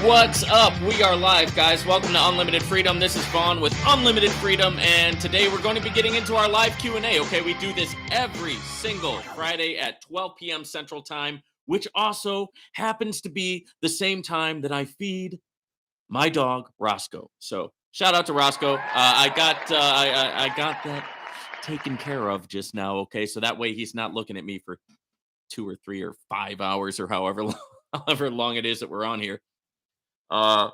What's up? We are live, guys. Welcome to Unlimited Freedom. This is Vaughn with Unlimited Freedom, and today we're going to be getting into our live Q&A, okay? We do this every single Friday at 12 p.m. Central Time, which also happens to be the same time that I feed my dog, Roscoe. So, shout out to Roscoe. I got that taken care of just now, okay? So that way he's not looking at me for 2 or 3 or 5 hours or however long it is that we're on here. Yeah,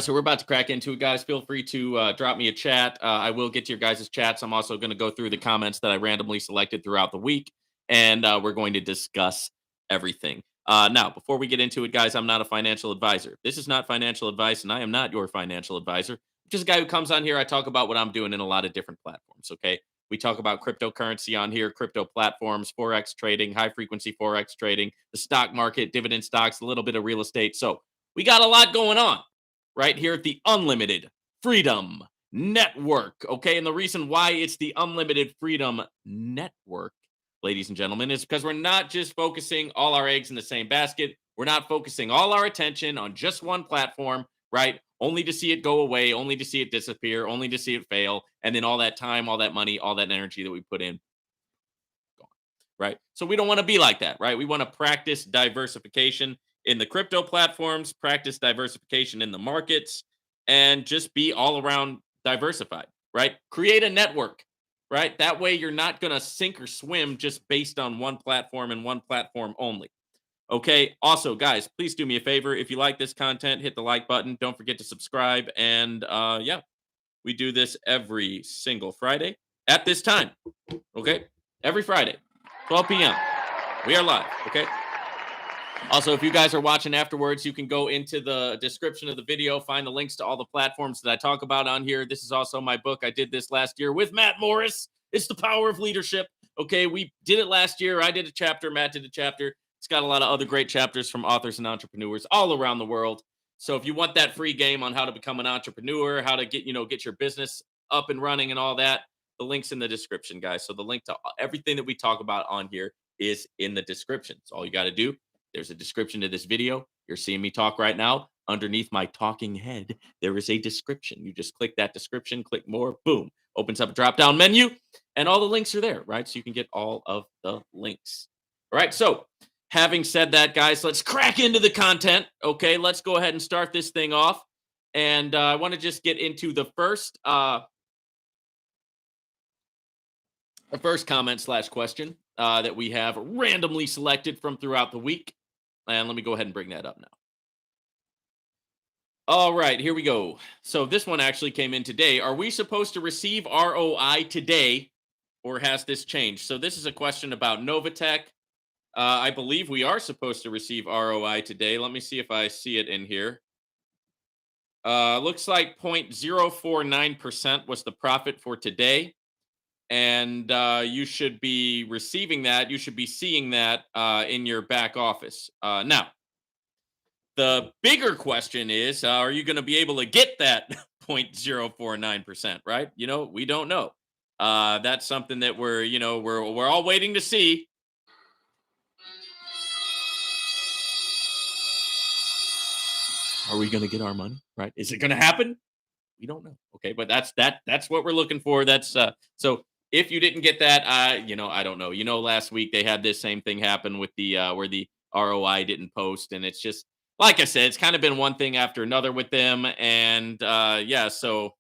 so we're about to crack into it, guys. Feel free to drop me a chat. I will get to your guys' chats. I'm also going to go through the comments that I randomly selected throughout the week, and we're going to discuss everything. Now, before we get into it, guys, I'm not a financial advisor. This is not financial advice, and I am not your financial advisor. I'm just a guy who comes on here. I talk about what I'm doing in a lot of different platforms, okay? We talk about cryptocurrency on here, crypto platforms, Forex trading, high-frequency Forex trading, the stock market, dividend stocks, a little bit of real estate. So we got a lot going on right here at the Unlimited Freedom Network, okay? And the reason why it's the Unlimited Freedom Network, ladies and gentlemen, is because we're not just focusing all our eggs in the same basket. We're not focusing all our attention on just one platform, right? Only to see it go away, only to see it disappear, only to see it fail, and then all that time, all that money, all that energy that we put in, gone, right? So we don't want to be like that, right? We want to practice diversification in the crypto platforms, practice diversification in the markets, and just be all around diversified, right? Create a network, right? That way you're not going to sink or swim just based on one platform and one platform only. Okay. Also, guys, please do me a favor. If you like this content, hit the like button. Don't forget to subscribe. And yeah, we do this every single Friday at this time. Okay. Every Friday, 12 p.m. We are live. Okay. Also, if you guys are watching afterwards, you can go into the description of the video, find the links to all the platforms that I talk about on here. This is also my book. I did this last year with Matt Morris. It's The Power of Leadership. Okay. We did it last year. I did a chapter. Matt did a chapter. It's got a lot of other great chapters from authors and entrepreneurs all around the world. So if you want that free game on how to become an entrepreneur, how to get your business up and running and all that, the link's in the description, guys. So the link to everything that we talk about on here is in the description. So all you got to do, there's a description to this video. You're seeing me talk right now. Underneath my talking head, there is a description. You just click that description, click more, boom, opens up a drop-down menu, and all the links are there, right? So you can get all of the links. All right, so having said that, guys, let's crack into the content. Okay, let's go ahead and start this thing off. And I want to just get into the first comment / question that we have randomly selected from throughout the week. And let me go ahead and bring that up now. All right, here we go. So this one actually came in today. Are we supposed to receive ROI today, or has this changed? So this is a question about Novatech. I believe we are supposed to receive ROI today. Let me see if I see it in here. Looks like 0.049% was the profit for today. And you should be receiving that. You should be seeing that in your back office. Now, the bigger question is, are you going to be able to get that 0.049%, right? We don't know. That's something that we're all waiting to see. Are we going to get our money, right? Is it going to happen? We don't know. Okay, but that's what we're looking for. That's so if you didn't get that, I don't know. Last week they had this same thing happen with the where the ROI didn't post, and it's just like I said, it's kind of been one thing after another with them, and yeah, so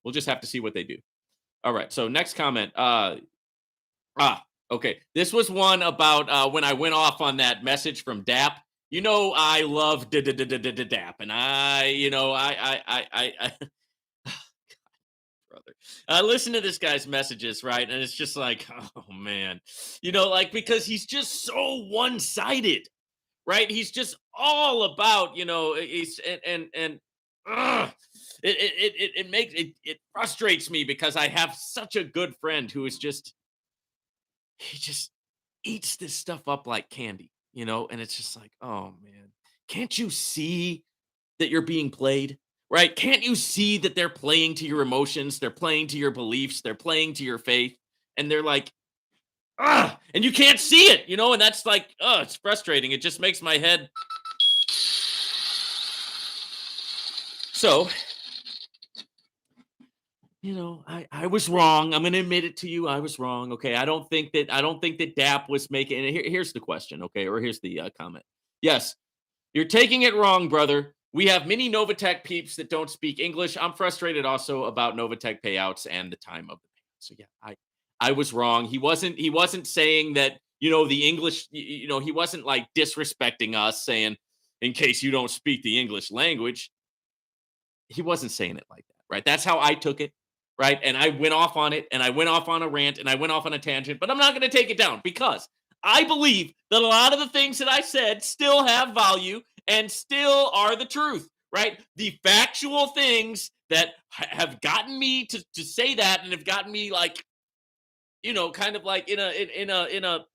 we'll just have to see what they do. All right, so next comment. Okay. This was one about when I went off on that message from DAP. I love DAP, and brother, I listen to this guy's messages, right? And it's just like, oh man, because he's just so one-sided, right? He's just all about, he's and it frustrates me because I have such a good friend who is just. He just eats this stuff up like candy, and it's just like, oh man, can't you see that you're being played, right? Can't you see that they're playing to your emotions? They're playing to your beliefs. They're playing to your faith. and they're like, ah, and you can't see it, and that's like, oh, it's frustrating. It just makes my head. So, I was wrong. I'm gonna admit it to you. I was wrong. Okay. I don't think that DAP was making. And here's the question. Okay, or here's the comment. Yes, you're taking it wrong, brother. We have many Novatech peeps that don't speak English. I'm frustrated also about Novatech payouts and the time of the payout. So yeah, I was wrong. He wasn't saying that, the English, he wasn't like disrespecting us, saying in case you don't speak the English language. He wasn't saying it like that, right? That's how I took it, right? And I went off on it, and I went off on a rant, and I went off on a tangent, but I'm not going to take it down because I believe that a lot of the things that I said still have value and still are the truth, right? The factual things that have gotten me to say that and have gotten me like, kind of like in a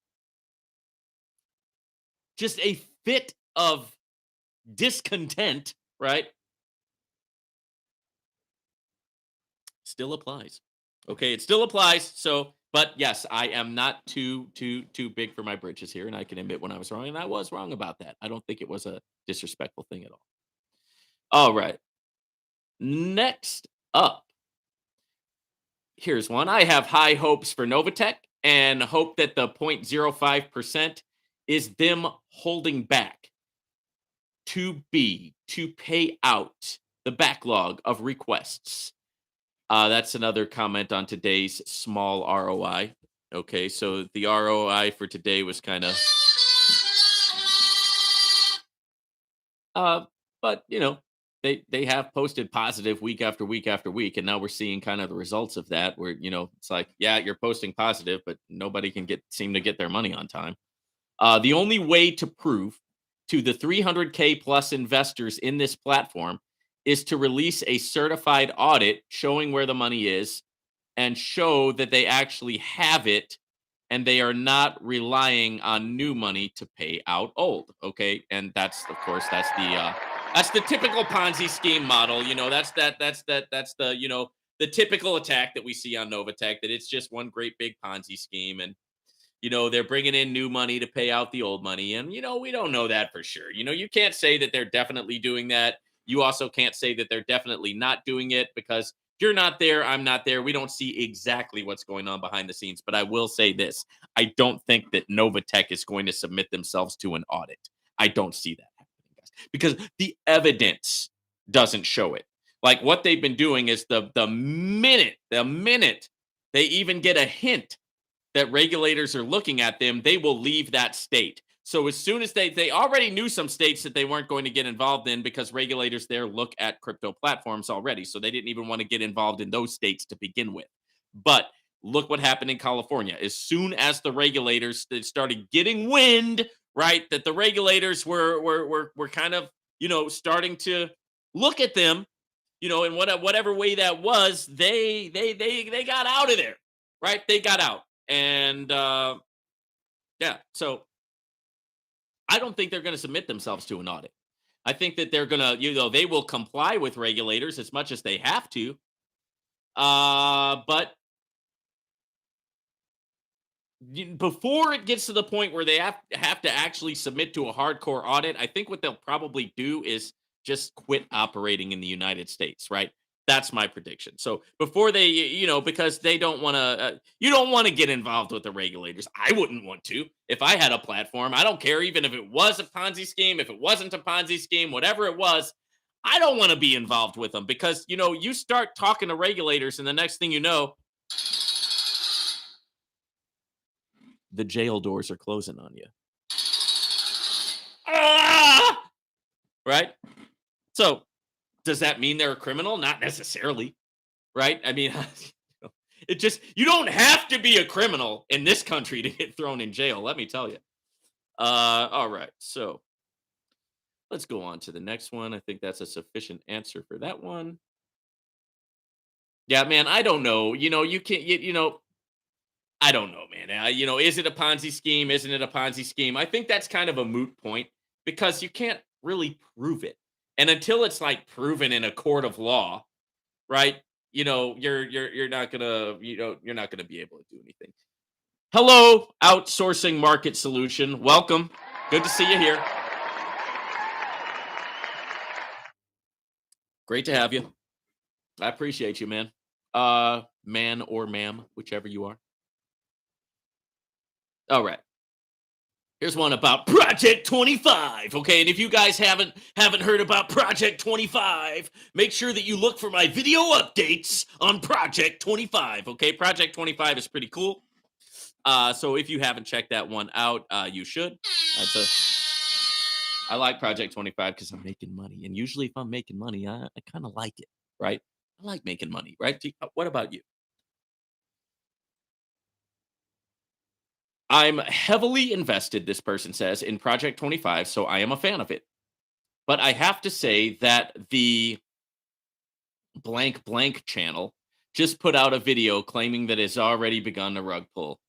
just a fit of discontent, right? Still applies. Okay, it still applies. So, but yes, I am not too big for my britches here, and I can admit when I was wrong, and I was wrong about that. I don't think it was a disrespectful thing at all. All right, next up, here's one. I have high hopes for Novatech and hope that the 0.05% is them holding back to pay out the backlog of requests. That's another comment on today's small ROI. Okay, so the ROI for today was kind of, uh, but they have posted positive week after week after week, and now we're seeing kind of the results of that. Where it's like, yeah, you're posting positive, but nobody can seem to get their money on time. The only way to prove to the 300K plus investors in this platform is to release a certified audit showing where the money is and show that they actually have it and they are not relying on new money to pay out old. Okay, and that's, of course, that's the typical Ponzi scheme model. That's the typical attack that we see on Novatech, that it's just one great big Ponzi scheme, and they're bringing in new money to pay out the old money. And, we don't know that for sure. You can't say that they're definitely doing that. You also can't say that they're definitely not doing it, because you're not there. I'm not there. We don't see exactly what's going on behind the scenes. But I will say this: I don't think that Novatech is going to submit themselves to an audit. I don't see that happening, guys, because the evidence doesn't show it. Like, what they've been doing is the minute they even get a hint that regulators are looking at them, they will leave that state. So as soon as they already knew some states that they weren't going to get involved in, because regulators there look at crypto platforms already. So they didn't even want to get involved in those states to begin with. But look what happened in California. As soon as the regulators started getting wind, right, that the regulators were kind of, starting to look at them, in whatever way that was, they got out of there, right? They got out. And yeah, so I don't think they're going to submit themselves to an audit. I think that they're going to, they will comply with regulators as much as they have to. But before it gets to the point where they have to actually submit to a hardcore audit, I think what they'll probably do is just quit operating in the United States, right? That's my prediction. So before they, because they don't want to, you don't want to get involved with the regulators. I wouldn't want to if I had a platform. I don't care, even if it was a Ponzi scheme, if it wasn't a Ponzi scheme, whatever it was. I don't want to be involved with them, because, you start talking to regulators, and the next thing you know, the jail doors are closing on you. Ah! Right? So, does that mean they're a criminal? Not necessarily, right? I mean, you don't have to be a criminal in this country to get thrown in jail, let me tell you. All right, so let's go on to the next one. I think that's a sufficient answer for that one. Yeah, man, I don't know. You can't, I don't know, man. Is it a Ponzi scheme? Isn't it a Ponzi scheme? I think that's kind of a moot point, because you can't really prove it. And until it's like proven in a court of law, right? you're not gonna, you're not gonna be able to do anything. Hello, outsourcing market solution. Welcome. Good to see you here. Great to have you. I appreciate you, man. Man or ma'am, whichever you are. All right. Here's one about Project 25. Okay, and if you guys haven't heard about Project 25, make sure that you look for my video updates on Project 25. Okay, Project 25 is pretty cool. So if you haven't checked that one out, you should. I like Project 25 because I'm making money, and usually if I'm making money, I kind of like it, right? I like making money, right? What about you? I'm heavily invested, this person says, in Project 25, so I am a fan of it. But I have to say that the blank blank channel just put out a video claiming that it's already begun to rug pull.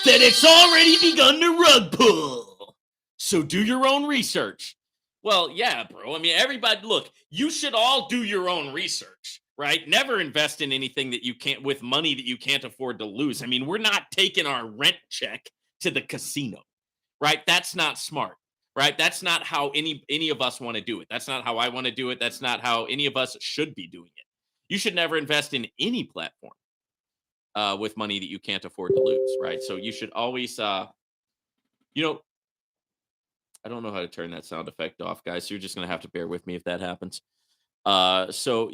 That it's already begun to rug pull. So do your own research. Well, yeah, bro. I mean, everybody, look, you should all do your own research, right? Never invest in anything that you can't, with money that you can't afford to lose. I mean, we're not taking our rent check to the casino, right? That's not smart, right? That's not how any of us want to do it. That's not how I want to do it. That's not how any of us should be doing it. You should never invest in any platform with money that you can't afford to lose, right? So you should always, you know, I don't know how to turn that sound effect off, guys. So you're just gonna have to bear with me if that happens. So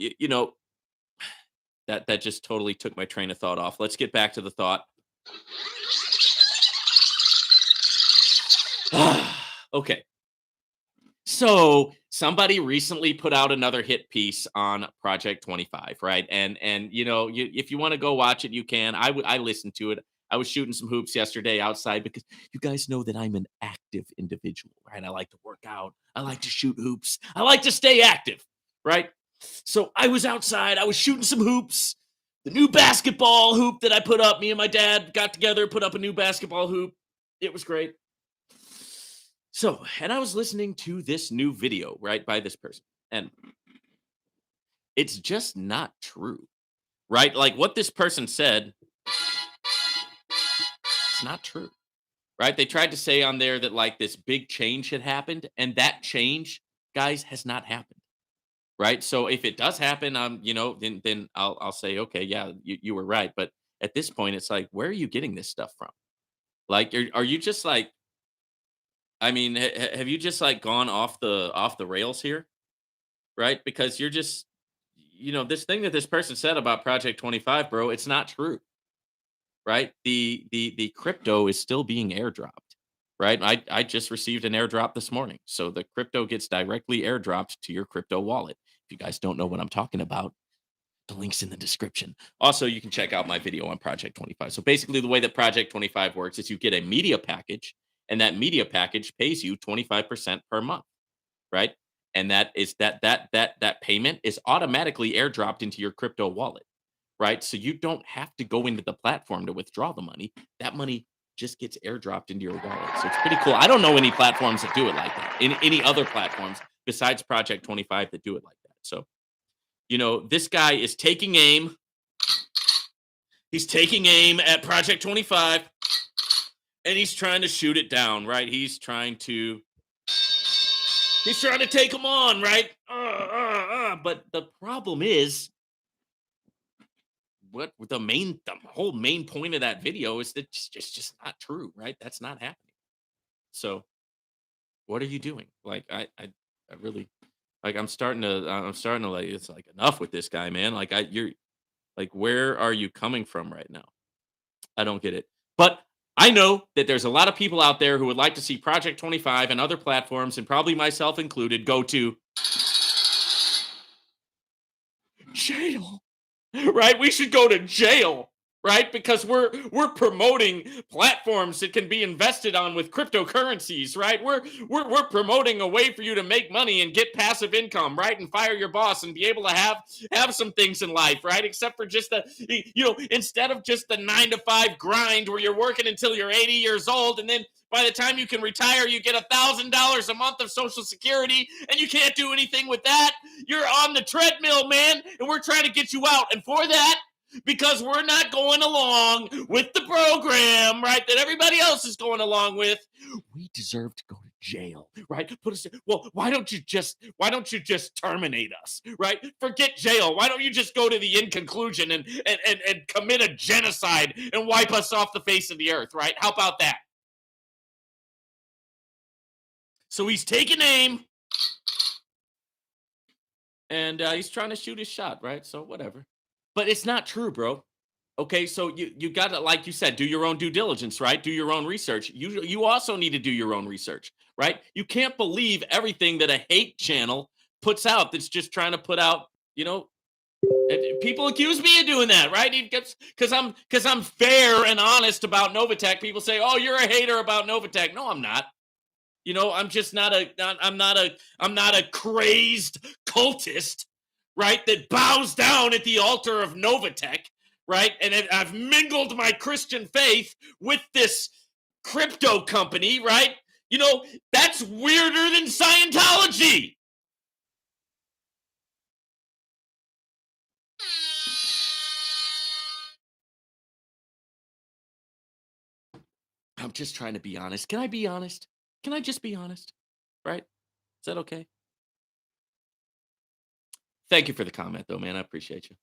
that just totally took my train of thought off. Let's get back to the thought. Okay. So somebody recently put out another hit piece on Project 25, right? And if you want to go watch it, you can. I listened to it. I was shooting some hoops yesterday outside because you guys know that I'm an active individual, right? I like to work out. I like to shoot hoops. I like to stay active, right? So I was outside. I was shooting some hoops. The new basketball hoop that I put up, me and my dad got together, put up a new basketball hoop. It was great. So, and I was listening to this new video, right, by this person, and it's just not true, right? Like what this person said, it's not true, right? They tried to say on there that like this big change had happened, and that change, guys, has not happened, right? So if it does happen, then I'll say, okay, yeah, you were right. But at this point, it's like, where are you getting this stuff from? Like, are you just like, I mean, have you just like gone off the rails here? Right? Because you're just, this thing that this person said about Project 25, bro, it's not true, right? The crypto is still being airdropped, right? I just received an airdrop this morning. So the crypto gets directly airdropped to your crypto wallet. If you guys don't know what I'm talking about, the link's in the description. Also, you can check out my video on Project 25. So basically the way that Project 25 works is you get a media package, and that media package pays you 25% per month, right? And that is that payment is automatically airdropped into your crypto wallet, right? So you don't have to go into the platform to withdraw the money. That money just gets airdropped into your wallet. So it's pretty cool. I don't know any platforms that do it like that. In any other platforms besides Project 25 that do it like that. So, this guy is taking aim. He's taking aim at Project 25 and he's trying to shoot it down, right? He's trying to take him on, right? But the problem is, what the whole main point of that video is that it's just not true, right? That's not happening. So, what are you doing? Like, I really, like, I'm starting to like, it's like enough with this guy, man. Like, you're like, where are you coming from right now? I don't get it. But I know that there's a lot of people out there who would like to see Project 25 and other platforms, and probably myself included, go to jail. Right? We should go to jail. right? Because we're promoting platforms that can be invested on with cryptocurrencies, right? We're promoting a way for you to make money and get passive income, right? And fire your boss and be able to have some things in life, right? Except for just instead of just the 9 to 5 grind where you're working until you're 80 years old, and then by the time you can retire, you get $1,000 a month of Social Security, and you can't do anything with that. You're on the treadmill, man, and we're trying to get you out. And for that, because we're not going along with the program, right, that everybody else is going along with, we deserve to go to jail, right? Put us. Well, why don't you just terminate us, right? Forget jail. Why don't you just go to the in conclusion and commit a genocide and wipe us off the face of the earth, right? How about that? So he's taking aim and he's trying to shoot his shot, right? So whatever. But it's not true, bro. Okay, so you got to, like you said, do your own due diligence, right? Do your own research. You also need to do your own research, right? You can't believe everything that a hate channel puts out that's just trying to put out, people accuse me of doing that, right? Because I'm fair and honest about Novatech. People say, "Oh, you're a hater about Novatech." No, I'm not. I'm just I'm not a crazed cultist, right? That bows down at the altar of Novatech, right? And I've mingled my Christian faith with this crypto company, right? That's weirder than Scientology. I'm just trying to be honest. Can I be honest? Can I just be honest? Right? Is that okay? Thank you for the comment, though, man. I appreciate you.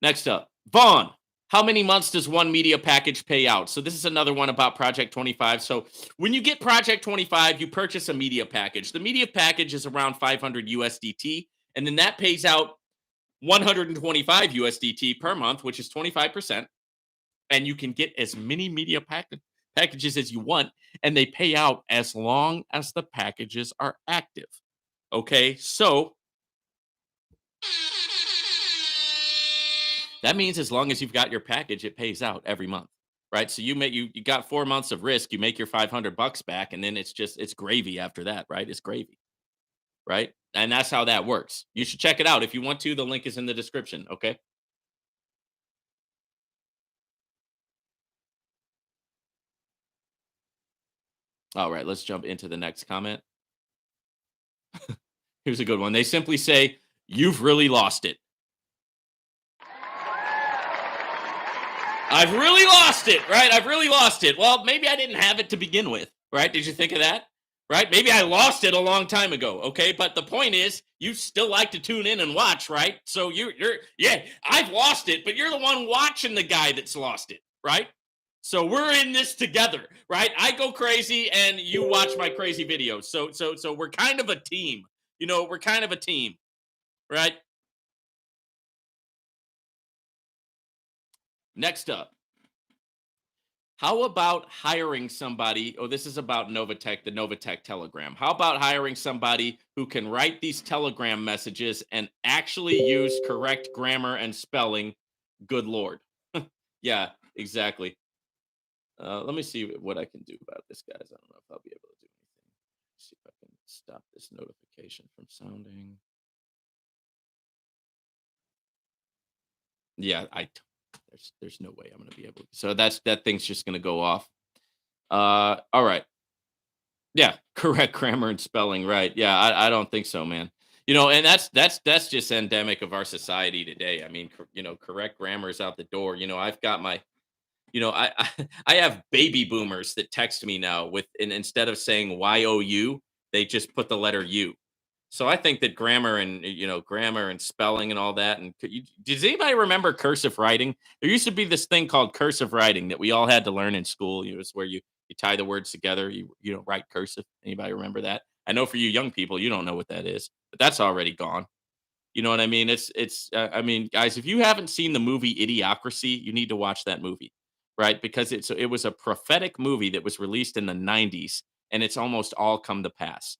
Next up, Vaughn. How many months does one media package pay out? So this is another one about Project 25. So when you get Project 25, you purchase a media package. The media package is around 500 USDT, and then that pays out 125 USDT per month, which is 25%. And you can get as many media packages as you want, and they pay out as long as the packages are active. Okay, so that means as long as you've got your package, it pays out every month, right? So you got 4 months of risk, you make your $500 back, and then it's gravy after that, right? It's gravy, right? And that's how that works. You should check it out if you want to. The link is in the description. Okay. All right, let's jump into the next comment. Here's a good one. They simply say, "You've really lost it." I've really lost it, right? I've really lost it. Well, maybe I didn't have it to begin with, right? Did you think of that? Right? Maybe I lost it a long time ago, okay? But the point is, you still like to tune in and watch, right? So yeah, I've lost it, but you're the one watching the guy that's lost it, right? So we're in this together, right? I go crazy and you watch my crazy videos. So we're kind of a team. We're kind of a team, right? Next up, how about hiring somebody? Oh, this is about Novatech, the Novatech Telegram. How about hiring somebody who can write these Telegram messages and actually use correct grammar and spelling? Good Lord. Yeah, exactly. Let me see what I can do about this, guys. I don't know if I'll be able to do anything. See if I can stop this notification from sounding. Yeah, there's no way I'm going to be able to. So that thing's just going to go off. All right. Yeah, correct grammar and spelling, right? Yeah, I don't think so, man. And that's just endemic of our society today. I mean, correct grammar is out the door. I've got my, I I have baby boomers that text me now with, and instead of saying YOU, they just put the letter U. So I think that grammar and spelling and all that. And does anybody remember cursive writing? There used to be this thing called cursive writing that we all had to learn in school. It's where you tie the words together. You write cursive. Anybody remember that? I know for you young people, you don't know what that is, but that's already gone. You know what I mean? I mean, guys, if you haven't seen the movie Idiocracy, you need to watch that movie, right? Because it was a prophetic movie that was released in the '90s, and it's almost all come to pass.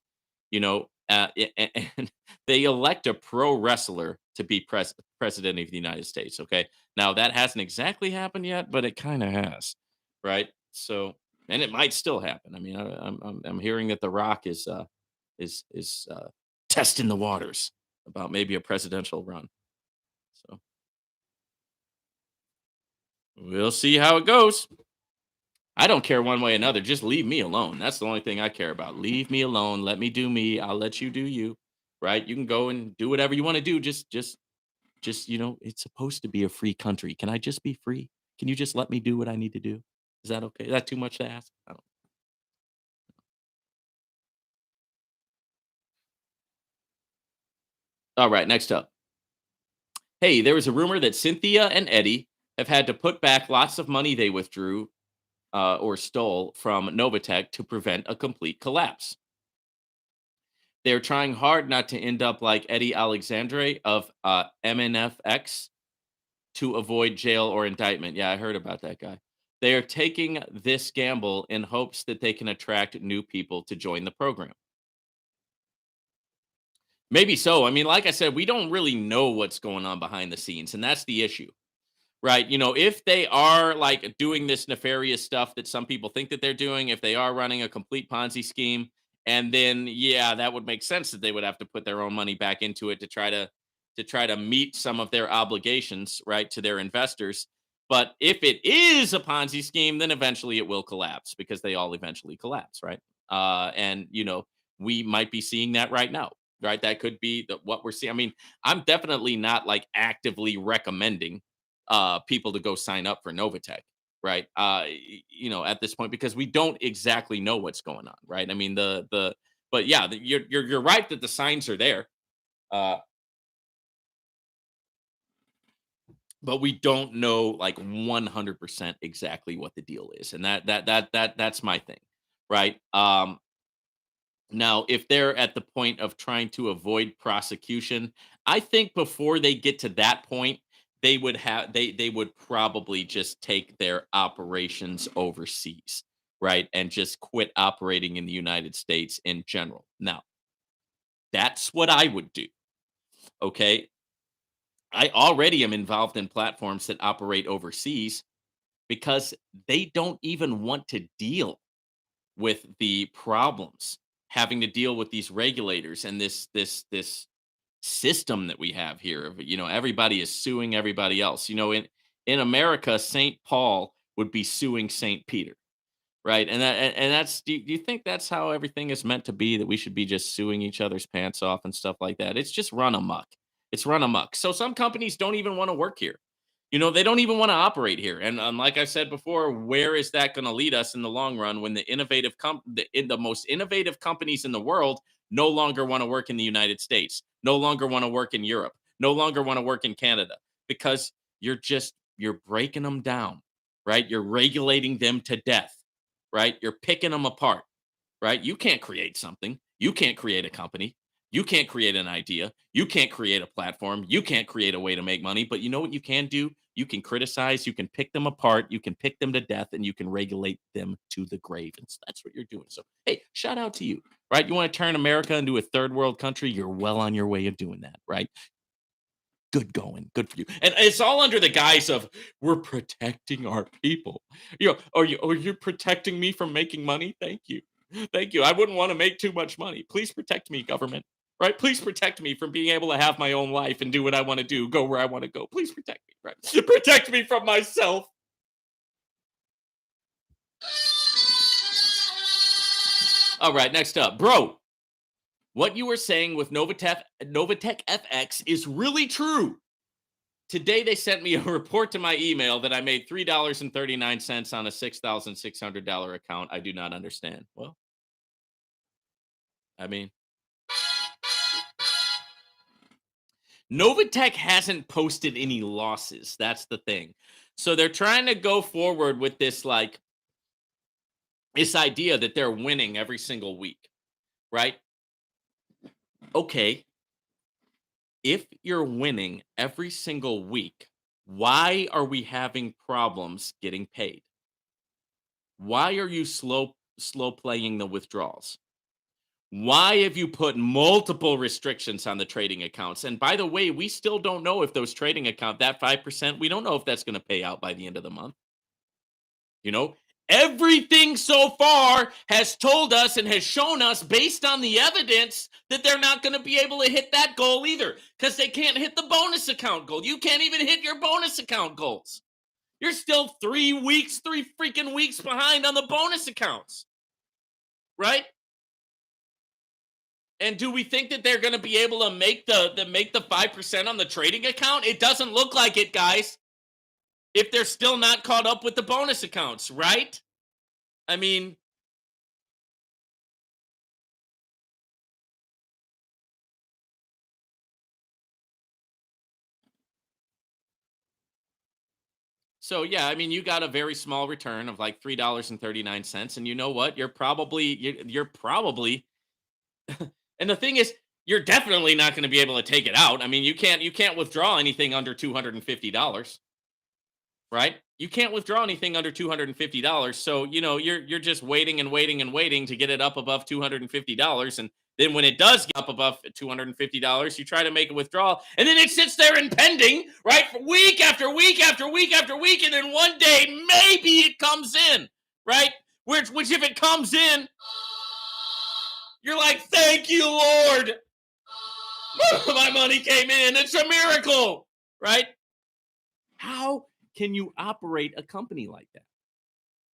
And they elect a pro wrestler to be president of the United States. Okay, now that hasn't exactly happened yet, but it kind of has, right? So, and it might still happen. I mean, I'm hearing that The Rock is testing the waters about maybe a presidential run. So we'll see how it goes. I don't care one way or another. Just leave me alone. That's the only thing I care about. Leave me alone. Let me do me. I'll let you do you. Right? You can go and do whatever you want to do. Just it's supposed to be a free country. Can I just be free? Can you just let me do what I need to do? Is that okay? Is that too much to ask? I don't. All right, next up. Hey, there was a rumor that Cynthia and Eddie have had to put back lots of money they withdrew or stole from Novatech to prevent a complete collapse. They're trying hard not to end up like Eddie Alexandre of MNFX to avoid jail or indictment. Yeah, I heard about that guy. They are taking this gamble in hopes that they can attract new people to join the program. Maybe so. I mean, like I said, we don't really know what's going on behind the scenes, and that's the issue. Right. If they are like doing this nefarious stuff that some people think that they're doing, if they are running a complete Ponzi scheme, and then yeah, that would make sense that they would have to put their own money back into it to try to meet some of their obligations, right, to their investors. But if it is a Ponzi scheme, then eventually it will collapse because they all eventually collapse, right? And we might be seeing that right now, right? That could be what we're seeing. I mean, I'm definitely not like actively recommending people to go sign up for Novatech, right? At this point, because we don't exactly know what's going on, right? I mean, but yeah, you're right that the signs are there, uh, but we don't know like 100% exactly what the deal is, and that's my thing, right? Now, if they're at the point of trying to avoid prosecution, I think before they get to that point, they would probably just take their operations overseas, right? And just quit operating in the United States in general. Now, that's what I would do. Okay. I already am involved in platforms that operate overseas because they don't even want to deal with the problems having to deal with these regulators and this system that we have here of everybody is suing everybody else. In America, St. Paul would be suing St. Peter, right? And that's do you think that's how everything is meant to be, that we should be just suing each other's pants off and stuff like that? It's just run amok. It's run amok. So some companies don't even want to work here. They don't even want to operate here. And like I said before, where is that going to lead us in the long run when the most innovative companies in the world no longer want to work in the United States, no longer want to work in Europe, no longer want to work in Canada, because you're breaking them down, right? You're regulating them to death, right? You're picking them apart, right? You can't create something. You can't create a company. You can't create an idea. You can't create a platform. You can't create a way to make money. But you know what you can do? You can criticize. You can pick them apart. You can pick them to death, and you can regulate them to the grave. And so that's what you're doing. So, hey, shout out to you, right? You want to turn America into a third world country? You're well on your way of doing that, right? Good going. Good for you. And it's all under the guise of we're protecting our people. You're protecting me from making money. Thank you. Thank you. I wouldn't want to make too much money. Please protect me, government. Right? Please protect me from being able to have my own life and do what I want to do, go where I want to go. Please protect me, right? Protect me from myself. All right, next up. Bro, what you were saying with Novatech FX is really true. Today they sent me a report to my email that I made $3.39 on a $6,600 account. I do not understand. Well, I mean, Novatech hasn't posted any losses. That's the thing. So they're trying to go forward with this idea that they're winning every single week, right? Okay, if you're winning every single week, why are we having problems getting paid? Why are you slow playing the withdrawals? Why have you put multiple restrictions on the trading accounts? And by the way, we still don't know if those trading account, that 5%, we don't know if that's going to pay out by the end of the month. You know, everything so far has told us and has shown us based on the evidence that they're not going to be able to hit that goal either because they can't hit the bonus account goal. You can't even hit your bonus account goals. You're still 3 freaking weeks behind on the bonus accounts, right? And do we think that they're going to be able to make the 5% on the trading account? It doesn't look like it, guys. If they're still not caught up with the bonus accounts, right? I mean, so yeah, I mean, you got a very small return of like $3.39, and you know what? You're probably, and the thing is, you're definitely not going to be able to take it out. I mean, you can't withdraw anything under $250. Right? You can't withdraw anything under $250. So, you're just waiting and waiting and waiting to get it up above $250. And then when it does get up above $250, you try to make a withdrawal, and then it sits there and pending, right? For week after week after week after week. And then one day, maybe it comes in, right? Which if it comes in, you're like, thank you, Lord. My money came in. It's a miracle, right? How can you operate a company like that?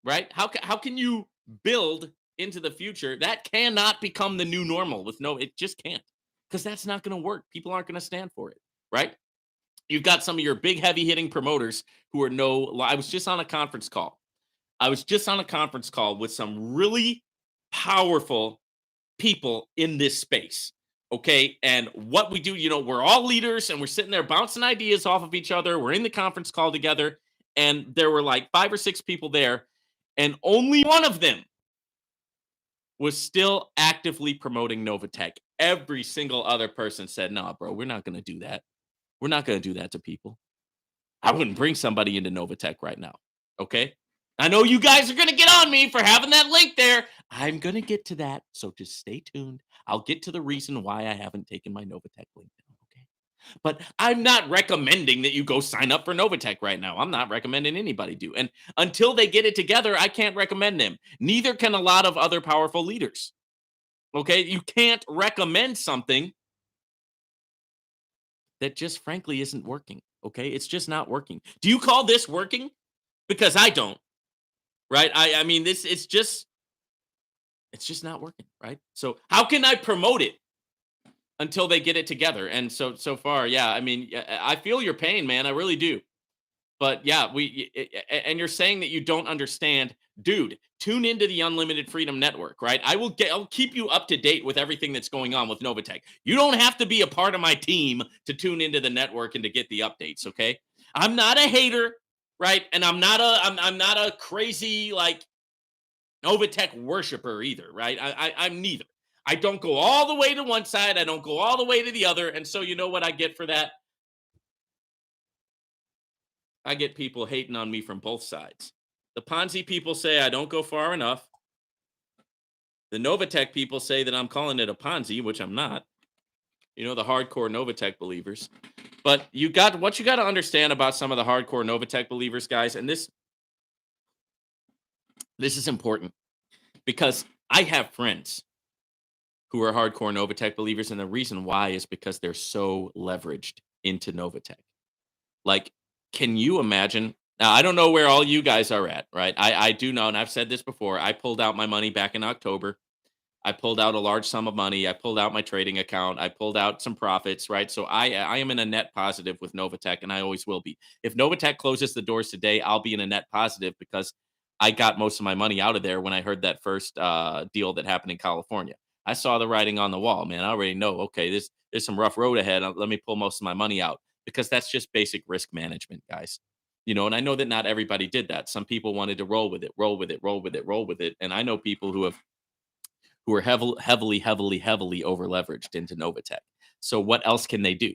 Right? How can you build into the future? That cannot become the new normal with no, it just can't. Because that's not going to work. People aren't going to stand for it, right? You've got some of your big heavy hitting promoters who are no I was just on a conference call. I was just on a conference call with some really powerful people in this space. Okay. And what we do, we're all leaders and we're sitting there bouncing ideas off of each other. We're in the conference call together. And there were like 5 or 6 people there. And only one of them was still actively promoting Novatech. Every single other person said, "No, bro, we're not going to do that. We're not going to do that to people. I wouldn't bring somebody into Novatech right now." Okay. I know you guys are going to get on me for having that link there. I'm going to get to that. So just stay tuned. I'll get to the reason why I haven't taken my Novatech link down. Okay. But I'm not recommending that you go sign up for Novatech right now. I'm not recommending anybody do. And until they get it together, I can't recommend them. Neither can a lot of other powerful leaders. Okay. You can't recommend something that just frankly isn't working. Okay. It's just not working. Do you call this working? Because I don't. Right? I mean, it's just not working, right? So how can I promote it until they get it together? And so far, yeah, I mean, I feel your pain, man. I really do. But yeah, and you're saying that you don't understand, dude. Tune into the Unlimited Freedom Network, right? I'll keep you up to date with everything that's going on with Novatech. You don't have to be a part of my team to tune into the network and to get the updates, okay? I'm not a hater, right? And I'm not a crazy like Novatech worshiper either, right? I'm neither. I don't go all the way to one side. I don't go all the way to the other. And so you know what I get for that? I get people hating on me from both sides. The Ponzi people say I don't go far enough. The Novatech people say that I'm calling it a Ponzi, which I'm not. The hardcore Novatech believers. But what you got to understand about some of the hardcore Novatech believers, guys, and this is important because I have friends who are hardcore Novatech believers, and the reason why is because they're so leveraged into Novatech. Like, can you imagine? Now, I don't know where all you guys are at, right? I do know, and I've said this before. I pulled out my money back in October. I pulled out a large sum of money. I pulled out my trading account. I pulled out some profits, right? So I am in a net positive with Novatech, and I always will be. If Novatech closes the doors today, I'll be in a net positive because I got most of my money out of there when I heard that first deal that happened in California. I saw the writing on the wall, man. I already know, okay, there's some rough road ahead. Let me pull most of my money out because that's just basic risk management, guys. And I know that not everybody did that. Some people wanted to roll with it, roll with it, roll with it, roll with it. And I know people who are heavily over leveraged into Novatech. So what else can they do?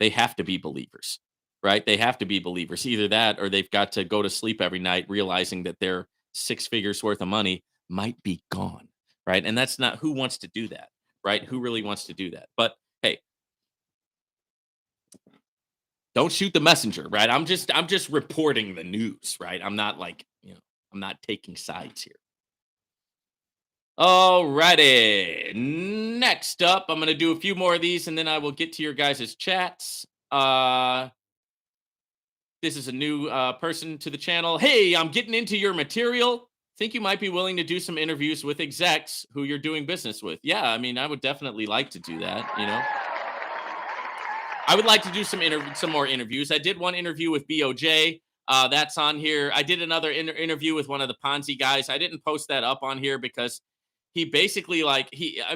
They have to be believers, right? They have to be believers. Either that or they've got to go to sleep every night realizing that their 6 figures worth of money might be gone right? And that's not who wants to do that, right? Who really wants to do that? But hey, don't shoot the messenger, right? I'm just reporting the news, right? I'm not like, I'm not taking sides here. Alrighty. Next up, I'm gonna do a few more of these and then I will get to your guys' chats. This is a new person to the channel. Hey, I'm getting into your material. Think you might be willing to do some interviews with execs who you're doing business with. Yeah, I mean, I would definitely like to do that. I would like to do some more interviews. I did one interview with BOJ. That's on here. I did another interview with one of the Ponzi guys. I didn't post that up on here because he basically I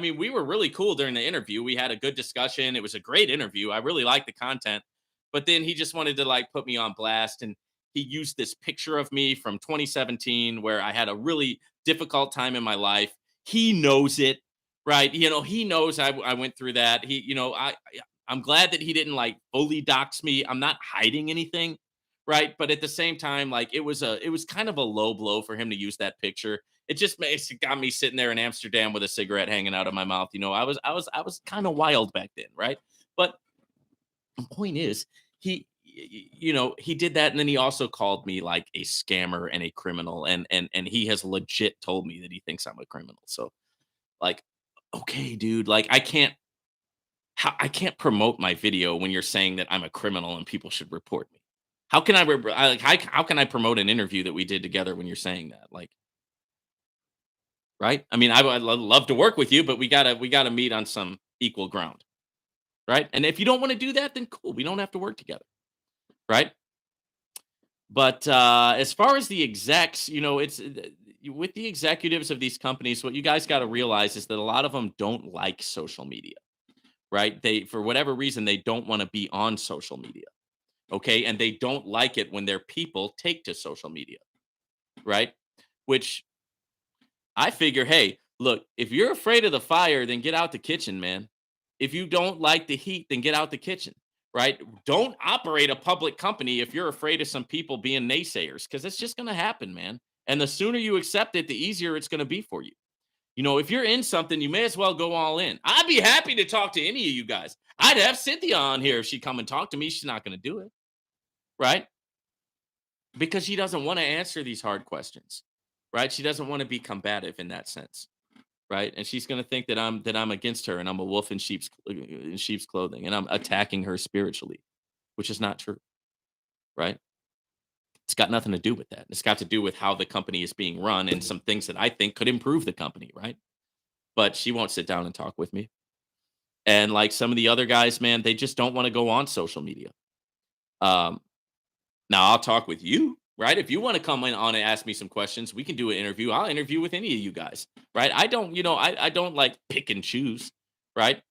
mean, we were really cool during the interview. We had a good discussion. It was a great interview. I really liked the content, but then he just wanted to put me on blast, and he used this picture of me from 2017 where I had a really difficult time in my life. He knows it, right? He knows I went through that. I'm glad that he didn't fully dox me. I'm not hiding anything, right? But at the same time, it was kind of a low blow for him to use that picture. It got me sitting there in Amsterdam with a cigarette hanging out of my mouth. I was kind of wild back then, right? But the point is, he did that, and then he also called me like a scammer and a criminal, and he has legit told me that he thinks I'm a criminal. So, like, okay, dude, I can't promote my video when you're saying that I'm a criminal and people should report me. How can how can I promote an interview that we did together when you're saying that? Right? I mean, I'd love to work with you, but we gotta meet on some equal ground, right? And if you don't want to do that, then cool. We don't have to work together, right? But as far as the execs, it's with the executives of these companies, what you guys got to realize is that a lot of them don't like social media, right? They, for whatever reason, they don't want to be on social media. Okay. And they don't like it when their people take to social media, right? Which I figure, hey, look, if you're afraid of the fire, then get out the kitchen, man. If you don't like the heat, then get out the kitchen, right? Don't operate a public company if you're afraid of some people being naysayers, because it's just going to happen, man. And the sooner you accept it, the easier it's going to be for you. If you're in something, you may as well go all in. I'd be happy to talk to any of you guys. I'd have Cynthia on here if she'd come and talk to me. She's not going to do it, right? Because she doesn't want to answer these hard questions, right? She doesn't want to be combative in that sense, right? And she's going to think that I'm against her and I'm a wolf in sheep's clothing and I'm attacking her spiritually, which is not true, right? It's got nothing to do with that. It's got to do with how the company is being run and some things that I think could improve the company, right? But she won't sit down and talk with me. And like some of the other guys, man, they just don't want to go on social media. Um, Now I'll talk with you, right? If you want to come in on and ask me some questions, we can do an interview. I'll interview with any of you guys, right? I don't, I don't pick and choose, right?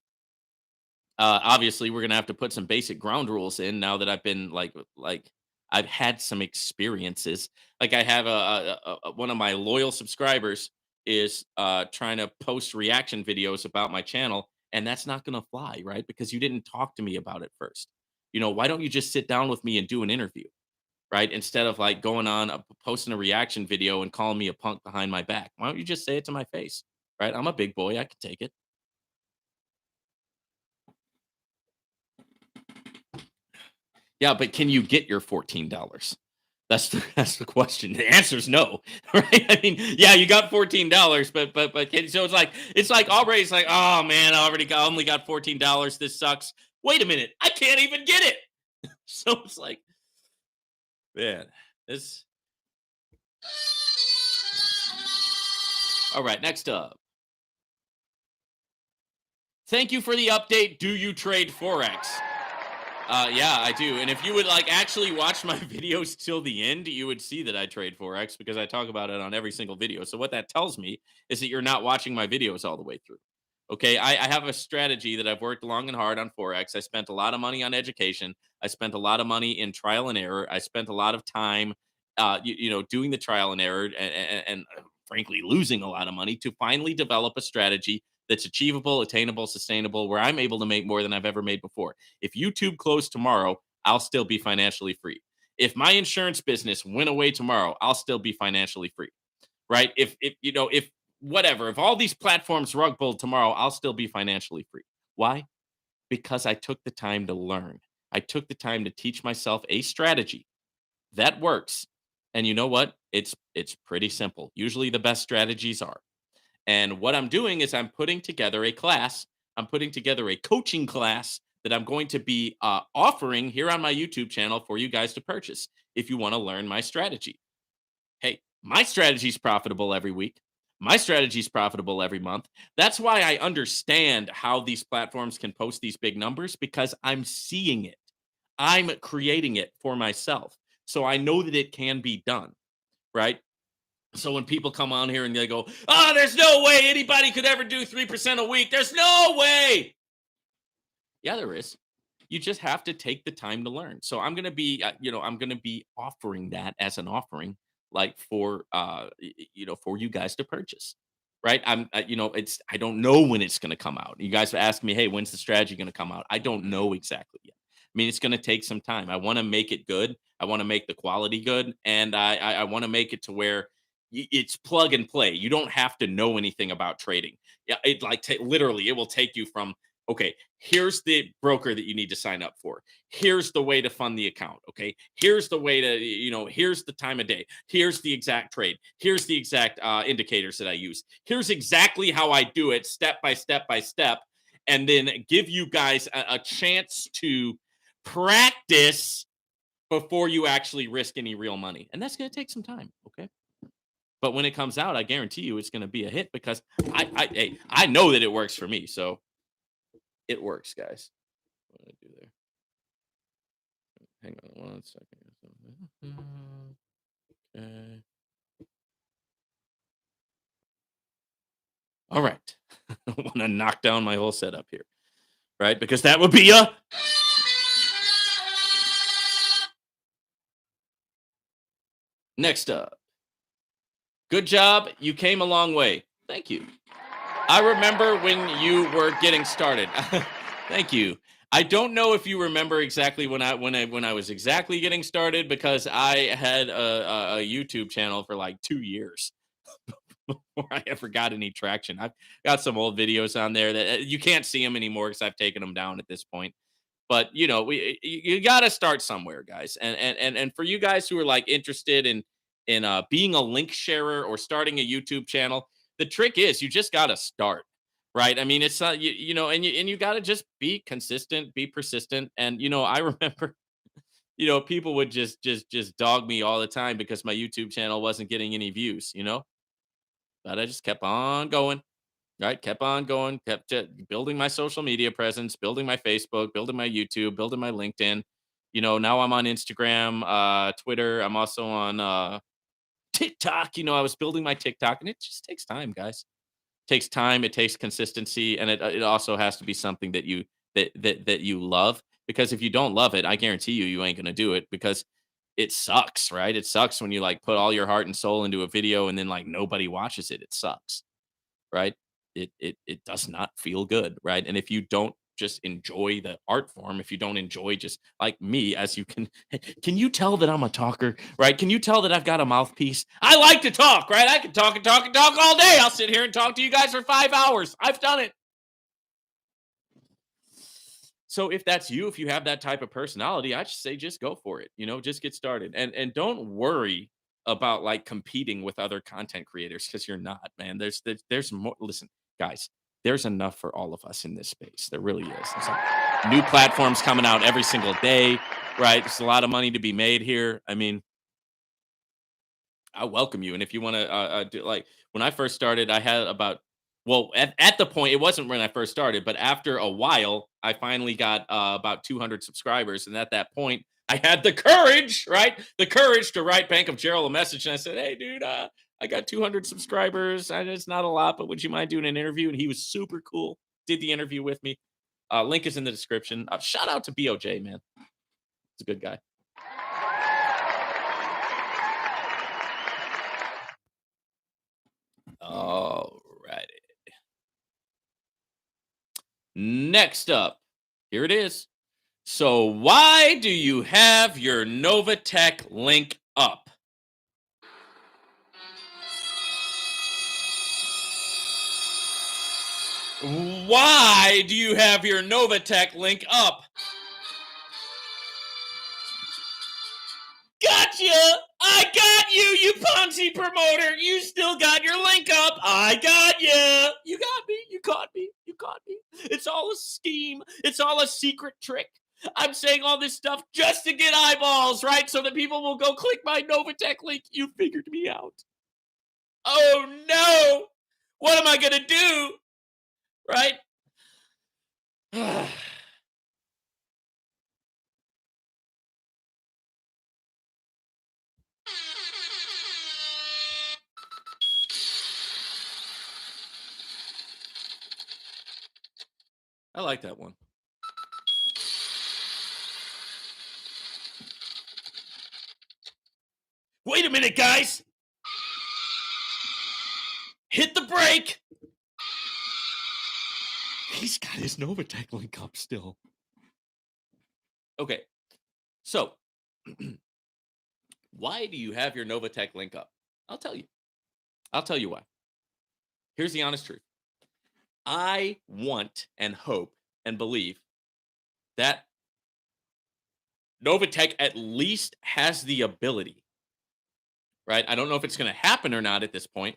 Obviously, we're gonna have to put some basic ground rules in now that I've been I've had some experiences. Like I have one of my loyal subscribers is trying to post reaction videos about my channel, and that's not gonna fly, right? Because you didn't talk to me about it first. Why don't you just sit down with me and do an interview? Right? Instead of going on posting a reaction video and calling me a punk behind my back. Why don't you just say it to my face? Right? I'm a big boy. I can take it. Yeah, but can you get your $14? That's the question. The answer is no, right? I mean, yeah, you got $14, but so it's like already it's like, oh man, I only got $14. This sucks. Wait a minute, I can't even get it. So it's like, man, this. All right, next up. Thank you for the update. Do you trade Forex? Yeah, I do. And if you would actually watch my videos till the end, you would see that I trade Forex because I talk about it on every single video. So what that tells me is that you're not watching my videos all the way through. Okay, I have a strategy that I've worked long and hard on Forex. I spent a lot of money on education. I spent a lot of money in trial and error. I spent a lot of time, doing the trial and error and frankly losing a lot of money to finally develop a strategy that's achievable, attainable, sustainable, where I'm able to make more than I've ever made before. If YouTube closed tomorrow, I'll still be financially free. If my insurance business went away tomorrow, I'll still be financially free. Right? If whatever. If all these platforms rug pulled tomorrow, I'll still be financially free. Why? Because I took the time to learn. I took the time to teach myself a strategy that works. And you know what? It's pretty simple. Usually the best strategies are. And what I'm doing is I'm putting together a class. I'm putting together a coaching class that I'm going to be offering here on my YouTube channel for you guys to purchase if you want to learn my strategy. Hey, my strategy is profitable every week. My strategy is profitable every month. That's why I understand how these platforms can post these big numbers because I'm seeing it. I'm creating it for myself. So I know that it can be done, right? So when people come on here and they go, "Oh, there's no way anybody could ever do 3% a week." There's no way. Yeah, there is. You just have to take the time to learn. So I'm going to be, I'm going to be offering that as an offering, like for, for you guys to purchase. Right. I don't know when it's going to come out. You guys have asked me, hey, when's the strategy going to come out? I don't know exactly yet. I mean, it's going to take some time. I want to make it good. I want to make the quality good. And I want to make it to where it's plug and play. You don't have to know anything about trading. Yeah. Literally, it will take you from, okay, here's the broker that you need to sign up for. Here's the way to fund the account. Okay. Here's the way to, here's the time of day. Here's the exact trade. Here's the exact indicators that I use. Here's exactly how I do it step by step by step. And then give you guys a chance to practice before you actually risk any real money. And that's going to take some time. Okay. But when it comes out, I guarantee you it's going to be a hit because I know that it works for me. So it works, guys. What did I do there? Hang on 1 second. Okay. All right. I want to knock down my whole setup here, right? Because that would be a next up. Good job. You came a long way. Thank you. I remember when you were getting started. Thank you. I don't know if you remember exactly when I was exactly getting started because I had a YouTube channel for like 2 years before I ever got any traction. I've got some old videos on there that you can't see them anymore because I've taken them down at this point. But you got to start somewhere, guys. And for you guys who are like interested in being a link sharer or starting a YouTube channel, the trick is you just got to start, right? I mean, it's not and you got to just be consistent, be persistent. And I remember people would just dog me all the time because my YouTube channel wasn't getting any views, but I just kept on going. Right, kept on going, kept building my social media presence, building my Facebook, building my YouTube, building my LinkedIn. Now I'm on Instagram, Twitter. I'm also on TikTok. I was building my TikTok, and it just takes time, guys. It takes time. It takes consistency, and it also has to be something that you love. Because if you don't love it, I guarantee you ain't gonna do it because it sucks, right? It sucks when you like put all your heart and soul into a video and then like nobody watches it. It sucks, right? It does not feel good, right? And if you don't just enjoy the art form, if you don't enjoy just like me, as you can you tell that I'm a talker, right? Can you tell that I've got a mouthpiece? I like to talk, right? I can talk and talk and talk all day. I'll sit here and talk to you guys for 5 hours. I've done it. So if that's you, if you have that type of personality, I just say just go for it. Just get started and don't worry about like competing with other content creators because you're not, man. There's more. Listen, guys, there's enough for all of us in this space. There really is. There's like new platforms coming out every single day, right? There's a lot of money to be made here. I mean, I welcome you. And if you want to do like when I first started, I had about at the point it wasn't when I first started, but after a while, I finally got about 200 subscribers, and at that point, I had the courage, right? The courage to write Bank of Gerald a message, and I said, "Hey, dude, I got 200 subscribers. It's not a lot, but would you mind doing an interview?" And he was super cool. Did the interview with me. Link is in the description. Shout out to BOJ, man. He's a good guy. All righty. Next up, here it is. So, why do you have your Novatech link up? Why do you have your Novatech link up? Gotcha! I got you, you Ponzi promoter. You still got your link up. I got you. You got me. You caught me. You caught me. It's all a scheme. It's all a secret trick. I'm saying all this stuff just to get eyeballs, right? So that people will go click my Novatech link. You figured me out. Oh no! What am I gonna do? Right? I like that one. Wait a minute, guys. Hit the brake. He's got his Novatech link up still. Okay. So, why do you have your Novatech link up? I'll tell you. I'll tell you why. Here's the honest truth. I want and hope and believe that Novatech at least has the ability, right? I don't know if it's going to happen or not at this point,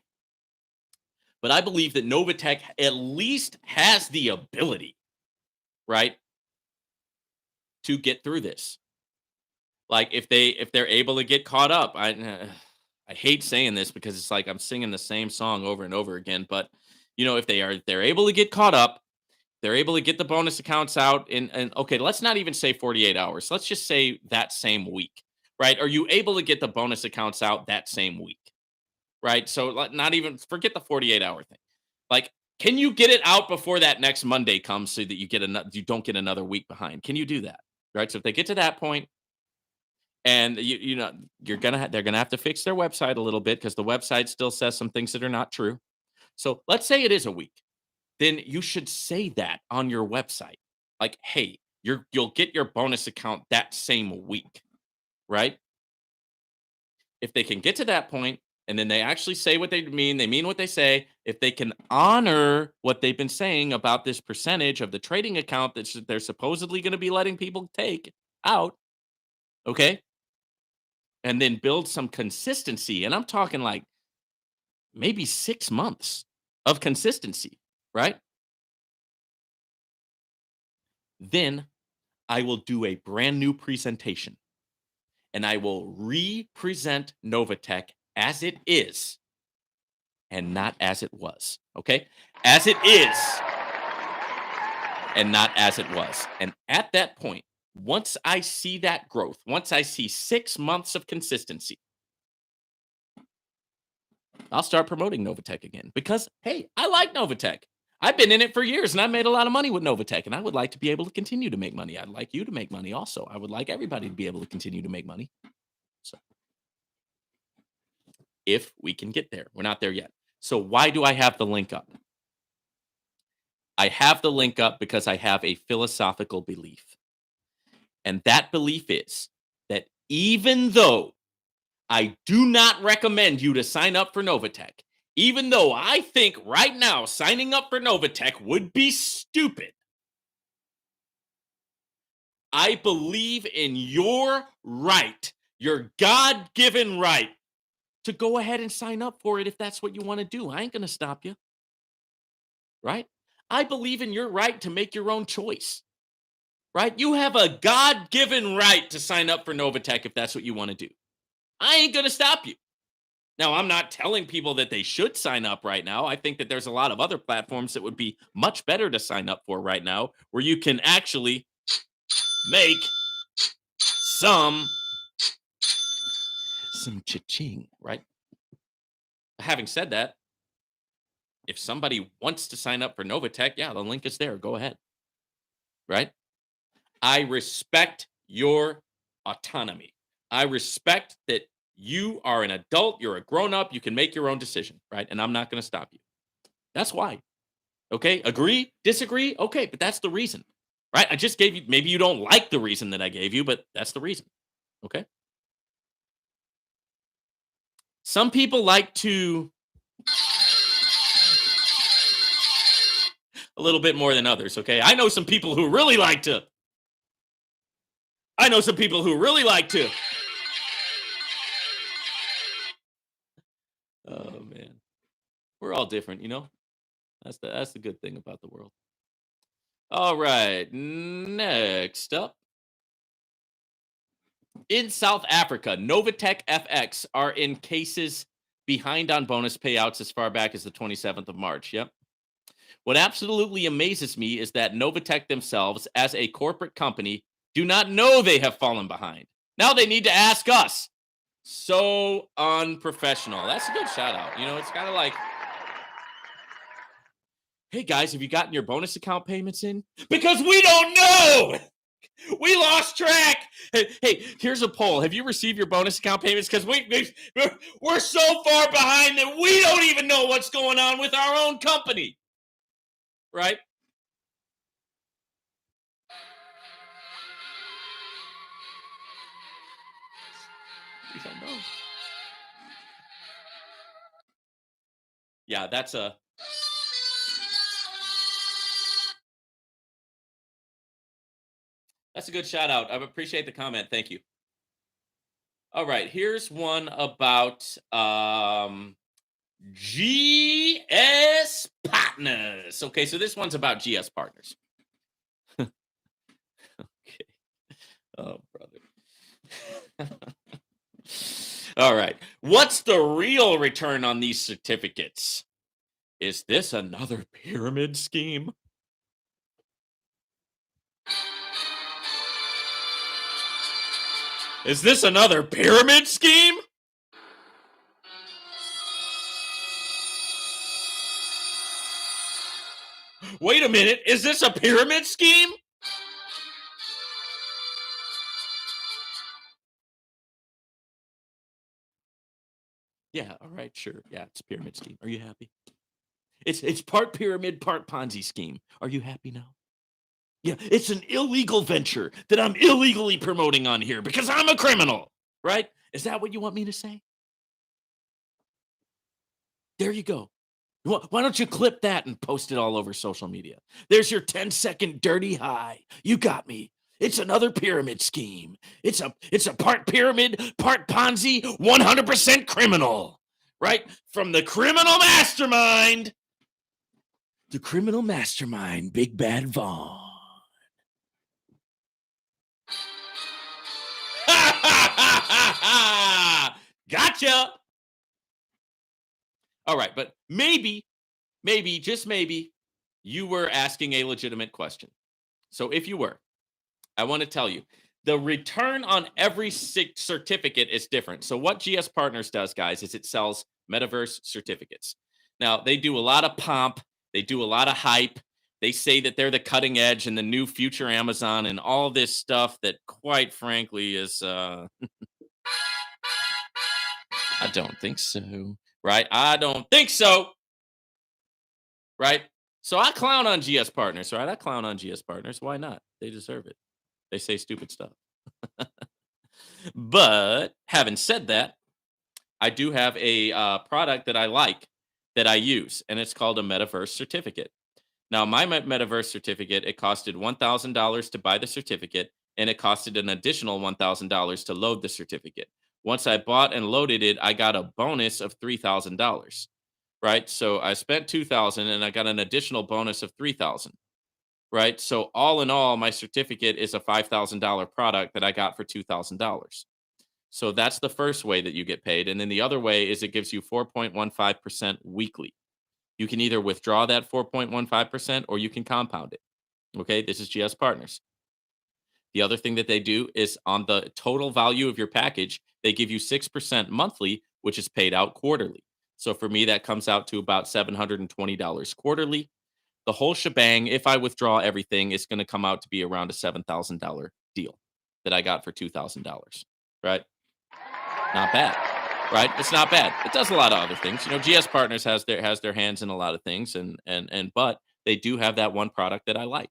but I believe that Novatech at least has the ability, right, to get through this. Like if they're able to get caught up, I hate saying this because it's like I'm singing the same song over and over again, but if they're able to get caught up, they're able to get the bonus accounts out and okay, let's not even say 48 hours. Let's just say that same week, right? Are you able to get the bonus accounts out that same week? Right? So not even forget the 48-hour thing. Like, can you get it out before that next Monday comes so that you don't get another week behind? Can you do that? Right? So if they get to that point and they're gonna have to fix their website a little bit because the website still says some things that are not true. So let's say it is a week. Then you should say that on your website. Like, hey, you'll get your bonus account that same week, right? If they can get to that point and then they actually say what they mean what they say, if they can honor what they've been saying about this percentage of the trading account that they're supposedly going to be letting people take out, okay? And then build some consistency. And I'm talking like maybe 6 months of consistency, right? Then I will do a brand new presentation and I will re-present Novatech as it is and not as it was. Okay? As it is and not as it was. And at that point, once I see that growth, once I see 6 months of consistency, I'll start promoting Novatech again because, hey, I like Novatech. I've been in it for years and I made a lot of money with Novatech and I would like to be able to continue to make money. I'd like you to make money also. I would like everybody to be able to continue to make money. So, if we can get there, we're not there yet. So, why do I have the link up? I have the link up because I have a philosophical belief. And that belief is that even though I do not recommend you to sign up for Novatech, even though I think right now signing up for Novatech would be stupid, I believe in your right, your God given right to go ahead and sign up for it if that's what you want to do. I ain't going to stop you, right? I believe in your right to make your own choice, right? You have a God given right to sign up for Novatech if that's what you want to do. I ain't going to stop you. Now, I'm not telling people that they should sign up right now. I think that there's a lot of other platforms that would be much better to sign up for right now where you can actually make some cha-ching, right? Having said that, if somebody wants to sign up for Novatech, yeah, the link is there. Go ahead, right? I respect your autonomy. I respect that you are an adult, you're a grown up, you can make your own decision, right? And I'm not going to stop you. That's why. Okay? Agree? Disagree? Okay, but that's the reason. Right? I just gave you, maybe you don't like the reason that I gave you, but that's the reason. Okay? Some people like to a little bit more than others. Okay, I know some people who really like to. I know some people who really like to. Oh man, we're all different, you know. That's the good thing about the world. All right, next up. In South Africa, Novatech FX are in cases behind on bonus payouts as far back as the 27th of March. Yep. What absolutely amazes me is that Novatech themselves, as a corporate company, do not know they have fallen behind. Now they need to ask us. So unprofessional. That's a good shout out. You know, it's kind of like, hey guys, have you gotten your bonus account payments in? Because we don't know. We lost track. Hey, here's a poll. Have you received your bonus account payments? Because we're so far behind that we don't even know what's going on with our own company. Right? We don't know. Yeah, that's a good shout out. I appreciate the comment. Thank you. All right, here's one about GS partners. Okay, so this one's about GS partners. Okay. Oh, brother. All right. What's the real return on these certificates? Is this another pyramid scheme? Is this another pyramid scheme? Wait a minute. Is this a pyramid scheme? Yeah, all right, sure. Yeah, it's a pyramid scheme. Are you happy? It's part pyramid, part Ponzi scheme. Are you happy now? Yeah, it's an illegal venture that I'm illegally promoting on here because I'm a criminal, right? Is that what you want me to say? There you go. Why don't you clip that and post it all over social media? There's your 10-second dirty high. You got me. It's another pyramid scheme. It's a part pyramid, part Ponzi, 100% criminal. Right? From the criminal mastermind. The criminal mastermind, Big Bad Vaughn. Gotcha. All right, but maybe, just maybe, you were asking a legitimate question. So if you were, I want to tell you, the return on every certificate is different. So what GS Partners does, guys, is it sells metaverse certificates. Now, they do a lot of pomp. They do a lot of hype. They say that they're the cutting edge and the new future Amazon and all this stuff that, quite frankly, is I don't think so. Right? I don't think so. Right? So I clown on GS Partners, right? I clown on GS Partners. Why not? They deserve it. They say stupid stuff. But having said that, I do have a product that I like that I use, and it's called a Metaverse certificate. Now, my Metaverse certificate, it costed $1,000 to buy the certificate, and it costed an additional $1,000 to load the certificate. Once I bought and loaded it, I got a bonus of $3,000. Right? So I spent 2,000 and I got an additional bonus of 3,000. Right? So all in all, my certificate is a $5,000 product that I got for $2,000. So that's the first way that you get paid. And then the other way is it gives you 4.15% weekly. You can either withdraw that 4.15% or you can compound it. Okay, this is GS Partners. The other thing that they do is on the total value of your package, they give you 6% monthly, which is paid out quarterly. So for me, that comes out to about $720 quarterly. The whole shebang, if I withdraw everything, is going to come out to be around a $7,000 deal that I got for $2,000. Right? Not bad. Right? It's not bad. It does a lot of other things. You know, GS Partners has their hands in a lot of things, and but they do have that one product that I like.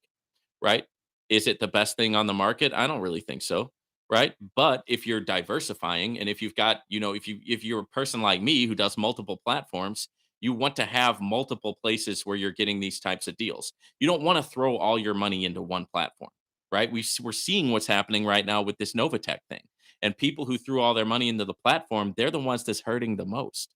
Right? Is it the best thing on the market? I don't really think so. Right? But if you're diversifying and if you've got, you know, if you're a person like me who does multiple platforms, You want to have multiple places where you're getting these types of deals. You don't want to throw all your money into one platform, right? We're seeing what's happening right now with this Novatech thing. And people who threw all their money into the platform, they're the ones that's hurting the most,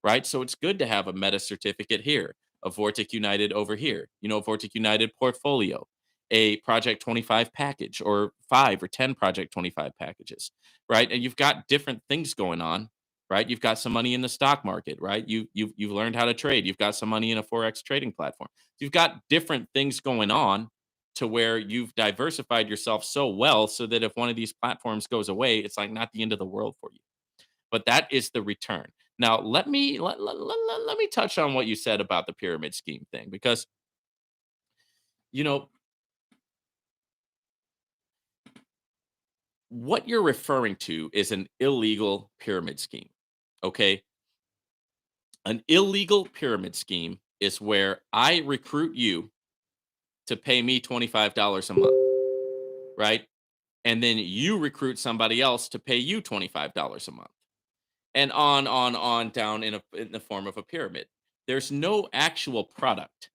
right? So it's good to have a meta certificate here, a Vortic United over here, Vortic United portfolio, a Project 25 package, or 5 or 10 Project 25 packages, right? And you've got different things going on, right? You've got some money in the stock market, right? You've learned how to trade. You've got some money in a Forex trading platform. You've got different things going on to where you've diversified yourself so well so that if one of these platforms goes away, it's like not the end of the world for you. But that is the return. Now, let me touch on what you said about the pyramid scheme thing, because you know what you're referring to is an illegal pyramid scheme. Okay, an illegal pyramid scheme is where I recruit you to pay me $25 a month, right? And then you recruit somebody else to pay you $25 a month. And on down in the form of a pyramid. There's no actual product.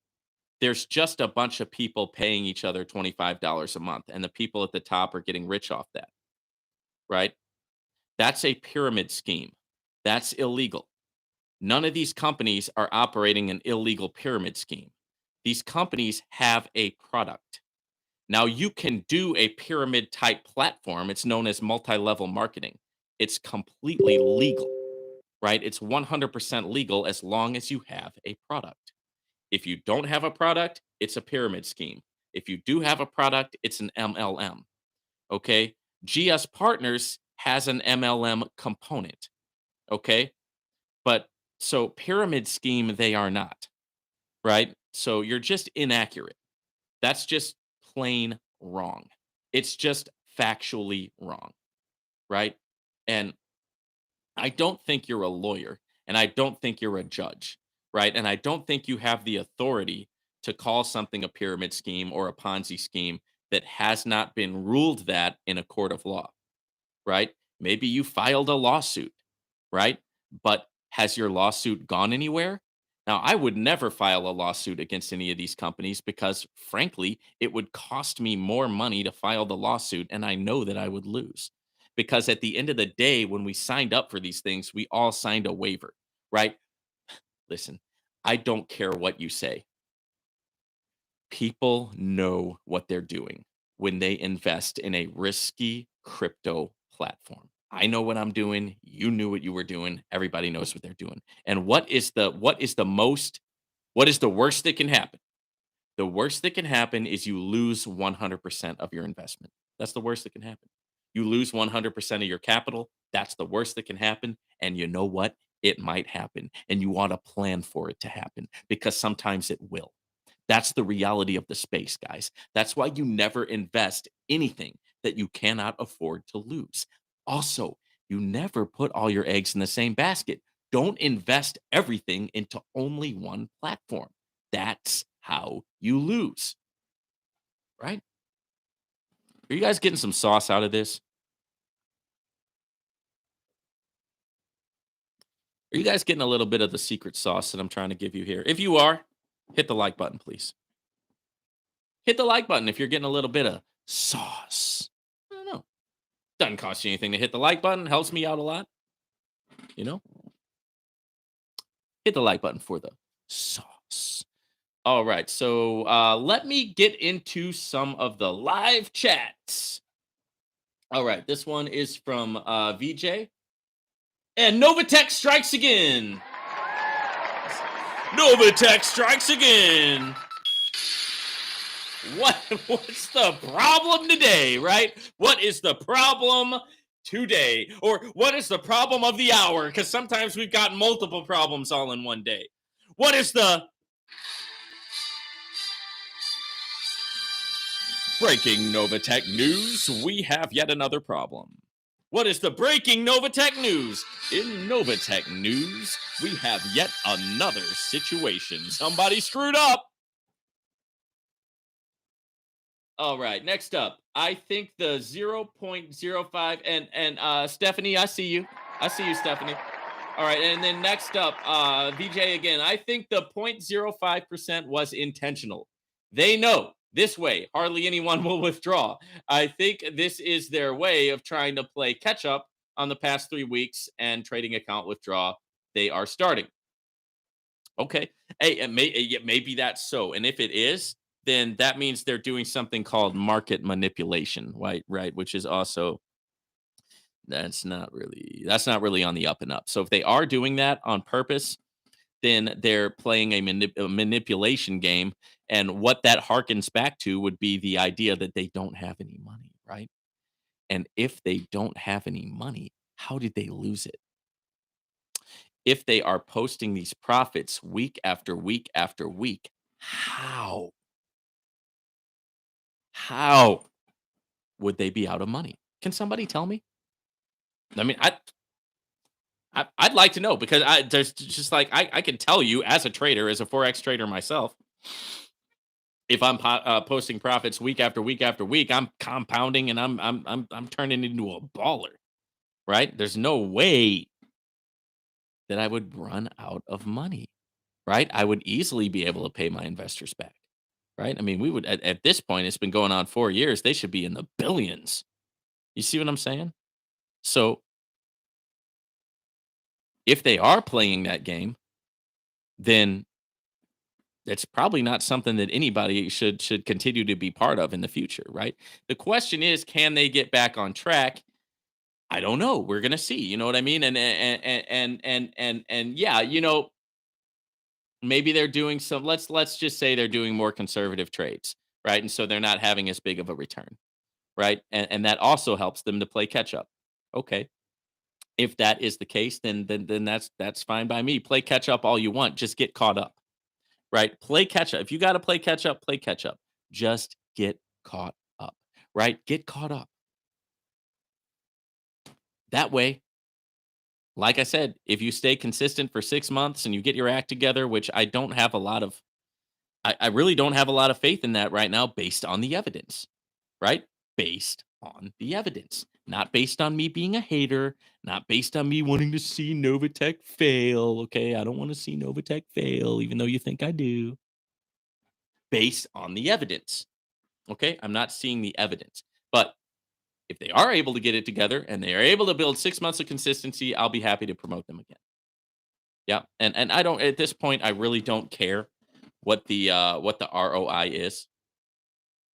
There's just a bunch of people paying each other $25 a month, and the people at the top are getting rich off that, right? That's a pyramid scheme. That's illegal. None of these companies are operating an illegal pyramid scheme. These companies have a product. Now, you can do a pyramid type platform. It's known as multi level marketing. It's completely legal, right? It's 100% legal as long as you have a product. If you don't have a product, it's a pyramid scheme. If you do have a product, it's an MLM. Okay. GS Partners has an MLM component. Okay. But so pyramid scheme, they are not, right? So you're just inaccurate. That's just plain wrong. It's just factually wrong, right? And I don't think you're a lawyer, and I don't think you're a judge, right? And I don't think you have the authority to call something a pyramid scheme or a Ponzi scheme that has not been ruled that in a court of law, right? Maybe you filed a lawsuit, right? But has your lawsuit gone anywhere? Now, I would never file a lawsuit against any of these companies because, frankly, it would cost me more money to file the lawsuit, and I know that I would lose. Because at the end of the day, when we signed up for these things, we all signed a waiver, right? Listen, I don't care what you say. People know what they're doing when they invest in a risky crypto platform. I know what I'm doing. You knew what you were doing. Everybody knows what they're doing. And what is the worst that can happen? The worst that can happen is you lose 100% of your investment. That's the worst that can happen. You lose 100% of your capital. That's the worst that can happen. And you know what? It might happen. And you want to plan for it to happen because sometimes it will. That's the reality of the space, guys. That's why you never invest anything that you cannot afford to lose. Also, you never put all your eggs in the same basket. Don't invest everything into only one platform. That's how you lose, right? Are you guys getting some sauce out of this? Are you guys getting a little bit of the secret sauce that I'm trying to give you here? If you are, hit the like button, please. Hit the like button if you're getting a little bit of sauce. I don't know. Doesn't cost you anything to hit the like button. Helps me out a lot. You know, hit the like button for the sauce. All right. So let me get into some of the live chats. All right. This one is from VJ. And Novatech strikes again. Novatech strikes again. What's the problem today, right? What is the problem today? Or what is the problem of the hour? Because sometimes we've got multiple problems all in one day. What is the breaking Novatech news? We have yet another problem. What is the breaking Novatech news? In Novatech news, we have yet another situation. Somebody screwed up. All right, next up, I think the 0.05 and Stephanie, I see you. I see you, Stephanie. All right, and then next up, VJ again. I think the 0.05% was intentional. They know this way, hardly anyone will withdraw. I think this is their way of trying to play catch up on the past 3 weeks and trading account withdraw. They are starting. Okay. Hey, yeah, maybe that's so. And if it is, then that means they're doing something called market manipulation, right? Right, which is also that's not really on the up and up. So if they are doing that on purpose, then they're playing a manipulation game. And what that harkens back to would be the idea that they don't have any money, right? And if they don't have any money, how did they lose it? If they are posting these profits week after week after week, how? How would they be out of money? Can somebody tell me? I mean, I'd like to know because there's just like I can tell you as a trader, as a forex trader myself, if I'm posting profits week after week after week, I'm compounding and I'm turning into a baller, right? There's no way that I would run out of money, right? I would easily be able to pay my investors back, right? I mean, we would at this point, it's been going on 4 years. They should be in the billions. You see what I'm saying? So if they are playing that game, then it's probably not something that anybody should continue to be part of in the future, right? The question is, can they get back on track? I don't know. We're gonna see. You know what I mean? And yeah, maybe they're doing some. Let's just say they're doing more conservative trades, right? And so they're not having as big of a return, right? And that also helps them to play catch up. Okay, if that is the case, then that's fine by me. Play catch up all you want. Just get caught up, right? Play catch up. If you got to play catch up, play catch up. Just get caught up, right? Get caught up. That way, like I said, if you stay consistent for 6 months and you get your act together, which I really don't have a lot of faith in that right now based on the evidence, right? Based on the evidence, not based on me being a hater, not based on me wanting to see Novatech fail. Okay. I don't want to see Novatech fail, even though you think I do, based on the evidence. Okay. I'm not seeing the evidence. But if they are able to get it together and they are able to build 6 months of consistency, I'll be happy to promote them again. Yeah. And I don't at this point, I really don't care what the ROI is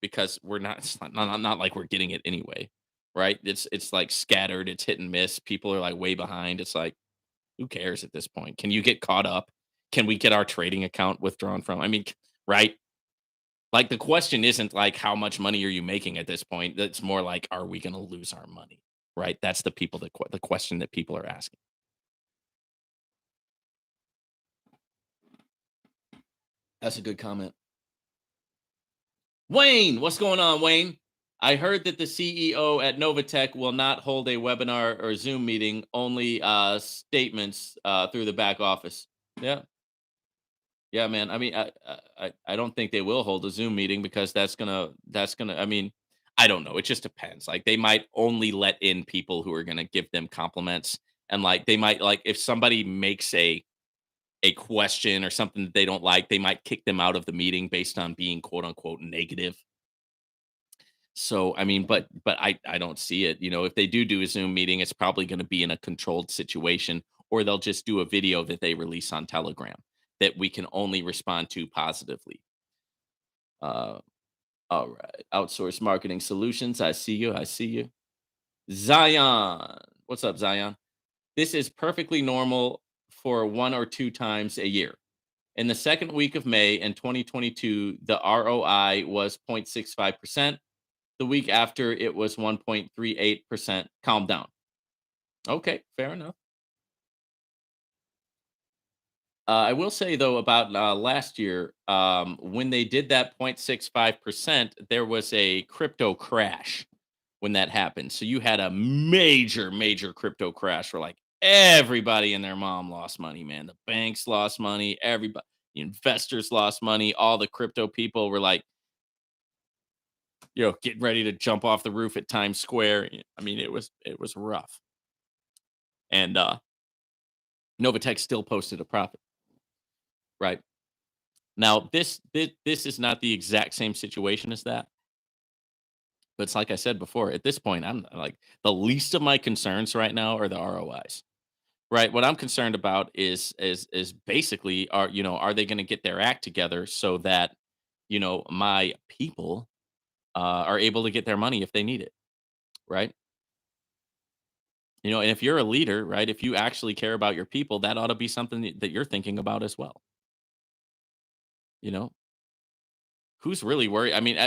because we're not it's not like we're getting it anyway. Right? It's like scattered, it's hit and miss. People are like way behind. It's like, who cares at this point? Can you get caught up? Can we get our trading account withdrawn from? I mean, right? Like the question isn't like how much money are you making at this point? It's more like, are we going to lose our money? Right? That's the question that people are asking. That's a good comment. Wayne, what's going on, Wayne? I heard that the CEO at Novatech will not hold a webinar or Zoom meeting, only statements through the back office. Yeah. Yeah, man. I mean, I don't think they will hold a Zoom meeting because that's gonna. I mean, I don't know. It just depends. Like they might only let in people who are gonna give them compliments, and like they might like if somebody makes a question or something that they don't like, they might kick them out of the meeting based on being quote unquote negative. So I mean, but I don't see it. If they do a Zoom meeting, it's probably going to be in a controlled situation, or they'll just do a video that they release on Telegram that we can only respond to positively. Uh, all right, outsource marketing solutions. I see you. I see you. Zion, what's up, Zion? This is perfectly normal for 1 or 2 times a year. In the second week of May in 2022, the ROI was 0.65%. The week after, it was 1.38%. Calm down. Okay, fair enough. I will say though about last year, when they did that 0.65%, there was a crypto crash when that happened. So you had a major, major crypto crash where like everybody and their mom lost money, man. The banks lost money, everybody, the investors lost money, all the crypto people were like, getting ready to jump off the roof at Times Square. I mean, it was rough. And Novatech still posted a profit, right? Now, this is not the exact same situation as that, but it's like I said before, at this point, I'm like the least of my concerns right now are the ROIs. Right. What I'm concerned about is basically are they going to get their act together so that my people are able to get their money if they need it. Right. And if you're a leader, right, if you actually care about your people, that ought to be something that you're thinking about as well. You know, who's really worried? I mean,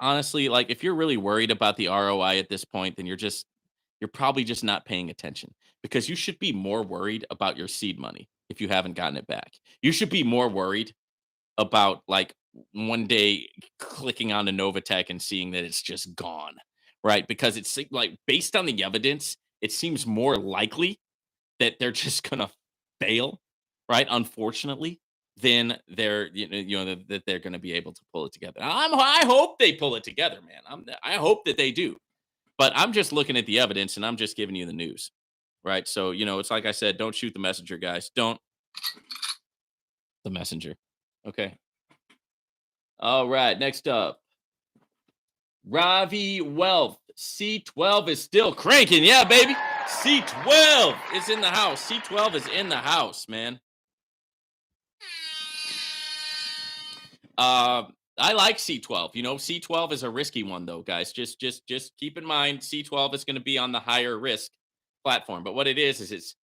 honestly, like if you're really worried about the ROI at this point, then you're probably just not paying attention because you should be more worried about your seed money if you haven't gotten it back. You should be more worried about like one day clicking on a Novatech and seeing that it's just gone, right? Because it's like based on the evidence, it seems more likely that they're just gonna fail, right? Unfortunately, than they're that they're gonna be able to pull it together. I hope they pull it together, man. I hope that they do, but I'm just looking at the evidence and I'm just giving you the news, right? So it's like I said, don't shoot the messenger, guys. Don't the messenger. Okay. All right. Next up. Ravi Wealth. C12 is still cranking. Yeah, baby. C12 is in the house. C12 is in the house, man. I like C12. C12 is a risky one though, guys. Just keep in mind C12 is going to be on the higher risk platform. But what it is it's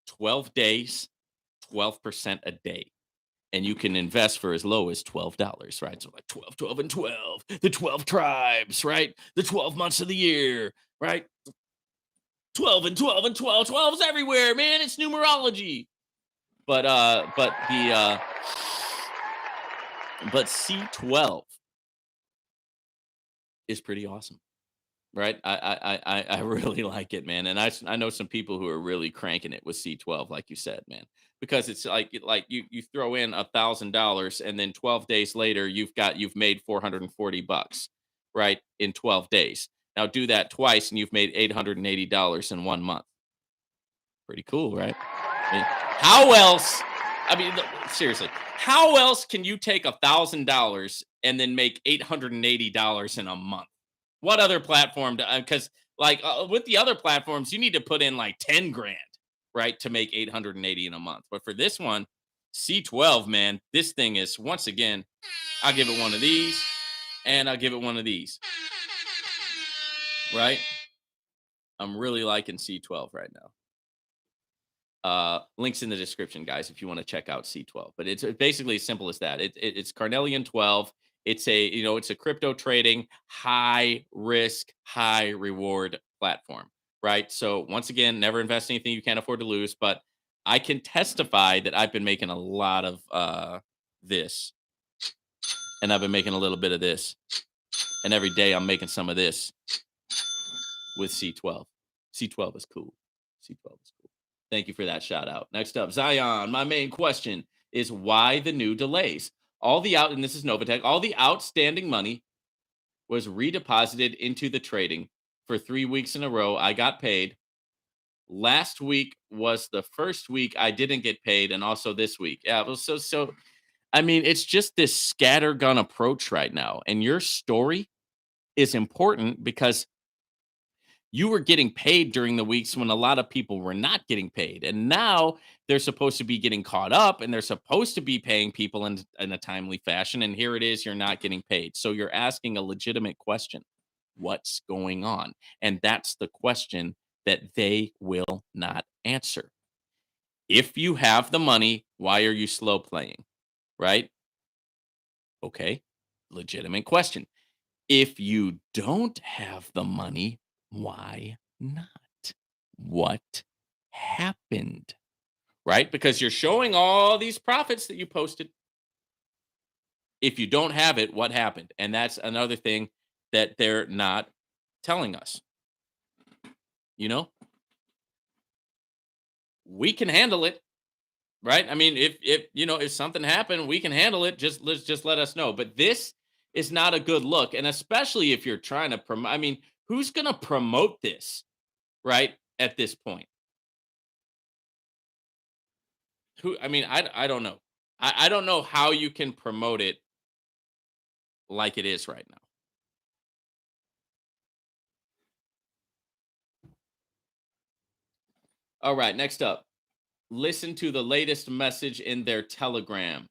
12 days, 12% a day. And you can invest for as low as $12, right? So like 12, 12, and 12, the 12 tribes, right? The 12 months of the year, right? 12 and 12 and 12. 12's everywhere, man. It's numerology. But C12 is pretty awesome. Right, I really like it, man, and I know some people who are really cranking it with C12, like you said, man, because it's like you throw in $1,000, and then 12 days later you've made 440 bucks, right, in 12 days. Now do that twice, and you've made $880 in 1 month. Pretty cool, right? I mean, how else? I mean, seriously, how else can you take $1,000 and then make $880 in a month? What other platform? Because with the other platforms, you need to put in like 10 grand, right, to make 880 in a month. But for this one, C12, man, this thing is once again, I'll give it one of these, and I'll give it one of these, right? I'm really liking C12 right now. Links in the description, guys, if you want to check out C12. But it's basically as simple as that. It's Carnelian 12. It's a crypto trading, high risk, high reward platform, right? So once again, never invest anything you can't afford to lose. But I can testify that I've been making a lot of this, and I've been making a little bit of this, and every day I'm making some of this with C12. C12 is cool. C12 is cool. Thank you for that shout out. Next up, Zion. My main question is why the new delays? And this is Novatech, all the outstanding money was redeposited into the trading for 3 weeks in a row. I got paid. Last week was the first week I didn't get paid, and also this week. Yeah, well, so I mean, it's just this scattergun approach right now. And your story is important because you were getting paid during the weeks when a lot of people were not getting paid. And now they're supposed to be getting caught up and they're supposed to be paying people in a timely fashion. And here it is, you're not getting paid. So you're asking a legitimate question. What's going on? And that's the question that they will not answer. If you have the money, why are you slow playing? Right? Okay. Legitimate question. If you don't have the money, why not? What happened? Right? Because you're showing all these profits that you posted. If you don't have it, what happened? And that's another thing that they're not telling us. We can handle it, right? I mean, if something happened, we can handle it. Just let us know. But this is not a good look, and especially if you're trying to promote. I mean, who's going to promote this, right? At this point, I mean, I don't know. I don't know how you can promote it like it is right now. All right, next up. Listen to the latest message in their Telegram.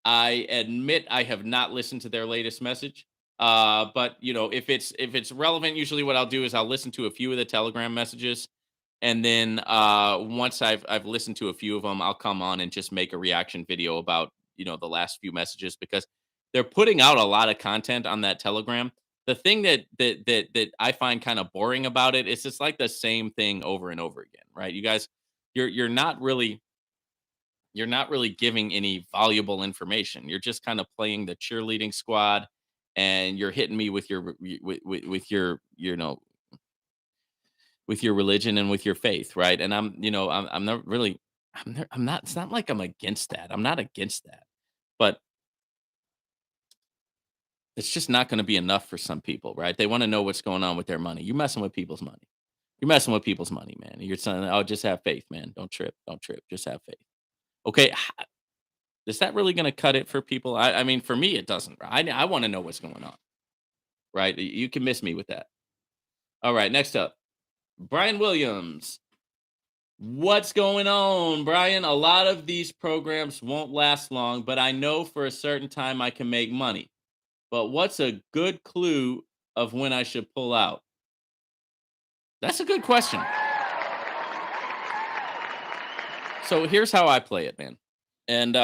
I admit I have not listened to their latest message. But if it's relevant, usually what I'll do is I'll listen to a few of the Telegram messages, and then once I've listened to a few of them, I'll come on and just make a reaction video about the last few messages, because they're putting out a lot of content on that Telegram. The thing that I find kind of boring about it is it's like the same thing over and over again, right? You guys, you're not really giving any valuable information. You're just kind of playing the cheerleading squad, and you're hitting me with your with your with your religion and with your faith, right? And I'm not really I'm not it's not like I'm against that. I'm not against that. But it's just not going to be enough for some people, right? They want to know what's going on with their money. You're messing with people's money. You're messing with people's money, man. You're saying, "Oh, just have faith, man. Don't trip. Don't trip. Just have faith." Okay, is that really gonna cut it for people? I mean, for me, it doesn't. I wanna know what's going on, right? You can miss me with that. All right, next up, Brian Williams. What's going on, Brian? A lot of these programs won't last long, but I know for a certain time I can make money. But what's a good clue of when I should pull out? That's a good question. So here's how I play it, man. And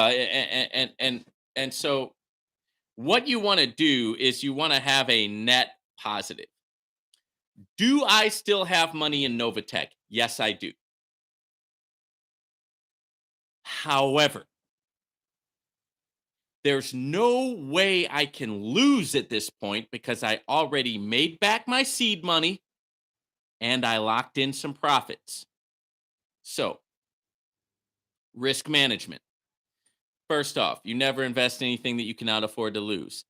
so what you want to do is you want to have a net positive. Do I still have money in Novatech? Yes, I do. However, there's no way I can lose at this point because I already made back my seed money and I locked in some profits. So, risk management. First off, you never invest in anything that you cannot afford to lose.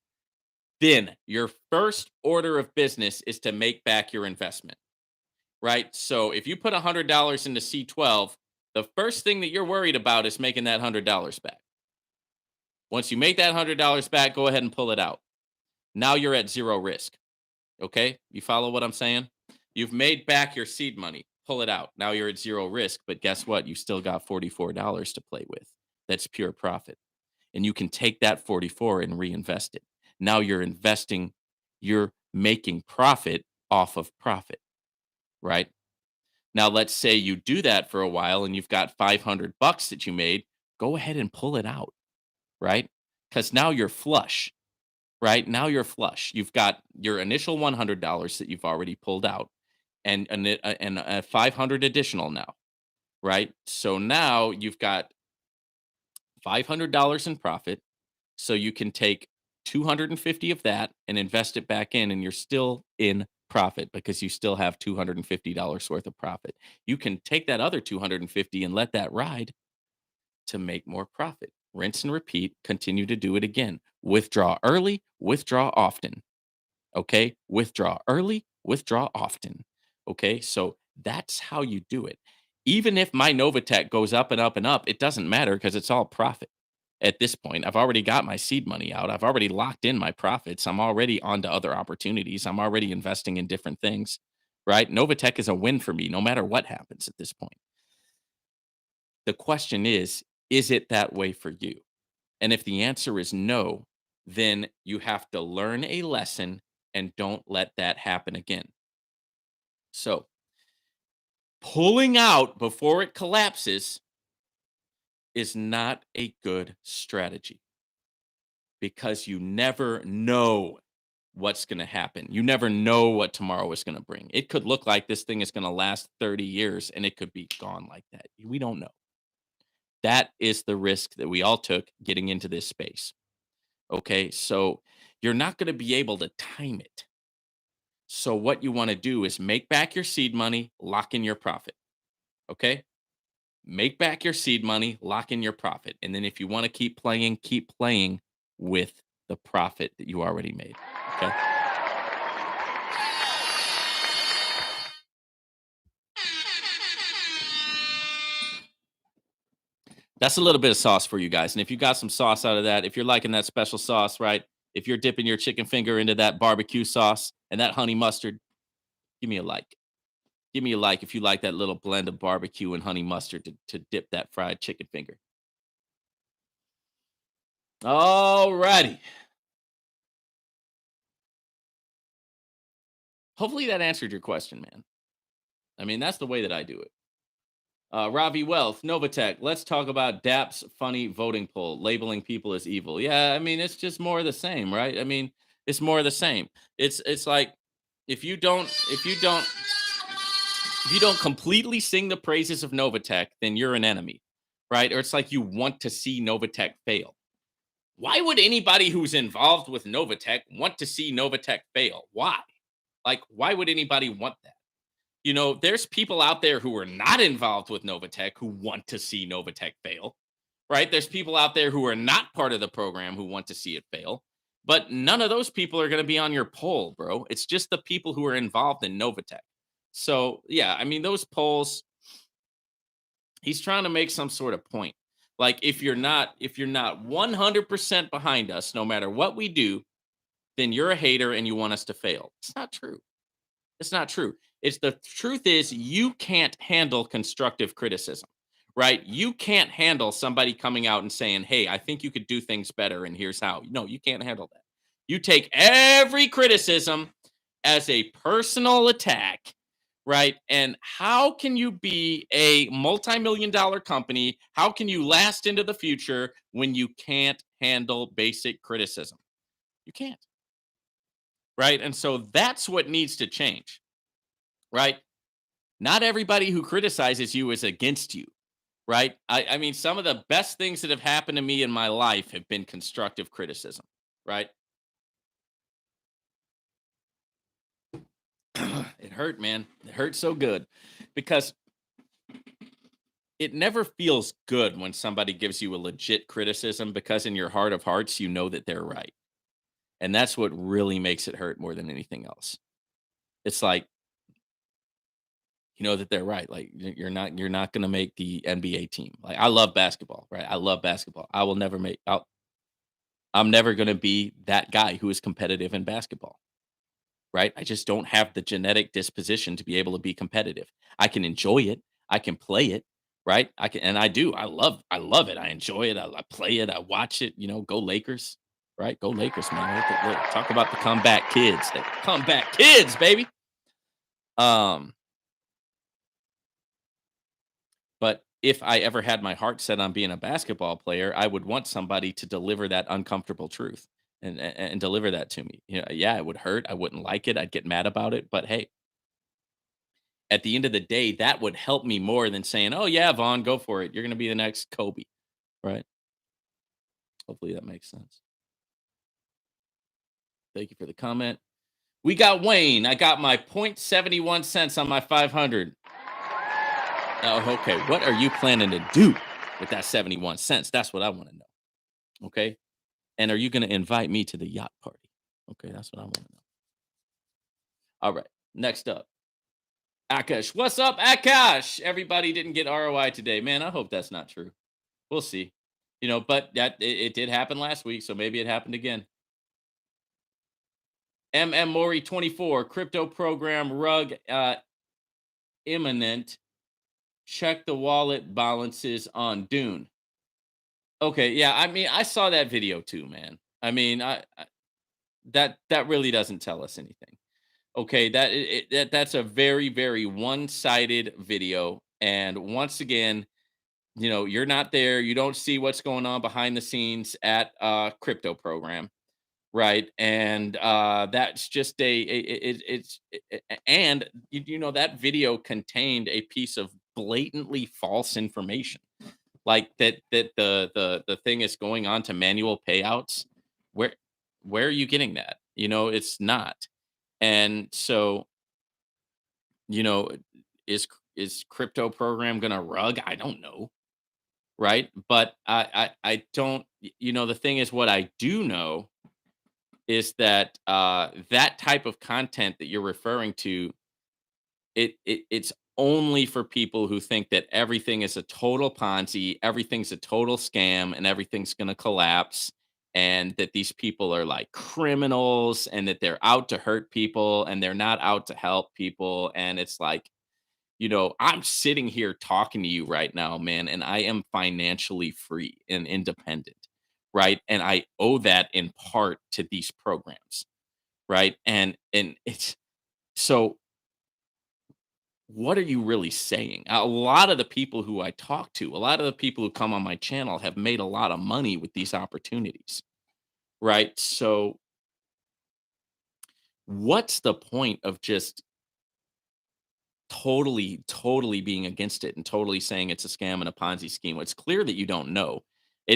Then, your first order of business is to make back your investment, right? So, if you put $100 into C12, the first thing that you're worried about is making that $100 back. Once you make that $100 back, go ahead and pull it out. Now you're at zero risk. Okay? You follow what I'm saying? You've made back your seed money. Pull it out. Now you're at zero risk, but guess what? You still got $44 to play with. That's pure profit. And you can take that 44 and reinvest it. Now you're investing, you're making profit off of profit, right? Now let's say you do that for a while and you've got 500 bucks that you made, go ahead and pull it out, right? Cuz now you're flush. Right? Now you're flush. You've got your initial $100 that you've already pulled out, and 500 additional now, right? So now you've got $500 in profit, so you can take 250 of that and invest it back in, and you're still in profit because you still have $250 worth of profit. You can take that other 250 and let that ride to make more profit. Rinse and repeat, continue to do it again. Withdraw early, withdraw often. Okay. Withdraw early, withdraw often. Okay. So that's how you do it. Even if my Novatech goes up and up and up, it doesn't matter because it's all profit at this point. I've already got my seed money out. I've already locked in my profits. I'm already on to other opportunities. I'm already investing in different things, right? Novatech is a win for me no matter what happens at this point. The question is it that way for you? And if the answer is no, then you have to learn a lesson and don't let that happen again. So, pulling out before it collapses is not a good strategy because you never know what's going to happen. You never know what tomorrow is going to bring. It could look like this thing is going to last 30 years and it could be gone like that. We don't know. That is the risk that we all took getting into this space. Okay. So, you're not going to be able to time it. So what you want to do is make back your seed money, lock in your profit. Okay? Make back your seed money, lock in your profit. And then if you want to keep playing with the profit that you already made. Okay? That's a little bit of sauce for you guys. And if you got some sauce out of that, if you're liking that special sauce, right? If you're dipping your chicken finger into that barbecue sauce and that honey mustard, give me a like. Give me a like if you like that little blend of barbecue and honey mustard to dip that fried chicken finger. All righty. Hopefully that answered your question, man. I mean, that's the way that I do it. Ravi Wealth, Novatech. Let's talk about DApp's funny voting poll, labeling people as evil. Yeah, I mean, it's just more of the same, right? I mean, it's more of the same. It's like if you don't completely sing the praises of Novatech, then you're an enemy, right? Or it's like you want to see Novatech fail. Why would anybody who's involved with Novatech want to see Novatech fail? Why? Like, why would anybody want that? There's people out there who are not involved with Novatech who want to see Novatech fail, right? There's people out there who are not part of the program who want to see it fail, but none of those people are going to be on your poll, bro. It's just the people who are involved in Novatech. So, yeah, I mean, those polls, he's trying to make some sort of point. Like if you're not 100% behind us no matter what we do, then you're a hater and you want us to fail. It's not true. It's not true. It's the truth is you can't handle constructive criticism, right? You can't handle somebody coming out and saying, "Hey, I think you could do things better and here's how." No, you can't handle that. You take every criticism as a personal attack, right? And how can you be a multi-million dollar company? How can you last into the future when you can't handle basic criticism? You can't, right? And so that's what needs to change, right? Not everybody who criticizes you is against you, right? I mean, some of the best things that have happened to me in my life have been constructive criticism, right? It hurt, man. It hurt so good because it never feels good when somebody gives you a legit criticism because in your heart of hearts, you know that they're right. And that's what really makes it hurt more than anything else. It's like, you know that they're right. Like you're not going to make the NBA team. Like I love basketball, right? I love basketball. I'm never going to be that guy who is competitive in basketball, right? I just don't have the genetic disposition to be able to be competitive. I can enjoy it. I can play it, right? I can, and I do. I love it. I enjoy it. I play it. I watch it. Go Lakers, right? Go Lakers, man. Talk about the comeback kids. The comeback kids, baby. Um, But if I ever had my heart set on being a basketball player, I would want somebody to deliver that uncomfortable truth and deliver that to me. Yeah, it would hurt. I wouldn't like it. I'd get mad about it. But hey, at the end of the day, that would help me more than saying, "Oh yeah, Vaughn, go for it. You're going to be the next Kobe." Right? Hopefully that makes sense. Thank you for the comment. We got Wayne. I got my 0.71 on my 500. Oh, okay. What are you planning to do with that 71 cents? That's what I want to know. Okay. And are you gonna invite me to the yacht party? Okay, that's what I wanna know. All right, next up, Akash. What's up, Akash? Everybody didn't get ROI today. Man, I hope that's not true. We'll see. But it did happen last week, so maybe it happened again. MM Mori 24, crypto program rug imminent. Check the wallet balances on Dune. Okay, yeah, I mean, I saw that video too, man. I mean, that really doesn't tell us anything. Okay, that's a very, very one-sided video, and once again, you're not there, you don't see what's going on behind the scenes at a crypto program, right? And, that's just and that video contained a piece of blatantly false information, like that the thing is going on to manual payouts. Where where are you getting that? It's not. And so, you know, is crypto program gonna rug? I don't know, right? But I don't. The thing is, what I do know is that that type of content that you're referring to, it's only for people who think that everything is a total Ponzi, everything's a total scam, and everything's going to collapse, and that these people are like criminals and that they're out to hurt people and they're not out to help people. And it's like, I'm sitting here talking to you right now, man, and I am financially free and independent, right? And I owe that in part to these programs, right? And it's so what are you really saying? A lot of the people who I talk to, a lot of the people who come on my channel have made a lot of money with these opportunities, right? So, what's the point of just totally being against it and totally saying it's a scam and a Ponzi scheme? It's clear that you don't know.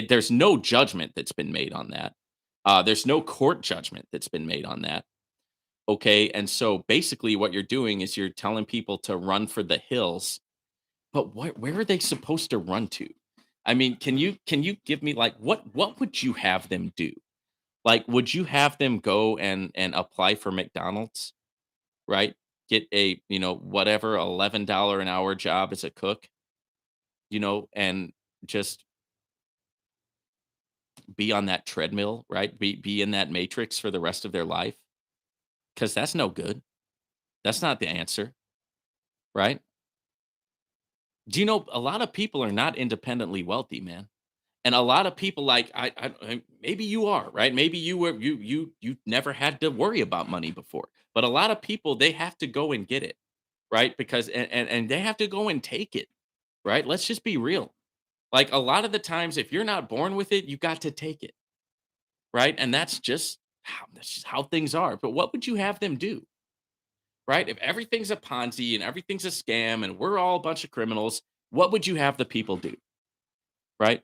There's no judgment that's been made on that. There's no court judgment that's been made on that. Okay. And so basically, what you're doing is you're telling people to run for the hills. But where are they supposed to run to? I mean, can you give me like what would you have them do? Like, would you have them go and apply for McDonald's, right? Get a, whatever $11 an hour job as a cook, and just be on that treadmill, right? Be in that matrix for the rest of their life? Because that's no good. That's not the answer, right? Do you know a lot of people are not independently wealthy, man? And a lot of people like maybe you are, right? Maybe you never had to worry about money before. But a lot of people they have to go and get it, right? Because and they have to go and take it, right? Let's just be real. Like a lot of the times if you're not born with it, you got to take it, right? And that's just how things are. But what would you have them do? Right? If everything's a Ponzi and everything's a scam and we're all a bunch of criminals, what would you have the people do? Right?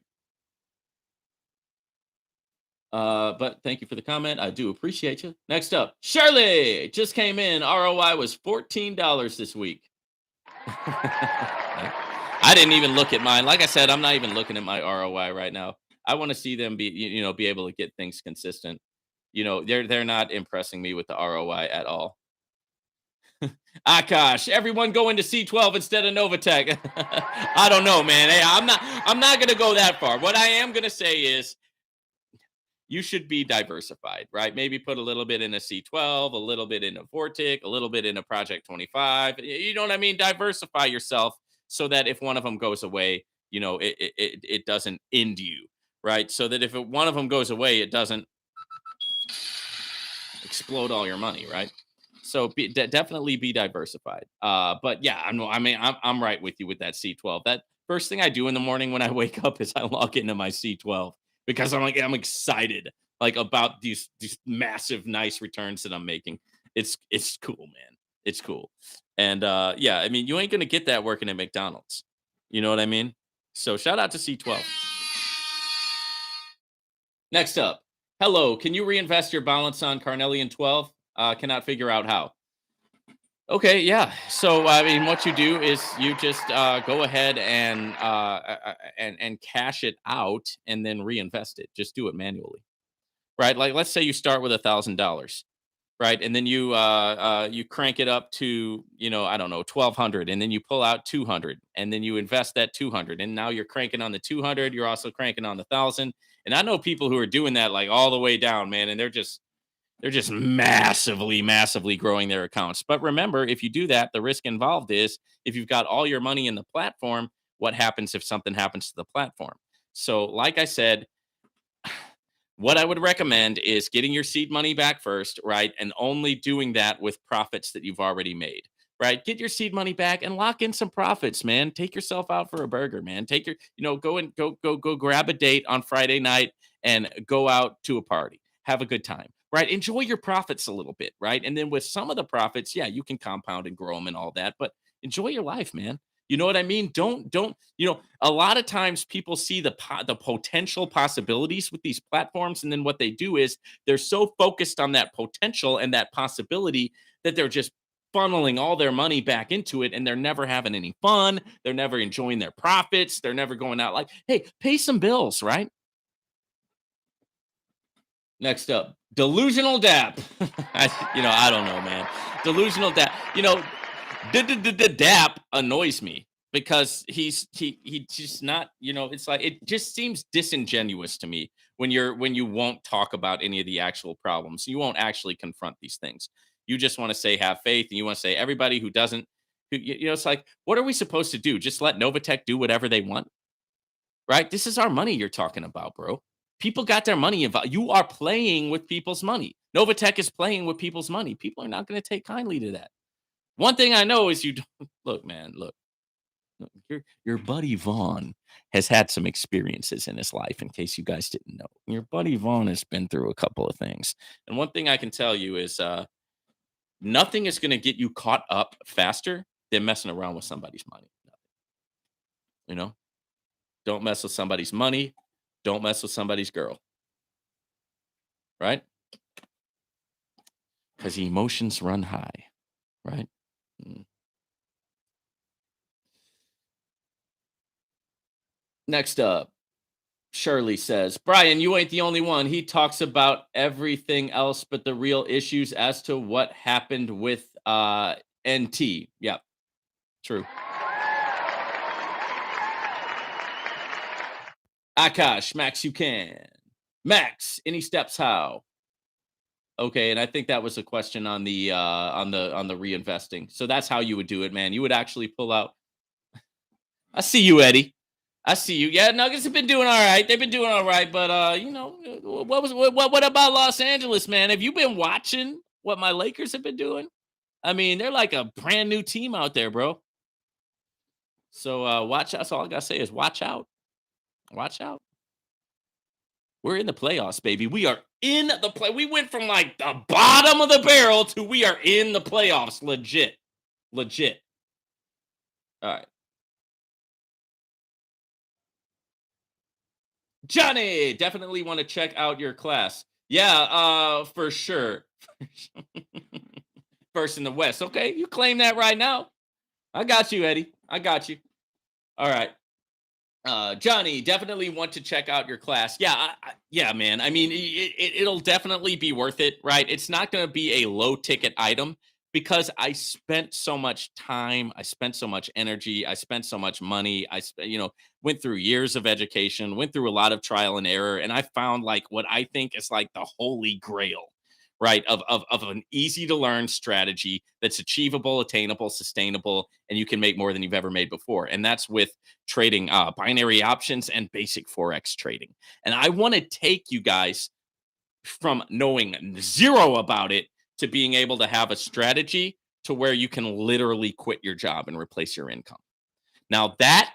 But thank you for the comment. I do appreciate you. Next up, Shirley just came in. ROI was $14 this week. I didn't even look at mine. Like I said, I'm not even looking at my ROI right now. I want to see them be able to get things consistent. They're not impressing me with the ROI at all. Akash, everyone go into C12 instead of Novatech. I don't know, man. Hey, I'm not gonna go that far. What I am gonna say is you should be diversified, right? Maybe put a little bit in a C12, a little bit in a Vortic, a little bit in a Project 25. You know what I mean? Diversify yourself so that if one of them goes away, it doesn't end you, right? So that if one of them goes away, it doesn't explode all your money, right? So definitely be diversified. But yeah, I'm right with you with that C12. That first thing I do in the morning when I wake up is I log into my C12 because I'm excited like about these massive nice returns that I'm making. It's cool, man. It's cool. And yeah, I mean, you ain't gonna get that working at McDonald's. You know what I mean? So shout out to C12. Next up, hello. Can you reinvest your balance on Carnelian 12? Cannot figure out how. Okay, yeah. So I mean, what you do is you just go ahead and cash it out and then reinvest it. Just do it manually, right? Like let's say you start with $1,000, right, and then you crank it up to I don't know 1,200, and then you pull out 200, and then you invest that 200, and now you're cranking on the 200. You're also cranking on the 1,000, and I know people who are doing that like all the way down, man, and they're just massively growing their accounts. But remember, if you do that, the risk involved is if you've got all your money in the platform, what happens if something happens to the platform? So, like I said, what I would recommend is getting your seed money back first, right? And only doing that with profits that you've already made, right? Get your seed money back and lock in some profits, man. Take yourself out for a burger, man. Take your, go grab a date on Friday night and go out to a party. Have a good time, right? Enjoy your profits a little bit, right? And then with some of the profits, yeah, you can compound and grow them and all that, but enjoy your life, man. You know what I mean? Don't a lot of times people see the potential possibilities with these platforms, and then what they do is they're so focused on that potential and that possibility that they're just funneling all their money back into it, and they're never having any fun. They're never enjoying their profits. They're never going out like, hey, pay some bills, right? Next up, delusional dap. I don't know, man. Delusional dap. Dap annoys me because he just not, it's like it just seems disingenuous to me when you won't talk about any of the actual problems. You won't actually confront these things. You just want to say have faith, and you want to say everybody who doesn't, it's like, what are we supposed to do? Just let Novatech do whatever they want, right? This is our money you're talking about, bro. People got their money involved. You are playing with people's money. Novatech is playing with people's money. People are not going to take kindly to that. One thing I know is you don't look, man, look, your buddy Vaughn has had some experiences in his life, in case you guys didn't know. Your buddy Vaughn has been through a couple of things. And one thing I can tell you is nothing is going to get you caught up faster than messing around with somebody's money. You know, don't mess with somebody's money. Don't mess with somebody's girl. Right? Because emotions run high. Right? Mm. Next up, Shirley says, Brian, you ain't the only one. He talks about everything else but the real issues as to what happened with NT. Yep, true. Akash, Max, you can. Max, any steps how? Okay, and I think that was a question on the reinvesting. So that's how you would do it, man. You would actually pull out. I see you, Eddie. I see you. Yeah, Nuggets have been doing all right. They've been doing all right, but what about Los Angeles, man? Have you been watching what my Lakers have been doing? I mean, they're like a brand new team out there, bro. So watch out. That's all I gotta say is watch out. Watch out. We're in the playoffs, baby. We are in the play. We went from like the bottom of the barrel to we are in the playoffs. Legit. Legit. All right. Johnny, definitely want to check out your class. Yeah, for sure. First in the West. Okay, you claim that right now. I got you, Eddie. I got you. All right. Johnny, definitely want to check out your class. Yeah, yeah, man. I mean, it'll definitely be worth it, right? It's not going to be a low ticket item because I spent so much time, I spent so much energy, I spent so much money. Went through years of education, went through a lot of trial and error, and I found like what I think is like the holy grail, right? Of an easy to learn strategy that's achievable, attainable, sustainable, and you can make more than you've ever made before. And that's with trading binary options and basic Forex trading. And I want to take you guys from knowing zero about it to being able to have a strategy to where you can literally quit your job and replace your income. Now, that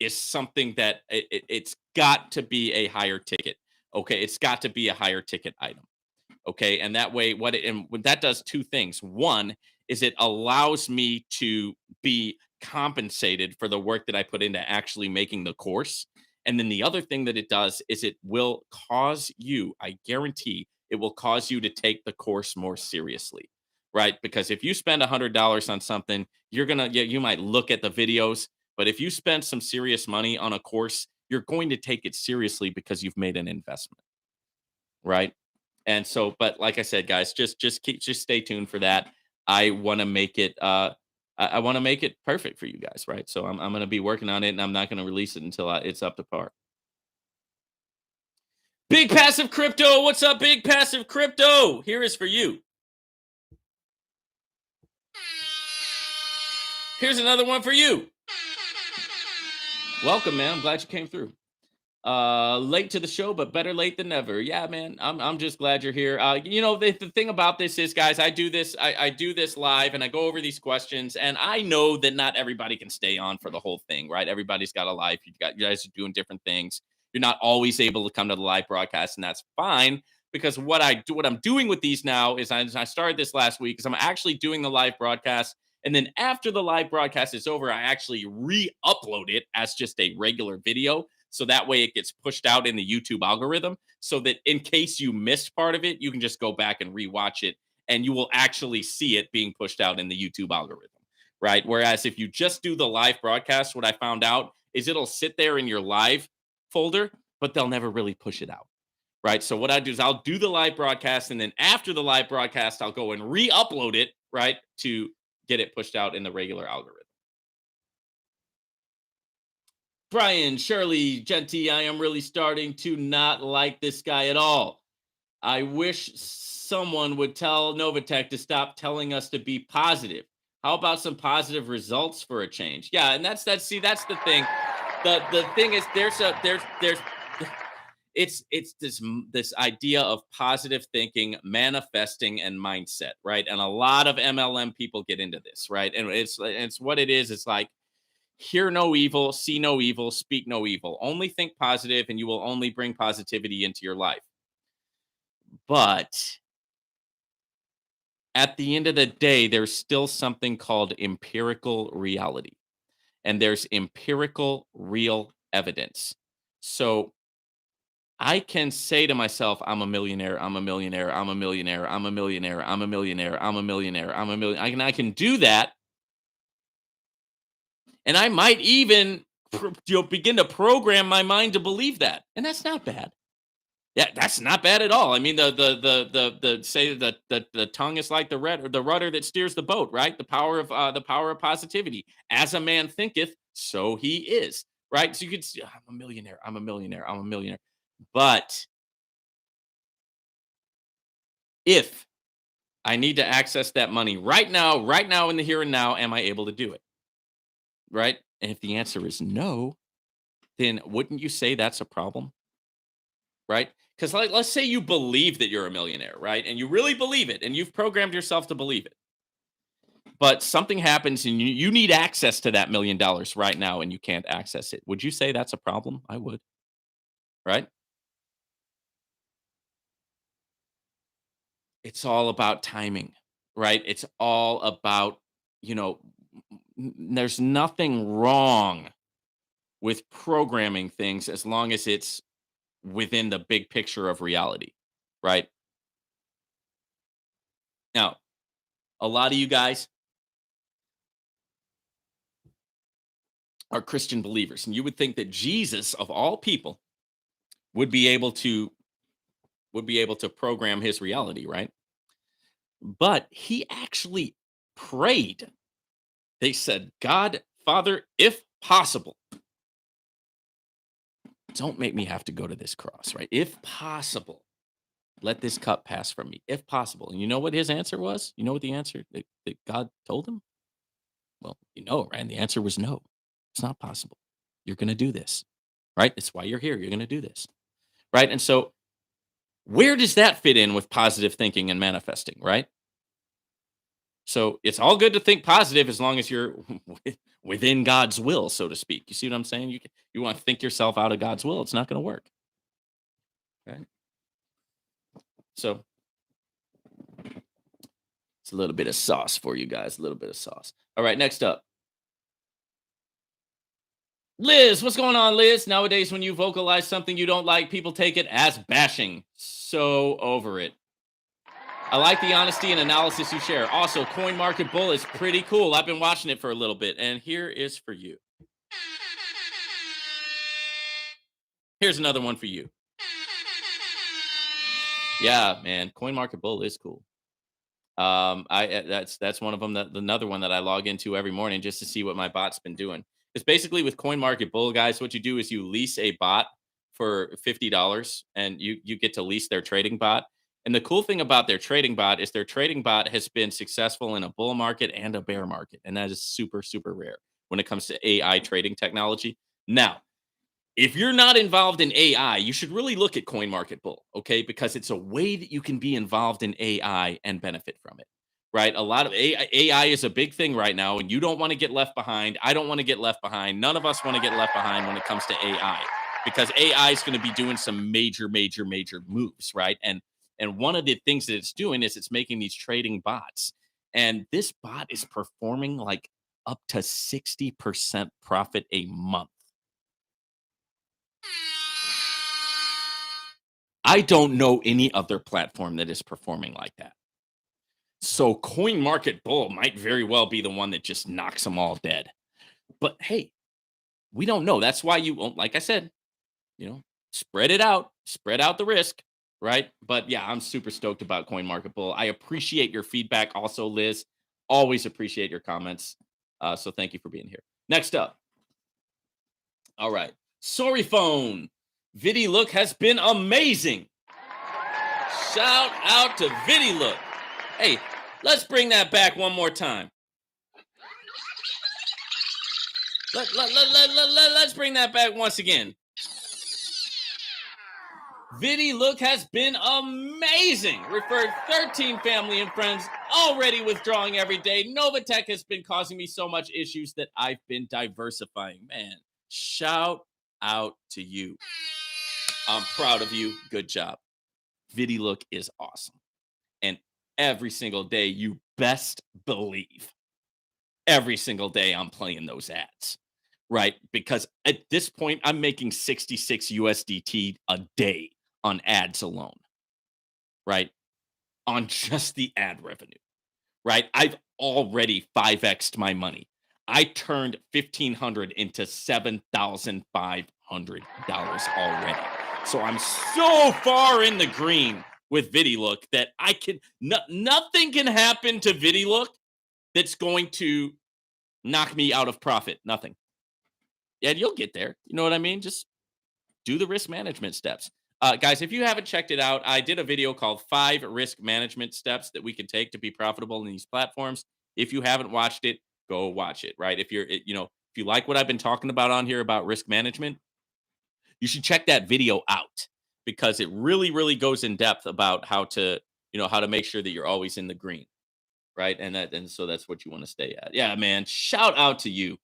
is something that it's got to be a higher ticket. Okay. It's got to be a higher ticket item. Okay. And that way, what that does two things. One is it allows me to be compensated for the work that I put into actually making the course. And then the other thing that it does is it will cause you, I guarantee it will cause you to take the course more seriously. Right. Because if you spend $100 on something, you might look at the videos, but if you spend some serious money on a course, you're going to take it seriously because you've made an investment. Right. And so, but like I said, guys, just stay tuned for that. I want to make it I want to make it perfect for you guys, right? So I'm going to be working on it, and I'm not going to release it until it's up to par. Big Passive Crypto, what's up, Big Passive Crypto? Here is for you. Here's another one for you. Welcome, man. I'm glad you came through. Late to the show, but better late than never. Yeah, man. I'm just glad you're here. The thing about this is, guys, I do this live and I go over these questions, and I know that not everybody can stay on for the whole thing, right? Everybody's got a life. You guys are doing different things. You're not always able to come to the live broadcast, and that's fine, because what I'm doing with these now is I started this last week, is I'm actually doing the live broadcast. And then after the live broadcast is over, I actually re-upload it as just a regular video. So that way it gets pushed out in the YouTube algorithm, so that in case you missed part of it, you can just go back and rewatch it, and you will actually see it being pushed out in the YouTube algorithm, right? Whereas if you just do the live broadcast, what I found out is it'll sit there in your live folder, but they'll never really push it out, right? So what I do is I'll do the live broadcast, and then after the live broadcast, I'll go and re-upload it, right, to get it pushed out in the regular algorithm. Brian, Shirley, Genty, I am really starting to not like this guy at all. I wish someone would tell Novatech to stop telling us to be positive. How about some positive results for a change? Yeah, and that's the thing. The thing is there's it's this idea of positive thinking, manifesting, and mindset, right? And a lot of MLM people get into this, right? And it's what it is. It's like hear no evil, see no evil, speak no evil. Only think positive, and you will only bring positivity into your life. But at the end of the day, there's still something called empirical reality, and there's empirical real evidence. So I can say to myself, I'm a millionaire, I'm a millionaire, I'm a millionaire, I'm a millionaire, I'm a millionaire, I'm a millionaire, I'm a million. I can do that. And I might even begin to program my mind to believe that. And that's not bad. Yeah, that's not bad at all. I mean, the say that the tongue is like the rudder that steers the boat, right? The power of positivity. As a man thinketh, so he is, right? So you could see, I'm a millionaire, I'm a millionaire, I'm a millionaire. But if I need to access that money right now in the here and now, am I able to do it? Right? And if the answer is no, then wouldn't you say that's a problem? Right? Because let's say you believe that you're a millionaire, right? And you really believe it, and you've programmed yourself to believe it. But something happens and you need access to that $1,000,000 right now and you can't access it. Would you say that's a problem? I would, right? It's all about timing, right? It's all about, you know, there's nothing wrong with programming things as long as it's within the big picture of reality, right? Now, a lot of you guys are Christian believers, and you would think that Jesus, of all people, would be able to program his reality, right? But he actually prayed. They said, God, Father, if possible, don't make me have to go to this cross, right? If possible, let this cup pass from me, if possible. And you know what his answer was? You know what the answer that God told him? Well, you know, right? And the answer was no, it's not possible. You're going to do this, right? That's why you're here. You're going to do this, right? And so, where does that fit in with positive thinking and manifesting, right? So it's all good to think positive as long as you're within God's will, so to speak. You see what I'm saying? You want to think yourself out of God's will, it's not going to work. Right? So it's a little bit of sauce for you guys, a little bit of sauce. All right, next up. Liz, what's going on, Liz? Nowadays, when you vocalize something you don't like, people take it as bashing. So over it. I like the honesty and analysis you share. Also, Coin Market Bull is pretty cool. I've been watching it for a little bit, and here is for you. Here's another one for you. Yeah, man, Coin Market Bull is cool. That's one of them. Another one that I log into every morning just to see what my bot's been doing. It's basically with Coin Market Bull, guys. What you do is you lease a bot for $50, and you get to lease their trading bot. And the cool thing about their trading bot is their trading bot has been successful in a bull market and a bear market, and that is super super rare when it comes to AI trading technology. Now, if you're not involved in AI, you should really look at Coin Market Bull, okay? Because it's a way that you can be involved in AI and benefit from it, right? A lot of AI is a big thing right now, and you don't want to get left behind. I don't want to get left behind. None of us want to get left behind when it comes to AI, because AI is going to be doing some major, major, major moves, right? And one of the things that it's doing is it's making these trading bots, and this bot is performing like up to 60% profit a month. I don't know any other platform that is performing like that. So Coin Market Bull might very well be the one that just knocks them all dead. But hey, we don't know. That's why like I said, spread out the risk, right? But yeah, I'm super stoked about Coin Market Bull. I appreciate your feedback also, Liz. Always appreciate your comments. So thank you for being here. Next up. All right. Sorry phone. Vidi Look has been amazing. Shout out to Vidi Look. Hey, let's bring that back one more time. Let's bring that back once again. Vidi Look has been amazing. Referred 13 family and friends, already withdrawing every day. Novatech has been causing me so much issues that I've been diversifying. Man, shout out to you. I'm proud of you. Good job. Vidi Look is awesome. And every single day, you best believe, every single day I'm playing those ads, right? Because at this point, I'm making 66 USDT a day on ads alone, right? On just the ad revenue, right? I've already 5x'd my money. I turned 1,500 into $7,500 already. So I'm so far in the green with VidiLook that I can nothing can happen to VidiLook that's going to knock me out of profit. Nothing. And you'll get there. You know what I mean? Just do the risk management steps. Guys, if you haven't checked it out, I did a video called 5 risk management steps that we can take to be profitable in these platforms. If you haven't watched it, go watch it, right? If you're, if you like what I've been talking about on here about risk management, you should check that video out because it really, really goes in depth about how to, how to make sure that you're always in the green, right? And so that's what you want to stay at. Yeah, man. Shout out to you.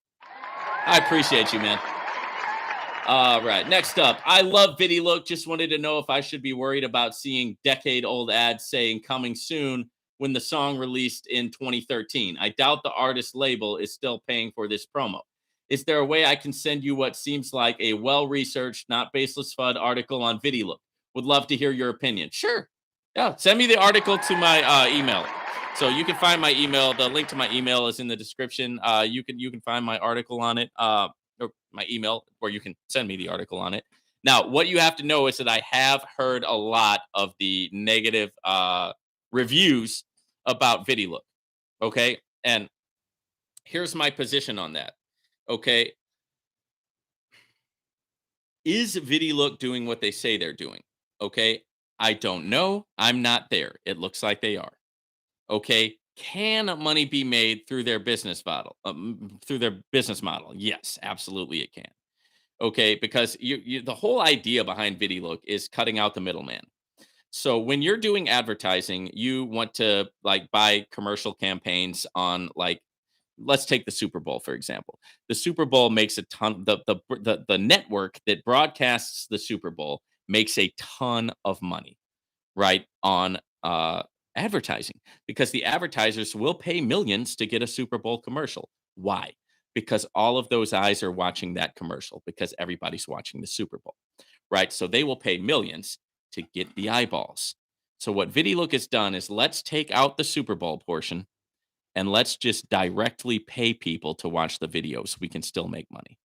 I appreciate you, man. All right. Next up, I love VidiLook. Just wanted to know if I should be worried about seeing decade-old ads saying coming soon when the song released in 2013. I doubt the artist label is still paying for this promo. Is there a way I can send you what seems like a well-researched, not baseless FUD article on VidiLook? Would love to hear your opinion. Sure. Yeah. Send me the article to my email. So you can find my email. The link to my email is in the description. You can find my article on it. Or my email, or you can send me the article on it. Now, what you have to know is that I have heard a lot of the negative reviews about VidiLook. Okay. And here's my position on that. Okay. Is VidiLook doing what they say they're doing? Okay. I don't know. I'm not there. It looks like they are. Okay. Can money be made through their business model? Yes, absolutely it can. Okay, because the whole idea behind VidiLook is cutting out the middleman. So when you're doing advertising, you want to like buy commercial campaigns on like let's take the Super Bowl for example. The Super Bowl makes a ton the network that broadcasts the Super Bowl makes a ton of money, right? On advertising because the advertisers will pay millions to get a Super Bowl commercial. Why? Because all of those eyes are watching that commercial because everybody's watching the Super Bowl, right? So they will pay millions to get the eyeballs. So what VidiLook has done is let's take out the Super Bowl portion and let's just directly pay people to watch the videos. We can still make money.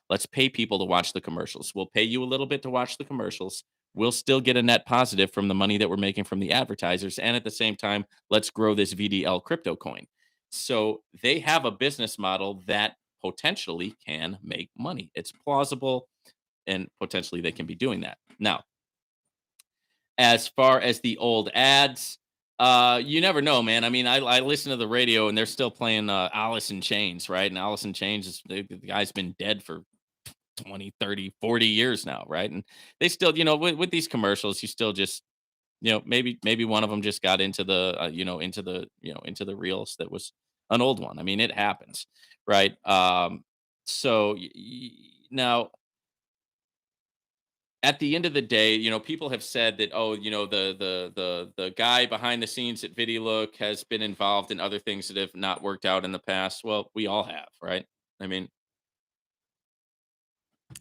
Let's pay people to watch the commercials. We'll pay you a little bit to watch the commercials. We'll still get a net positive from the money that we're making from the advertisers. And at the same time, let's grow this VDL crypto coin. So they have a business model that potentially can make money. It's plausible and potentially they can be doing that. Now, as far as the old ads, you never know, man. I mean, I listen to the radio and they're still playing Alice in Chains, right? And Alice in Chains, the guy's been dead for 20, 30, 40 years now, right? And they still, with these commercials, you still just, maybe one of them just got into the, into the reels that was an old one. I mean, it happens, right? So now at the end of the day, people have said that, oh, the guy behind the scenes at VidiLook has been involved in other things that have not worked out in the past. Well, we all have, right? I mean,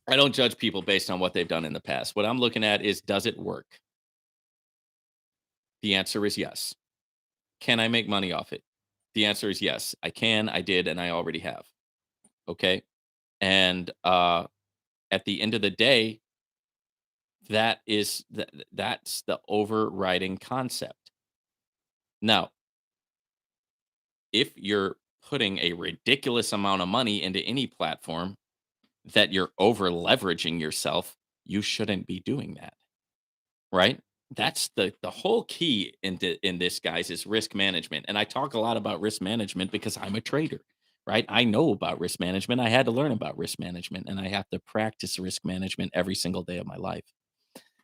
I don't judge people based on what they've done in the past. What I'm looking at is does it work? The answer is yes. Can I make money off it? The answer is yes. I can, I did, and I already have. Okay. And at the end of the day, that's the overriding concept. Now, if you're putting a ridiculous amount of money into any platform that you're over leveraging yourself, you shouldn't be doing that, right? That's the whole key in this, guys, is risk management. And I talk a lot about risk management because I'm a trader, right? I know about risk management. I had to learn about risk management, and I have to practice risk management every single day of my life.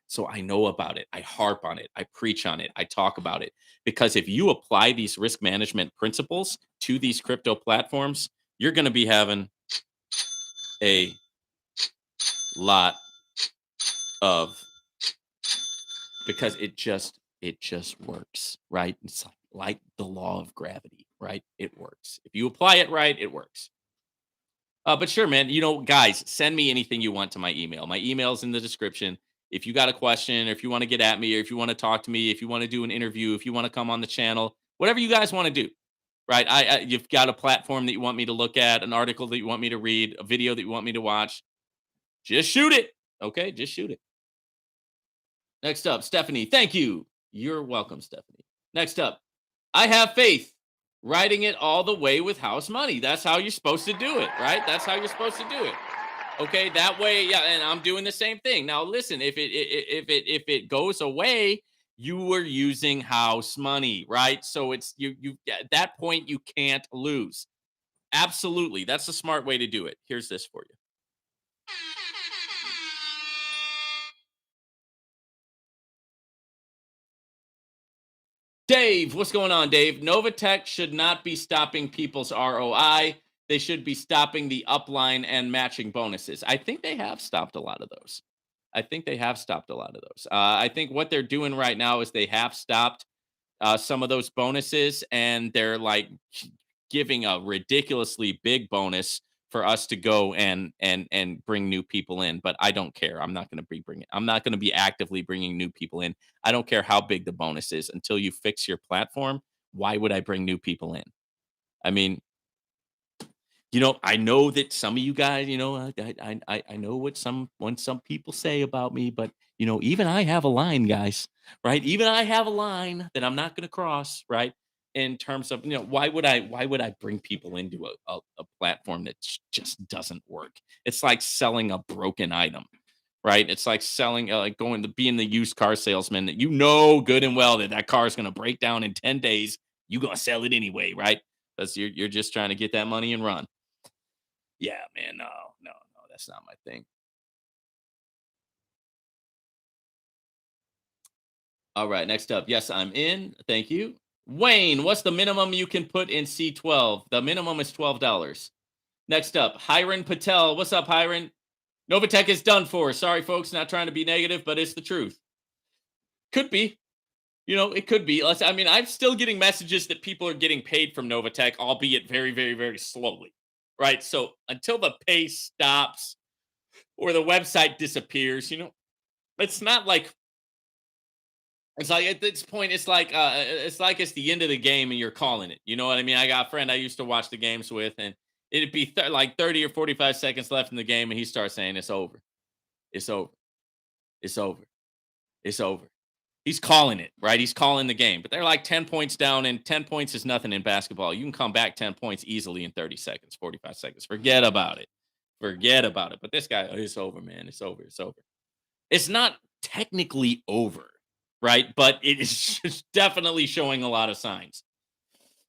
So I know about it. I harp on it. I preach on it. I talk about it because if you apply these risk management principles to these crypto platforms, you're going to be having a lot of, because it just works, right? It's like the law of gravity, right? It works. If you apply it right, it works. But sure, man. Guys, send me anything you want to my email. My email's in the description. If you got a question, or if you want to get at me, or if you want to talk to me, if you want to do an interview, if you want to come on the channel, whatever you guys want to do, right? You've got a platform that you want me to look at, an article that you want me to read, a video that you want me to watch, just shoot it. Okay, just shoot it. Next up, Stephanie. Thank you. You're welcome, Stephanie. Next up, I have faith. Writing it all the way with house money. That's how you're supposed to do it, right? That's how you're supposed to do it. Okay, that way, yeah. And I'm doing the same thing now. Listen, if it goes away, you were using house money, right? So it's you at that point you can't lose. Absolutely, that's a smart way to do it. Here's this for you. Dave, what's going on, Dave? Novatech should not be stopping people's ROI. They should be stopping the upline and matching bonuses. I think they have stopped a lot of those. I think they have stopped a lot of those. I think what they're doing right now is they have stopped some of those bonuses, and they're like giving a ridiculously big bonus for us to go and bring new people in. But I don't care. I'm not going to be bringing. I'm not going to be actively bringing new people in. I don't care how big the bonus is until you fix your platform. Why would I bring new people in? I mean, I know that some of you guys, I know what some people say about me, but even I have a line, guys, right? Even I have a line that I'm not going to cross, right? In terms of, why would I bring people into a platform that just doesn't work? It's like selling a broken item, right? It's like selling, like going to being the used car salesman that good and well that car is going to break down in 10 days. You're going to sell it anyway, right? Because you're just trying to get that money and run. Yeah, man, no, no, no, that's not my thing. All right, next up. Yes, I'm in. Thank you. Wayne, what's the minimum you can put in C12? The minimum is $12. Next up, Hiron Patel. What's up, Hiron? Novatech is done for. Sorry, folks, not trying to be negative, but it's the truth. Could be. It could be. I'm still getting messages that people are getting paid from Novatech, albeit very, very, very slowly. Right. So until the pay stops or the website disappears, it's not like it's like at this point, it's the end of the game and you're calling it. You know what I mean? I got a friend I used to watch the games with, and it'd be like 30 or 45 seconds left in the game, and he starts saying, "It's over, it's over, it's over, it's over." He's calling it, right? He's calling the game, but they're like 10 points down, and 10 points is nothing in basketball. You can come back 10 points easily in 30 seconds, 45 seconds. Forget about it. Forget about it. But this guy, "Oh, it's over, man. It's over. It's over." It's not technically over, right? But it is just definitely showing a lot of signs.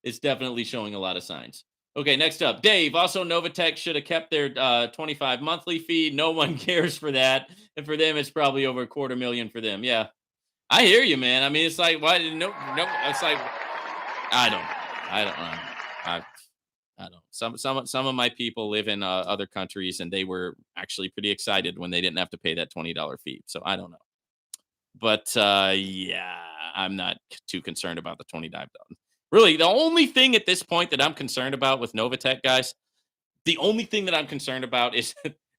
It's definitely showing a lot of signs. Okay, next up, Dave. Also, Novatech should have kept their 25 monthly fee. No one cares for that, and for them, it's probably over a quarter million for them. Yeah, I hear you, man. I mean, it's like why no, no. It's like I don't, I don't, I don't. Some of my people live in other countries, and they were actually pretty excited when they didn't have to pay that $20 fee. So I don't know. But yeah, I'm not too concerned about the 29 dollars. Really, the only thing at this point that I'm concerned about with Novatech, guys, the only thing that I'm concerned about is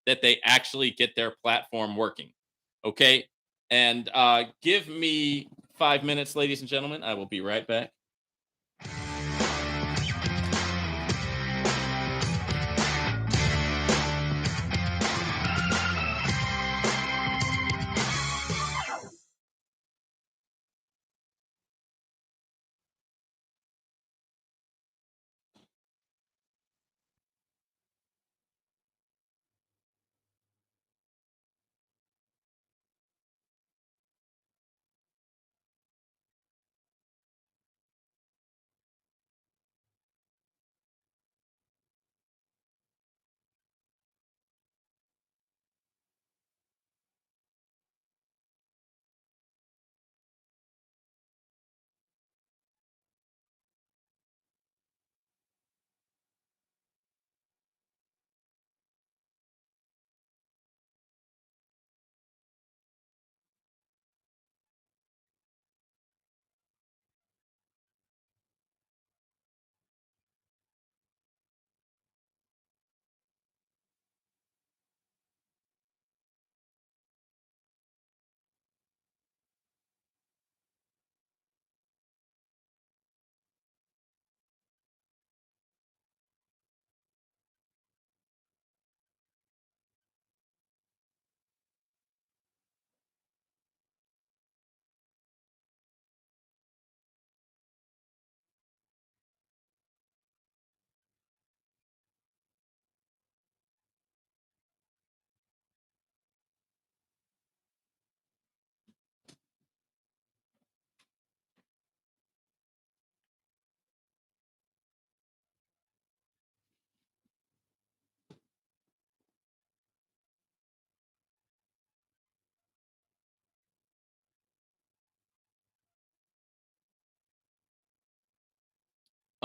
that they actually get their platform working. Okay, and give me 5 minutes, ladies and gentlemen. I will be right back.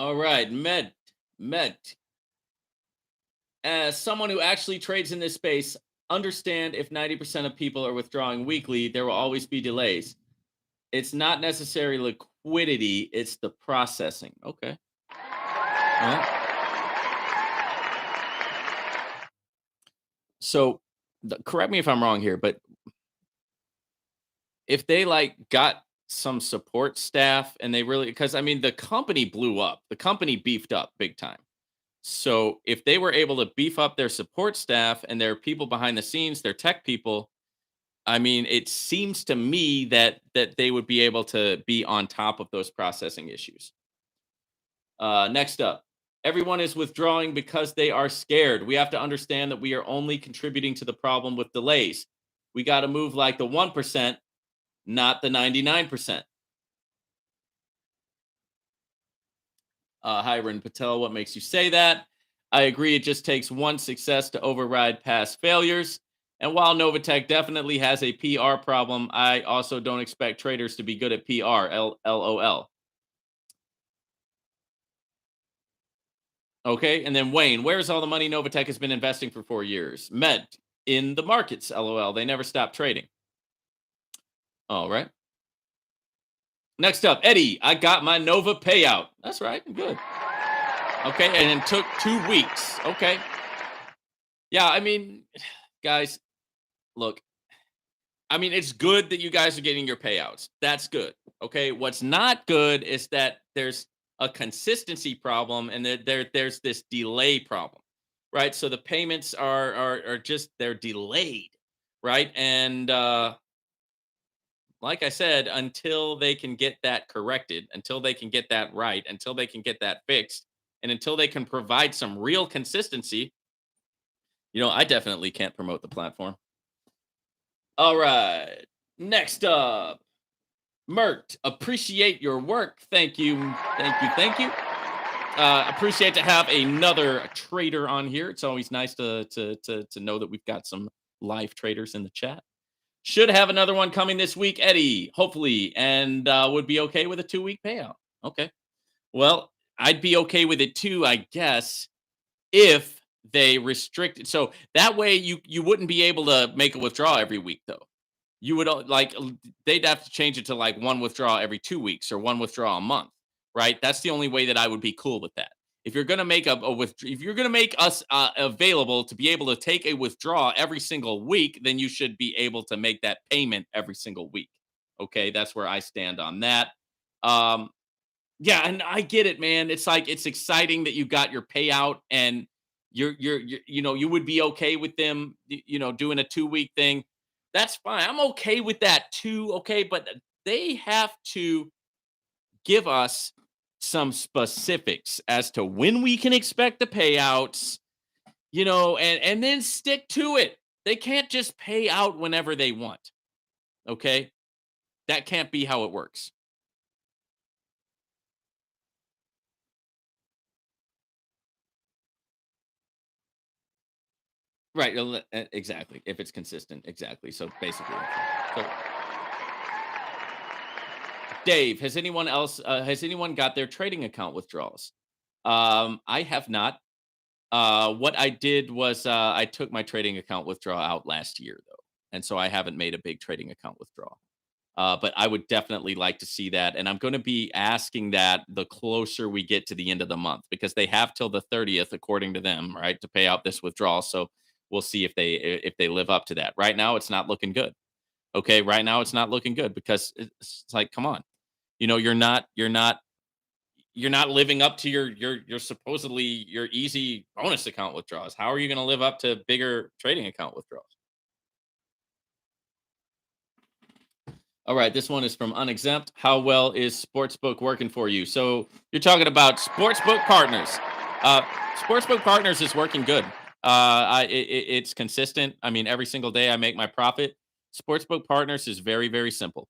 All right, Med. As someone who actually trades in this space, understand if 90% of people are withdrawing weekly, there will always be delays. It's not necessarily liquidity, it's the processing. Okay. Well, so correct me if I'm wrong here, but if they like got some support staff and they really, because I mean, the company blew up, the company beefed up big time. So if they were able to beef up their support staff and their people behind the scenes, their tech people, I mean, it seems to me that they would be able to be on top of those processing issues. Next up, everyone is withdrawing because they are scared. We have to understand that we are only contributing to the problem with delays. We got to move like the 1%, not the 99%. Hiren Patel, what makes you say that? I agree. It just takes one success to override past failures. And while Novatech definitely has a PR problem, I also don't expect traders to be good at PR. LOL. Okay. And then Wayne, where's all the money Novatech has been investing for 4 years? Med in the markets. LOL. They never stop trading. All right. Next up, Eddie, I got my Nova payout. That's right. Good. Okay. And it took 2 weeks. Okay. Yeah. I mean, guys, look, I mean, it's good that you guys are getting your payouts. That's good. Okay. What's not good is that there's a consistency problem and that there's this delay problem, right? So the payments are just they're delayed, right? And like I said, until they can get that corrected, until they can get that right, until they can get that fixed, and until they can provide some real consistency, I definitely can't promote the platform. All right. Next up. Mert, appreciate your work. Thank you. Thank you. Thank you. Appreciate to have another trader on here. It's always nice to know that we've got some live traders in the chat. Should have another one coming this week, Eddie, hopefully, and would be okay with a 2-week payout. Okay. Well, I'd be okay with it too, I guess, if they restricted. So that way you wouldn't be able to make a withdrawal every week, though. You would they'd have to change it to like one withdrawal every 2 weeks or one withdrawal a month, right? That's the only way that I would be cool with that. If you're gonna make if you're gonna make us available to be able to take a withdrawal every single week, then you should be able to make that payment every single week. Okay, that's where I stand on that. Um, yeah, and I get it, man. It's like it's exciting that you got your payout and you would be okay with them, doing a 2-week thing. That's fine. I'm okay with that too. Okay, but they have to give us some specifics as to when we can expect the payouts, and then stick to it. They can't just pay out whenever they want. Okay? That can't be how it works. Right, exactly. If it's consistent, exactly. So basically, so Dave, has anyone got their trading account withdrawals? I have not. What I did was I took my trading account withdrawal out last year though, and so I haven't made a big trading account withdrawal. But I would definitely like to see that, and I'm going to be asking that the closer we get to the end of the month because they have till the 30th, according to them, right, to pay out this withdrawal. So we'll see if they live up to that. Right now, it's not looking good. Okay, right now it's not looking good because it's like, come on, you're not living up to your supposedly your easy bonus account withdrawals. How are you going to live up to bigger trading account withdrawals? All right, this one is from Unexempt. How well is Sportsbook working for you? So you're talking about Sportsbook Partners. Uh, Sportsbook Partners is working good. It's consistent. I mean, every single day I make my profit. Sportsbook Partners is very, very simple.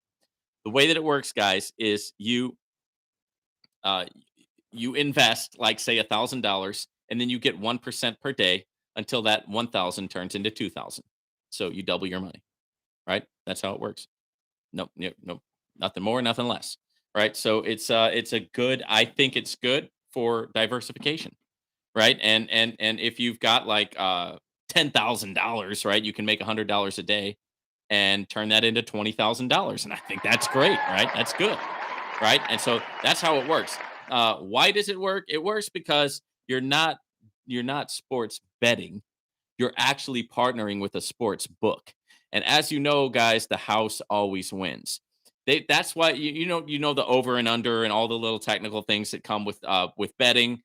The way that it works, guys, is uh, you invest like say $1,000, and then you get 1% per day until that 1,000 turns into 2,000. So you double your money, right? That's how it works. No, no, no, nothing more, nothing less. Right. So it's a good. I think it's good for diversification, right? And if you've got like $10,000, right, you can make $100 a day and turn that into $20,000, and I think that's great, right? That's good, right? And so that's how it works. Why does it work? It works because you're not sports betting, you're actually partnering with a sports book. And as you know, guys, the house always wins. That's why you know the over and under and all the little technical things that come with betting.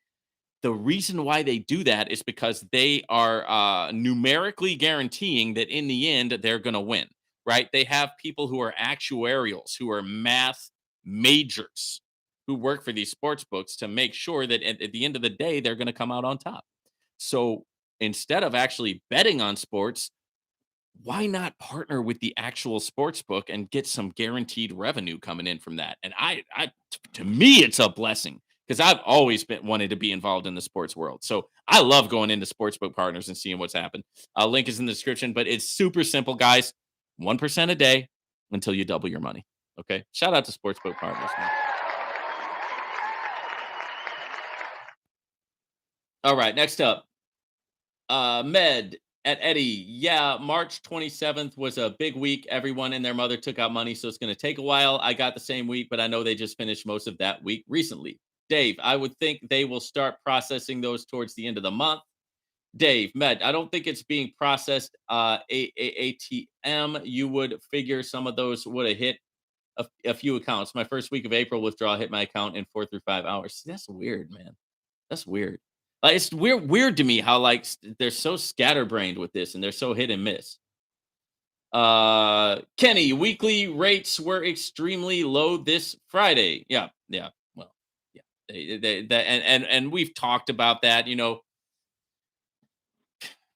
The reason why they do that is because they are numerically guaranteeing that in the end they're going to win, right? They have people who are actuarials, who are math majors, who work for these sports books to make sure that at the end of the day they're going to come out on top. So instead of actually betting on sports, why not partner with the actual sports book and get some guaranteed revenue coming in from that? And to me, it's a blessing because I've always been wanted to be involved in the sports world. So I love going into sportsbook partners and seeing what's happened. Link is in the description, but it's super simple, guys. 1% a day until you double your money. Okay. Shout out to sportsbook partners, man. All right. Next up, Med at Eddie. Yeah, March 27th was a big week. Everyone and their mother took out money, so it's going to take a while. I got the same week, but I know they just finished most of that week recently. Dave, I would think they will start processing those towards the end of the month. Dave, Med, I don't think it's being processed ATM. You would figure some of those would have hit a few accounts. My first week of April withdrawal hit my account in 4 through 5 hours. See, that's weird, man. That's weird. It's weird to me how like they're so scatterbrained with this and they're so hit and miss. Kenny, weekly rates were extremely low this Friday. Yeah, yeah. Well, yeah. And we've talked about that,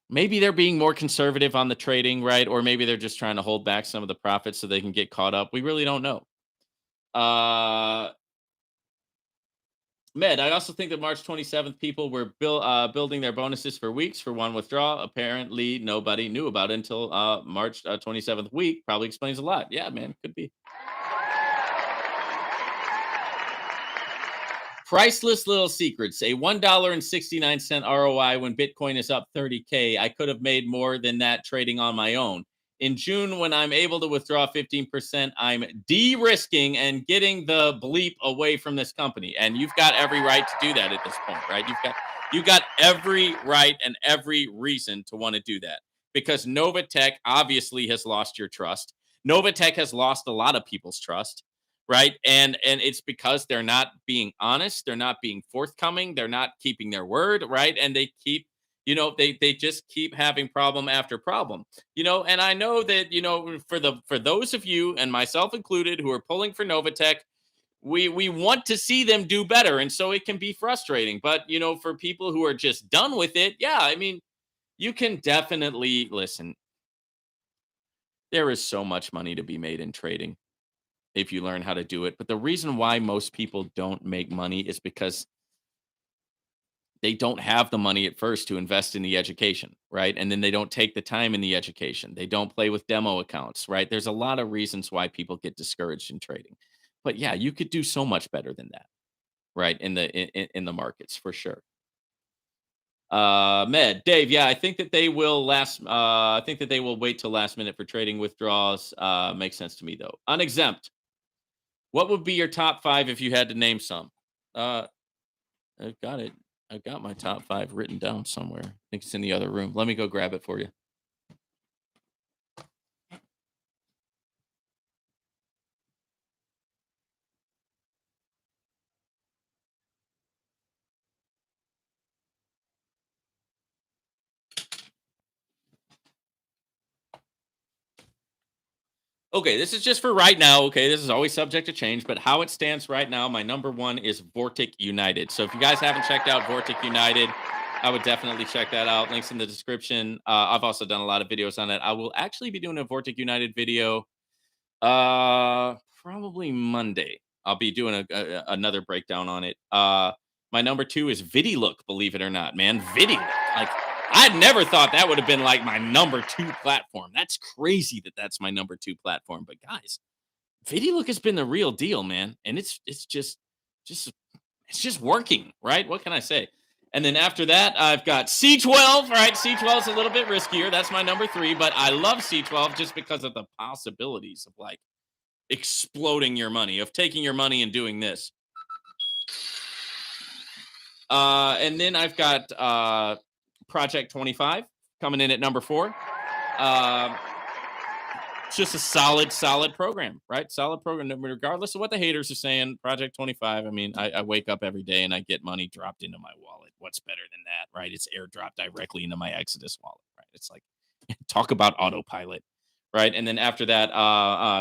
maybe they're being more conservative on the trading, right? Or maybe they're just trying to hold back some of the profits so they can get caught up. We really don't know. Uh Med, I also think that March 27th people were building their bonuses for weeks for one withdrawal. Apparently, nobody knew about it until March 27th week. Probably explains a lot. Yeah, man, could be. Priceless little secrets. A $1.69 ROI when Bitcoin is up 30K. I could have made more than that trading on my own. In June, when I'm able to withdraw 15%, I'm de-risking and getting the bleep away from this company. And you've got every right to do that at this point, right? You've got every right and every reason to want to do that because Novatech obviously has lost your trust. Novatech has lost a lot of people's trust, right? And it's because they're not being honest, they're not being forthcoming, they're not keeping their word, right? And they keep, they just keep having problem after problem. And I know that, for those of you and myself included who are pulling for Novatech, we want to see them do better, and so it can be frustrating. But for people who are just done with it, yeah, I mean, you can definitely listen. There is so much money to be made in trading if you learn how to do it. But the reason why most people don't make money is because they don't have the money at first to invest in the education, right? And then they don't take the time in the education. They don't play with demo accounts, right? There's a lot of reasons why people get discouraged in trading. But yeah, you could do so much better than that, right? In the markets for sure. Med, Dave, yeah, I think that they will I think that they will wait till last minute for trading withdrawals. Makes sense to me though. Unexempt. What would be your top five if you had to name some? Uh, I've got it. I've got my top five written down somewhere. I think it's in the other room. Let me go grab it for you. Okay, this is just for right now. Okay, this is always subject to change, but how it stands right now, my number one is Vortic United. So if you guys haven't checked out Vortic United, I would definitely check that out. Links in the description. I've also done a lot of videos on it. I will actually be doing a Vortic United video probably Monday. I'll be doing another breakdown on it. My number two is VidiLook, believe it or not, man. VidiLook. Like I never thought that would have been like my number two platform. That's crazy that that's my number two platform. But guys, VidiLook has been the real deal, man. And it's just it's just working, right? What can I say? And then after that, I've got C12, right? C12 is a little bit riskier. That's my number 3, but I love C12 just because of the possibilities of like exploding your money, of taking your money and doing this. And then I've got Project 25 coming in at number 4. It's just a solid program, right? Solid program, regardless of what the haters are saying. Project 25. I mean, I wake up every day and I get money dropped into my wallet. What's better than that, right? It's airdropped directly into my Exodus wallet, right? It's like talk about autopilot, right? And then after that,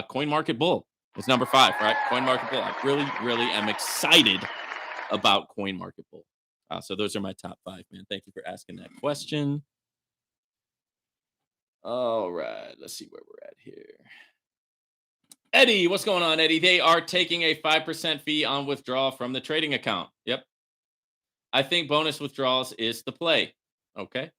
Coin Market Bull is number 5, right? Coin Market Bull. I really am excited about Coin Market Bull. So those are my top 5, man. Thank you for asking that question. All right, let's see where we're at here. Eddie, what's going on, Eddie? They are taking a 5% fee on withdrawal from the trading account. Yep. I think bonus withdrawals is the play. Okay.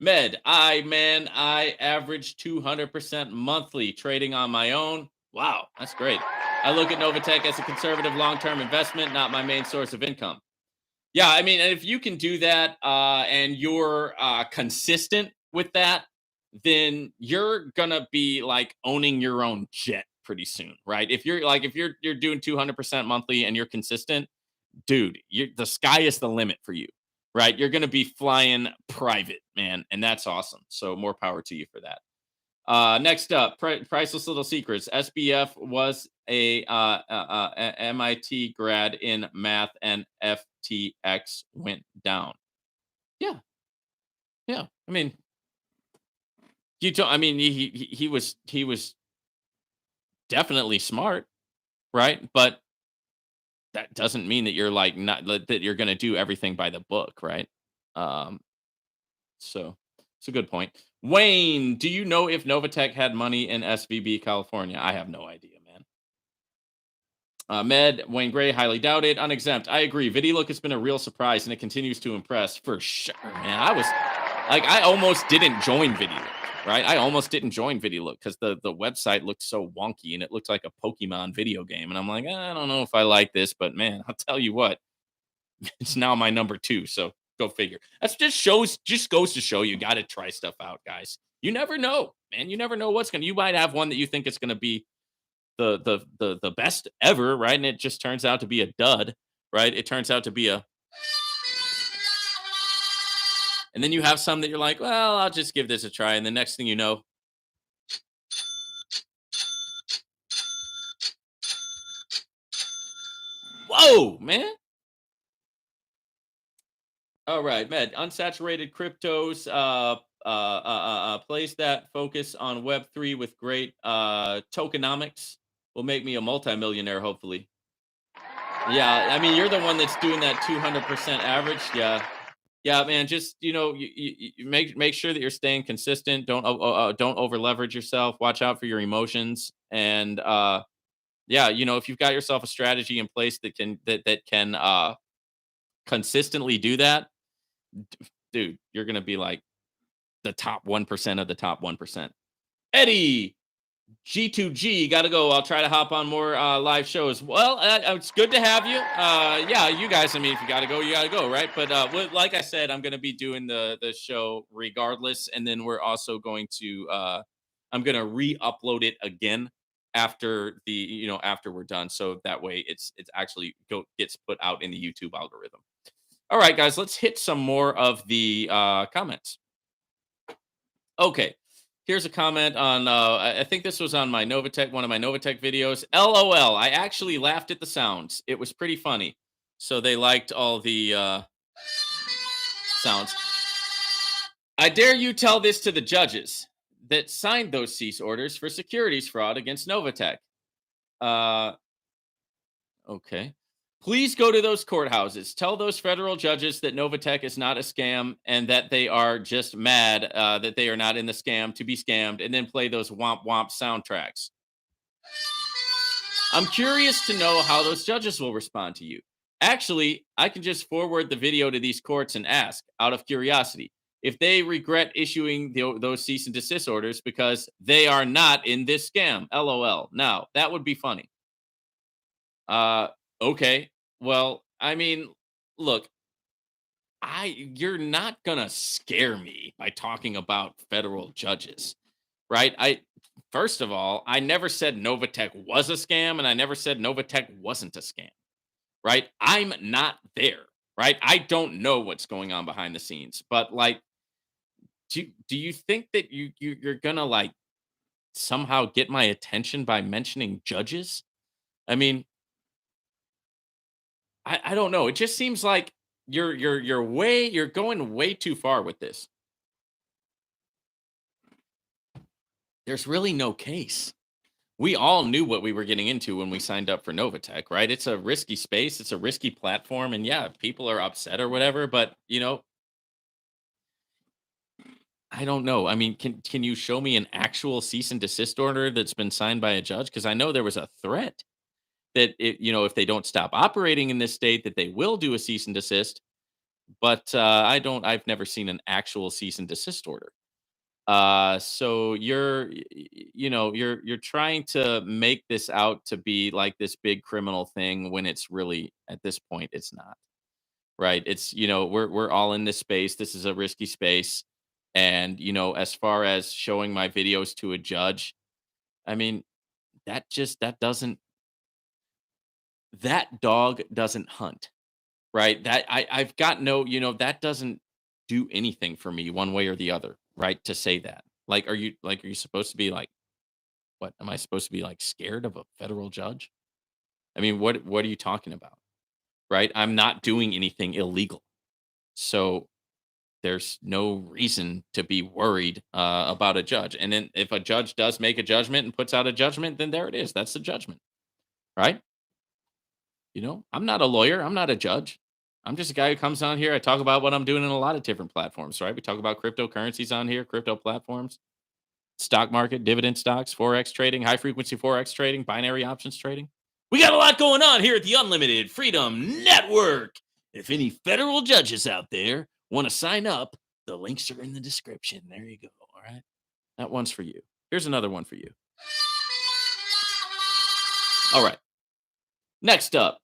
Med, I average 200% monthly trading on my own. Wow, that's great. I look at Novatech as a conservative long-term investment, not my main source of income. Yeah, I mean, if you can do that and you're consistent with that, then you're gonna be like owning your own jet pretty soon, right? If you're doing 200% monthly and you're consistent, dude, the sky is the limit for you, right? You're gonna be flying private, man, and that's awesome. So more power to you for that. Next up, Priceless Little Secrets. SBF was a MIT grad in math, and FTX went down. Yeah, yeah. I mean, you don't. I mean, he was definitely smart, right? But that doesn't mean that you're like not that you're going to do everything by the book, right? Um, so it's a good point. Wayne, do you know if Novatech had money in SVB California? I have no idea, man. Med, Wayne Gray, highly doubted. Unexempt. I agree. VidiLook has been a real surprise and it continues to impress for sure, man. I almost didn't join VidiLook, right? I almost didn't join VidiLook because the website looked so wonky and it looked like a Pokemon video game. And I'm like, I don't know if I like this, but man, I'll tell you what, it's now my number 2. So go figure. That's just goes to show you got to try stuff out, guys. You never know, man. You never know you might have one that you think is going to be the best ever, right? And it just turns out to be a dud, right? It turns out to be and then you have some that you're like, well, I'll just give this a try. And the next thing you know, whoa, man. All right, Med. Unsaturated cryptos, place that focus on Web3 with great tokenomics will make me a multimillionaire, hopefully. Yeah, I mean, you're the one that's doing that 200% average. Yeah. Yeah, man, just, you make sure that you're staying consistent. Don't over leverage yourself. Watch out for your emotions. And yeah, if you've got yourself a strategy in place that can consistently do that, dude, you're going to be like the top 1% of the top 1%. Eddie, G2G, got to go. I'll try to hop on more live shows. Well, it's good to have you. Yeah, you guys, I mean, if you got to go, you got to go, right? But like I said, I'm going to be doing the show regardless. And then we're also going to, I'm going to re-upload it again after after we're done. So that way it's actually gets put out in the YouTube algorithm. All right, guys, let's hit some more of the comments. Okay. Here's a comment on, I think this was on one of my Novatech videos. LOL. I actually laughed at the sounds. It was pretty funny. So they liked all the sounds. I dare you tell this to the judges that signed those cease orders for securities fraud against Novatech. Okay. Please go to those courthouses. Tell those federal judges that Novatech is not a scam and that they are just mad that they are not in the scam to be scammed, and then play those womp womp soundtracks. I'm curious to know how those judges will respond to you. Actually, I can just forward the video to these courts and ask, out of curiosity, if they regret issuing those cease and desist orders because they are not in this scam. LOL. Now, that would be funny. Okay. Well, I mean, look, you're not gonna scare me by talking about federal judges, right? First of all, I never said Novatech was a scam, and I never said Novatech wasn't a scam, right? I'm not there, right? I don't know what's going on behind the scenes, but like, do you think that you're gonna like somehow get my attention by mentioning judges? I mean, I don't know. It just seems like you're going way too far with this. There's really no case. We all knew what we were getting into when we signed up for Novatech, right? It's a risky space, it's a risky platform, and yeah, people are upset or whatever, but I don't know. I mean, can you show me an actual cease and desist order that's been signed by a judge? Because I know there was a threat that if they don't stop operating in this state, that they will do a cease and desist. But I've never seen an actual cease and desist order. So you're trying to make this out to be like this big criminal thing when it's really, at this point, it's not. Right? It's, we're all in this space. This is a risky space. And, as far as showing my videos to a judge, I mean, that doesn't, that dog doesn't hunt, right? I've got no, that doesn't do anything for me one way or the other, right? To say that. Are you supposed to be like, what am I supposed to be like, scared of a federal judge? I mean, what are you talking about? Right? I'm not doing anything illegal. So there's no reason to be worried about a judge. And then if a judge does make a judgment and puts out a judgment, then there it is. That's the judgment, right? I'm not a lawyer. I'm not a judge. I'm just a guy who comes on here. I talk about what I'm doing in a lot of different platforms, right? We talk about cryptocurrencies on here, crypto platforms, stock market, dividend stocks, Forex trading, high frequency Forex trading, binary options trading. We got a lot going on here at the Unlimited Freedom Network. If any federal judges out there want to sign up, the links are in the description. There you go. All right. That one's for you. Here's another one for you. All right. Next up,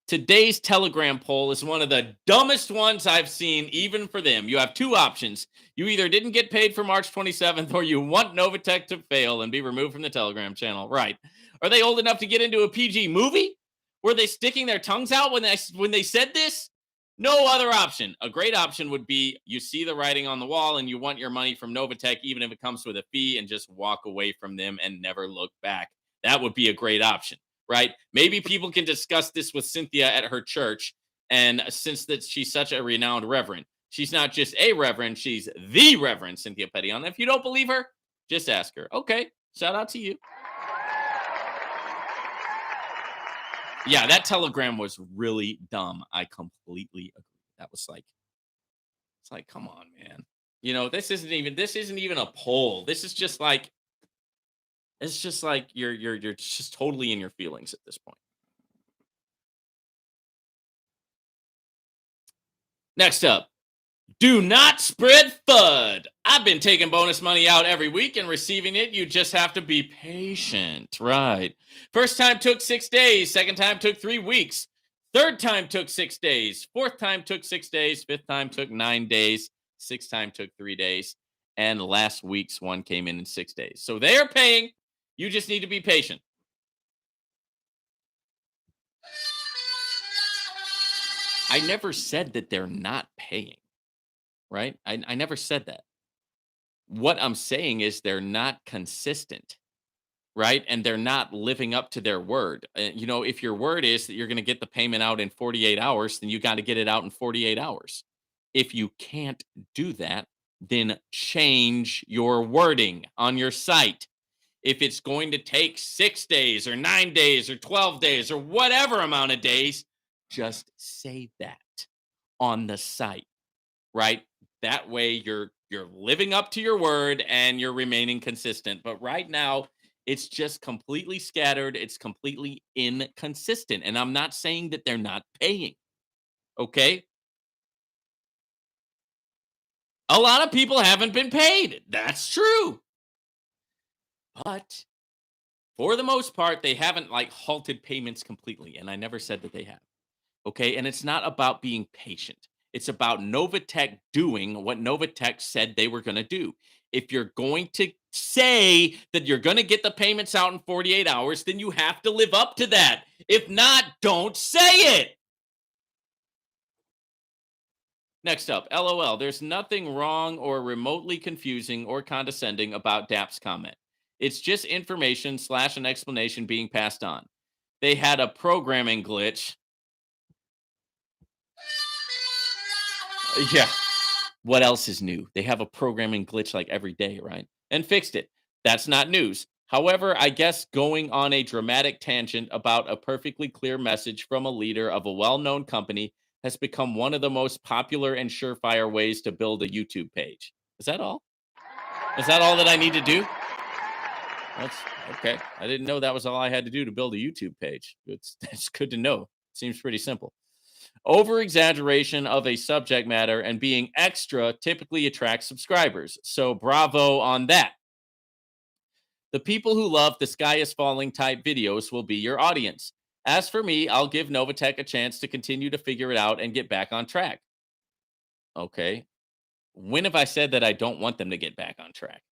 today's Telegram poll is one of the dumbest ones I've seen, even for them. You have two options. You either didn't get paid for March 27th, or you want Novatech to fail and be removed from the Telegram channel. Right. Are they old enough to get into a PG movie? Were they sticking their tongues out when they said this? No other option. A great option would be you see the writing on the wall and you want your money from Novatech, even if it comes with a fee, and just walk away from them and never look back. That would be a great option, right? Maybe people can discuss this with Cynthia at her church. And since that she's such a renowned reverend, she's not just a reverend, she's the Reverend Cynthia Pettion. If you don't believe her, just ask her. Okay, shout out to you. Yeah, that telegram was really dumb. I completely agree. That was like, it's like, come on, man. This isn't even a poll. This is just like, it's just like you're just totally in your feelings at this point. Next up, do not spread FUD. I've been taking bonus money out every week and receiving it. You just have to be patient. Right. First time took 6 days. Second time took 3 weeks. Third time took 6 days. Fourth time took 6 days. Fifth time took 9 days. Sixth time took 3 days. And last week's one came in 6 days. So they are paying. You just need to be patient. I never said that they're not paying, right? I never said that. What I'm saying is they're not consistent, right? And they're not living up to their word. If your word is that you're going to get the payment out in 48 hours, then you got to get it out in 48 hours. If you can't do that, then change your wording on your site. If it's going to take 6 days or 9 days or 12 days or whatever amount of days, just say that on the site, right? That way you're living up to your word and you're remaining consistent. But right now, it's just completely scattered. It's completely inconsistent. And I'm not saying that they're not paying. Okay? A lot of people haven't been paid. That's true. But for the most part, they haven't like halted payments completely. And I never said that they have. Okay. And it's not about being patient. It's about Novatech doing what Novatech said they were going to do. If you're going to say that you're going to get the payments out in 48 hours, then you have to live up to that. If not, don't say it. Next up, LOL. There's nothing wrong or remotely confusing or condescending about DApp's comment. It's just information slash an explanation being passed on. They had a programming glitch. Yeah. What else is new? They have a programming glitch like every day, right? And fixed it. That's not news. However, I guess going on a dramatic tangent about a perfectly clear message from a leader of a well known company has become one of the most popular and surefire ways to build a YouTube page. Is that all? Is that all that I need to do? That's okay. I didn't know that was all I had to do to build a YouTube page. That's good to know. Seems pretty simple. Over exaggeration of a subject matter and being extra typically attracts subscribers. So, bravo on that. The people who love the sky is falling type videos will be your audience. As for me, I'll give Novatech a chance to continue to figure it out and get back on track. Okay. When have I said that I don't want them to get back on track?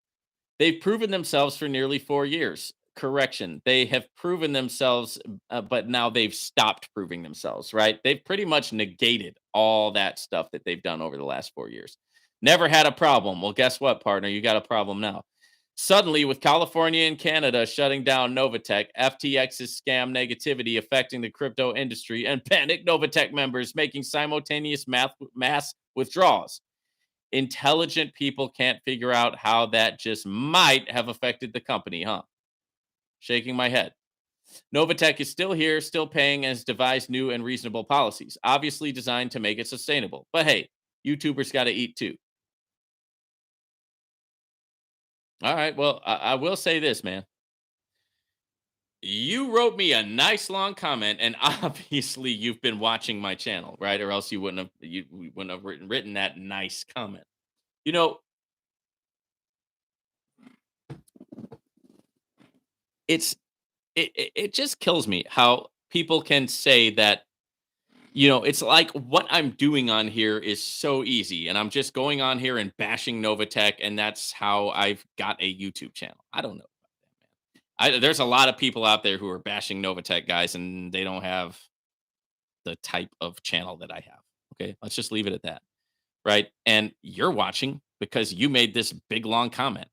They've proven themselves for nearly 4 years. Correction. They have proven themselves, but now they've stopped proving themselves, right? They've pretty much negated all that stuff that they've done over the last 4 years. Never had a problem. Well, guess what, partner? You got a problem now. Suddenly, with California and Canada shutting down Novatech, FTX's scam negativity affecting the crypto industry, and panic Novatech members making simultaneous mass withdrawals. Intelligent people can't figure out how that just might have affected the company, huh? Shaking my head. Novatech is still here, still paying, and has devised new and reasonable policies, obviously designed to make it sustainable. But hey, YouTubers got to eat too. All right. Well, I will say this, man. You wrote me a nice long comment, and obviously you've been watching my channel, right? Or else you wouldn't have written that nice comment. You know, it's it just kills me how people can say that, it's like what I'm doing on here is so easy and I'm just going on here and bashing Novatech and that's how I've got a YouTube channel. I don't know about that, man. There's a lot of people out there who are bashing Novatech guys and they don't have the type of channel that I have. Okay, let's just leave it at that, right? And you're watching because you made this big long comment,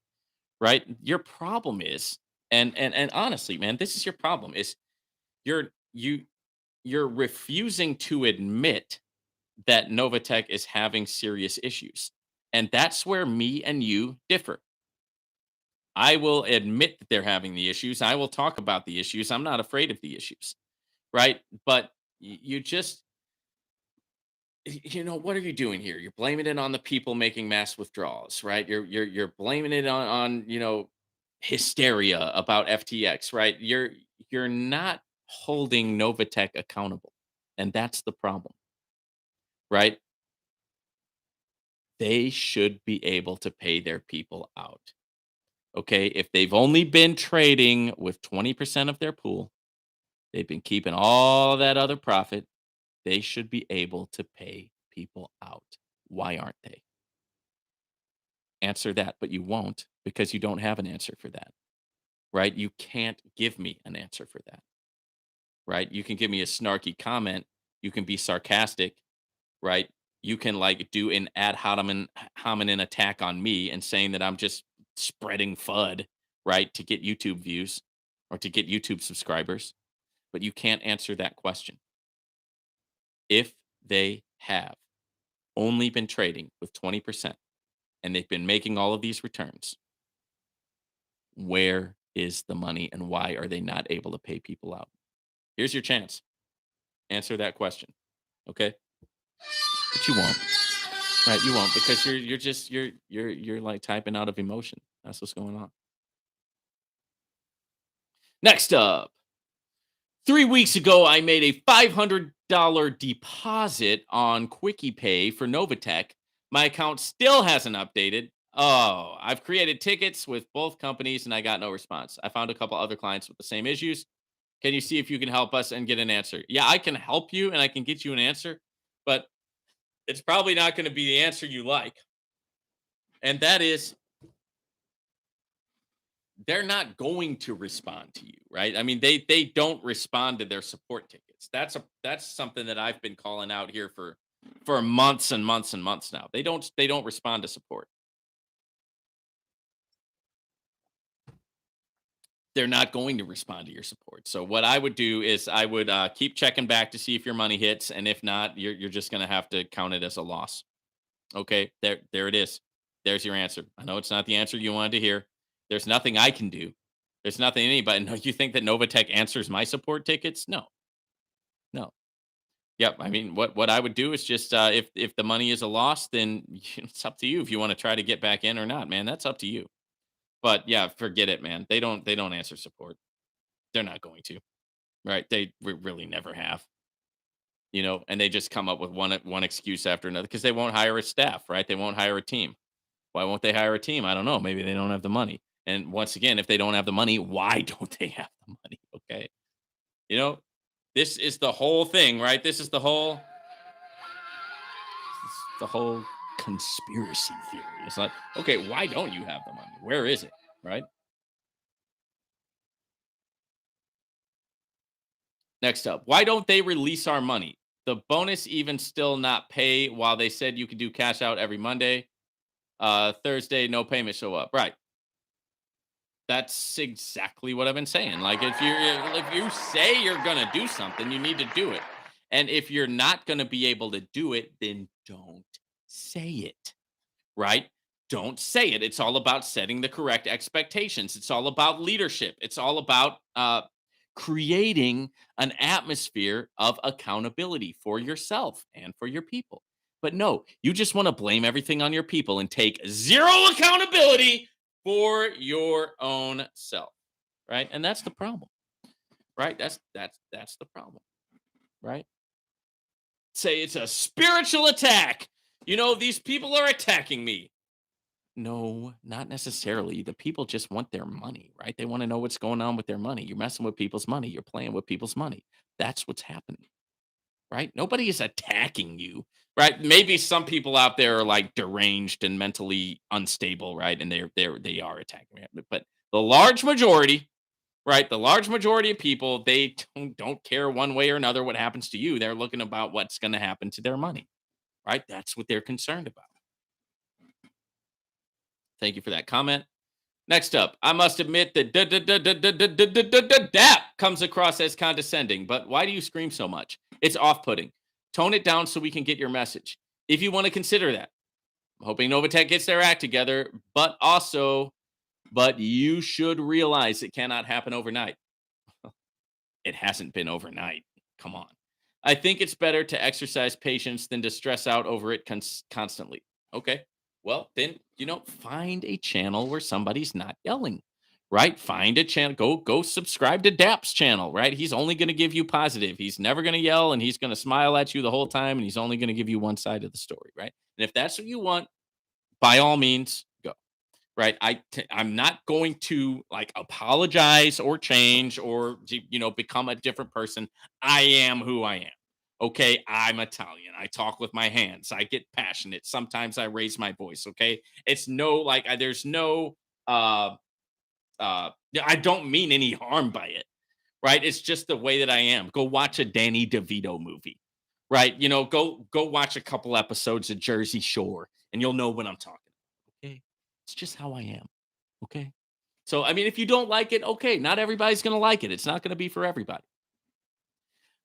right? Your problem is, and honestly, man, this is your problem is you're you you're refusing to admit that Novatech is having serious issues. And that's where me and you differ. I will admit that they're having the issues. I will talk about the issues. I'm not afraid of the issues, right? But you just, what are you doing here? You're blaming it on the people making mass withdrawals, right? You're blaming it on hysteria about FTX, right? You're not holding Novatech accountable. And that's the problem, right? They should be able to pay their people out. Okay. If they've only been trading with 20% of their pool, they've been keeping all that other profit. They should be able to pay people out. Why aren't they? Answer that, but you won't because you don't have an answer for that, right? You can't give me an answer for that, right? You can give me a snarky comment. You can be sarcastic, right? You can like do an hominem attack on me and saying that I'm just spreading FUD, right, to get YouTube views or to get YouTube subscribers. But you can't answer that question. If they have only been trading with 20% and they've been making all of these returns, where is the money and why are they not able to pay people out? Here's your chance. Answer that question. Okay? But you won't. Right, you won't because you're like typing out of emotion. That's what's going on. Next up, 3 weeks ago, I made a $500 deposit on Quickie Pay for Novatech. My account still hasn't updated. Oh, I've created tickets with both companies and I got no response. I found a couple other clients with the same issues. Can you see if you can help us and get an answer? Yeah, I can help you and I can get you an answer, but it's probably not going to be the answer you like. And that is they're not going to respond to you, right? I mean, they don't respond to their support tickets. That's something that I've been calling out here for months and months and months now. They don't respond to support. They're not going to respond to your support. So what I would do is I would keep checking back to see if your money hits, and if not, you're just going to have to count it as a loss. Okay, there it is. There's your answer. I know it's not the answer you wanted to hear. There's nothing I can do. There's nothing anybody. No, you think that Novatech answers my support tickets? No, no. Yep. I mean, what I would do is just if the money is a loss, then it's up to you if you want to try to get back in or not, man. That's up to you. But yeah, forget it, man. They don't answer support. They're not going to. Right? They really never have. And they just come up with one excuse after another because they won't hire a staff, right? They won't hire a team. Why won't they hire a team? I don't know. Maybe they don't have the money. And once again, if they don't have the money, why don't they have the money? Okay. You know, this is the whole thing, right? This is the whole conspiracy theory. It's like, okay, why don't you have the money? Where is it? Right? Next up, why don't they release our money? The bonus even still not pay while they said you could do cash out every Monday. Thursday, no payment show up. Right. That's exactly what I've been saying. Like if you say you're gonna do something, you need to do it. And if you're not gonna be able to do it, then don't say it. Right? Don't say it. It's all about setting the correct expectations. It's all about leadership. It's all about creating an atmosphere of accountability for yourself and for your people. But no, you just want to blame everything on your people and take zero accountability for your own self. Right? And that's the problem. Right? That's the problem. Right? Say it's a spiritual attack. These people are attacking me. No, not necessarily. The people just want their money, right? They want to know what's going on with their money. You're messing with people's money. You're playing with people's money. That's what's happening, right? Nobody is attacking you, right? Maybe some people out there are like deranged and mentally unstable, right? And they are attacking me. But the large majority, right? The large majority of people, they don't care one way or another what happens to you. They're looking about what's going to happen to their money, right? That's what they're concerned about. Thank you for that comment. Next up, I must admit that DAP comes across as condescending, but why do you scream so much? It's off putting. Tone it down so we can get your message. If you want to consider that, I'm hoping Novatech gets their act together, but you should realize it cannot happen overnight. It hasn't been overnight. Come on. I think it's better to exercise patience than to stress out over it constantly. Okay. Well, then, find a channel where somebody's not yelling, right? Find a channel. Go subscribe to Dap's channel, right? He's only going to give you positive. He's never going to yell and he's going to smile at you the whole time and he's only going to give you one side of the story, right? And if that's what you want, by all means, go. Right. I'm not going to like apologize or change or become a different person. I am who I am. Okay, I'm Italian. I talk with my hands. I get passionate. Sometimes I raise my voice. Okay, it's no like there's no I don't mean any harm by it. Right? It's just the way that I am. Go watch a Danny DeVito movie. Right? Go watch a couple episodes of Jersey Shore and you'll know what I'm talking about. Okay? It's just how I am. Okay? So I mean if you don't like it, okay, not everybody's going to like it. It's not going to be for everybody.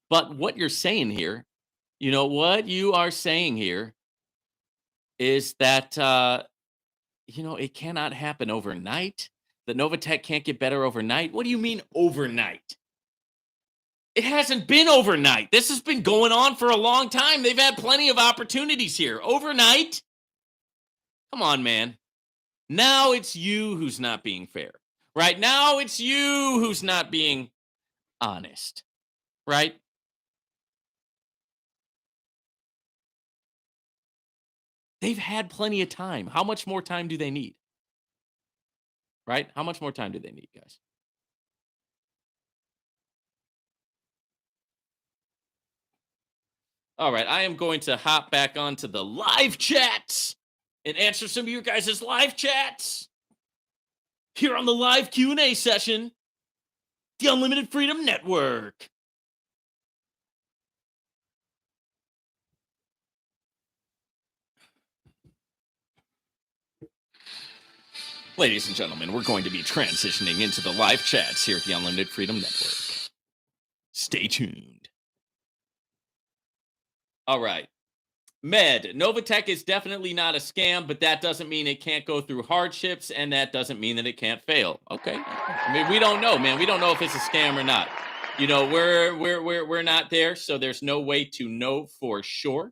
But what you're saying here, what you are saying here is that it cannot happen overnight. The Novatech can't get better overnight. What do you mean overnight? It hasn't been overnight. This has been going on for a long time. They've had plenty of opportunities here. Overnight? Come on, man. Now it's you who's not being fair. Right? Now it's you who's not being honest. Right? They've had plenty of time. How much more time do they need? Right? How much more time do they need, guys? All right, I am going to hop back onto the live chats and answer some of your guys' live chats here on the live Q&A session, the Unlimited Freedom Network. Ladies and gentlemen, we're going to be transitioning into the live chats here at the Unlimited Freedom Network. Stay tuned. All right. Med, Novatech is definitely not a scam, but that doesn't mean it can't go through hardships, and that doesn't mean that it can't fail. Okay. I mean, we don't know, man. We don't know if it's a scam or not. We're not there, so there's no way to know for sure.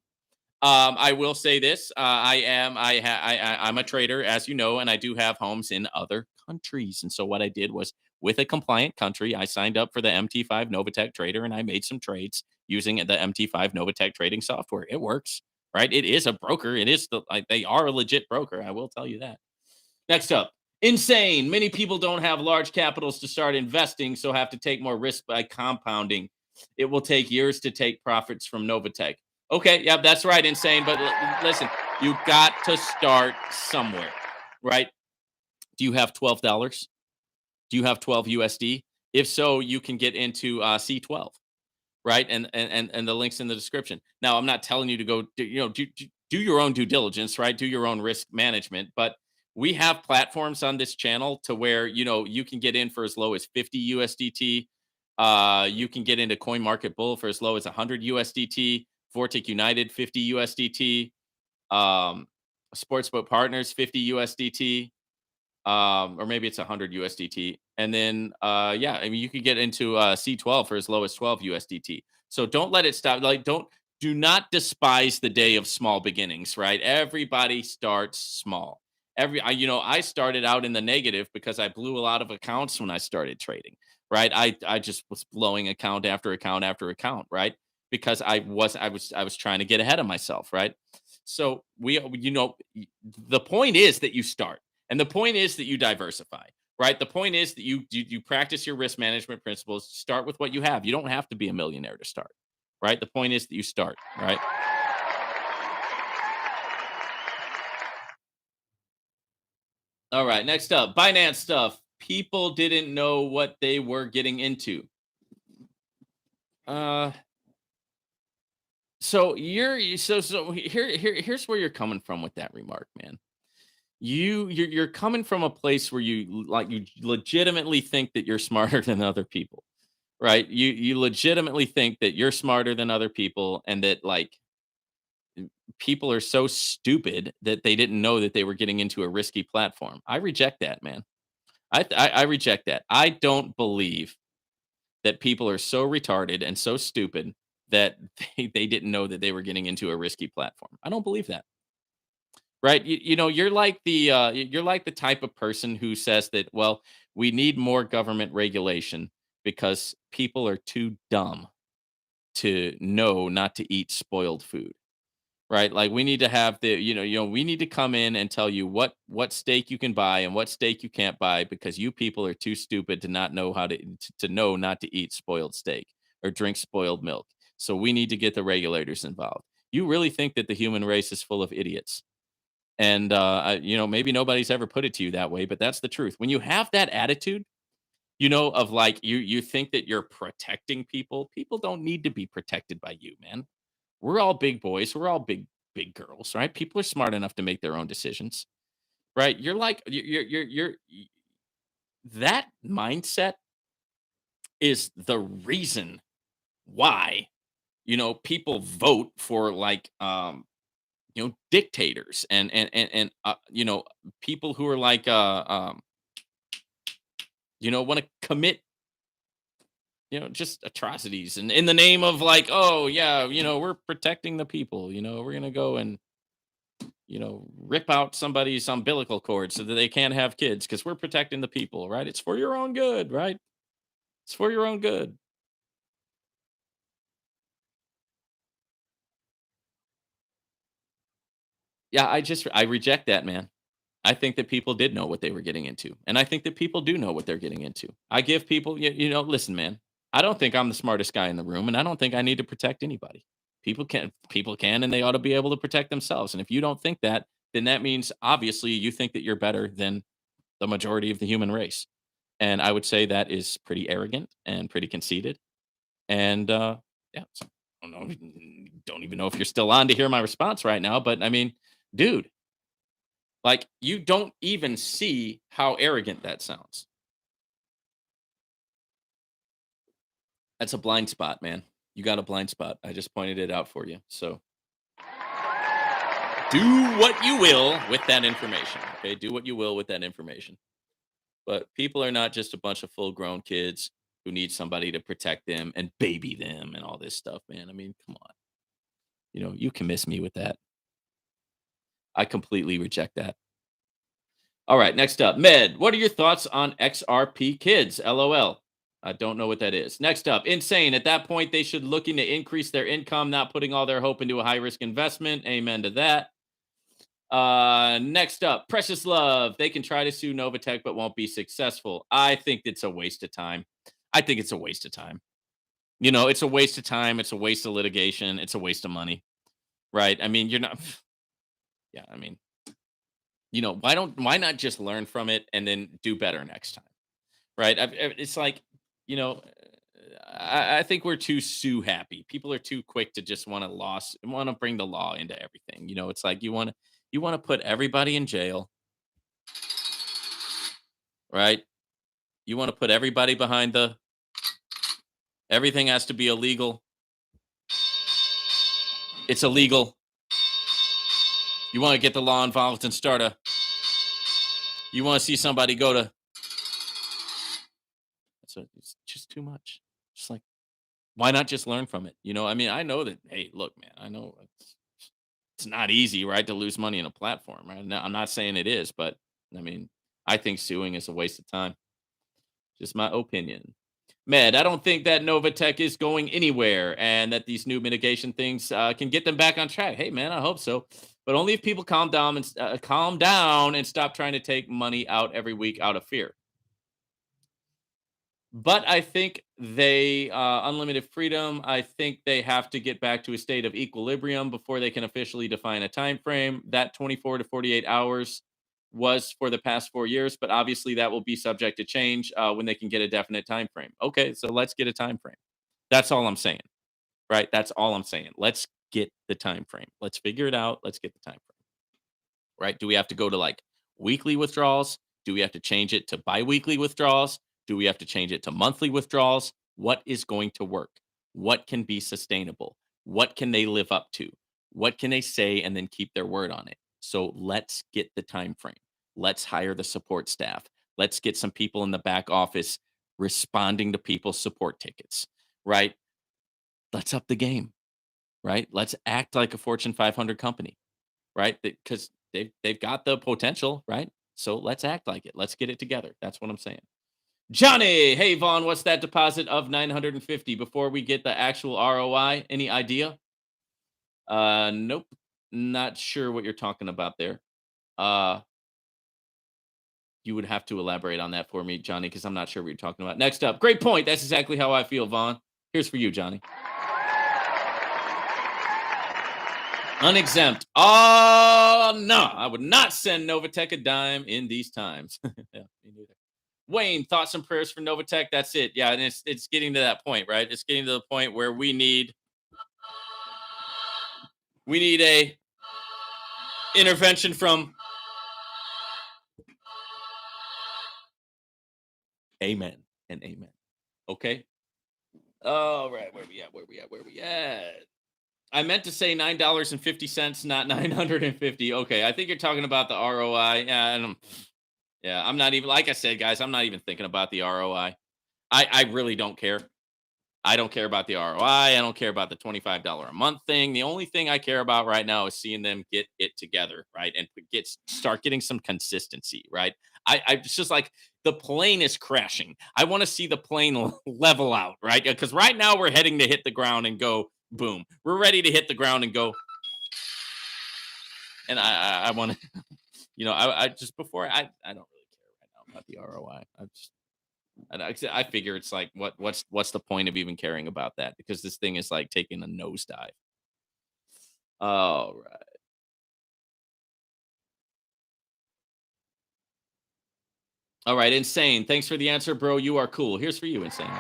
I will say this: I'm a trader, as you know, and I do have homes in other countries. And so what I did was, with a compliant country, I signed up for the MT5 Novatech Trader, and I made some trades using the MT5 Novatech trading software. It works, right? It is a broker. It is they are a legit broker. I will tell you that. Next up, insane. Many people don't have large capitals to start investing, so have to take more risk by compounding. It will take years to take profits from Novatech. Okay, yeah, that's right, insane. But listen, you got to start somewhere, right? Do you have $12? Do you have 12 USD? If so, you can get into C12, right? And the links in the description. Now, I'm not telling you to go, do your own due diligence, right? Do your own risk management, but we have platforms on this channel to where you can get in for as low as 50 USDT. You can get into Coin Market Bull for as low as 100 USDT. Vortic United 50 USDT. Sportsbook Partners 50 USDT. Or maybe it's 100 USDT. And then, yeah, I mean, you could get into C12 for as low as 12 USDT. So don't let it stop. Do not despise the day of small beginnings, right? Everybody starts small. I started out in the negative because I blew a lot of accounts when I started trading, right? I just was blowing account after account after account, right? Because I was trying to get ahead of myself, right? So the point is that you start. And the point is that you diversify, right? The point is that you practice your risk management principles. Start with what you have. You don't have to be a millionaire to start, right? The point is that you start, right? All right, next up, Binance stuff. People didn't know what they were getting into. Uh here's where you're coming from with that remark, man. You're coming from a place where you legitimately think that you're smarter than other people, right? You legitimately think that you're smarter than other people, and that people are so stupid that they didn't know that they were getting into a risky platform. I reject that, man. I reject that. I don't believe that people are so retarded and so stupid that they didn't know that they were getting into a risky platform. I don't believe that. Right? You're like the type of person who says that, well, we need more government regulation because people are too dumb to know not to eat spoiled food. Right? Like, we need to have we need to come in and tell you what steak you can buy and what steak you can't buy, because you people are too stupid to not know how to know not to eat spoiled steak or drink spoiled milk. So we need to get the regulators involved. You really think that the human race is full of idiots? And maybe nobody's ever put it to you that way, but that's the truth. When you have that attitude, of like, you think that you're protecting people. People don't need to be protected by you, man. We're all big boys. We're all big girls, right? People are smart enough to make their own decisions, right? You're like that mindset is the reason why people vote for dictators and people who are want to commit just atrocities, and in the name of, like, oh yeah, we're protecting the people, we're gonna go and rip out somebody's umbilical cord so that they can't have kids because we're protecting the people, right? It's for your own good, right? It's for your own good. Yeah, I reject that, man. I think that people did know what they were getting into, and I think that people do know what they're getting into. I give people, listen, man. I don't think I'm the smartest guy in the room, and I don't think I need to protect anybody. People can and they ought to be able to protect themselves. And if you don't think that, then that means obviously you think that you're better than the majority of the human race. And I would say that is pretty arrogant and pretty conceited. And yeah, so I don't even know if you're still on to hear my response right now, but I mean, dude, like you don't even see how arrogant that sounds. That's a blind spot, man. You got a blind spot. I just pointed it out for you. So do what you will with that information. Okay. Do what you will with that information. But people are not just a bunch of full grown kids who need somebody to protect them and baby them and all this stuff, man. I mean, come on. You can miss me with that. I completely reject that. All right, next up, Med. What are your thoughts on XRP kids? LOL. I don't know what that is. Next up, insane. At that point, they should looking to increase their income, not putting all their hope into a high risk investment. Amen to that. Next up, Precious Love. They can try to sue Novatech, but won't be successful. I think it's a waste of time. I think it's a waste of time. It's a waste of time. It's a waste of litigation. It's a waste of money. Right. I mean, you're not. Yeah. I mean, why not just learn from it and then do better next time? Right. It's like, you know, I think we're too sue happy. People are too quick to just want to bring the law into everything. It's like you want to put everybody in jail, right? You want to put everybody behind the everything has to be illegal. It's illegal. You want to get the law involved and you want to see somebody go to it's just too much. Just like why not just learn from it? I mean, I know that hey, look, man, I know it's not easy, right, to lose money in a platform, right? No, I'm not saying it is, but I mean, I think suing is a waste of time. Just my opinion. Med, I don't think that Novatech is going anywhere and that these new mitigation things can get them back on track. Hey, man, I hope so. But only if people calm down and stop trying to take money out every week out of fear. But I think they unlimited freedom. I think they have to get back to a state of equilibrium before they can officially define a time frame. That 24 to 48 hours was for the past 4 years, but obviously that will be subject to change when they can get a definite time frame. Okay, so let's get a time frame. That's all I'm saying, right? That's all I'm saying. Let's get the time frame. Let's figure it out. Let's get the time frame, right? Do we have to go to like weekly withdrawals? Do we have to change it to biweekly withdrawals? Do we have to change it to monthly withdrawals? What is going to work? What can be sustainable? What can they live up to? What can they say and then keep their word on it? So let's get the time frame. Let's hire the support staff. Let's get some people in the back office responding to people's support tickets, right? Let's up the game, right? Let's act like a Fortune 500 company, right? Because they've got the potential, right? So let's act like it. Let's get it together. That's what I'm saying. Johnny, hey Vaughn, what's that deposit of 950 before we get the actual ROI? Any idea? Nope. Not sure what you're talking about there. Uh, you would have to elaborate on that for me, Johnny, because I'm not sure what you're talking about. Next up, great point. That's exactly how I feel, Vaughn. Here's for you, Johnny. Unexempt. Oh no, I would not send Novatech a dime in these times. Yeah, me neither. Wayne, thoughts and prayers for Novatech. That's it. Yeah, and it's getting to that point, right? It's getting to the point where we need a intervention from amen and amen. Okay. All right, where we at? I meant to say $9.50, not 950. Okay, I think you're talking about the ROI. Yeah, yeah, I'm not even like I said, guys. I'm not even thinking about the ROI. I really don't care. I don't care about the ROI. I don't care about the $25 a month thing. The only thing I care about right now is seeing them get it together, right? And start getting some consistency, right? I it's just like the plane is crashing. I want to see the plane level out, right? Because right now we're heading to hit the ground and go boom. We're ready to hit the ground and go. And I want to, I just before I don't really care right now about the ROI. I figure it's like what's the point of even caring about that because this thing is like taking a nosedive. All right. All right. Insane. Thanks for the answer, bro. You are cool. Here's for you, Insane.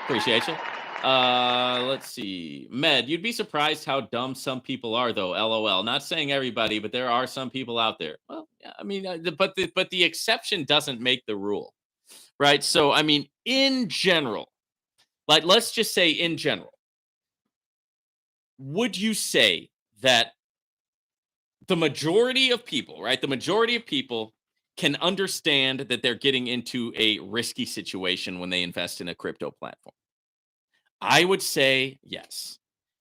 Appreciate you. Let's see. Med, you'd be surprised how dumb some people are, though. LOL. Not saying everybody, but there are some people out there. Well, yeah, I mean, but the exception doesn't make the rule, right? So, I mean, in general, like let's just say in general, would you say that the majority of people, right? The majority of people can understand that they're getting into a risky situation when they invest in a crypto platform? I would say yes.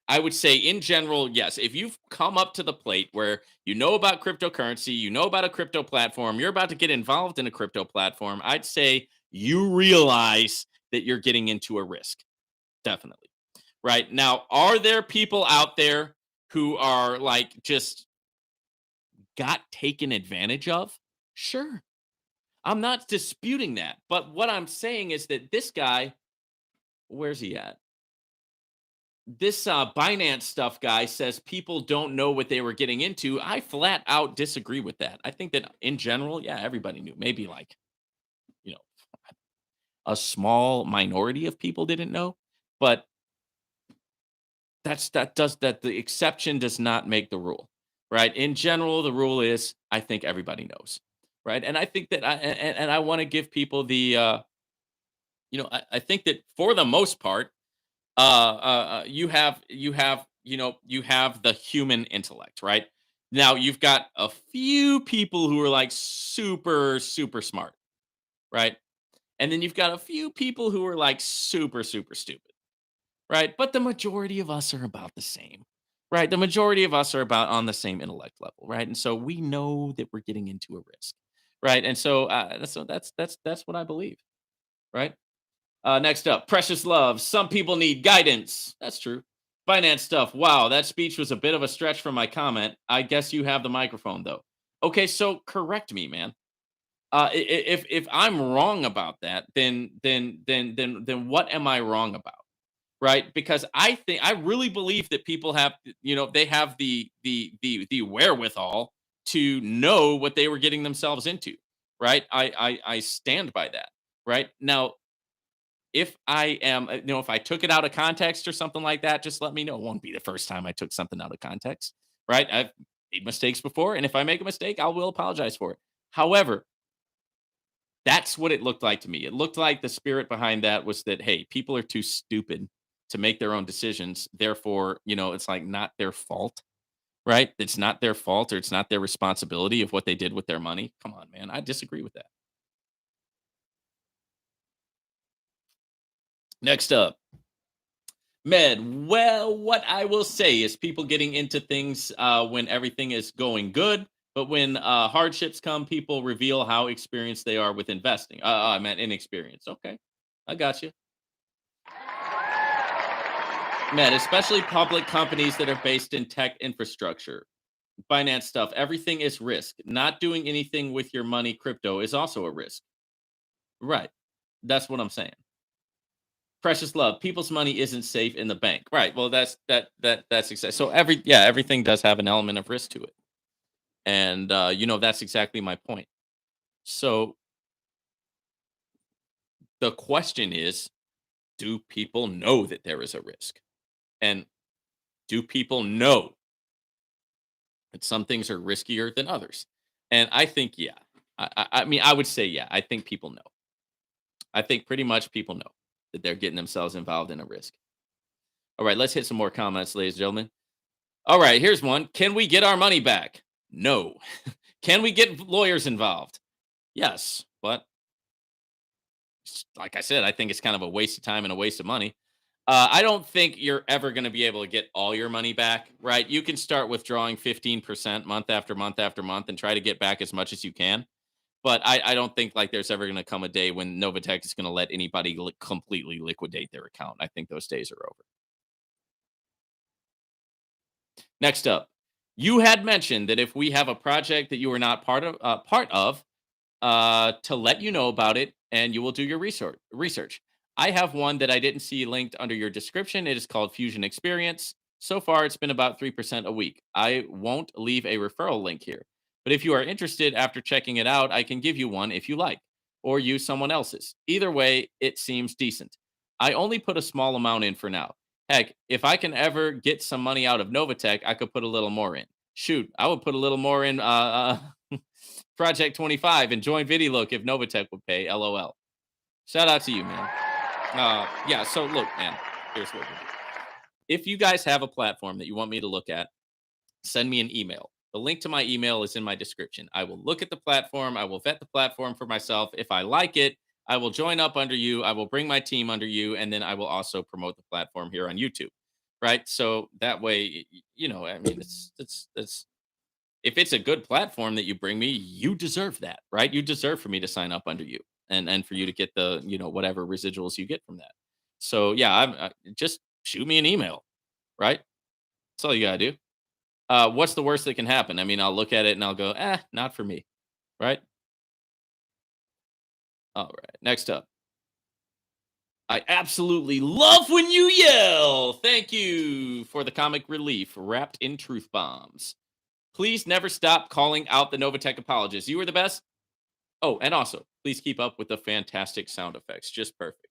I would say in general, yes. If you've come up to the plate where you know about cryptocurrency, you know about a crypto platform, you're about to get involved in a crypto platform, I'd say you realize that you're getting into a risk. Definitely. Right. Now, are there people out there who are like just got taken advantage of? Sure. I'm not disputing that. But what I'm saying is that this guy, where's he at? This Binance stuff guy says people don't know what they were getting into. I flat out disagree with that. I think that in general, yeah, everybody knew. Maybe like, you know, a small minority of people didn't know, but the exception does not make the rule, right? In general, the rule is I think everybody knows, right? And I think that and I want to give people the I think that for the most part, you have the human intellect, right? Now you've got a few people who are like super super smart, right? And then you've got a few people who are like super super stupid, right? But the majority of us are about the same, right? The majority of us are about on the same intellect level, right? And so we know that we're getting into a risk, right? And so that's what I believe, right? Next up, Precious Love. Some people need guidance. That's true. Finance stuff. Wow, that speech was a bit of a stretch from my comment. I guess you have the microphone though. Okay, so correct me, man. If I'm wrong about that, then what am I wrong about? Right? Because I really believe that people have they have the wherewithal to know what they were getting themselves into. Right? I stand by that. Right now, if I am, if I took it out of context or something like that, just let me know. It won't be the first time I took something out of context, right? I've made mistakes before, and if I make a mistake, I will apologize for it. However, that's what it looked like to me. It looked like the spirit behind that was that, hey, people are too stupid to make their own decisions. Therefore, it's like not their fault, right? It's not their fault or it's not their responsibility of what they did with their money. Come on, man. I disagree with that. Next up, Med, well, what I will say is people getting into things when everything is going good, but when hardships come, people reveal how experienced they are with investing. I meant inexperienced. Okay, I got you. Med, especially public companies that are based in tech infrastructure, finance stuff, everything is risk. Not doing anything with your money, crypto, is also a risk. Right. That's what I'm saying. Precious love, people's money isn't safe in the bank. Right. Well, that's exactly so everything does have an element of risk to it. And that's exactly my point. So the question is, do people know that there is a risk? And do people know that some things are riskier than others? And I think yeah. I mean, I would say yeah. I think people know. I think pretty much people know that they're getting themselves involved in a risk. All right, let's hit some more comments, ladies and gentlemen. All right, here's one. Can we get our money back? No. Can we get lawyers involved? Yes. But like I said, I think it's kind of a waste of time and a waste of money. I don't think you're ever going to be able to get all your money back, right? You can start withdrawing 15% month after month after month and try to get back as much as you can. But I don't think like there's ever going to come a day when Novatech is going to let anybody completely liquidate their account. I think those days are over. Next up, you had mentioned that if we have a project that you are not part of, to let you know about it, and you will do your research. I have one that I didn't see linked under your description. It is called Fusion Experience. So far, it's been about 3% a week. I won't leave a referral link here. But if you are interested after checking it out, I can give you one if you like, or use someone else's. Either way, it seems decent. I only put a small amount in for now. Heck, if I can ever get some money out of Novatech, I could put a little more in. Shoot, I would put a little more in Project 25 and join VidiLook if Novatech would pay. LOL. Shout out to you, man. Yeah, so look, man, here's what we'll do. If you guys have a platform that you want me to look at, send me an email. The link to my email is in my description. I will look at the platform. I will vet the platform for myself. If I like it, I will join up under you. I will bring my team under you. And then I will also promote the platform here on YouTube. Right. So that way, I mean, it's if it's a good platform that you bring me, you deserve that. Right. You deserve for me to sign up under you and for you to get the, whatever residuals you get from that. So yeah, just shoot me an email. Right. That's all you got to do. What's the worst that can happen? I mean, I'll look at it and I'll go, not for me. Right. All right. Next up. I absolutely love when you yell. Thank you for the comic relief wrapped in truth bombs. Please never stop calling out the Novatech apologists. You were the best. Oh, and also, please keep up with the fantastic sound effects. Just perfect.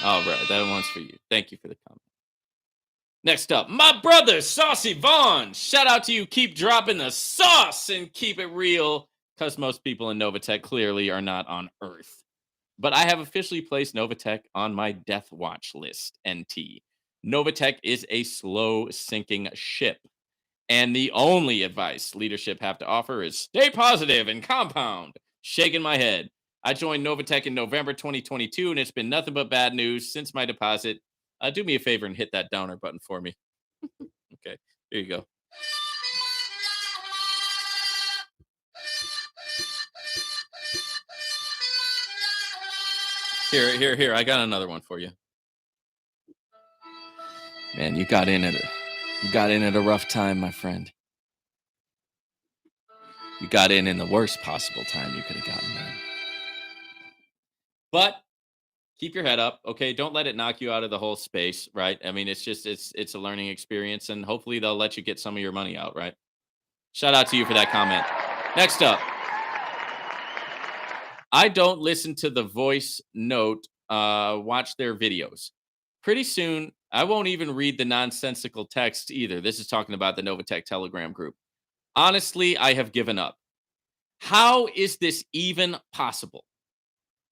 All right. That one's for you. Thank you for the comment. Next up, my brother, Saucy Vaughn. Shout out to you. Keep dropping the sauce and keep it real, because most people in Novatech clearly are not on Earth. But I have officially placed Novatech on my death watch list, NT. Novatech is a slow sinking ship. And the only advice leadership have to offer is stay positive and compound. Shaking my head. I joined Novatech in November 2022, and it's been nothing but bad news since my deposit. Do me a favor and hit that downer button for me. Okay, here you go. Here. I got another one for you. Man, you got in at a rough time, my friend. You got in the worst possible time you could have gotten in. But keep your head up, okay? Don't let it knock you out of the whole space, right? I mean, it's a learning experience, and hopefully they'll let you get some of your money out, right? Shout out to you for that comment. Next up, I don't listen to the voice note, watch their videos. Pretty soon, I won't even read the nonsensical text either. This is talking about the Novatech Telegram group. Honestly, I have given up. How is this even possible?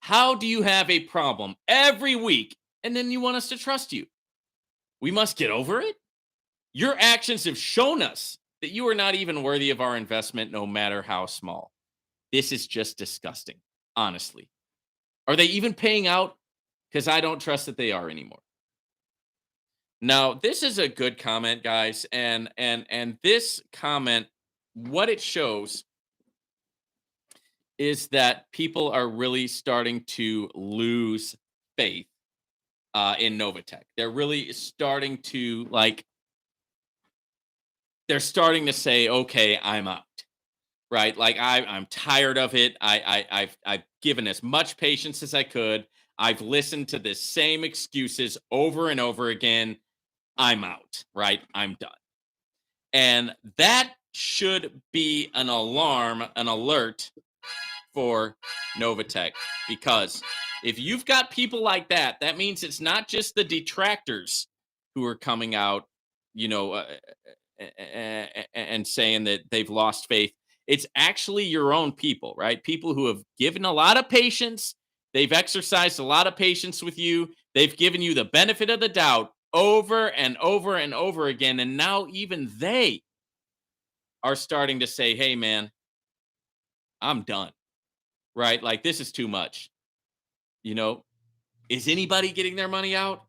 How do you have a problem every week and then you want us to trust you? We must get over it. Your actions have shown us that you are not even worthy of our investment, no matter how small. This is just disgusting, honestly. Are they even paying out? Because I don't trust that they are anymore. Now, this is a good comment, guys, and this comment, what it shows is that people are really starting to lose faith in Novatech. They're really starting to they're starting to say, "Okay, I'm out." Right? Like I'm tired of it. I've given as much patience as I could. I've listened to the same excuses over and over again. I'm out. Right? I'm done. And that should be an alarm, an alert for Novatech, because if you've got people like that, that means it's not just the detractors who are coming out, you know, and saying that they've lost faith. It's actually your own people, right? People who have given a lot of patience. They've exercised a lot of patience with you. They've given you the benefit of the doubt over and over and over again. And now even they are starting to say, hey, man, I'm done, right? Like, this is too much. You know, is anybody getting their money out?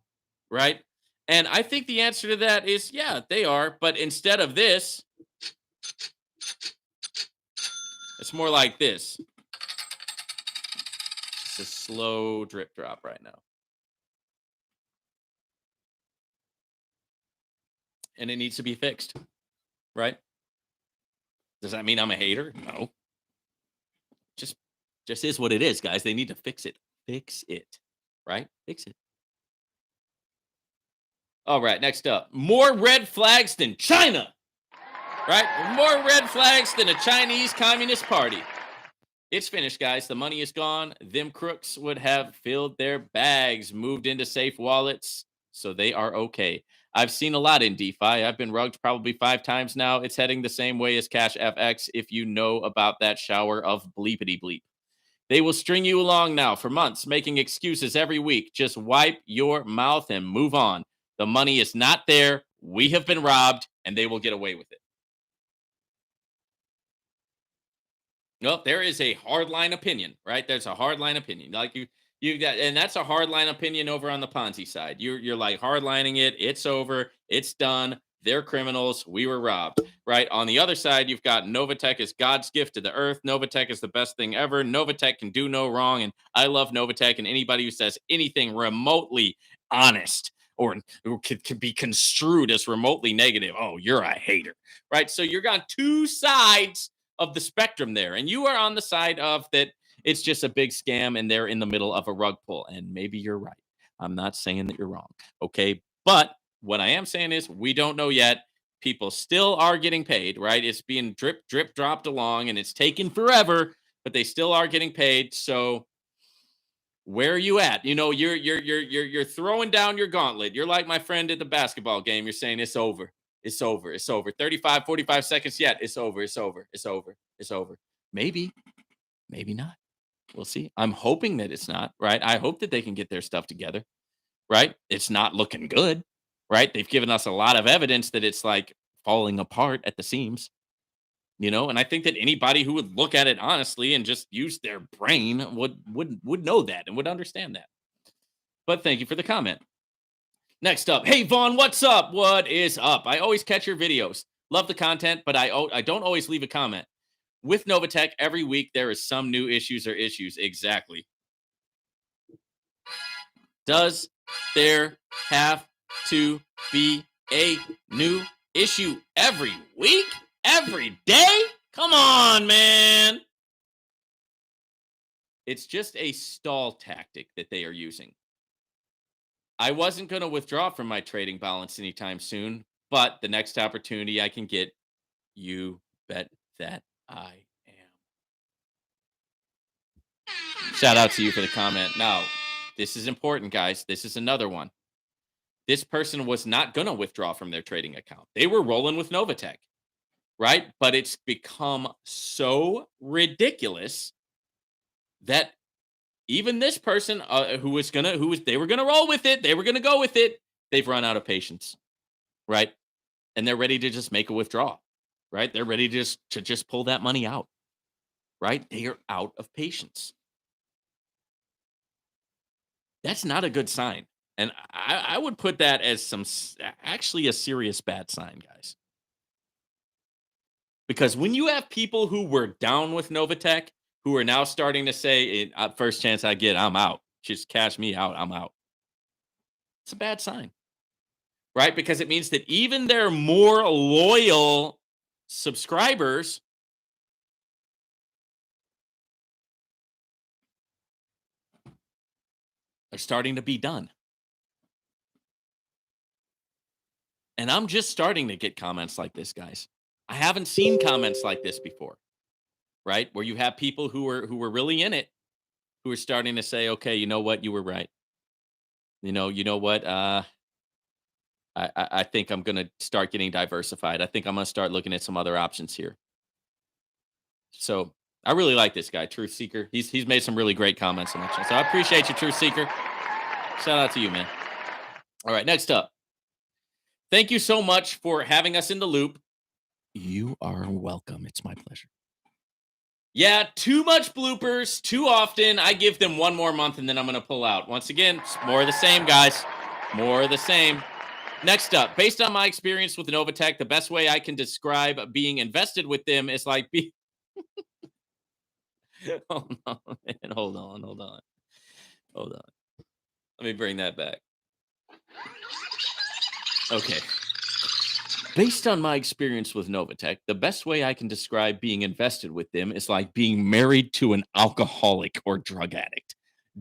Right. And I think the answer to that is, yeah, they are. But instead of this, it's more like this. It's a slow drip drop right now. And it needs to be fixed. Right. Does that mean I'm a hater? No. Just is what it is, guys. They need to fix it. Fix it. Right? Fix it. All right, next up. More red flags than China. Right? More red flags than a Chinese Communist Party. It's finished, guys. The money is gone. Them crooks would have filled their bags, moved into safe wallets, so they are okay. I've seen a lot in DeFi. I've been rugged probably 5 times now. It's heading the same way as Cash FX if you know about that shower of bleepity bleep. They will string you along now for months, making excuses every week. Just wipe your mouth and move on. The money is not there. We have been robbed, and they will get away with it. Well, there is a hardline opinion, right? There's a hardline opinion. Like you got, and that's a hardline opinion over on the Ponzi side. You're like hardlining it. It's over. It's done. They're criminals. We were robbed, right? On the other side, you've got Novatech is God's gift to the earth. Novatech is the best thing ever. Novatech can do no wrong, and I love Novatech. And anybody who says anything remotely honest or could be construed as remotely negative, oh, you're a hater, right? So you're got two sides of the spectrum there, and you are on the side of that it's just a big scam and they're in the middle of a rug pull, and maybe you're right. I'm not saying that you're wrong, okay? But what I am saying is we don't know yet. People still are getting paid, right? It's being drip dropped along, and it's taking forever, but they still are getting paid. So where are you at? You're throwing down your gauntlet. You're like my friend at the basketball game. You're saying it's over. It's over. It's over. 35, 45 seconds yet. It's over. It's over. It's over. It's over. Maybe, maybe not. We'll see. I'm hoping that it's not, right? I hope that they can get their stuff together, right? It's not looking good, right? They've given us a lot of evidence that it's like falling apart at the seams, and I think that anybody who would look at it honestly and just use their brain would know that and would understand that. But thank you for the comment. Next up, hey Vaughn, what's up? What is up? I always catch your videos. Love the content, but I don't always leave a comment. With Novatech, every week there is some new issues or issues. Exactly. Does there have to be a new issue every week? Every day? Come on, man. It's just a stall tactic that they are using. I wasn't going to withdraw from my trading balance anytime soon, but the next opportunity I can get, you bet that I am. Shout out to you for the comment. Now, this is important, guys. This is another one. This person was not going to withdraw from their trading account. They were rolling with Novatech, right? But it's become so ridiculous that even this person they were gonna roll with it, they were gonna go with it, they've run out of patience, right? And they're ready to just make a withdrawal, right? They're ready to just pull that money out, right? They are out of patience. That's not a good sign, and I would put that as actually a serious bad sign, guys. Because when you have people who were down with Novatech who are now starting to say, first chance I get, I'm out. Just cash me out. I'm out. It's a bad sign, right? Because it means that even their more loyal subscribers are starting to be done. And I'm just starting to get comments like this, guys. I haven't seen comments like this before, right? Where you have people who were really in it, who are starting to say, okay, you know what, you were right. You know what? I think I'm gonna start getting diversified. I think I'm gonna start looking at some other options here. So I really like this guy, Truth Seeker. He's made some really great comments on that channel. So I appreciate you, Truth Seeker. Shout out to you, man. All right, next up. Thank you so much for having us in the loop. You are welcome. It's my pleasure. Yeah, too much bloopers, too often. I give them one more month and then I'm going to pull out. Once again, it's more of the same, guys. More of the same. Next up, based on my experience with Novatech, the best way I can describe being invested with them is like hold on, man. Hold on. Let me bring that back. Okay. Based on my experience with Novatech, the best way I can describe being invested with them is like being married to an alcoholic or drug addict.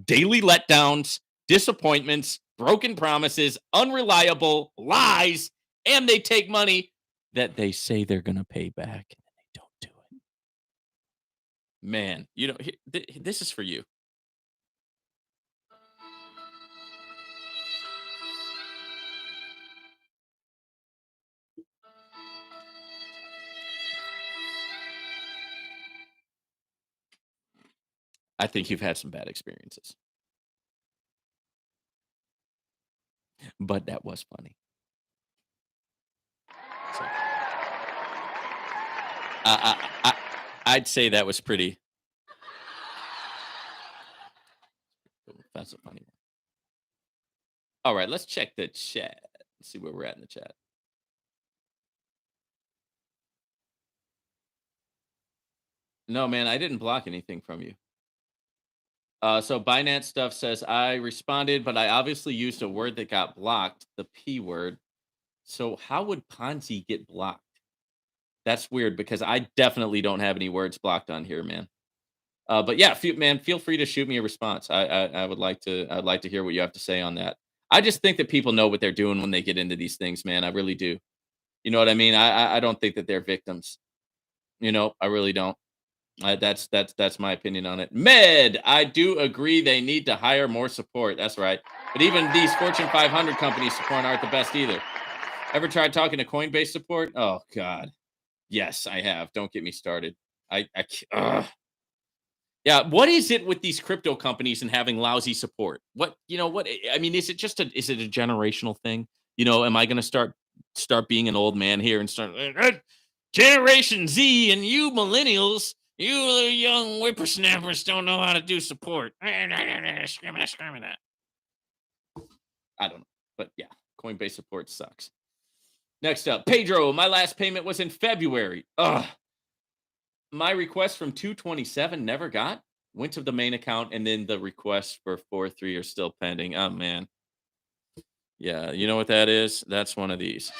Daily letdowns, disappointments, broken promises, unreliable lies, and they take money that they say they're going to pay back and they don't do it. Man, this is for you. I think you've had some bad experiences, but that was funny. So I'd say that was pretty. That's a funny one. All right, let's check the chat. Let's see where we're at in the chat. No, man, I didn't block anything from you. So Binance stuff says I responded, but I obviously used a word that got blocked, the P word. So how would Ponzi get blocked? That's weird because I definitely don't have any words blocked on here, man. But yeah, man, feel free to shoot me a response. I would like to. I'd like to hear what you have to say on that. I just think that people know what they're doing when they get into these things, man. I really do. You know what I mean? I don't think that they're victims. I really don't. That's my opinion on it. Med, I do agree they need to hire more support. That's right. But even these Fortune 500 companies support aren't the best either. Ever tried talking to Coinbase support? Oh God, yes, I have. Don't get me started. Ugh. Yeah, what is it with these crypto companies and having lousy support? What I mean, is it a generational thing? Am I going to start being an old man here and start Generation Z and you millennials, you little young whippersnappers don't know how to do support. Screaming that. I don't know, but yeah, Coinbase support sucks. Next up, Pedro. My last payment was in February. Ugh. My request from 227 never got. Went to the main account, and then the requests for 4.3 are still pending. Oh man. Yeah, you know what that is? That's one of these.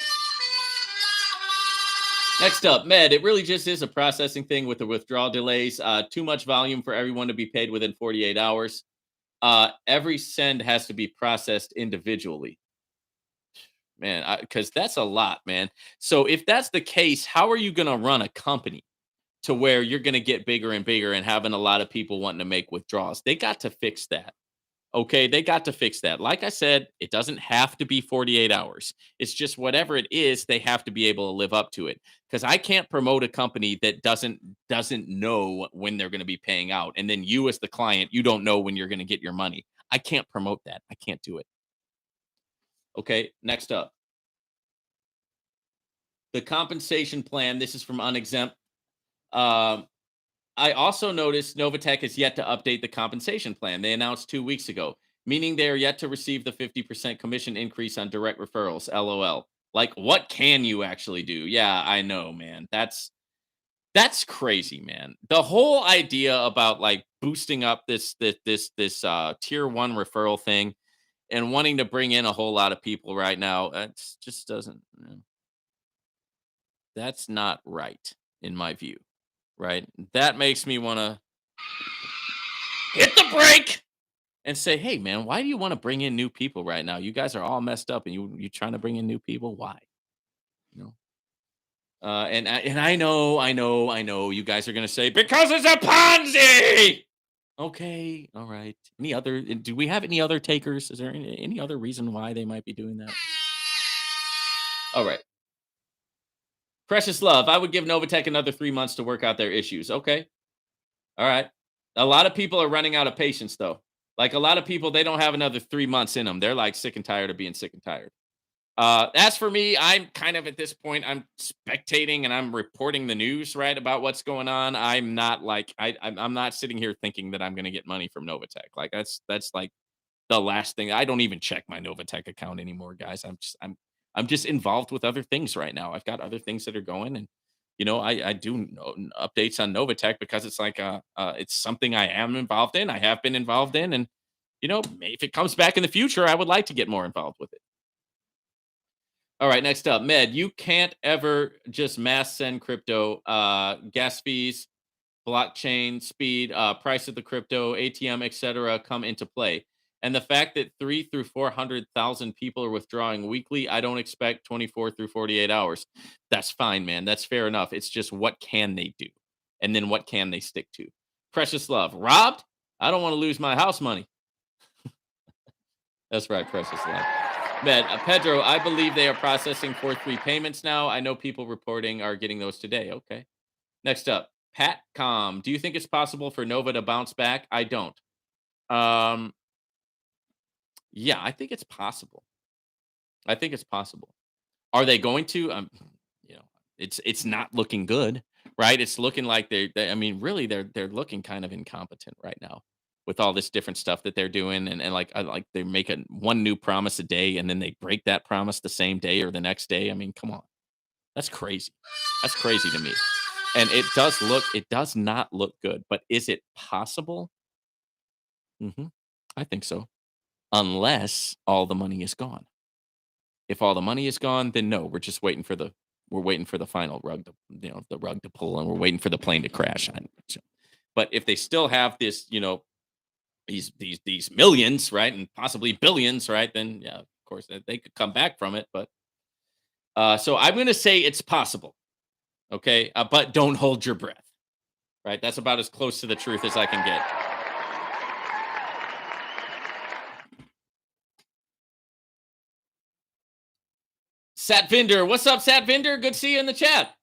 Next up, Med. It really just is a processing thing with the withdrawal delays. Too much volume for everyone to be paid within 48 hours. Every send has to be processed individually. Man, because that's a lot, man. So if that's the case, how are you going to run a company to where you're going to get bigger and bigger and having a lot of people wanting to make withdrawals? They got to fix that. Okay, they got to fix that. Like I said, it doesn't have to be 48 hours. It's just whatever it is, they have to be able to live up to it. Because I can't promote a company that doesn't know when they're going to be paying out, and then you as the client, you don't know when you're going to get your money. I can't promote that. I can't do it. Okay, next up, the compensation plan. This is from Unexempt. Um, I also noticed Novatech has yet to update the compensation plan. They announced 2 weeks ago, meaning they are yet to receive the 50% commission increase on direct referrals. LOL. Like, what can you actually do? Yeah, I know, man. That's crazy, man. The whole idea about like boosting up this tier one referral thing and wanting to bring in a whole lot of people right now, it just doesn't. That's not right in my view. Right? That makes me want to hit the brake and say, "Hey, man, why do you want to bring in new people right now? You guys are all messed up, and you trying to bring in new people. Why? You know?" And I know, you guys are gonna say because it's a Ponzi. Okay, all right. Any other? Do we have any other takers? Is there any other reason why they might be doing that? All right. Precious love. I would give Novatech another 3 months to work out their issues. Okay. All right. A lot of people are running out of patience, though. Like a lot of people, they don't have another 3 months in them. They're like sick and tired of being sick and tired. As for me, I'm kind of at this point, I'm spectating and I'm reporting the news, right, about what's going on. I'm not like I'm not sitting here thinking that I'm going to get money from Novatech. Like that's like the last thing. I don't even check my Novatech account anymore, guys. I'm just involved with other things right now. I've got other things that are going, and I do updates on Novatech because it's like it's something I am involved in. I have been involved in, and if it comes back in the future, I would like to get more involved with it. All right, next up, Med. You can't ever just mass send crypto. Gas fees, blockchain speed, price of the crypto, ATM, etc., come into play. And the fact that 3 through 400,000 people are withdrawing weekly, I don't expect 24 through 48 hours. That's fine, man. That's fair enough. It's just what can they do, and then what can they stick to? Precious Love, robbed? I don't want to lose my house money. That's right, Precious Love. Med, Pedro, I believe they are processing 4-3 payments now. I know people reporting are getting those today. Okay. Next up, Patcom. Do you think it's possible for Nova to bounce back? I don't. Um, yeah, I think it's possible. I think it's possible. Are they going to? You know, it's not looking good, right? It's looking like I mean, really, they're looking kind of incompetent right now with all this different stuff that they're doing, and like they make one new promise a day, and then they break that promise the same day or the next day. I mean, come on, that's crazy. That's crazy to me. And it does not look good. But is it possible? hmm I think so. Unless all the money is gone. If all the money is gone, then no, we're waiting for the final rug to, the rug to pull, and we're waiting for the plane to crash. But if they still have this, these millions, right, and possibly billions, right, then yeah, of course they could come back from it. But so I'm going to say it's possible. Okay, but don't hold your breath. Right, that's about as close to the truth as I can get. Satvinder, what's up, Satvinder? Good to see you in the chat.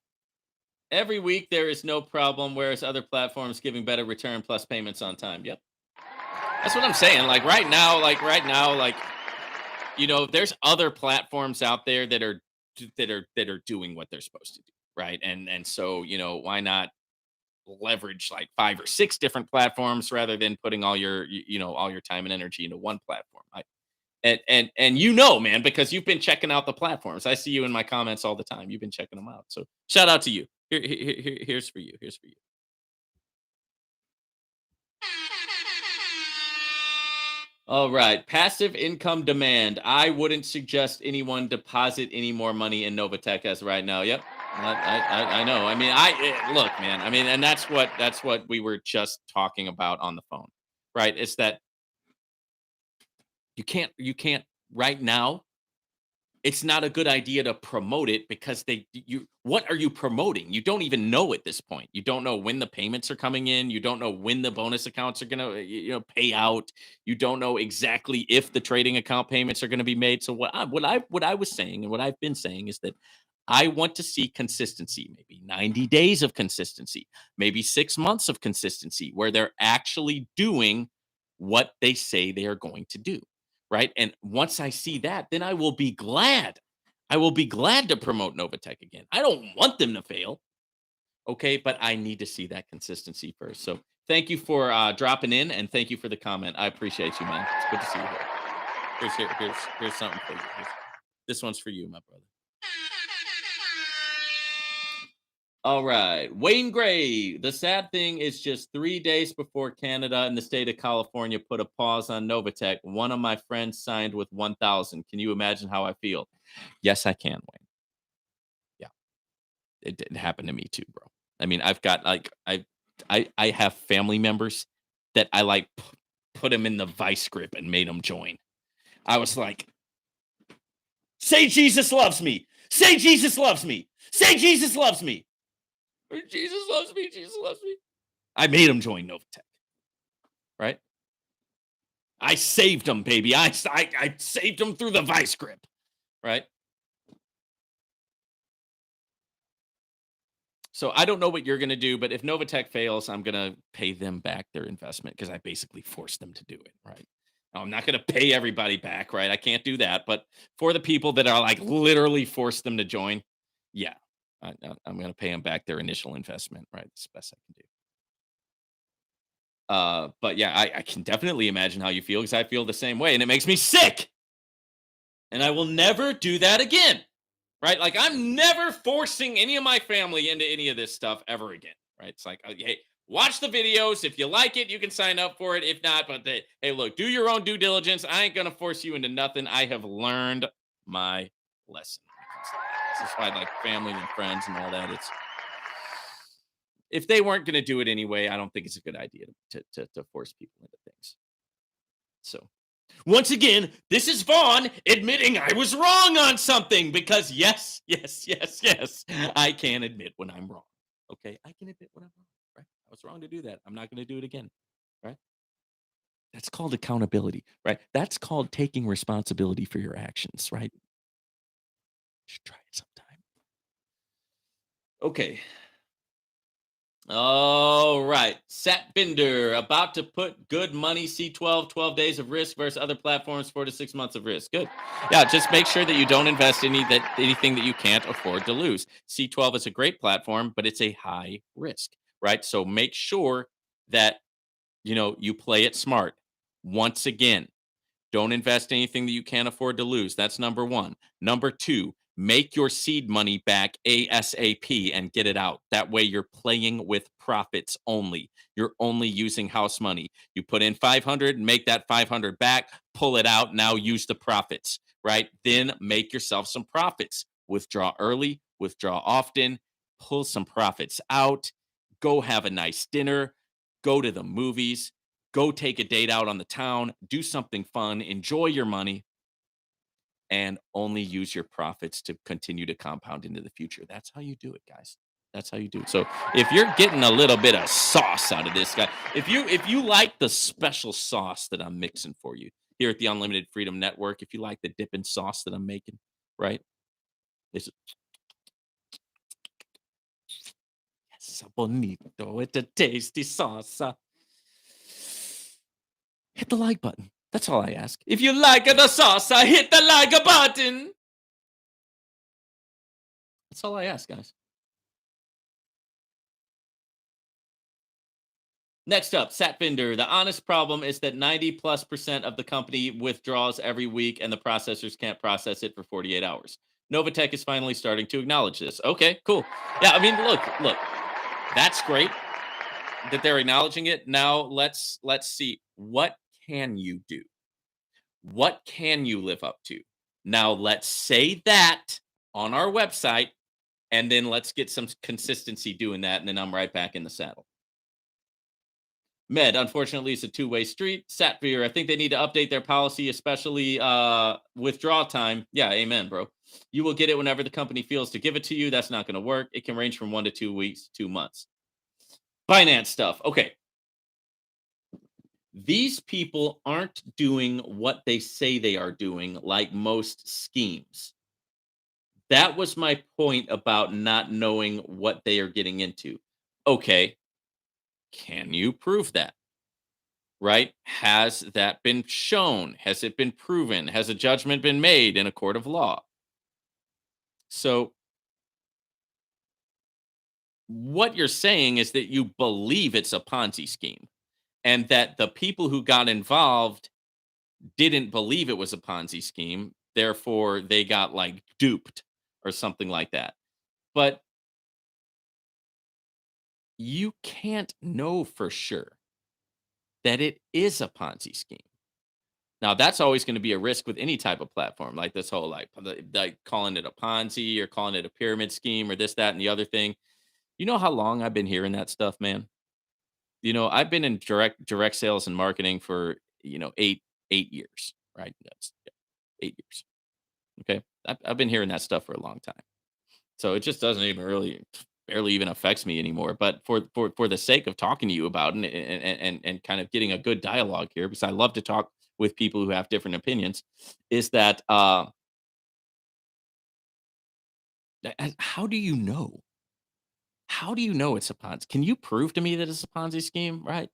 Every week there is no problem, whereas other platforms giving better return plus payments on time. Yep, that's what I'm saying. Like right now, there's other platforms out there that are doing what they're supposed to do, right? And so why not leverage like 5 or 6 different platforms rather than putting all your time and energy into one platform? And man, because you've been checking out the platforms. I see you in my comments all the time. You've been checking them out. So shout out to you. Here's for you. Here's for you. All right. Passive income demand. I wouldn't suggest anyone deposit any more money in Novatech as right now. Yep. I know. I mean, look, man. I mean, and that's what we were just talking about on the phone, right? It's that you can't right now. It's not a good idea to promote it because what are you promoting? You don't even know at this point. You don't know when the payments are coming in. You don't know when the bonus accounts are going to pay out. You don't know exactly if the trading account payments are going to be made. So what I was saying and what I've been saying is that I want to see consistency, maybe 90 days of consistency, maybe 6 months of consistency where they're actually doing what they say they are going to do, right? And once I see that, then I will be glad. I will be glad to promote Novatech again. I don't want them to fail, okay? But I need to see that consistency first. So thank you for dropping in, and thank you for the comment. I appreciate you, man. It's good to see you here. Here's something for you. This one's for you, my brother. All right. Wayne Gray. The sad thing is just 3 days before Canada and the state of California put a pause on Novatech, one of my friends signed with 1,000. Can you imagine how I feel? Yes, I can, Wayne. Yeah. It didn't happen to me too, bro. I mean, I've got like I have family members that I like put them in the vice grip and made them join. I was like, say Jesus loves me. Say Jesus loves me. Say Jesus loves me. Jesus loves me. Jesus loves me. I made him join Novatech, right? I saved him, baby. I saved him through the vice grip, right? So I don't know what you're going to do, but if Novatech fails, I'm going to pay them back their investment because I basically forced them to do it, right? Now, I'm not going to pay everybody back, right? I can't do that. But for the people that are like literally forced them to join, yeah, I'm going to pay them back their initial investment, right? It's the best I can do. But yeah, I can definitely imagine how you feel because I feel the same way, and it makes me sick. And I will never do that again. Right? Like I'm never forcing any of my family into any of this stuff ever again. Right? It's like, hey, watch the videos. If you like it, you can sign up for it. If not, but hey, look, do your own due diligence. I ain't gonna force you into nothing. I have learned my lesson. This is why, like, family and friends and all that, it's if they weren't gonna do it anyway, I don't think it's a good idea to force people into things. So, once again, this is Vaughn admitting I was wrong on something because yes, yes, yes, yes, I can admit when I'm wrong. Okay, I can admit when I'm wrong. Right? I was wrong to do that. I'm not going to do it again. Right? That's called accountability. Right? That's called taking responsibility for your actions. Right? You should try it sometime. Okay. All right. Sat Binder about to put good money C12, 12 days of risk versus other platforms, 4 to 6 months of risk. Good. Yeah, just make sure that you don't invest anything that you can't afford to lose. C12 is a great platform, but it's a high risk, right? So make sure that you play it smart. Once again, don't invest anything that you can't afford to lose. That's number one. Number two, make your seed money back ASAP and get it out. That way you're playing with profits only. You're only using house money. You put in 500, make that 500 back, pull it out, now use the profits, right? Then make yourself some profits. Withdraw early, withdraw often, pull some profits out, go have a nice dinner, go to the movies, go take a date out on the town, do something fun, enjoy your money, and only use your profits to continue to compound into the future. That's how you do it, guys. That's how you do it. So if you're getting a little bit of sauce out of this guy, if you like the special sauce that I'm mixing for you here at the Unlimited Freedom Network, if you like the dipping sauce that I'm making, right? It's so bonito, it's a tasty sauce. Hit the like button. That's all I ask. If you like the sauce, hit the like button. That's all I ask, guys. Next up, Satvinder. The honest problem is that 90+% of the company withdraws every week and the processors can't process it for 48 hours. Novatech is finally starting to acknowledge this. Okay, cool. Yeah, I mean, look, that's great that they're acknowledging it. Now let's see what can you do? What can you live up to? Now let's say that on our website and then let's get some consistency doing that and then I'm right back in the saddle. Med, unfortunately, it's a two-way street. Satvir, I think they need to update their policy, especially withdrawal time. Yeah, amen, bro. You will get it whenever the company feels to give it to you. That's not going to work. It can range from 1 to 2 weeks, 2 months. Finance stuff. Okay. These people aren't doing what they say they are doing, like most schemes. That was my point about not knowing what they are getting into. Okay. Can you prove that? Right? Has that been shown? Has it been proven? Has a judgment been made in a court of law? So, what you're saying is that you believe it's a Ponzi scheme and that the people who got involved didn't believe it was a Ponzi scheme. Therefore, they got like duped or something like that. But you can't know for sure that it is a Ponzi scheme. Now, that's always going to be a risk with any type of platform, like this whole like calling it a Ponzi or calling it a pyramid scheme or this, that, and the other thing. You know how long I've been hearing that stuff, man? I've been in direct sales and marketing for 8 years, right? That's 8 years. Okay, I've been hearing that stuff for a long time, so it just doesn't even really barely even affects me anymore. But for the sake of talking to you about it and kind of getting a good dialogue here, because I love to talk with people who have different opinions, is that how do you know? How do you know it's a Ponzi? Can you prove to me that it's a Ponzi scheme? Right?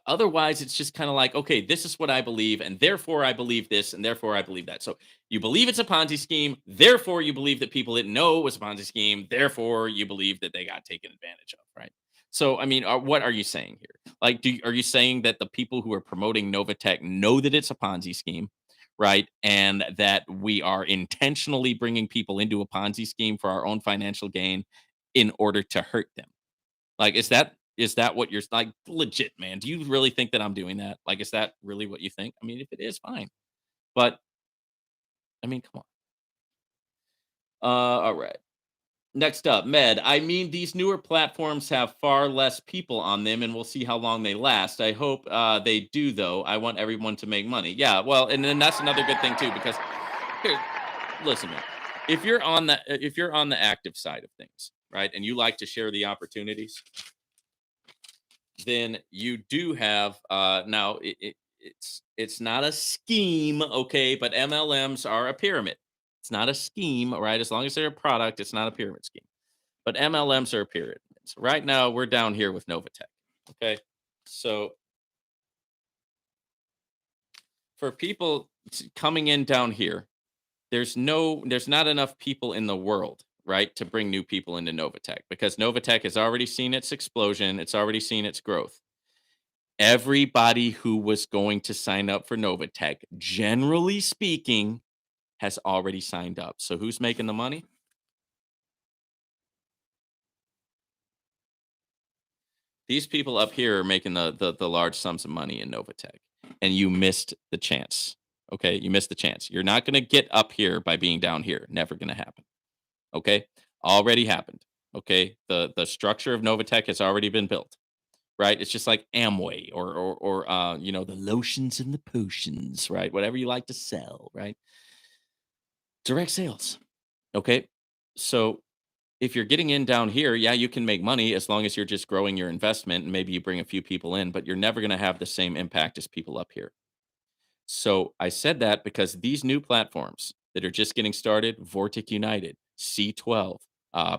Otherwise, it's just kind of like, okay, this is what I believe, and therefore I believe this, and therefore I believe that. So you believe it's a Ponzi scheme, therefore you believe that people didn't know it was a Ponzi scheme, therefore you believe that they got taken advantage of, right? So, I mean, what are you saying here? Like, are you saying that the people who are promoting Novatech know that it's a Ponzi scheme, right? And that we are intentionally bringing people into a Ponzi scheme for our own financial gain in order to hurt them? Like, is that what you're like, legit, man? Do you really think that I'm doing that? Like, is that really what you think? I mean, if it is, fine. But I mean, come on. All right. Next up, Med. I mean, these newer platforms have far less people on them, and we'll see how long they last. I hope they do, though. I want everyone to make money. Yeah, well, and then that's another good thing too, because here, listen, man. If you're on the active side of things, right, and you like to share the opportunities, then you do have now it's not a scheme, okay, but MLMs are a pyramid. It's not a scheme, right? As long as they're a product, it's not a pyramid scheme. But MLMs are a pyramid. So right now we're down here with Novatech. Okay. So for people coming in down here, there's not enough people in the world, right, to bring new people into Novatech because Novatech has already seen its explosion, it's already seen its growth. Everybody who was going to sign up for Novatech, generally speaking, has already signed up. So who's making the money? These people up here are making the large sums of money in Novatech, and you missed the chance. Okay, you missed the chance. You're not going to get up here by being down here. Never going to happen. Okay, already happened. Okay, the structure of Novatech has already been built. Right, it's just like Amway or you know, the lotions and the potions. Right, whatever you like to sell. Right, direct sales. Okay, so if you're getting in down here, yeah, you can make money as long as you're just growing your investment and maybe you bring a few people in, but you're never going to have the same impact as people up here. So I said that because these new platforms that are just getting started, Vortic United, C12,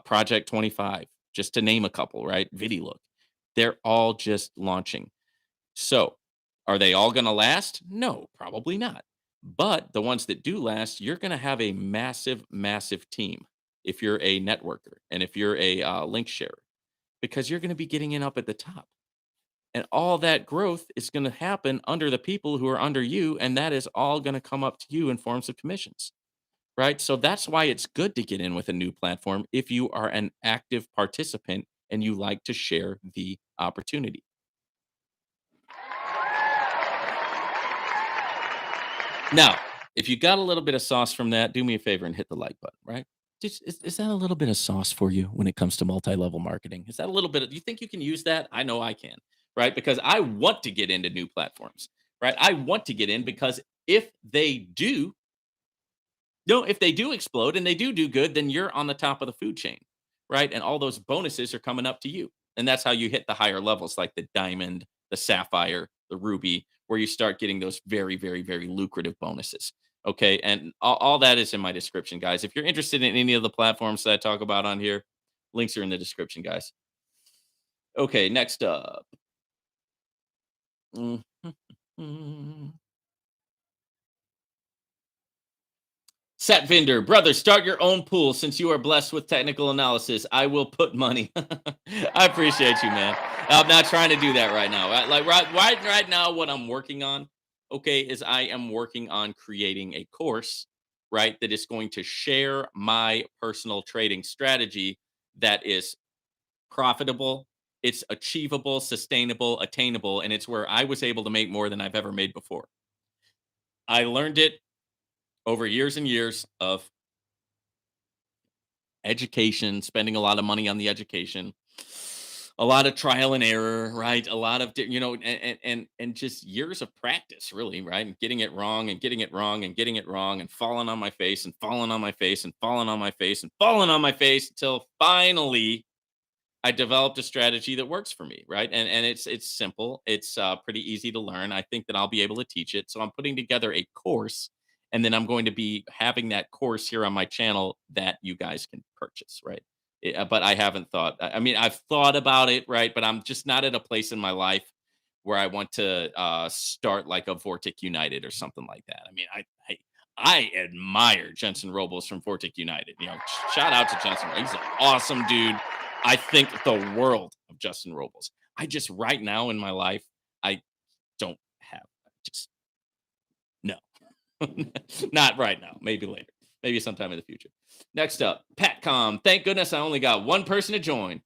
Project 25, just to name a couple, right? VidiLook, they're all just launching. So, are they all going to last? No, probably not. But the ones that do last, you're going to have a massive, massive team if you're a networker and if you're a link sharer, because you're going to be getting in up at the top. And all that growth is going to happen under the people who are under you. And that is all going to come up to you in forms of commissions. Right. So that's why it's good to get in with a new platform if you are an active participant and you like to share the opportunity. Now, if you got a little bit of sauce from that, do me a favor and hit the like button, right? Is that a little bit of sauce for you when it comes to multi-level marketing? Is that a little bit of, do you think you can use that? I know I can, right? Because I want to get into new platforms, right? I want to get in because if they do, no, if they do explode and they do good, then you're on the top of the food chain, right? And all those bonuses are coming up to you. And that's how you hit the higher levels like the diamond, the sapphire, the ruby, where you start getting those very, very, very lucrative bonuses. Okay. And all that is in my description, guys. If you're interested in any of the platforms that I talk about on here, links are in the description, guys. Okay. Next up. Set vendor, brother, start your own pool since you are blessed with technical analysis. I will put money. I appreciate you, man. I'm not trying to do that right now. Like right now, what I'm working on, okay, is I am working on creating a course, right, that is going to share my personal trading strategy that is profitable, it's achievable, sustainable, attainable, and it's where I was able to make more than I've ever made before. I learned it over years and years of education, spending a lot of money on the education, a lot of trial and error, right? A lot of you know, and just years of practice, really, right? And getting it wrong and getting it wrong and getting it wrong and falling on my face and falling on my face and falling on my face and falling on my face until finally I developed a strategy that works for me, right? And it's simple. It's pretty easy to learn. I think that I'll be able to teach it. So I'm putting together a course, and then I'm going to be having that course here on my channel that you guys can purchase, right? But I haven't thought. I mean, I've thought about it, right? But I'm just not at a place in my life where I want to start like a Vortic United or something like that. I mean, I admire Jensen Robles from Vortic United. You know, shout out to Jensen. He's an awesome dude. I think the world of Justin Robles. I just right now in my life, I don't have just no, not right now. Maybe later, maybe sometime in the future. Next up, Patcom. Thank goodness I only got one person to join.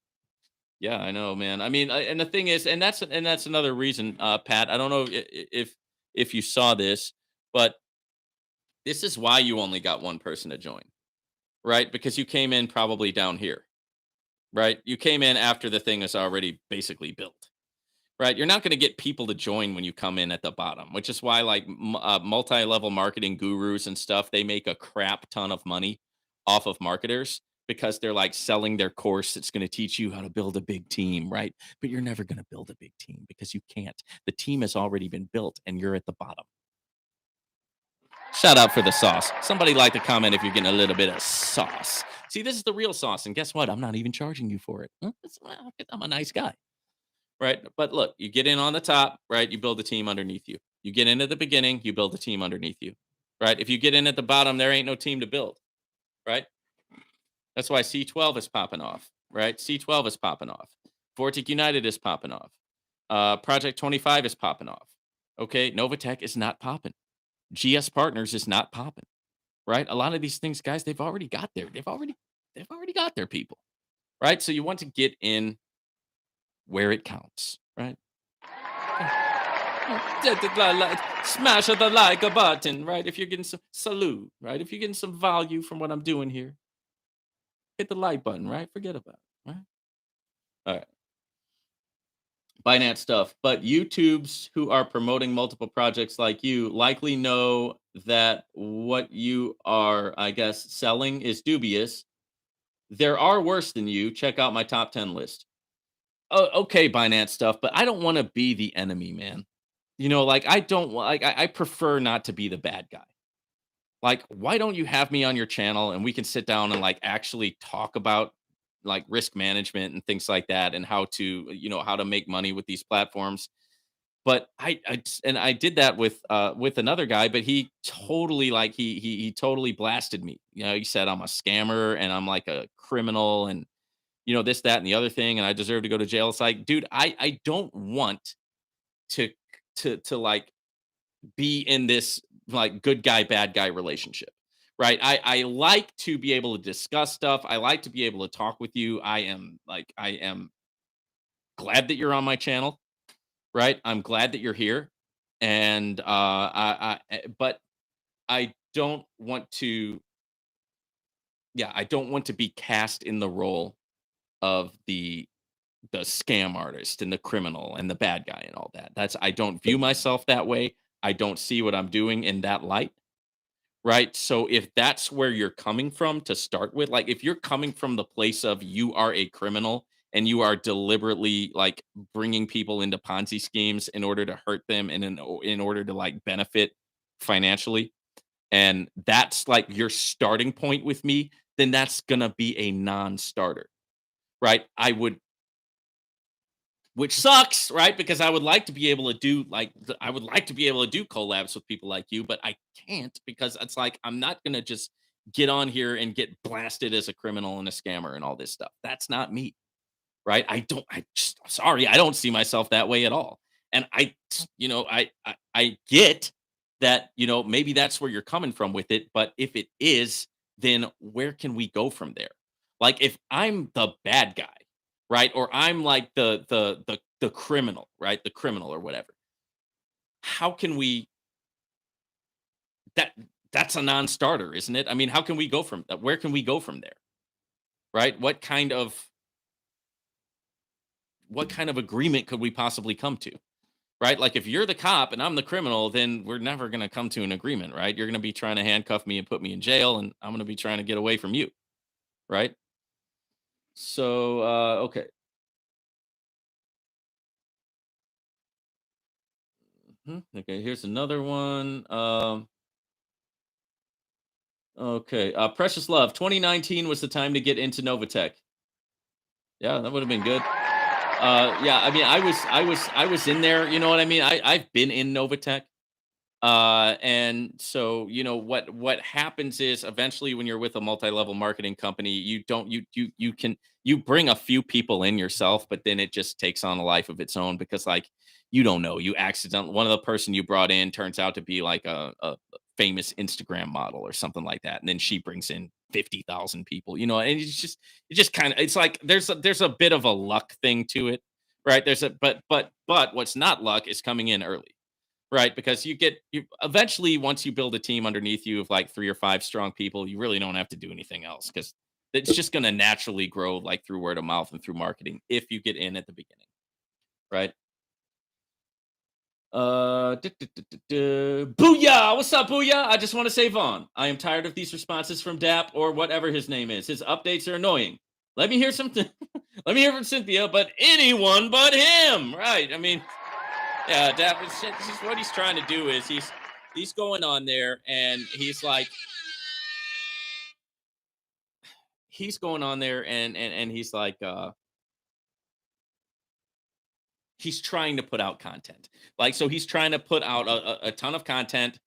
Yeah, I know, man. I mean, and the thing is, and that's another reason, Pat. I don't know if you saw this, but this is why you only got one person to join. right? Because you came in probably down here, right? You came in after the thing is already basically built. Right, you're not going to get people to join when you come in at the bottom, which is why like multi-level marketing gurus and stuff, they make a crap ton of money off of marketers because they're like selling their course that's going to teach you how to build a big team, right? But you're never going to build a big team because you can't. The team has already been built and you're at the bottom. Shout out for the sauce. Somebody like to comment if you're getting a little bit of sauce. See, this is the real sauce, and guess what? I'm not even charging you for it. Well, I'm a nice guy. Right? But look, you get in on the top, right? You build a team underneath you. You get in at the beginning, you build a team underneath you. Right? If you get in at the bottom, there ain't no team to build. Right? That's why C12 is popping off. Right? C12 is popping off. Vortic United is popping off. Project 25 is popping off. Okay. Novatech is not popping. GS Partners is not popping. Right? A lot of these things, guys, they've already got there. They've already got their people. Right? So you want to get in where it counts. Right? Smash the like a button, right? If you're getting some salute, right? If you're getting some value from what I'm doing here, hit the like button, right? Forget about it, right? All right. Binance stuff. But YouTubes who are promoting multiple projects like you likely know that what you are, I guess, selling is dubious. There are worse than you. Check out my top 10 list. Oh, okay, Binance stuff, but I don't want to be the enemy, man. Like I don't like I prefer not to be the bad guy. Like, why don't you have me on your channel and we can sit down and like actually talk about like risk management and things like that and how to make money with these platforms. But I did that with another guy, but he totally like he totally blasted me. He said I'm a scammer and I'm like a criminal and this, that, and the other thing, and I deserve to go to jail. It's like, dude, I don't want to to like be in this like good guy bad guy relationship, right? I like to be able to discuss stuff. I like to be able to talk with you. I am glad that you're on my channel, right? I'm glad that you're here, and but I don't want to, yeah, I don't want to be cast in the role of the scam artist and the criminal and the bad guy and all that. I don't view myself that way. I don't see what I'm doing in that light. Right? So if that's where you're coming from to start with, like if you're coming from the place of you are a criminal and you are deliberately like bringing people into Ponzi schemes in order to hurt them and in order to like benefit financially, and that's like your starting point with me, then that's going to be a non-starter. Right? Which sucks, right? Because I would like to be able to do I would like to be able to do collabs with people like you, but I can't because it's like I'm not gonna just get on here and get blasted as a criminal and a scammer and all this stuff. That's not me, right? Sorry, I don't see myself that way at all. And I get that, maybe that's where you're coming from with it, but if it is, then where can we go from there? Like if I'm the bad guy, right? Or I'm like the criminal, right? The criminal or whatever. How can we that that's a non-starter, isn't it? I mean, how can we go from that? Where can we go from there? Right? What kind of agreement could we possibly come to? Right? Like if you're the cop and I'm the criminal, then we're never going to come to an agreement, right? You're going to be trying to handcuff me and put me in jail and I'm going to be trying to get away from you, right? So, okay. Okay, here's another one. Okay. Precious Love, 2019 was the time to get into Novatech. Yeah, that would have been good. Yeah, I mean, I was in there, you know what I mean? I've been in Novatech. And so, what happens is eventually when you're with a multi-level marketing company, you don't you can you bring a few people in yourself, but then it just takes on a life of its own because like you don't know, you accidentally one of the person you brought in turns out to be like a famous Instagram model or something like that. And then she brings in 50,000 people, and it just kind of it's like there's a bit of a luck thing to it, right? There's a but what's not luck is coming in early, right? Because you eventually, once you build a team underneath you of like 3 or 5 strong people, you really don't have to do anything else because it's just going to naturally grow like through word of mouth and through marketing if you get in at the beginning, right? Booyah! What's up, Booyah? I just want to say, Vaughn, I am tired of these responses from Dap or whatever his name is. His updates are annoying. Let me hear something. Let me hear from Cynthia, but anyone but him, right? I mean, yeah, Dap. This is what he's trying to do. Is he's going on there and he's going on there and he's like he's trying to put out content. Like so, he's trying to put out a ton of content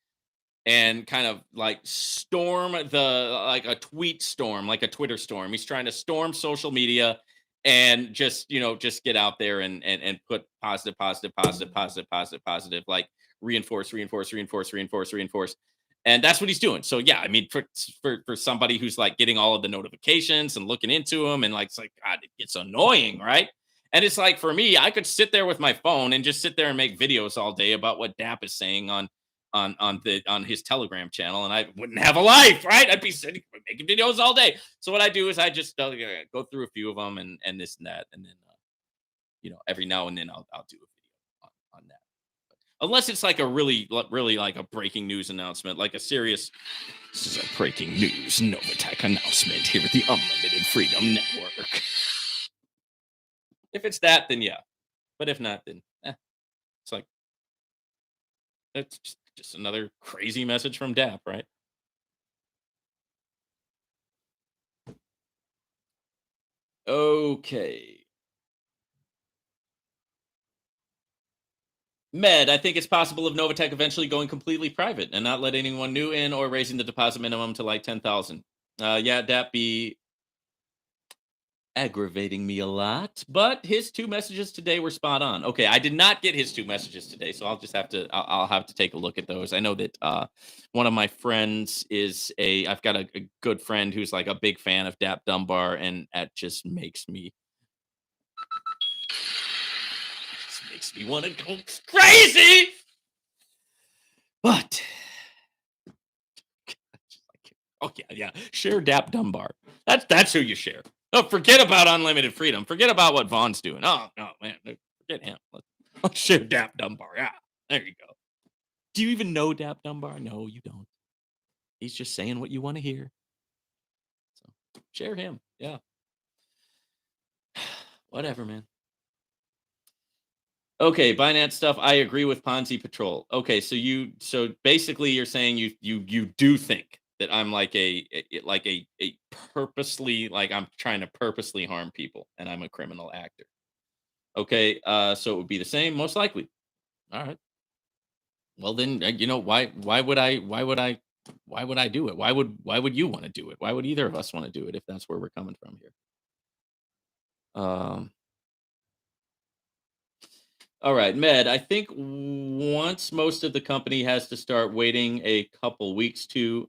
and kind of like storm the like a tweet storm, like a Twitter storm. He's trying to storm social media and just just get out there and put positive, positive, positive, positive, positive, positive, like reinforce, reinforce, reinforce, reinforce, reinforce. And that's what he's doing. So yeah, I mean, for somebody who's like getting all of the notifications and looking into them, and like it's like God, it gets annoying, right? And it's like for me, I could sit there with my phone and just sit there and make videos all day about what DAP is saying on his Telegram channel, and I wouldn't have a life, right? I'd be sitting making videos all day. So what I do is I just go through a few of them and this and that, and then every now and then I'll do a video on that. Unless it's like a really like a breaking news announcement, like a serious. This is a breaking news Novatech announcement here at the Unlimited Freedom Network. If it's that, then yeah. But if not, then it's like it's just another crazy message from DAP, right? Okay. Med, I think it's possible of Novatech eventually going completely private and not letting anyone new in or raising the deposit minimum to like 10,000. Yeah, that be aggravating me a lot, but his 2 messages today were spot on. Okay, I did not get his 2 messages today, so I'll just have to I'll have to take a look at those. I know that one of my friends is I've got a good friend who's like a big fan of Dap Dunbar, and that just makes me want to go crazy. But oh yeah, share Dap Dunbar. That's who you share. Oh, forget about unlimited freedom. Forget about what Vaughn's doing. Oh no, man, forget him. Let's share Dap Dunbar. Yeah, there you go. Do you even know Dap Dunbar? No, you don't. He's just saying what you want to hear. So share him. Yeah. Whatever, man. Okay, Binance stuff. I agree with Ponzi Patrol. Okay, so basically you're saying you do think that I'm like a purposely like I'm trying to purposely harm people and I'm a criminal actor. Okay, so it would be the same most likely. All right. Well then, why would I do it? Why would you want to do it? Why would either of us want to do it if that's where we're coming from here? Um All right, Med. I think once most of the company has to start waiting a couple weeks to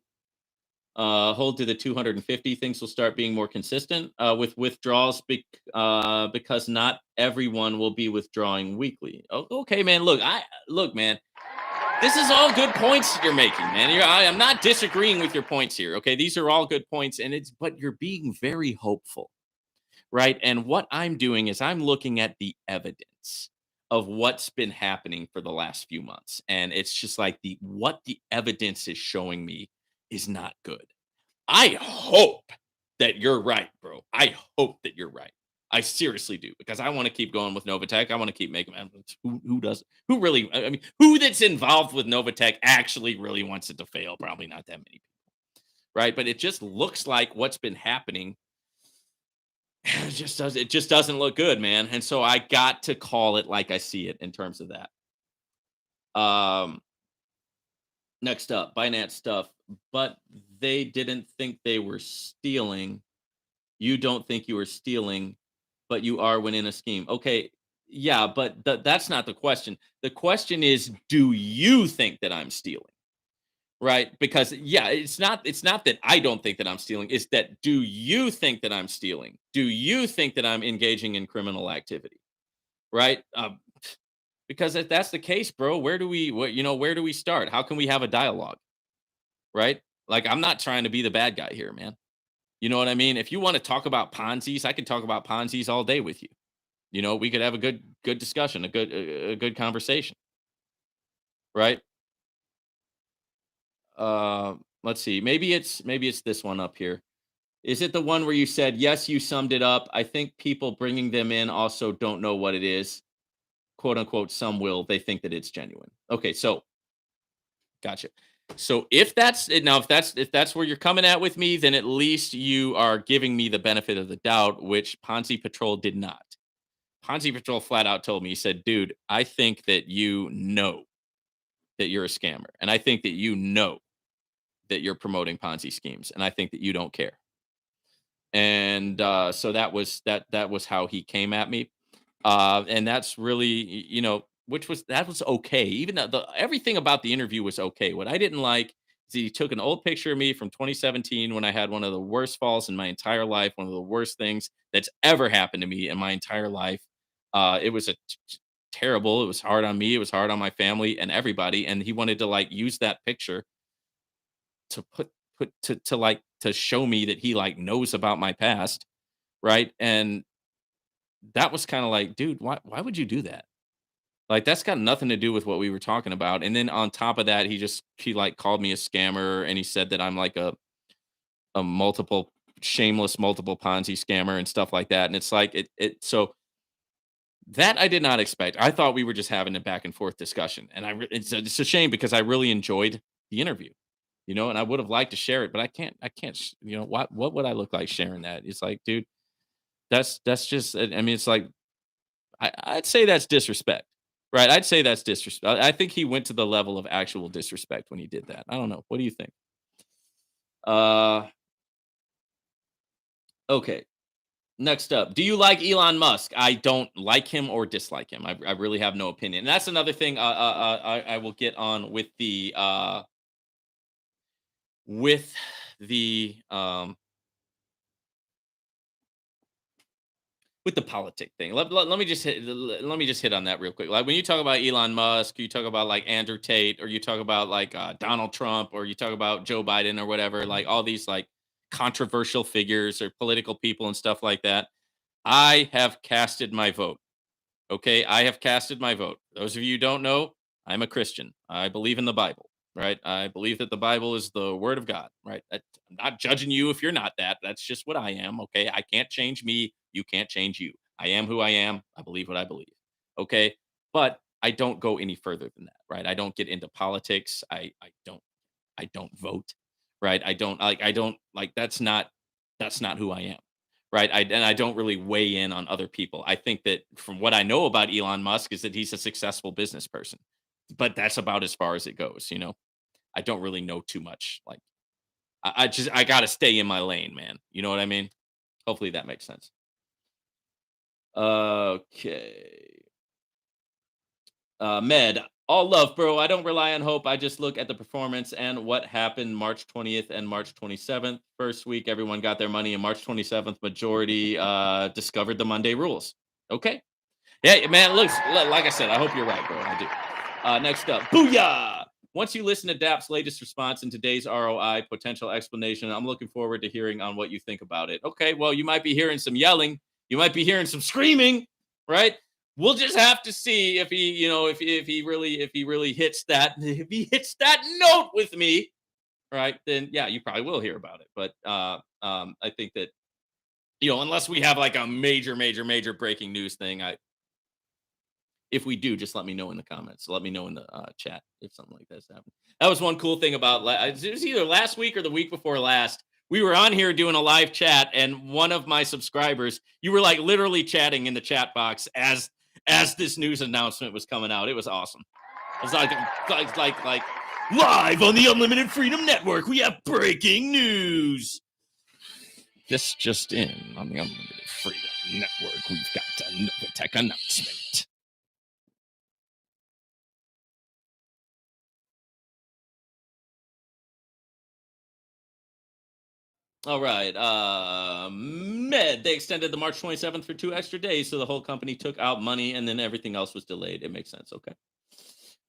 hold to the 250, things will start being more consistent with withdrawals because not everyone will be withdrawing weekly. Okay, man. Look, man. This is all good points you're making, man. I'm not disagreeing with your points here. Okay, these are all good points, but you're being very hopeful, right? And what I'm doing is I'm looking at the evidence of what's been happening for the last few months. And it's just like what the evidence is showing me is not good. I hope that you're right, bro. I hope that you're right. I seriously do because I want to keep going with Novatech. I want to keep making who does who really I mean who that's involved with Novatech actually really wants it to fail. Probably not that many, right? But it just looks like what's been happening it just doesn't look good, man. And so I got to call it like I see it in terms of that. Um Next up, Binance stuff, but they didn't think they were stealing. You don't think you were stealing, but you are when in a scheme. Okay, yeah, but that's not the question. The question is, do you think that I'm stealing? Right? Because yeah, it's not that I don't think that I'm stealing. It's that do you think that I'm stealing? Do you think that I'm engaging in criminal activity? Right? Because if that's the case, bro, where do we start? How can we have a dialogue, right? Like, I'm not trying to be the bad guy here, man. You know what I mean? If you want to talk about Ponzi's, I could talk about Ponzi's all day with you. We could have a good discussion, a good conversation, right? Let's see. Maybe it's this one up here. Is it the one where you said, yes, you summed it up? I think people bringing them in also don't know what it is. Quote unquote, some will. They think that it's genuine. Okay, so gotcha. So if that's it now, if that's where you're coming at with me, then at least you are giving me the benefit of the doubt, which Ponzi Patrol did not. Ponzi Patrol flat out told me, he said, dude, I think that you know that you're a scammer. And I think that you know that you're promoting Ponzi schemes. And I think that you don't care. And so that was how he came at me. And that's really, that was okay. Even though everything about the interview was okay. What I didn't like is he took an old picture of me from 2017 when I had one of the worst falls in my entire life, one of the worst things that's ever happened to me in my entire life. It was terrible. It was hard on me. It was hard on my family and everybody. And he wanted to like use that picture to put to like to show me that he like knows about my past, right? And that was kind of like, dude, why would you do that? Like, that's got nothing to do with what we were talking about. And then on top of that, he like called me a scammer and he said that I'm like a multiple shameless multiple Ponzi scammer and stuff like that. And it's like so that I did not expect. I thought we were just having a back and forth discussion. And it's a shame because I really enjoyed the interview. And I would have liked to share it, but I can't, what would I look like sharing that? It's like, dude, that's just I mean, it's like I'd say that's disrespect, right? I'd say that's disrespect. I think he went to the level of actual disrespect when he did that. I don't know. What do you think? Uh, okay. Next up, do you like Elon Musk? I don't like him or dislike him. I really have no opinion. And that's another thing. I will get on with the politic thing. Let me just hit on that real quick. Like when you talk about Elon Musk, you talk about like Andrew Tate, or you talk about like Donald Trump, or you talk about Joe Biden or whatever, like all these like controversial figures or political people and stuff like that. I have casted my vote. Okay, I have casted my vote. Those of you who don't know, I'm a Christian. I believe in the Bible, right? I believe that the Bible is the word of God, right? I'm not judging you if you're not that. That's just what I am, okay? I can't change me. You can't change you. I am who I am. I believe what I believe, okay? But I don't go any further than that, right? I don't get into politics. I don't vote, right? I don't like that's not who I am. Right. And I don't really weigh in on other people. I think that from what I know about Elon Musk is that he's a successful business person, but that's about as far as it goes. I don't really know too much. Like I gotta stay in my lane, man. You know what I mean? Hopefully that makes sense. Okay. Med, all love, bro. I don't rely on hope. I just look at the performance and what happened March 20th and March 27th. First week, everyone got their money, and March 27th, majority discovered the Monday rules. Okay. Yeah, man, like I said, I hope you're right, bro. I do. Next up, booyah! Once you listen to DApp's latest response in today's ROI potential explanation, I'm looking forward to hearing on what you think about it. Okay, well, you might be hearing some yelling, you might be hearing some screaming, right? We'll just have to see if he really hits that if he hits that note with me, right? Then yeah, you probably will hear about it. But I think that unless we have like a major, major, major breaking news thing, if we do, just let me know in the comments. Let me know in the chat if something like this happened. That was one cool thing about it was either last week or the week before last. We were on here doing a live chat, and one of my subscribers, you were like literally chatting in the chat box as this news announcement was coming out. It was awesome. It's like live on the Unlimited Freedom Network. We have breaking news. This just in on the Unlimited Freedom Network. We've got a Novatech announcement. All right. Med, they extended the March 27th for 2 extra days, so the whole company took out money and then everything else was delayed. It makes sense. Okay.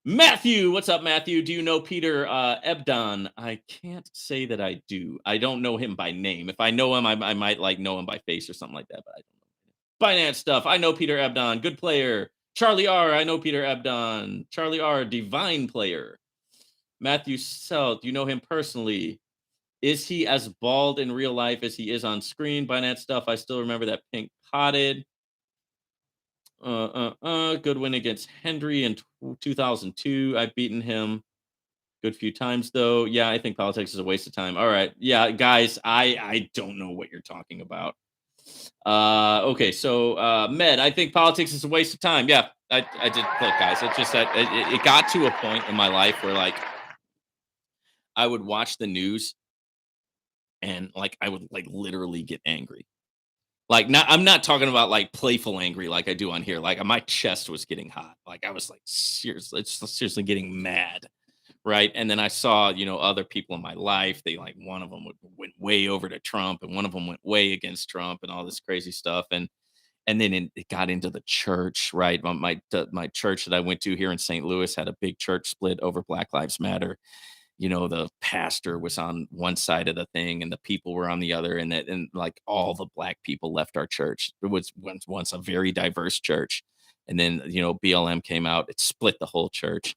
Matthew, what's up, Matthew? Do you know Peter Ebdon? I can't say that I do. I don't know him by name. If I know him, I might like know him by face or something like that, but I don't know. Finance stuff. I know Peter Ebdon, good player. Charlie R, I know Peter Ebdon. Charlie R, divine player. Matthew Sell, do you know him personally? Is he as bald in real life as he is on screen? Binance stuff. I still remember that pink potted. Good win against Hendry in 2002. I've beaten him good few times though. Yeah, I think politics is a waste of time. All right. Yeah, guys, I don't know what you're talking about. Okay, so Med, I think politics is a waste of time. Yeah, I did look, guys. It's just that it got to a point in my life where like I would watch the news and like I would like literally get angry. Like not I'm not talking about like playful angry like I do on here. Like my chest was getting hot. Like I was like seriously getting mad. Right. And then I saw, other people in my life. They like one of them went way over to Trump and one of them went way against Trump and all this crazy stuff. And then it got into the church, right? My church that I went to here in St. Louis had a big church split over Black Lives Matter. The pastor was on one side of the thing and the people were on the other, and like all the black people left our church. It was once a very diverse church, and then BLM came out. It split the whole church,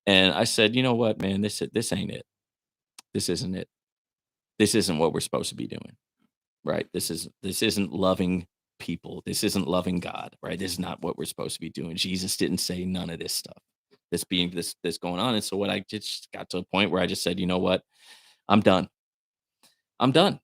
and I said, you know what, man, this ain't it. This isn't it. This isn't what we're supposed to be doing. Right? This isn't loving people. This isn't loving God, right? This is not what we're supposed to be doing. Jesus didn't say none of this stuff. This going on. And so what I just got to a point where I just said, you know what? I'm done. I'm done.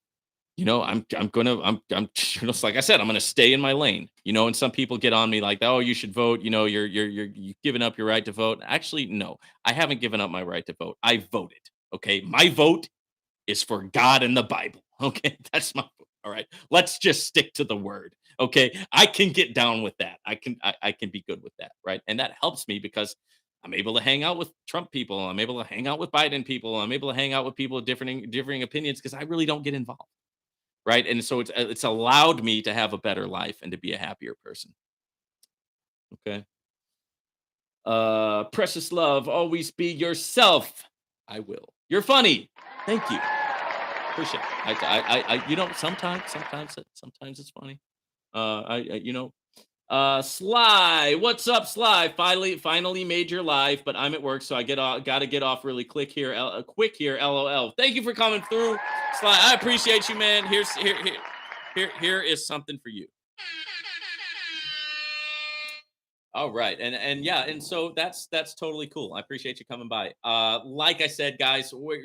I'm like I said, I'm gonna stay in my lane. And some people get on me like, oh, you should vote. You've given up your right to vote. Actually, no, I haven't given up my right to vote. I voted. Okay. My vote is for God and the Bible. Okay. That's my vote. All right. Let's just stick to the word. Okay. I can get down with that. I can be good with that. Right. And that helps me because I'm able to hang out with Trump people. I'm able to hang out with Biden people. I'm able to hang out with people with differing opinions because I really don't get involved. Right. And so it's allowed me to have a better life and to be a happier person. Okay. Precious love, always be yourself. I will. You're funny. Thank you. Appreciate it. Sometimes it's funny. Sly, what's up, Sly? Finally made your live, but I'm at work, so I got to get off really quick here. LOL. Thank you for coming through, Sly. I appreciate you, man. Here is something for you. All right, and yeah, and so that's totally cool. I appreciate you coming by. Like I said, guys, we're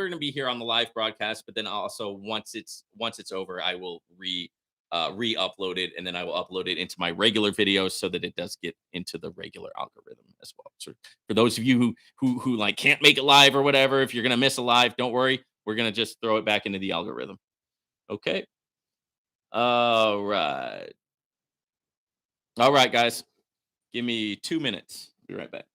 gonna be here on the live broadcast, but then also once it's over, I will re-upload it, and then I will upload it into my regular videos so that it does get into the regular algorithm as well. So for those of you who like can't make it live or whatever, if you're gonna miss a live, don't worry, we're gonna just throw it back into the algorithm. Okay. All right, guys. Give me 2 minutes. Be right back.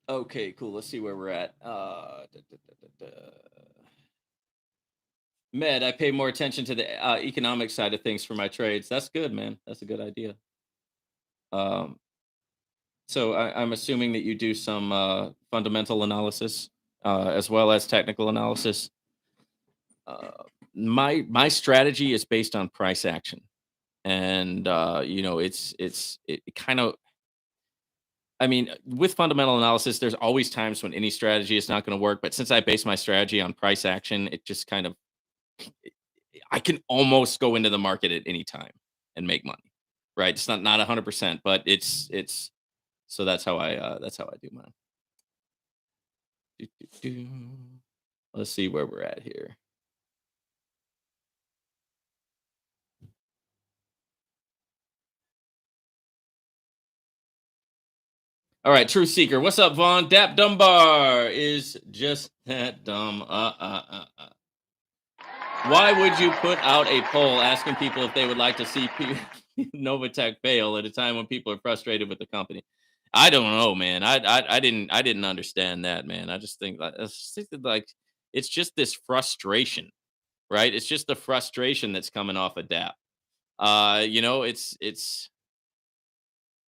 Okay, cool. Let's see where we're at. Med, I pay more attention to the economic side of things for my trades. That's good, man. That's a good idea. Um, so I'm assuming that you do some fundamental analysis as well as technical analysis. My strategy is based on price action, and it kind of. I mean, with fundamental analysis, there's always times when any strategy is not going to work. But since I base my strategy on price action, it just kind of I can almost go into the market at any time and make money, right? It's not 100%, but it's so that's how I do mine. Do, do, do. Let's see where we're at here. All right, Truth Seeker, what's up, Vaughn? Dap Dunbar is just that dumb. Why would you put out a poll asking people if they would like to see Novatech fail at a time when people are frustrated with the company? I don't know, man. I didn't understand that, man. I just think like it's just this frustration, right? It's just the frustration that's coming off of DAP. It's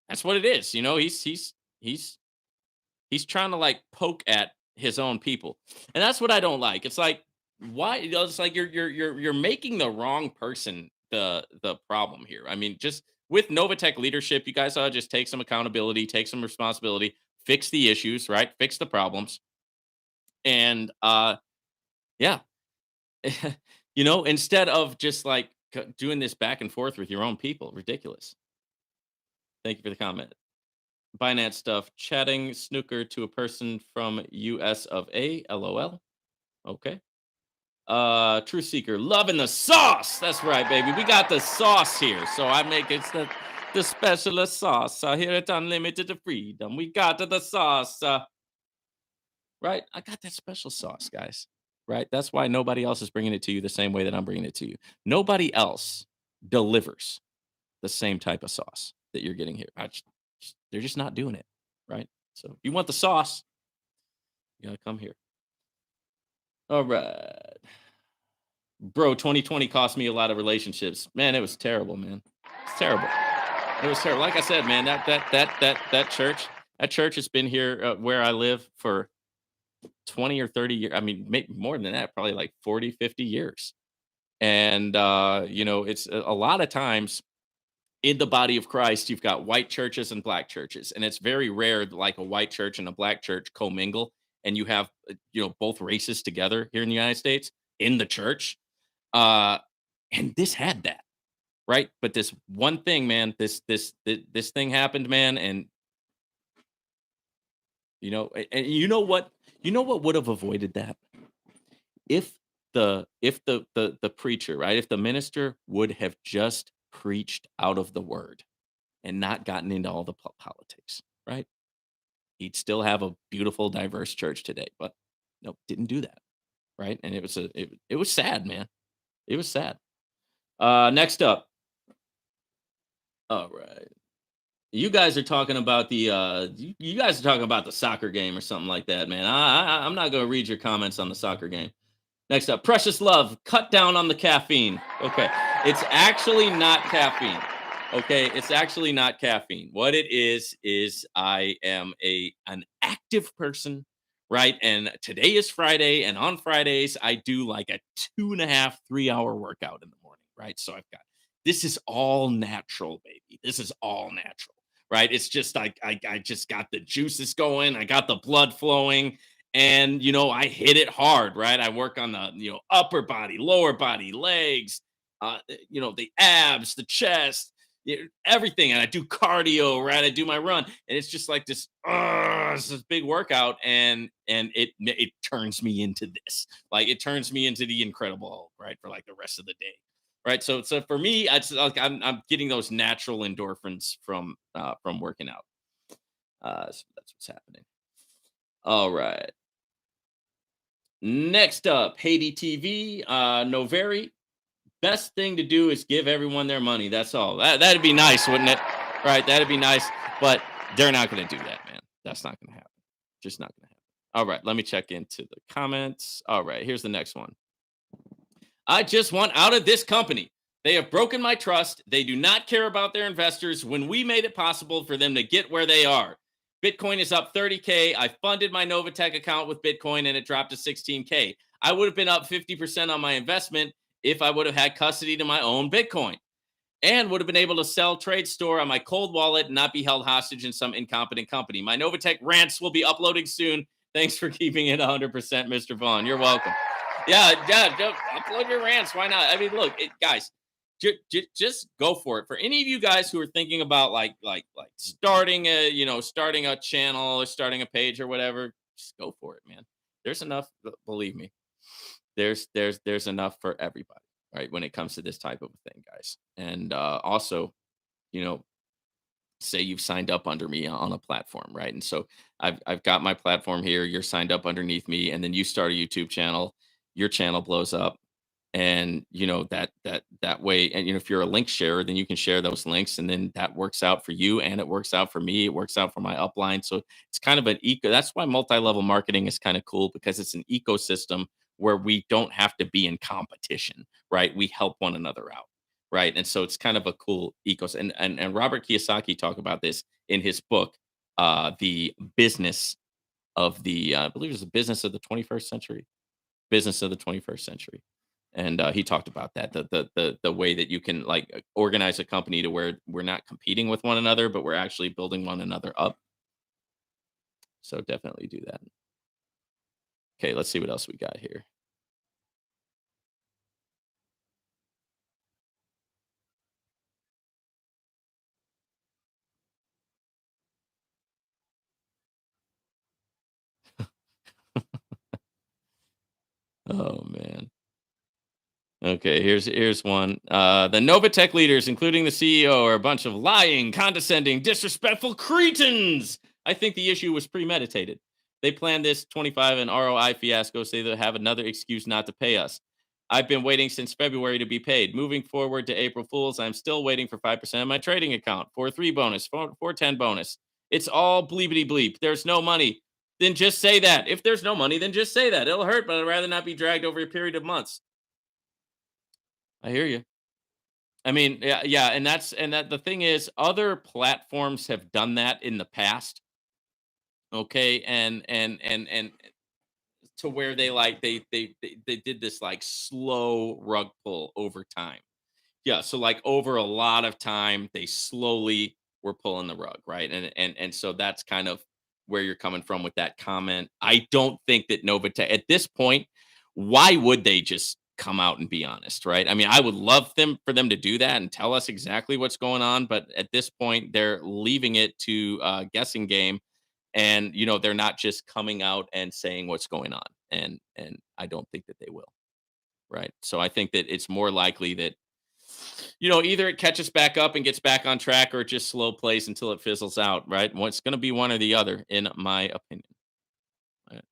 that's what it is. He's he's trying to like poke at his own people, and that's what I don't like. It's like why? It's like you're making the wrong person the problem here. I mean, just with Novatech leadership, you guys ought to just take some accountability, take some responsibility, fix the issues, right? Fix the problems, and yeah, instead of just like doing this back and forth with your own people, ridiculous. Thank you for the comment. Binance stuff, chatting snooker to a person from US of A, LOL. Okay. Truth Seeker, loving the sauce. That's right, baby. We got the sauce here. So I make it's the specialist sauce. Here at Unlimited to Freedom. We got the sauce. Right? I got that special sauce, guys. Right? That's why nobody else is bringing it to you the same way that I'm bringing it to you. Nobody else delivers the same type of sauce that you're getting here. They're just not doing it. Right? So if you want the sauce, you gotta come here. All right. Bro, 2020 cost me a lot of relationships. Man, it was terrible, man. It's terrible. It was terrible. Like I said, man, that church has been here where I live for 20 or 30 years. I mean, more than that, probably like 40, 50 years. And it's a lot of times in the body of Christ, you've got white churches and black churches, and it's very rare that like a white church and a black church commingle, and you have both races together here in the United States in the church. Uh, and this had that, right? But this one thing, man, this thing happened, man, and you know what would have avoided that if the preacher, right? If the minister would have just preached out of the word and not gotten into all the politics, right? He'd still have a beautiful, diverse church today, but nope, didn't do that, right? And it was sad, man. It was sad. Next up, all right. You guys are talking about you guys are talking about the soccer game or something like that, man. I'm not gonna read your comments on the soccer game. Next up, Precious Love, cut down on the caffeine. Okay, it's actually not caffeine. Okay, it's actually not caffeine. What it is I am an active person, right? And today is Friday, and on Fridays I do like a 2.5, 3 hour workout in the morning, right? So I've got this is all natural, baby. This is all natural, right? It's just like I just got the juices going, I got the blood flowing, and I hit it hard, right? I work on the upper body, lower body, legs, the abs, the chest, everything, and I do cardio, right? I do my run, and it's just like this big workout, and it turns me into this, like it turns me into the Incredible Hulk, right, for like the rest of the day, right? So for me, I'm getting those natural endorphins from working out. So that's what's happening. All right. Next up, Haiti TV. No, very best thing to do is give everyone their money. That's all. That'd be nice, wouldn't it? Right? That'd be nice, but they're not going to do that, man. That's not going to happen. Just not gonna happen. All right, let me check into the comments. All right, here's the next one. I just want out of this company. They have broken my trust. They do not care about their investors when we made it possible for them to get where they are. Bitcoin is up 30K. I funded my Novatech account with Bitcoin and it dropped to 16K. I would have been up 50% on my investment if I would have had custody to my own Bitcoin and would have been able to sell trade store on my cold wallet and not be held hostage in some incompetent company. My Novatech rants will be uploading soon. Thanks for keeping it 100%, Mr. Vaughn. You're welcome. Yeah, upload your rants. Why not? I mean, look, guys, just go for it. For any of you guys who are thinking about like starting starting a channel or starting a page or whatever, just go for it, man. There's enough. Believe me, there's enough for everybody, right? When it comes to this type of a thing, guys. And also, you know, say you've signed up under me on a platform, right? And so I've got my platform here. You're signed up underneath me, and then you start a YouTube channel. Your channel blows up, and that way. And if you're a link sharer, then you can share those links, and then that works out for you, and it works out for me. It works out for my upline. So it's kind of an eco. That's why multi-level marketing is kind of cool because it's an ecosystem where we don't have to be in competition, right? We help one another out, right? And so it's kind of a cool ecosystem. And Robert Kiyosaki talked about this in his book, the business of the I believe it's the business of the 21st century, business of the 21st century. And he talked about that, the way that you can like organize a company to where we're not competing with one another, but we're actually building one another up. So definitely do that. Okay, let's see what else we got here. Oh man. Okay, here's one. The Novatech leaders, including the CEO, are a bunch of lying, condescending, disrespectful cretins. I think the issue was premeditated. They planned this 25 and ROI fiasco so they have another excuse not to pay us. I've been waiting since February to be paid. Moving forward to April Fools, I'm still waiting for 5% of my trading account, 4-3 bonus, 4-10 bonus. It's all bleepity bleep. There's no money. Then just say that. If there's no money, then just say that. It'll hurt, but I'd rather not be dragged over a period of months. I hear you. I mean, yeah, and that the thing is, other platforms have done that in the past. Okay, and to where they like they did this like slow rug pull over time. Yeah, so like over a lot of time, they slowly were pulling the rug, right? And so that's kind of where you're coming from with that comment. I don't think that Novotech at this point, why would they just come out and be honest, right? I mean, I would love them for them to do that and tell us exactly what's going on, but at this point, they're leaving it to guessing game, and they're not just coming out and saying what's going on, and I don't think that they will, right? So I think that it's more likely that either it catches back up and gets back on track or it just slow plays until it fizzles out, right? Well, it's going to be one or the other, in my opinion. Right.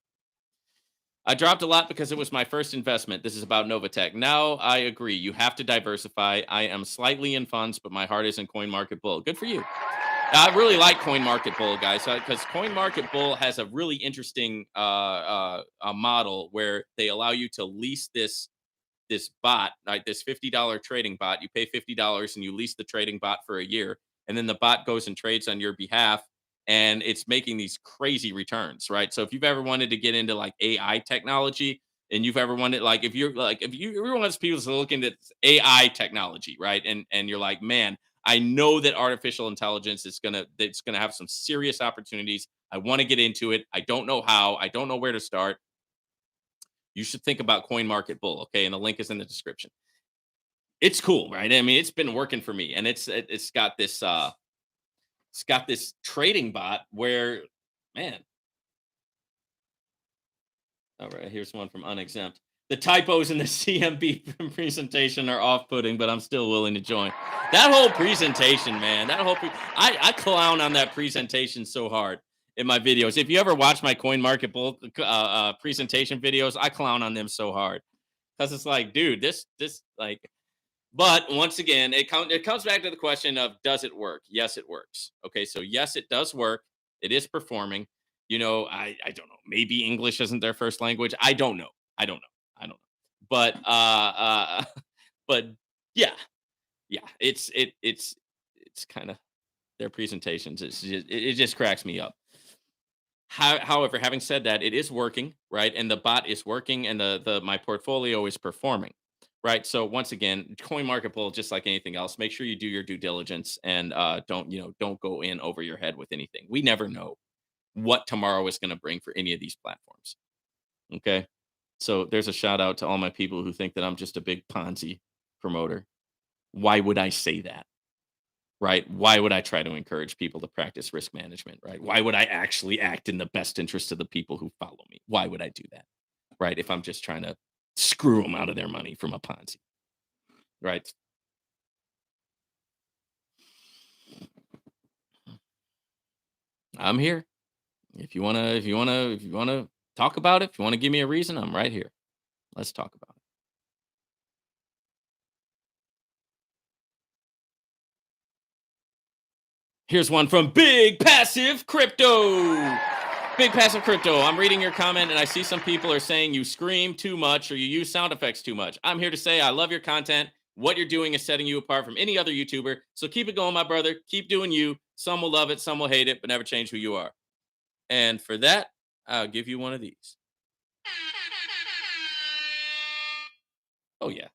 I dropped a lot because it was my first investment. This is about Novatech. Now I agree. You have to diversify. I am slightly in funds, but my heart is in Coin Market Bull. Good for you. I really like Coin Market Bull, guys, because Coin Market Bull has a really interesting a model where they allow you to lease this bot, like this $50 trading bot. You pay $50 and you lease the trading bot for a year. And then the bot goes and trades on your behalf. And it's making these crazy returns, right? So if you've ever wanted to get into like AI technology, and you've ever wanted, like, if you're one of those people that's looking at AI technology, right? And you're like, man, I know that artificial intelligence is gonna have some serious opportunities. I want to get into it. I don't know how. I don't know where to start. You should think about Coin Market Bull, okay? And the link is in the description. It's cool, right? I mean, it's been working for me, and it's got this trading bot where, man. All right, here's one from Unexempt. The typos in the CMB presentation are off-putting, but I'm still willing to join. That whole presentation, man. I clown on that presentation so hard in my videos. If you ever watch my Coin Market Bull presentation videos, I clown on them so hard because it's like, dude, this like. But once again, it comes back to the question of, does it work? Yes, it works. Okay, so yes, it does work. It is performing. I don't know. Maybe English isn't their first language. I don't know. I don't know. I don't know. But but yeah, yeah. It's kind of their presentations. It just cracks me up. However, having said that, it is working, right? And the bot is working, and the my portfolio is performing, right? So once again, coin market bull, just like anything else, make sure you do your due diligence and don't go in over your head with anything. We never know what tomorrow is going to bring for any of these platforms. Okay, so there's a shout out to all my people who think that I'm just a big Ponzi promoter. Why would I say that? Right? Why would I try to encourage people to practice risk management, right? Why would I actually act in the best interest of the people who follow me? Why would I do that? Right? If I'm just trying to screw them out of their money from a Ponzi, right? I'm here. If you want to talk about it, if you want to give me a reason, I'm right here. Let's talk about it. Here's one from Big Passive Crypto. Big Passive Crypto. I'm reading your comment and I see some people are saying you scream too much or you use sound effects too much. I'm here to say I love your content. What you're doing is setting you apart from any other YouTuber. So keep it going, my brother. Keep doing you. Some will love it, some will hate it, but never change who you are. And for that, I'll give you one of these. Oh, yeah.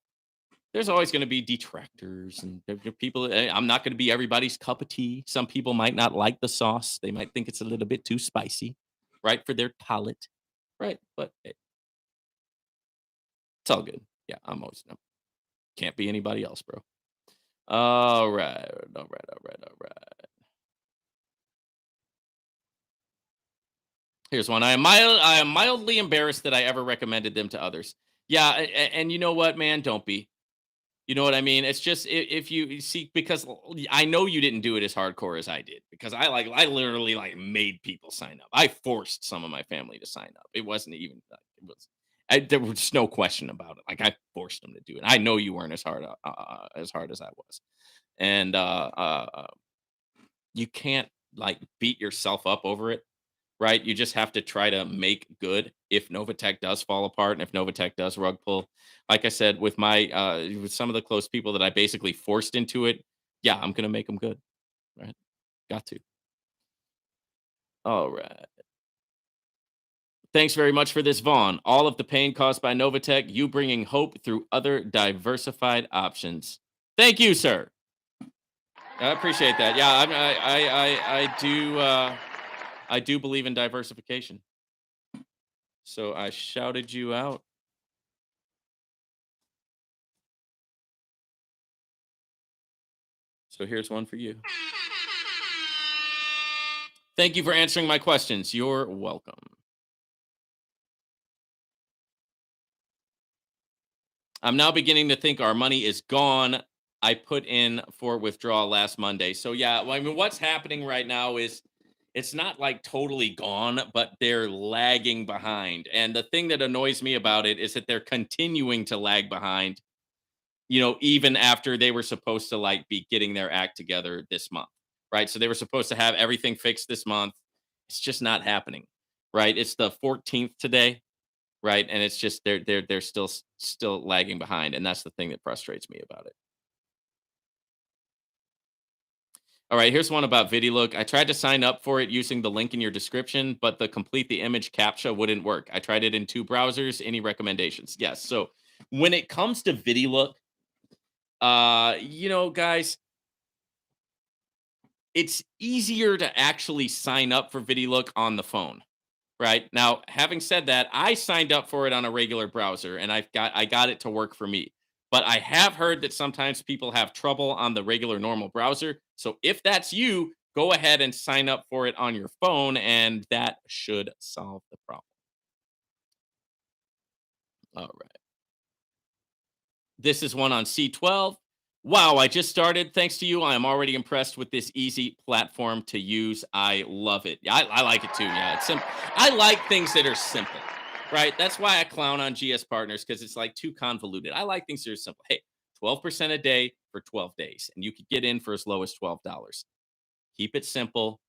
There's always going to be detractors and people. I'm not going to be everybody's cup of tea. Some people might not like the sauce. They might think it's a little bit too spicy, right, for their palate, right? But hey, it's all good. Yeah, I'm always no, can't be anybody else, bro. All right, all right, all right, all right. Here's one. I am mildly embarrassed that I ever recommended them to others. Yeah, and you know what, man? Don't be. You know what I mean? It's just if you see because I know you didn't do it as hardcore as I did because I literally like made people sign up. I forced some of my family to sign up. It wasn't even like it was. There was no question about it. Like I forced them to do it. I know you weren't as hard as I was, and you can't like beat yourself up over it, right? You just have to try to make good if Novatech does fall apart and if Novatech does rug pull. Like I said, with my with some of the close people that I basically forced into it, yeah, I'm gonna make them good, right? Got to. All right. Thanks very much for this, Vaughn. All of the pain caused by Novatech, you bringing hope through other diversified options. Thank you, sir. I appreciate that. Yeah, I do believe in diversification. So I shouted you out. So here's one for you. Thank you for answering my questions. You're welcome. I'm now beginning to think our money is gone. I put in for withdrawal last Monday. So yeah, well, I mean, what's happening right now is it's not like totally gone, but they're lagging behind. And the thing that annoys me about it is that they're continuing to lag behind, even after they were supposed to like be getting their act together this month. Right. So they were supposed to have everything fixed this month. It's just not happening. Right. It's the 14th today. Right, and it's just they're still lagging behind, and that's the thing that frustrates me about it. All right, here's one about VidiLook. I tried to sign up for it using the link in your description, but the complete the image captcha wouldn't work. I tried it in 2 browsers. Any recommendations? Yes. So when it comes to VidiLook, guys, it's easier to actually sign up for VidiLook on the phone. Right. Now, having said that, I signed up for it on a regular browser and I got it to work for me. But I have heard that sometimes people have trouble on the regular normal browser. So if that's you, go ahead and sign up for it on your phone and that should solve the problem. All right. This is one on C12. Wow, I just started. Thanks to you, I am already impressed with this easy platform to use. I love it. Yeah, I like it too. Yeah, it's simple. I like things that are simple, right? That's why I clown on GS Partners because it's like too convoluted. I like things that are simple. Hey, 12% a day for 12 days, and you could get in for as low as $12. Keep it simple.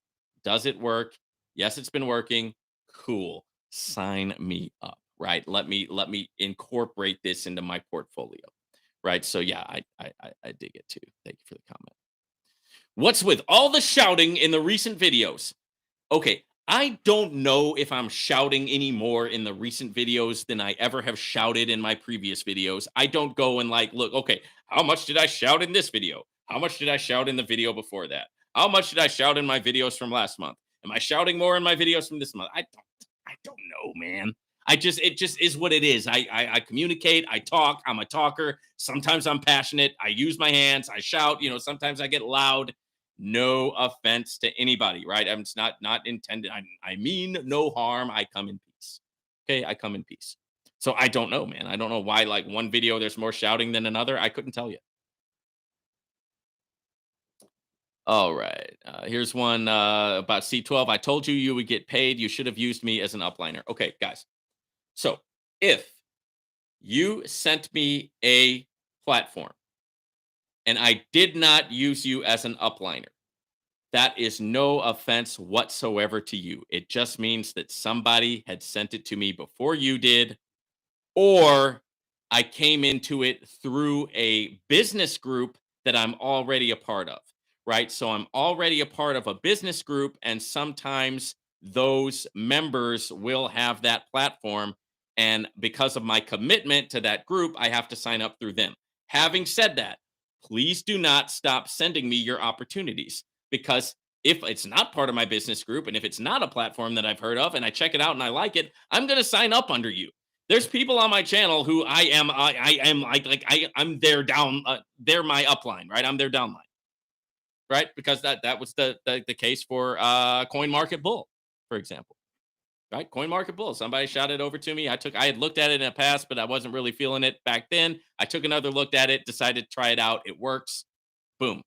Does it work? Yes, it's been working. Cool. Sign me up, right? Let me incorporate this into my portfolio, right? So yeah, I dig it too. Thank you for the comment. What's with all the shouting in the recent videos? Okay, I don't know if I'm shouting any more in the recent videos than I ever have shouted in my previous videos. I don't go and like look, okay, how much did I shout in this video? How much did I shout in the video before that? How much did I shout in my videos from last month? Am I shouting more in my videos from this month? I don't know, man. It just is what it is. I communicate, I talk, I'm a talker. Sometimes I'm passionate. I use my hands, I shout, sometimes I get loud. No offense to anybody, right? It's not intended. I mean no harm. I come in peace. Okay, I come in peace. So I don't know, man. I don't know why like one video there's more shouting than another. I couldn't tell you. All right. Here's one about C12. I told you you would get paid. You should have used me as an upliner. Okay, guys. So if you sent me a platform and I did not use you as an upliner, that is no offense whatsoever to you. It just means that somebody had sent it to me before you did, or I came into it through a business group that I'm already a part of, right? So I'm already a part of a business group, and sometimes those members will have that platform. And because of my commitment to that group, I have to sign up through them. Having said that, please do not stop sending me your opportunities because if it's not part of my business group and if it's not a platform that I've heard of and I check it out and I like it, I'm going to sign up under you. There's people on my channel who I am I'm their down they're my upline, right? I'm their downline, right? Because that was the case for Coin Market Bull, for example. Right? Coin Market Bull. Somebody shot it over to me. I had looked at it in the past, but I wasn't really feeling it back then. I took another look at it, decided to try it out. It works. Boom.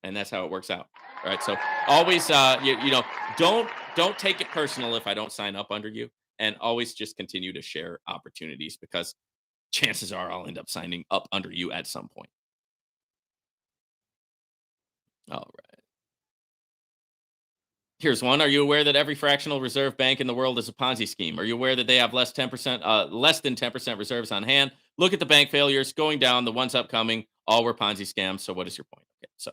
And that's how it works out. All right. So always don't take it personal if I don't sign up under you, and always just continue to share opportunities because chances are I'll end up signing up under you at some point. All right. Here's one. Are you aware that every fractional reserve bank in the world is a Ponzi scheme? Are you aware that they have less than 10% reserves on hand? Look at the bank failures going down, the ones upcoming, all were Ponzi scams. So what is your point? Okay. So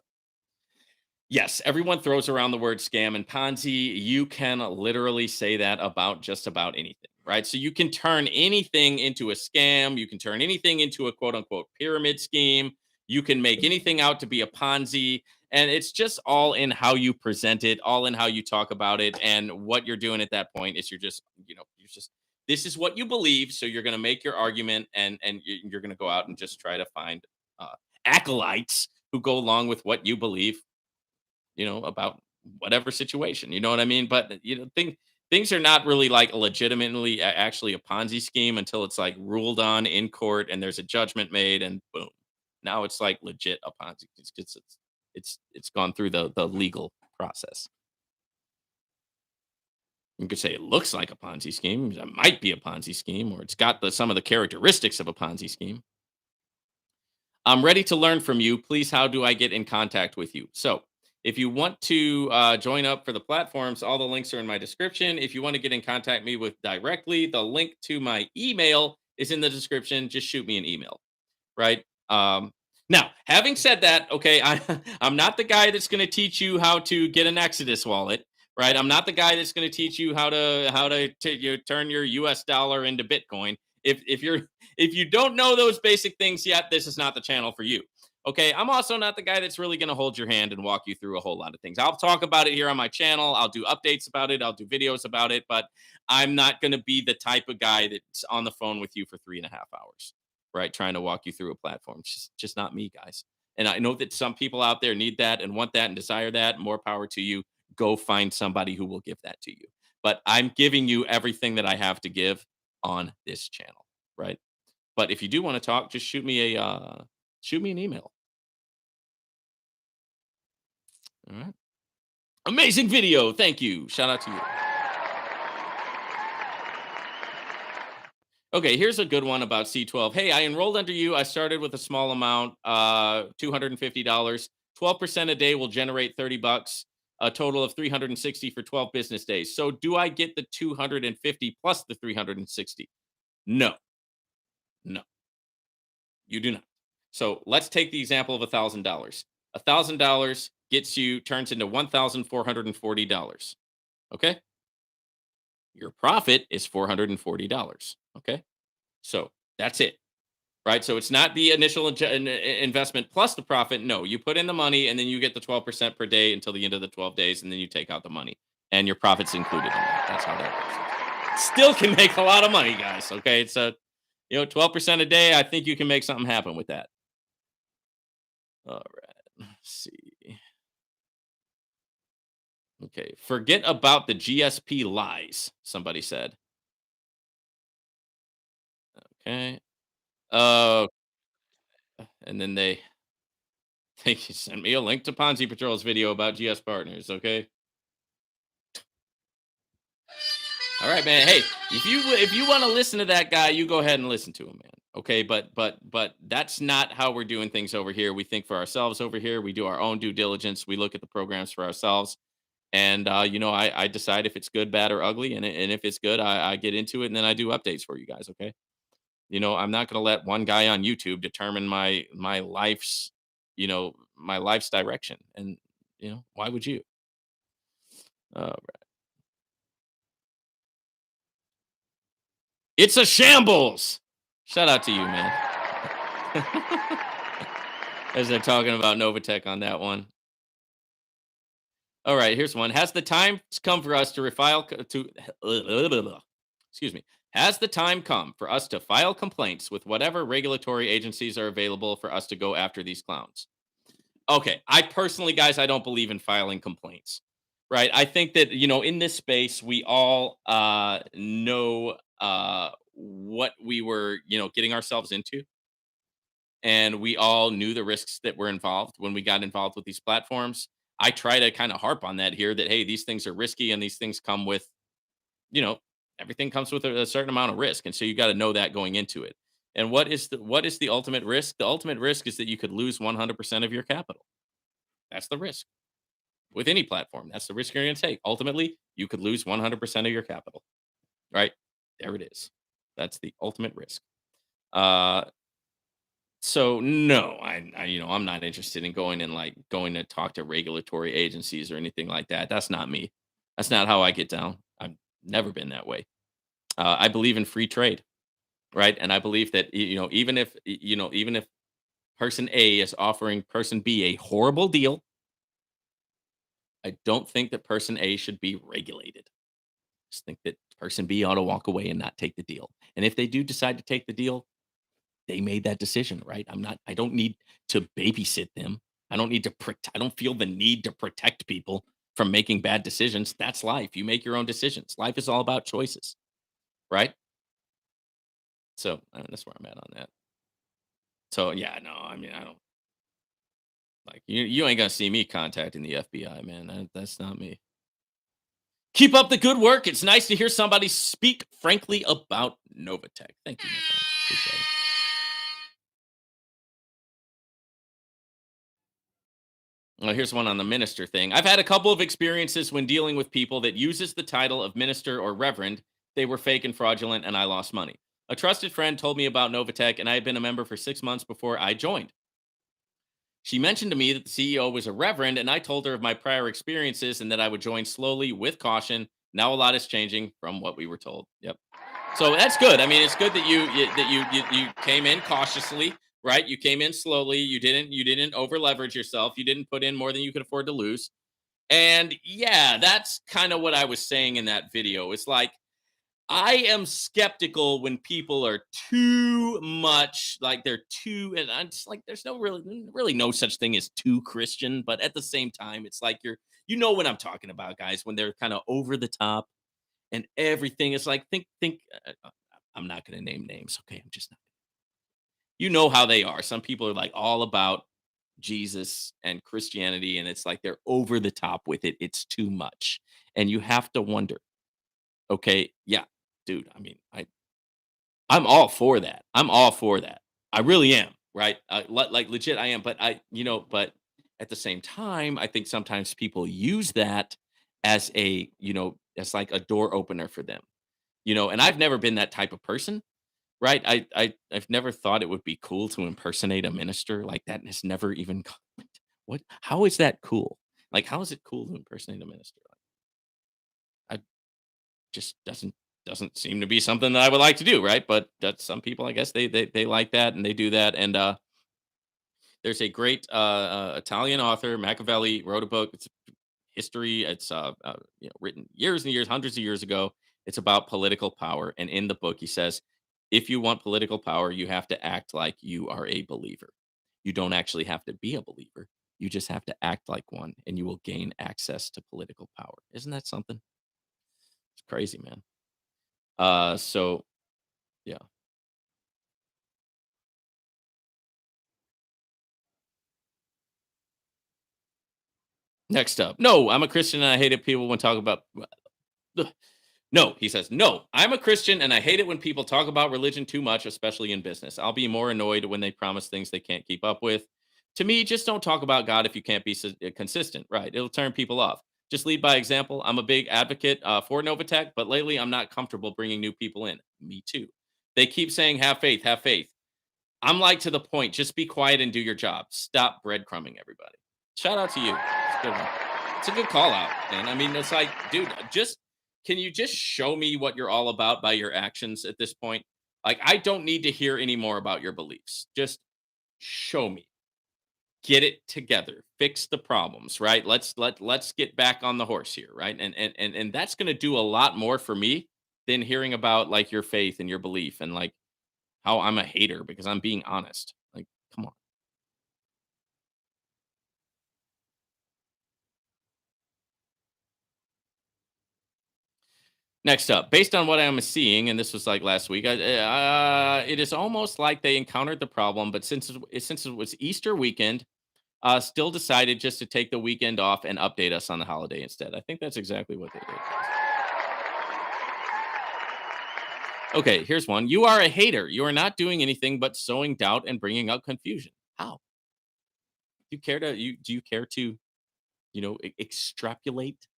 yes, everyone throws around the word scam and Ponzi. You can literally say that about just about anything, right? So you can turn anything into a scam. You can turn anything into a quote unquote pyramid scheme. You can make anything out to be a Ponzi. And it's just all in how you present it, all in how you talk about it. And what you're doing at that point is this is what you believe. So you're going to make your argument and you're going to go out and just try to find uh, acolytes who go along with what you believe, about whatever situation. You know what I mean? But things are not really like legitimately actually a Ponzi scheme until it's like ruled on in court and there's a judgment made and boom. Now it's like legit a Ponzi. It's gone through the legal process. You could say it looks like a Ponzi scheme. It might be a Ponzi scheme, or it's got some of the characteristics of a Ponzi scheme. I'm ready to learn from you. Please, how do I get in contact with you? So, if you want to join up for the platforms, all the links are in my description. If you want to get in contact me with directly, the link to my email is in the description. Just shoot me an email, right? Now, having said that, okay, I'm not the guy that's going to teach you how to get an Exodus wallet, right? I'm not the guy that's going to teach you how to turn your US dollar into Bitcoin. If you don't know those basic things yet, this is not the channel for you. Okay, I'm also not the guy that's really going to hold your hand and walk you through a whole lot of things. I'll talk about it here on my channel. I'll do updates about it. I'll do videos about it, but I'm not going to be the type of guy that's on the phone with you for 3.5 hours, right? Trying to walk you through a platform. It's just not me, guys. And I know that some people out there need that and want that and desire that. More power to you. Go find somebody who will give that to you. But I'm giving you everything that I have to give on this channel, right? But if you do want to talk, just shoot me an email. All right. Amazing video. Thank you. Shout out to you. Okay, here's a good one about C12. Hey, I enrolled under you. I started with a small amount, $250. 12% a day will generate $30. a total of 360 for 12 business days. So do I get the 250 plus the 360? No, no, you do not. So let's take the example of $1,000. $1,000 gets you turns into $1,440. Okay, your profit is $440. Okay, so that's it. Right? So it's not the initial investment plus the profit. No, you put in the money and then you get the 12% per day until the end of the 12 days, and then you take out the money and your profit's included in that. That's how that works. Still can make a lot of money, guys. Okay. It's 12% a day. I think you can make something happen with that. All right. Let's see. Okay. Forget about the GSP lies, somebody said. Okay. Uh, and then they sent me a link to Ponzi Patrol's video about GS Partners. Okay. All right, man. Hey, if you want to listen to that guy, you go ahead and listen to him, man. Okay, but that's not how we're doing things over here. We think for ourselves over here. We do our own due diligence. We look at the programs for ourselves, and I decide if it's good, bad, or ugly, and if it's good, I get into it, and then I do updates for you guys. Okay, I'm not going to let one guy on YouTube determine my life's my life's direction, and why would you? Uh, it's a shambles. Shout out to you, man. As they're talking about Novatech on that one. All right, here's one. Has the time come for us to refile excuse me. Has the time come for us to file complaints with whatever regulatory agencies are available for us to go after these clowns? Okay, I personally, guys, I don't believe in filing complaints. Right? I think that, in this space we all know what we were, getting ourselves into, and we all knew the risks that were involved when we got involved with these platforms. I try to kind of harp on that here, that hey, these things are risky and these things come with, you know, everything comes with a certain amount of risk, and so you got to know that going into it. And what is the ultimate risk? The ultimate risk is that you could lose 100% of your capital. That's the risk with any platform. That's the risk you're going to take. Ultimately, you could lose 100% of your capital. Right there, it is. That's the ultimate risk. Uh, So no, I'm not interested in going to talk to regulatory agencies or anything like that. That's not me. That's not how I get down. I've never been that way. I believe in free trade, right? And I believe that even if person A is offering person B a horrible deal, I don't think that person A should be regulated. Just think that person B ought to walk away and not take the deal. And if they do decide to take the deal, they made that decision, right? I don't need to babysit them. I don't feel the need to protect people from making bad decisions. That's life. You make your own decisions. Life is all about choices, right? So that's where I'm at on that. So yeah, no, I mean, I don't like you ain't gonna see me contacting the FBI, man. That's not me. Keep up the good work. It's nice to hear somebody speak frankly about Novatech. Thank you, my friend. Appreciate it. Well, here's one on the minister thing. I've had a couple of experiences when dealing with people that uses the title of minister or reverend. They were fake and fraudulent, and I lost money. A trusted friend told me about Novatech, and I had been a member for 6 months before I joined. She mentioned to me that the CEO was a reverend, and I told her of my prior experiences and that I would join slowly with caution. Now a lot is changing from what we were told. Yep. So that's good. I mean, it's good that you came in cautiously, right? You came in slowly. You didn't over leverage yourself. You didn't put in more than you could afford to lose. And yeah, that's kind of what I was saying in that video. It's like I am skeptical when people are too much like they're too, and I'm just like, there's no really no such thing as too Christian, but at the same time, it's like you know what I'm talking about, guys, when they're kind of over the top and everything is like think I'm not going to name names. Okay, I'm just not. You know how they are. Some people are like all about Jesus and Christianity, and it's like they're over the top with it. It's too much, and you have to wonder. Okay, yeah, dude. I mean, I'm all for that. I'm all for that. I really am. Right? Like legit, I am. But but At the same time, I think sometimes people use that as a, as like a door opener for them, and I've never been that type of person, right? I've never thought it would be cool to impersonate a minister. Like that has never even what how is that cool? Like how is it cool to impersonate a minister? I just doesn't seem to be something that I would like to do, right? But that's some people, I guess they like that and they do that. And there's a great Italian author, Machiavelli, wrote a book. It's history. It's written years and years, hundreds of years ago. It's about political power, and in the book, he says, if you want political power, you have to act like you are a believer. You don't actually have to be a believer. You just have to act like one, and you will gain access to political power. Isn't that something? It's crazy, man. So yeah. Next up, no, I'm a Christian and I hated people when talk about. No, he says, no, I'm a Christian and I hate it when people talk about religion too much, especially in business. I'll be more annoyed when they promise things they can't keep up with. To me, just don't talk about God if you can't be consistent, right? It'll turn people off. Just lead by example. I'm a big advocate for Novatech, but lately I'm not comfortable bringing new people in. Me too. They keep saying, have faith, have faith. I'm like, to the point, just be quiet and do your job. Stop breadcrumbing everybody. Shout out to you. It's a good one. It's a good call out, man. I mean, it's like, dude, just can you just show me what you're all about by your actions at this point? Like, I don't need to hear any more about your beliefs. Just show me. Get it together. Fix the problems, right? Let's get back on the horse here, right? And that's gonna do a lot more for me than hearing about like your faith and your belief and like how I'm a hater because I'm being honest. Like, come on. Next up, based on what I'm seeing, and this was like last week, it is almost like they encountered the problem, but since it was Easter weekend, still decided just to take the weekend off and update us on the holiday instead. I think that's exactly what they did. Okay, here's one. You are a hater. You are not doing anything but sowing doubt and bringing out confusion. How? Do you care to extrapolate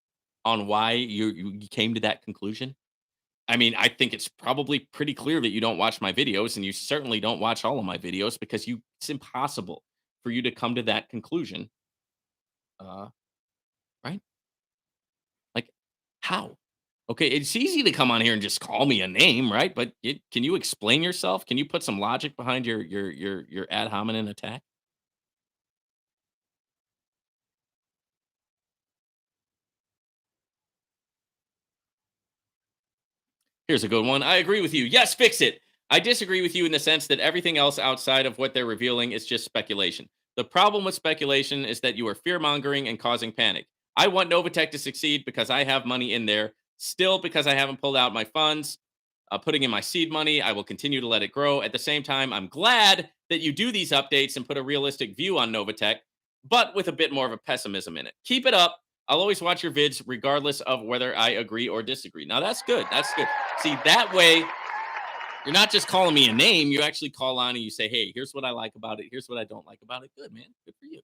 on why you came to that conclusion? I mean, I think it's probably pretty clear that you don't watch my videos, and you certainly don't watch all of my videos because it's impossible for you to come to that conclusion, uh, right? Like, how? Okay, it's easy to come on here and just call me a name, right? But can you explain yourself? Can you put some logic behind your ad hominem attack? Here's a good one. I agree with you. Yes, fix it. I disagree with you in the sense that everything else outside of what they're revealing is just speculation. The problem with speculation is that you are fear mongering and causing panic. I want Novatech to succeed because I have money in there. Still, because I haven't pulled out my funds, putting in my seed money, I will continue to let it grow. At the same time, I'm glad that you do these updates and put a realistic view on Novatech, but with a bit more of a pessimism in it. Keep it up. I'll always watch your vids regardless of whether I agree or disagree. Now that's good. That's good. See, that way you're not just calling me a name, you actually call on and you say, "Hey, here's what I like about it. Here's what I don't like about it." Good, man. Good for you.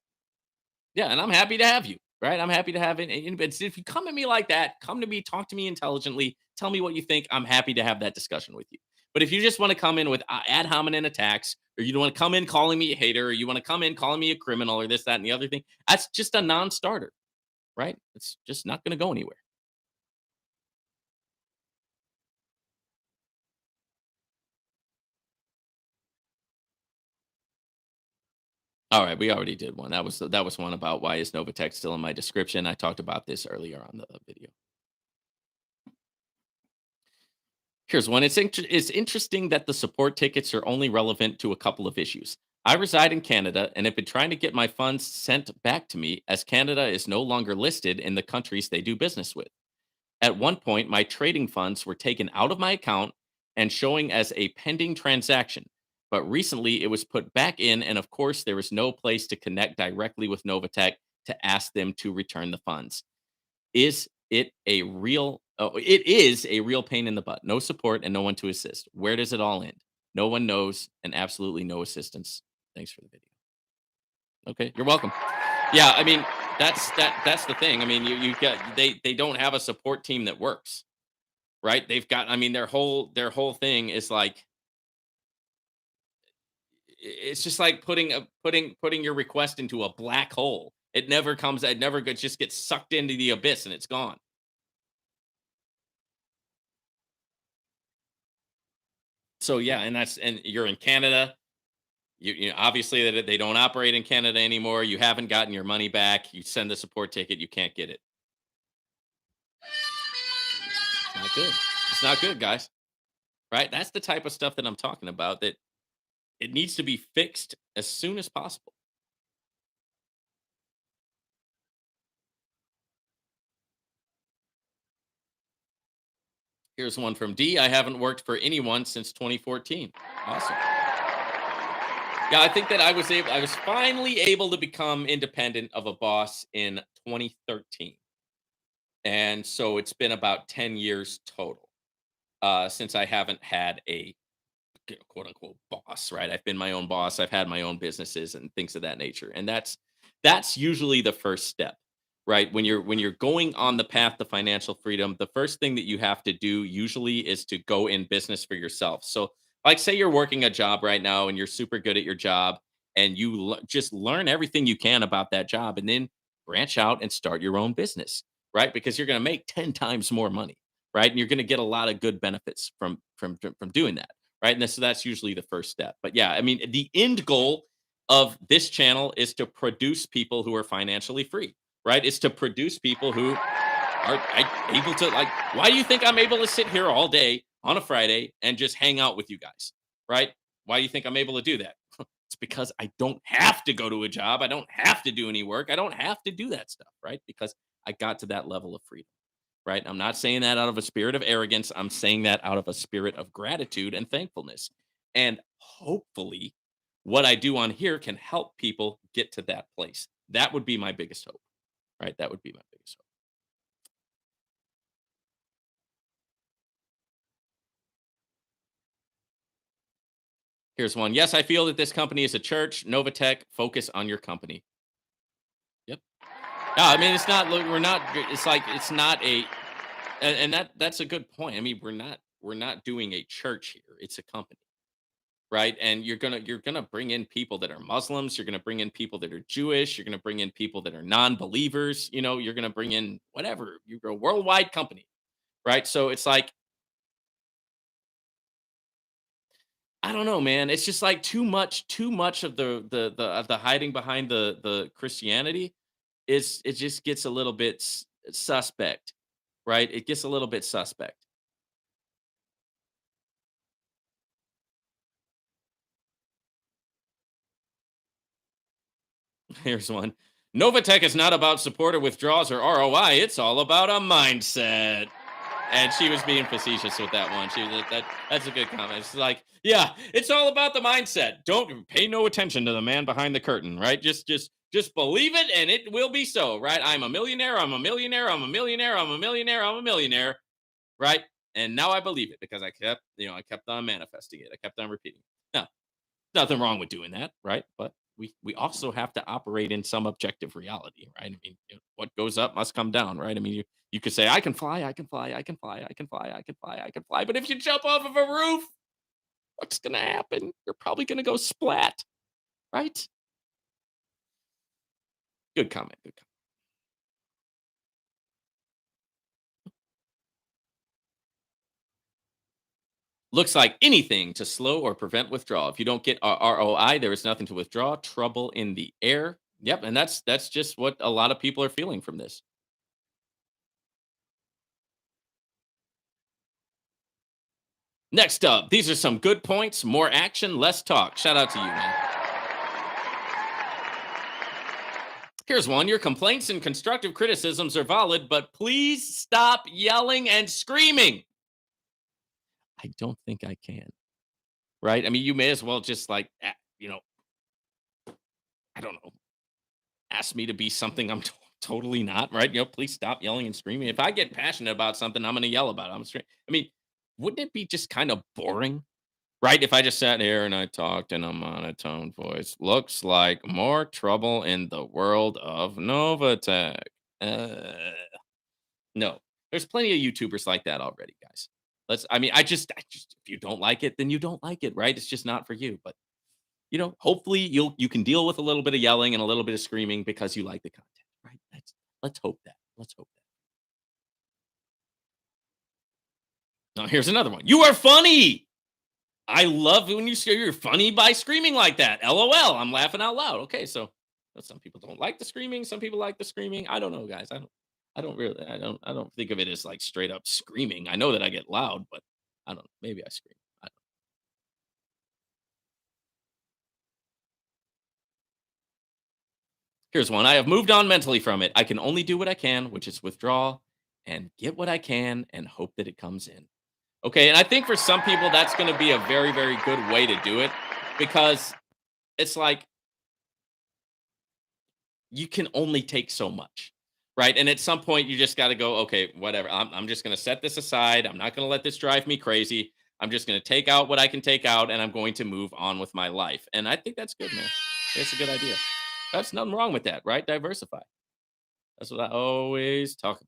Yeah, and I'm happy to have you, right? I'm happy to have it. And but if you come at me like that, come to me, talk to me intelligently, tell me what you think. I'm happy to have that discussion with you. But if you just want to come in with ad hominem attacks, or you don't want to come in calling me a hater, or you want to come in calling me a criminal, or this, that, and the other thing, that's just a non-starter, right? It's just not going to go anywhere. All right, we already did one. That was one about why is Novatech still in my description. I talked about this earlier on the video. Here's one. It's interesting that the support tickets are only relevant to a couple of issues. I reside in Canada and have been trying to get my funds sent back to me as Canada is no longer listed in the countries they do business with. At one point, my trading funds were taken out of my account and showing as a pending transaction. But recently, it was put back in, and of course, there was no place to connect directly with Novatech to ask them to return the funds. Is it a real? Oh, it is a real pain in the butt. No support and no one to assist. Where does it all end? No one knows, and absolutely no assistance. Thanks for the video. Okay, you're welcome. Yeah, I mean, that's the thing. I mean, you got they don't have a support team that works, right? They've got I mean, their whole thing is like it's just like putting your request into a black hole. It never gets just gets sucked into the abyss and it's gone. So yeah, and you're in Canada. You obviously they don't operate in Canada anymore. You haven't gotten your money back. You send the support ticket, you can't get it. It's not good. It's not good, guys. Right? That's the type of stuff that I'm talking about that it needs to be fixed as soon as possible. Here's one from D. I haven't worked for anyone since 2014. Awesome. Yeah, I think that I was finally able to become independent of a boss in 2013. And so it's been about 10 years total since I haven't had a quote unquote boss, right? I've been my own boss. I've had my own businesses and things of that nature. And that's usually the first step, right? When you're going on the path to financial freedom, the first thing that you have to do usually is to go in business for yourself. So, like say you're working a job right now and you're super good at your job and just learn everything you can about that job and then branch out and start your own business, right? Because you're going to make 10 times more money, right? And you're going to get a lot of good benefits from doing that, right? And so that's usually the first step. But yeah, I mean, the end goal of this channel is to produce people who are financially free, right? It's to produce people who are able to like. Why do you think I'm able to sit here all day on a Friday and just hang out with you guys, right? Why do you think I'm able to do that? It's because I don't have to go to a job. I don't have to do any work. I don't have to do that stuff, right? Because I got to that level of freedom, right? I'm not saying that out of a spirit of arrogance. I'm saying that out of a spirit of gratitude and thankfulness. And hopefully, what I do on here can help people get to that place. That would be my biggest hope, right? That would be my biggest hope. Here's one. Yes, I feel that this company is a church. Novatech, focus on your company. Yep. No, I mean, it's not, look, we're not, it's like, it's not a, and that's a good point. I mean, we're not doing a church here. It's a company. Right, and you're gonna bring in people that are Muslims, you're gonna bring in people that are Jewish, you're gonna bring in people that are non-believers, you're gonna bring in whatever. You're a worldwide company, right? So it's like, I don't know, man. It's just like too much of the hiding behind the Christianity is it just gets a little bit suspect, right? It gets a little bit suspect. Here's one. Novatech is not about support or withdrawals or ROI. It's all about a mindset. And she was being facetious with that one. She was like, that's a good comment. It's like, yeah, it's all about the mindset. Don't pay no attention to the man behind the curtain, right? Just believe it and it will be so, right? I'm a millionaire, I'm a millionaire, I'm a millionaire, I'm a millionaire, I'm a millionaire, right? And now I believe it because I kept on manifesting it. I kept on repeating. Now, nothing wrong with doing that, right? But we also have to operate in some objective reality, right? I mean, what goes up must come down, right? I mean, you could say, I can fly, I can fly, I can fly, I can fly, I can fly, I can fly. But if you jump off of a roof, what's gonna happen? You're probably gonna go splat, right? Good comment. Good comment. Looks like anything to slow or prevent withdrawal. If you don't get ROI, there is nothing to withdraw. Trouble in the air. Yep, and that's just what a lot of people are feeling from this. Next up, these are some good points. More action, less talk. Shout out to you, man. Here's one. Your complaints and constructive criticisms are valid, but please stop yelling and screaming. I don't think I can. Right? I mean, you may as well just like, I don't know, ask me to be something I'm totally not, right? Please stop yelling and screaming. If I get passionate about something, I'm going to yell about it. I mean, wouldn't it be just kind of boring? Right? If I just sat here and I talked in a monotone voice, looks like more trouble in the world of Novatech. Uh, no, there's plenty of YouTubers like that already, guys. I mean, if you don't like it, then you don't like it, right? It's just not for you. But hopefully you can deal with a little bit of yelling and a little bit of screaming because you like the content, right? Let's hope that. Let's hope that. Now here's another one. You are funny. I love when you say you're funny by screaming like that. LOL. I'm laughing out loud. Okay, so some people don't like the screaming. Some people like the screaming. I don't know, guys. I don't think of it as like straight up screaming. I know that I get loud, but I don't. Maybe I scream. Here's one. I have moved on mentally from it. I can only do what I can, which is withdraw and get what I can and hope that it comes in. Okay, and I think for some people that's going to be a very, very good way to do it because it's like you can only take so much, right? And at some point, you just got to go, okay, whatever. I'm just going to set this aside. I'm not going to let this drive me crazy. I'm just going to take out what I can take out, and I'm going to move on with my life. And I think that's good, man. That's a good idea. That's nothing wrong with that, right? Diversify. That's what I always talk about.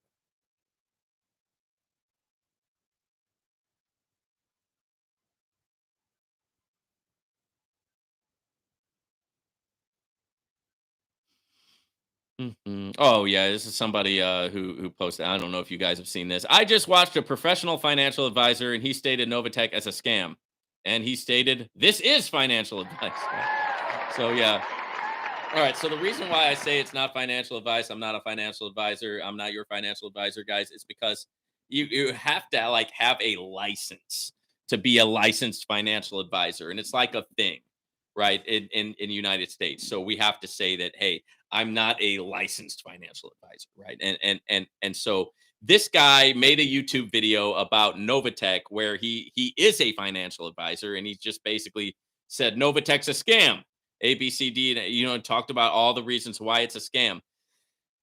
Oh yeah, this is somebody who posted. I don't know if you guys have seen this. I just watched a professional financial advisor, and he stated Novatech as a scam, and he stated this is financial advice. So yeah. All right. So the reason why I say it's not financial advice, I'm not a financial advisor. I'm not your financial advisor, guys. Is because you have to like have a license to be a licensed financial advisor, and it's like a thing, right? In the United States. So we have to say that, hey, I'm not a licensed financial advisor, right? And so this guy made a YouTube video about Novatech where he is a financial advisor, and he just basically said Novatech's a scam. A, B, C, D, and talked about all the reasons why it's a scam.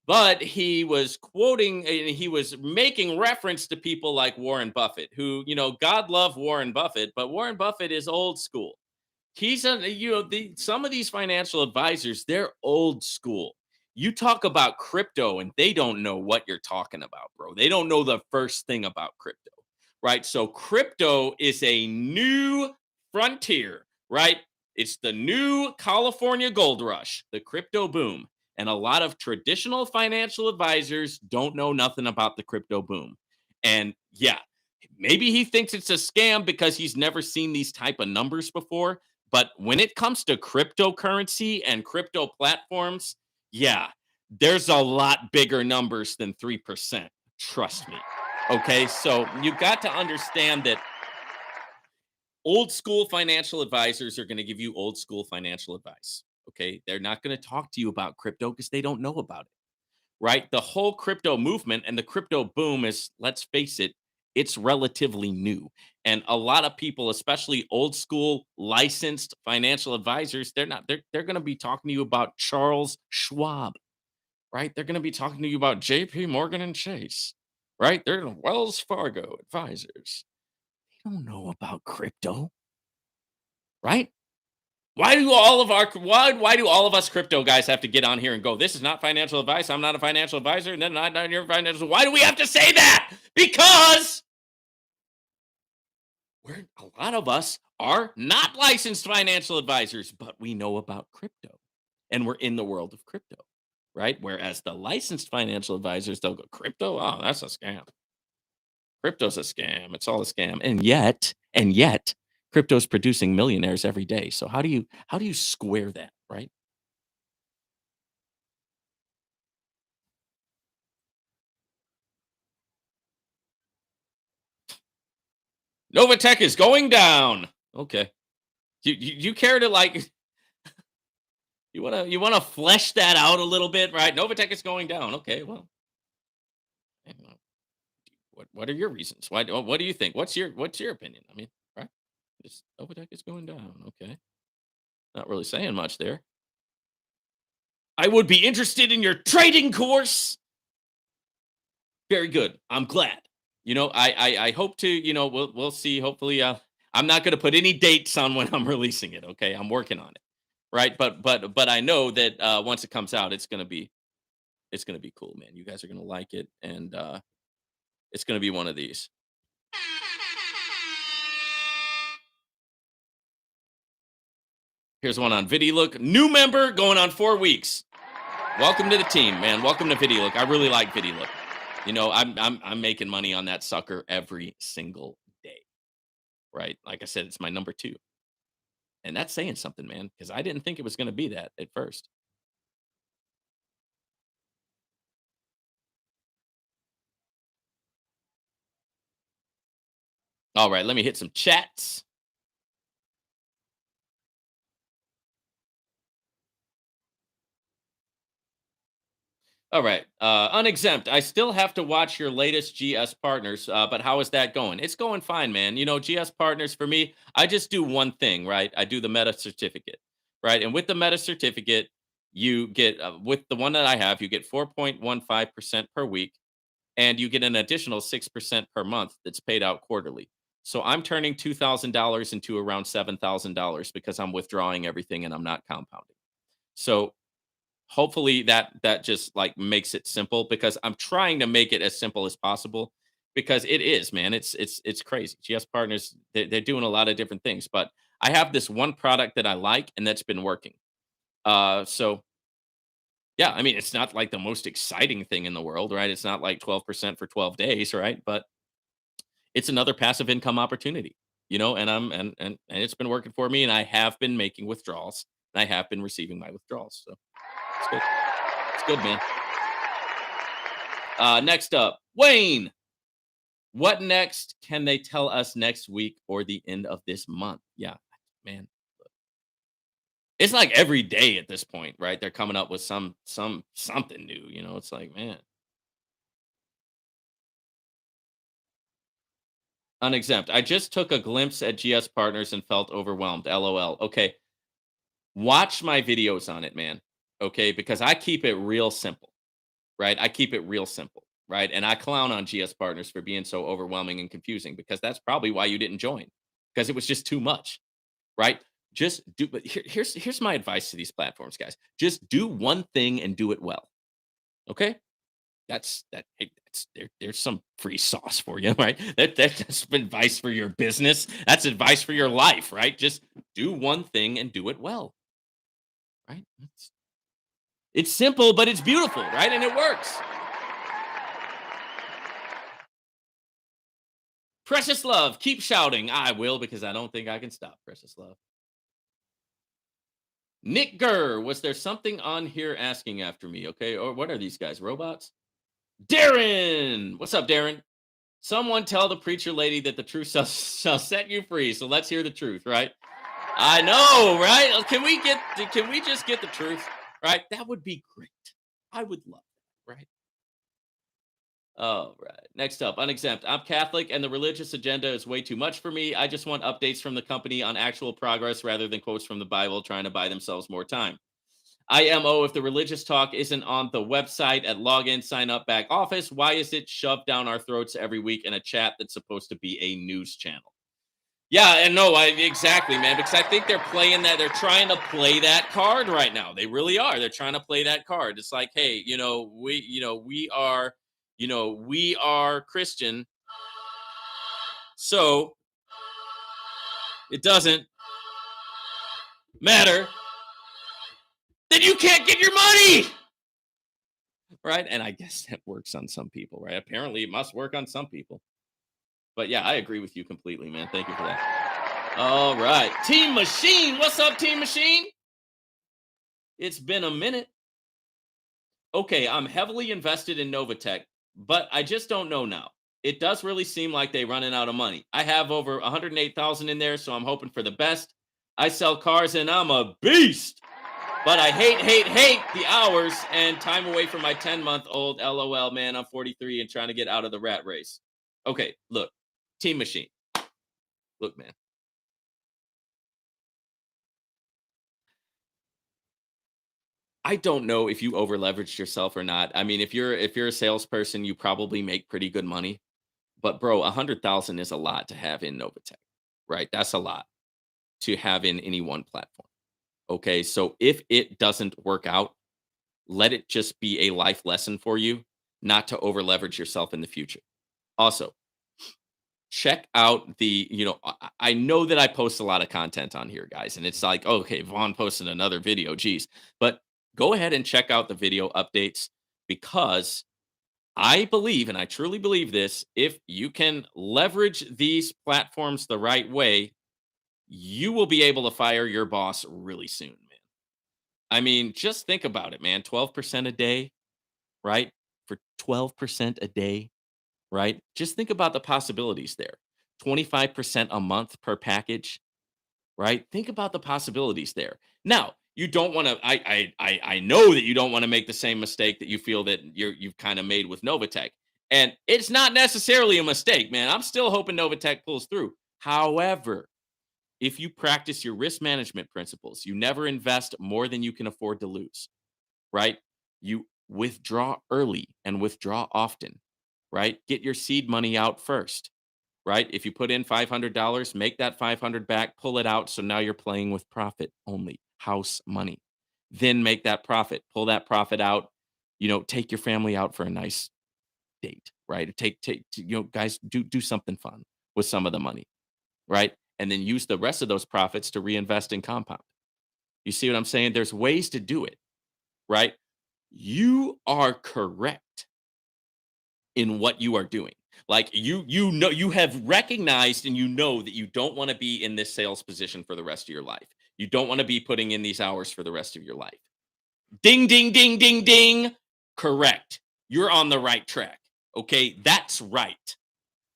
But he was quoting and he was making reference to people like Warren Buffett, who, God love Warren Buffett, but Warren Buffett is old school. He's a some of these financial advisors, they're old school. You talk about crypto and they don't know what you're talking about, bro. They don't know the first thing about crypto, right? So crypto is a new frontier, right? It's the new California gold rush, the crypto boom. And a lot of traditional financial advisors don't know nothing about the crypto boom. And yeah, maybe he thinks it's a scam because he's never seen these type of numbers before, but when it comes to cryptocurrency and crypto platforms, yeah, there's a lot bigger numbers than 3%. Trust me. Okay. So you got to understand that old school financial advisors are going to give you old school financial advice. Okay. They're not going to talk to you about crypto because they don't know about it, right? The whole crypto movement and the crypto boom is, let's face it, it's relatively new. And a lot of people, especially old school licensed financial advisors, they're going to be talking to you about Charles Schwab, right? They're going to be talking to you about JP Morgan and Chase, right? They're Wells Fargo advisors. They don't know about crypto, right? Why do all of us crypto guys have to get on here and go, this is not financial advice. I'm not a financial advisor, and then I'm not your financial. Why do we have to say that? Because a lot of us are not licensed financial advisors, but we know about crypto and we're in the world of crypto, right? Whereas the licensed financial advisors, they'll go, crypto? Oh, that's a scam. Crypto's a scam. It's all a scam. And yet, crypto's producing millionaires every day. So how do you square that, right? Novatech is going down. Okay. You care to like you wanna flesh that out a little bit, right? Novatech is going down. Okay, well, I don't know. What are your reasons? What do you think? What's your opinion? I mean, right? This Novatech is going down. Okay. Not really saying much there. I would be interested in your trading course. Very good. I'm glad. I hope to, we'll see. Hopefully, I'm not going to put any dates on when I'm releasing it. Okay, I'm working on it, right? But I know that once it comes out, it's gonna be cool, man. You guys are gonna like it, and it's gonna be one of these. Here's one on VideoLook. New member going on 4 weeks. Welcome to the team, man. Welcome to VideoLook. I really like VideoLook. I'm making money on that sucker every single day, right? Like I said, it's my number two, and that's saying something, man, because I didn't think it was gonna be that at first. All right, let me hit some chats. All right. Unexempt. I still have to watch your latest GS Partners, but how is that going? It's going fine, man. GS Partners for me, I just do one thing, right? I do the Meta certificate, right? And with the Meta certificate, you get, with the one that I have, you get 4.15% per week, and you get an additional 6% per month that's paid out quarterly. So I'm turning $2,000 into around $7,000 because I'm withdrawing everything and I'm not compounding. So hopefully that just like makes it simple, because I'm trying to make it as simple as possible, because it is, man, it's crazy. GS Partners, they're doing a lot of different things, but I have this one product that I like and that's been working. So yeah, I mean, it's not like the most exciting thing in the world, right? It's not like 12% for 12 days, right? But it's another passive income opportunity, and it's been working for me, and I have been making withdrawals, and I have been receiving my withdrawals. So it's good. It's good, man. Next up, Wayne. What next? Can they tell us next week or the end of this month? Yeah, man. It's like every day at this point, right? They're coming up with something new. It's like, man. Unexempt. I just took a glimpse at GS Partners and felt overwhelmed. LOL. Okay, watch my videos on it, man. Okay, because I keep it real simple, right? I keep it real simple, right? And I clown on GS Partners for being so overwhelming and confusing, because that's probably why you didn't join, because it was just too much, right? Just do. But here's my advice to these platforms, guys. Just do one thing and do it well. Okay, that's that. Hey, there's some free sauce for you, right? That's advice for your business. That's advice for your life, right? Just do one thing and do it well, right? It's simple, but it's beautiful, right? And it works. Precious Love, keep shouting. I will, because I don't think I can stop, Precious Love. Nick Gurr, was there something on here asking after me? Okay, or what are these guys, robots? Darren, what's up, Darren? Someone tell the preacher lady that the truth shall set you free. So let's hear the truth, right? I know, right? Can we just get the truth, right? That would be great. I would love that, right? All right. Next up, unexempt. I'm Catholic and the religious agenda is way too much for me. I just want updates from the company on actual progress rather than quotes from the Bible trying to buy themselves more time. IMO, if the religious talk isn't on the website at login, sign up, back office, why is it shoved down our throats every week in a chat that's supposed to be a news channel? Yeah, and no, exactly, man, because I think they're playing that. They're trying to play that card right now. They really are. They're trying to play that card. It's like, hey, we are Christian, so it doesn't matter that you can't get your money, right? And I guess that works on some people, right? Apparently, it must work on some people. But yeah, I agree with you completely, man. Thank you for that. All right, Team Machine. What's up, Team Machine? It's been a minute. Okay, I'm heavily invested in Novatech, but I just don't know now. It does really seem like they're running out of money. I have over 108,000 in there, so I'm hoping for the best. I sell cars and I'm a beast, but I hate the hours and time away from my 10-month-old. LOL, man. I'm 43 and trying to get out of the rat race. Okay, look, Team Machine. Look, man. I don't know if you over leveraged yourself or not. I mean, if you're a salesperson, you probably make pretty good money. But bro, 100,000 is a lot to have in Novatech. right? That's a lot to have in any one platform. Okay. So if it doesn't work out, let it just be a life lesson for you not to over leverage yourself in the future. Also, check out I know that I post a lot of content on here, guys, and it's like, okay, Vaughn posted another video, geez. But go ahead and check out the video updates because I believe, and I truly believe this, if you can leverage these platforms the right way, you will be able to fire your boss really soon, man. I mean, just think about it, man. 12% a day, right? For 12% a day, right? Just think about the possibilities there. 25% a month per package, right? Think about the possibilities there. Now, you don't want to I know that you don't want to make the same mistake that you feel that you've kind of made with Novatech. And it's not necessarily a mistake, man. I'm still hoping Novatech pulls through. However, if you practice your risk management principles, you never invest more than you can afford to lose, right? You withdraw early and withdraw often, right? Get your seed money out first, right? If you put in $500, make that 500 back, pull it out. So now you're playing with profit only, house money. Then make that profit, pull that profit out, take your family out for a nice date, right? Guys, do something fun with some of the money, right? And then use the rest of those profits to reinvest in compound. You see what I'm saying? There's ways to do it, right? You are correct in what you are doing. Like you have recognized and you know that you don't want to be in this sales position for the rest of your life. You don't want to be putting in these hours for the rest of your life. Ding, ding, ding, ding, ding. Correct. You're on the right track. Okay. That's right.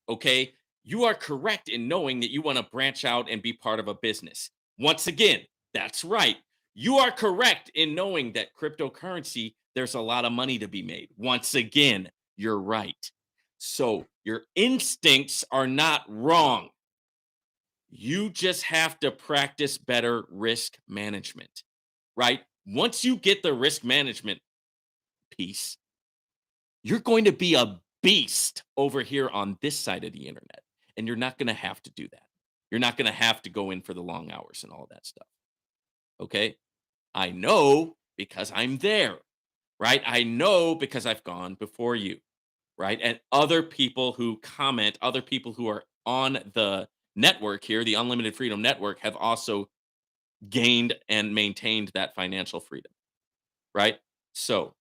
Okay. You are correct in knowing that you want to branch out and be part of a business. Once again, that's right. You are correct in knowing that cryptocurrency, there's a lot of money to be made. Once again, you're right. So your instincts are not wrong. You just have to practice better risk management, right? Once you get the risk management piece, you're going to be a beast over here on this side of the internet. And you're not going to have to do that. You're not going to have to go in for the long hours and all that stuff. Okay. I know because I'm there, right? I know because I've gone before you, right? And other people who comment, other people who are on the network here, the Unlimited Freedom Network, have also gained and maintained that financial freedom, right? So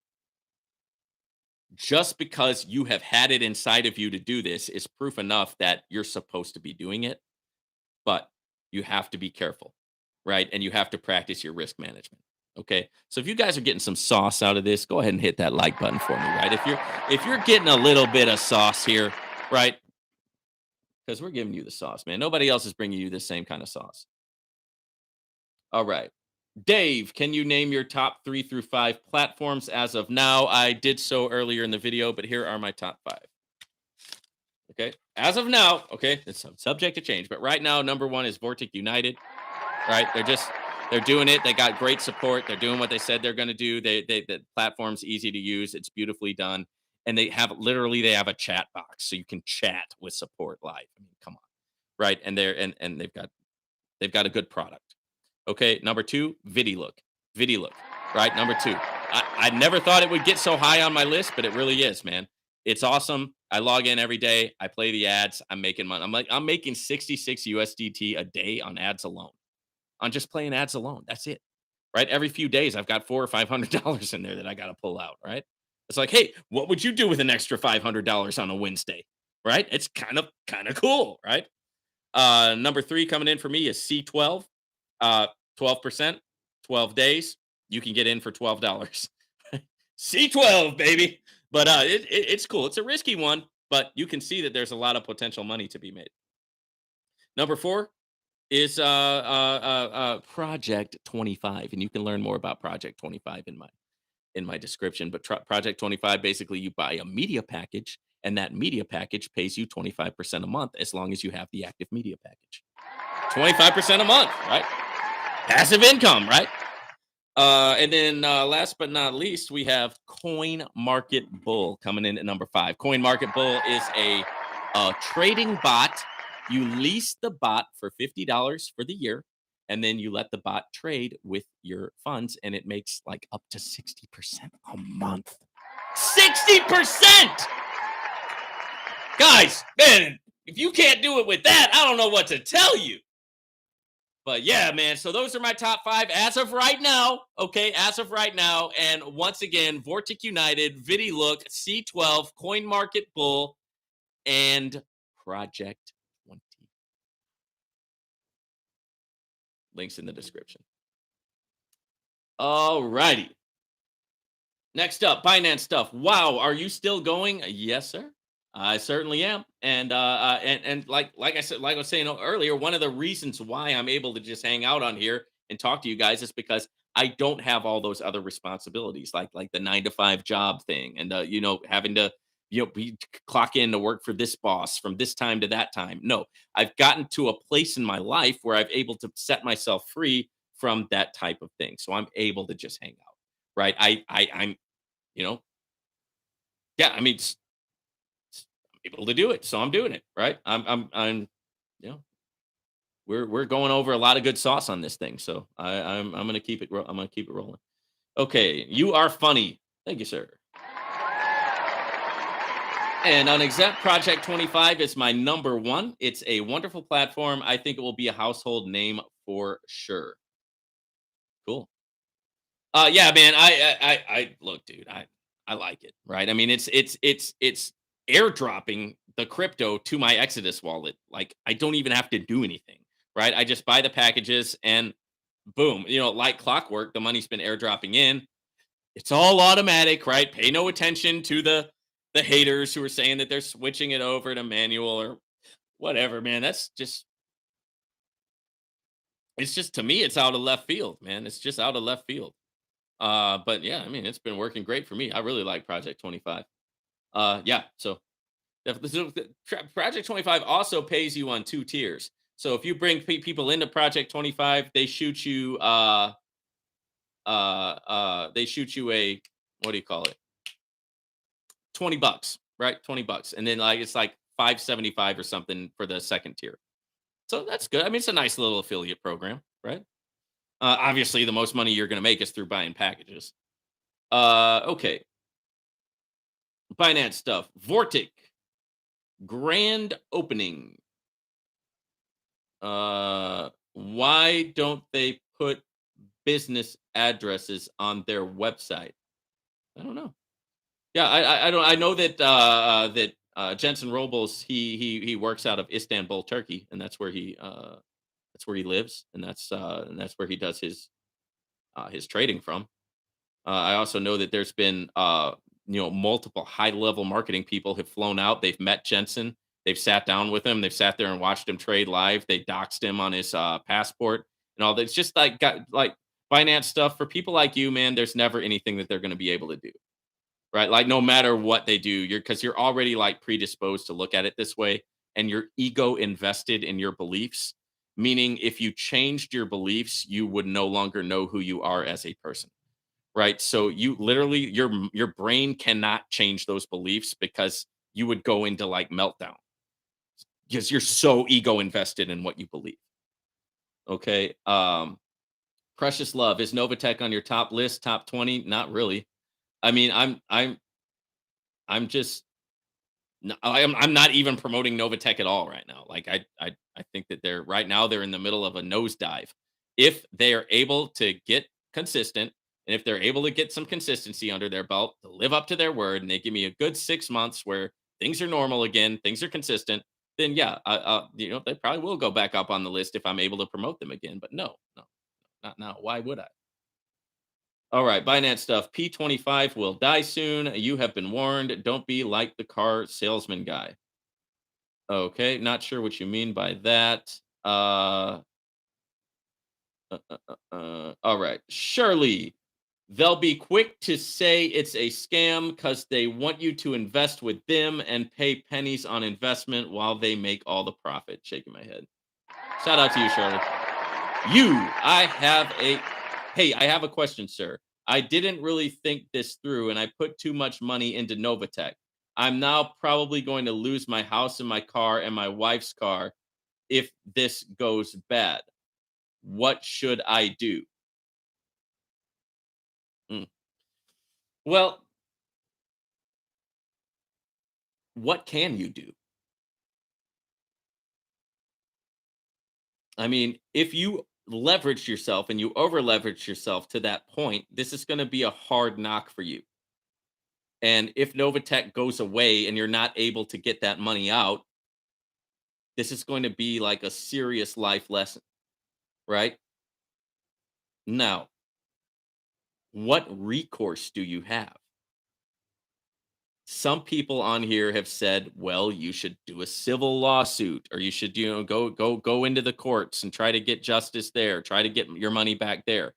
just because you have had it inside of you to do this is proof enough that you're supposed to be doing it, but you have to be careful, right? And you have to practice your risk management. Okay. So if you guys are getting some sauce out of this, go ahead and hit that like button for me, right? If you're getting a little bit of sauce here, right? Because we're giving you the sauce, man. Nobody else is bringing you the same kind of sauce. All right. Dave, can you name your top 3 through 5 platforms as of now? I did so earlier in the video, but here are my top 5. Okay. As of now, okay, it's subject to change, but right now, number 1 is Vortic United, right? They're doing it. They got great support. They're doing what they said they're going to do. The platform's easy to use. It's beautifully done. And they have a chat box so you can chat with support live. I mean, come on. Right. And they've got a good product. Okay, number 2, VidiLook. VidiLook, right? Number 2. I never thought it would get so high on my list, but it really is, man. It's awesome. I log in every day. I play the ads. I'm making money. I'm making 66 USDT a day on ads alone. On just playing ads alone. That's it. Right? Every few days, I've got $400 or $500 in there that I got to pull out. Right? It's like, hey, what would you do with an extra $500 on a Wednesday? Right? It's kind of cool. Right? Number 3 coming in for me is C12. 12%, 12 days, you can get in for $12. C12, baby. But it's cool. It's a risky one, but you can see that there's a lot of potential money to be made. Number 4 is Project 25, and you can learn more about Project 25 in my description. But Project 25, basically, you buy a media package, and that media package pays you 25% a month as long as you have the active media package. 25% a month, right? Passive income, right? And then last but not least, we have Coin Market Bull coming in at number 5. Coin Market Bull is a trading bot You lease the bot for $50 for the year, and then you let the bot trade with your funds, and it makes like up to 60% a month. 60%! Guys, man, if you can't do it with that, I don't know what to tell you. But yeah, man. So those are my top 5 as of right now. Okay, as of right now. And once again, Vortic United, VidiLook, C12, Coin Market Bull, and Project 20. Links in the description. All righty. Next up, Binance stuff. Wow, are you still going? Yes, sir. I certainly am. And like I said, like I was saying earlier, one of the reasons why I'm able to just hang out on here and talk to you guys is because I don't have all those other responsibilities, like the 9 to 5 job thing, and having to clock in to work for this boss from this time to that time. No, I've gotten to a place in my life where I've able to set myself free from that type of thing, so I'm able to just hang out. Right? I'm you know yeah. I mean, able to do it, so I'm doing it, right? You know, we're going over a lot of good sauce on this thing, so I'm gonna keep it. I'm gonna keep it rolling. Okay, you are funny. Thank you, sir. And on Exempt Project 25 is my number one. It's a wonderful platform. I think it will be a household name for sure. Cool. Yeah, man. I look, dude. I like it, right? I mean, it's airdropping the crypto to my Exodus wallet. Like, I don't even have to do anything, right? I just buy the packages and boom, like clockwork, the money's been airdropping in. It's all automatic, right? Pay no attention to the haters who are saying that they're switching it over to manual or whatever, man. That's just it's just to me, it's out of left field, man. It's just out of left field. But yeah, I mean, it's been working great for me. I really like Project 25. Yeah, so Project 25 also pays you on 2 tiers. So if you bring people into Project 25, they shoot you a, what do you call it? $20, right? $20. And then it's like 575 or something for the second tier. So that's good. I mean, it's a nice little affiliate program, right? Obviously, the most money you're going to make is through buying packages. Okay. Binance stuff. Vortic. Grand opening. Why don't they put business addresses on their website? I don't know. Yeah, I don't. I know that Jensen Robles he works out of Istanbul, Turkey, and that's where he lives, and that's where he does his trading from. I also know that there's been multiple high level marketing people have flown out. They've met Jensen. They've sat down with him. They've sat there and watched him trade live. They doxed him on his passport and all that. It's just like finance stuff for people like you, man. There's never anything that they're going to be able to do, right? Like no matter what they do, you're already like predisposed to look at it this way, and your ego invested in your beliefs. Meaning, if you changed your beliefs, you would no longer know who you are as a person, right? So you literally your brain cannot change those beliefs because you would go into like meltdown because you're so ego invested in what you believe. Okay. Precious love, is Novatech on your top list, top 20? Not really. I mean, I'm just I'm not even promoting Novatech at all right now. Like I think that they're right now they're in the middle of a nosedive. If they are able to get consistent, and if they're able to get some consistency under their belt to live up to their word, and they give me a good 6 months where things are normal again, things are consistent, then yeah, they probably will go back up on the list if I'm able to promote them again. But no, no, not now. Why would I? All right, Binance stuff. P25 will die soon. You have been warned. Don't be like the car salesman guy. Okay, not sure what you mean by that. All right, Shirley. They'll be quick to say it's a scam because they want you to invest with them and pay pennies on investment while they make all the profit. Shaking my head. Shout out to you, Shirley. I have a Hey, I have a question, sir. I didn't really think this through and I put too much money into Novatech. I'm now probably going to lose my house and my car and my wife's car. if this goes bad? What should I do? Mm. Well, what can you do? I mean, if you leverage yourself and you over leverage yourself to that point, this is going to be a hard knock for you. And if Novatech goes away and you're not able to get that money out, this is going to be like a serious life lesson, right? Now, what recourse do you have? Some people on here have said, well, you should do a civil lawsuit, or you should, go into the courts and try to get justice there, try to get your money back there.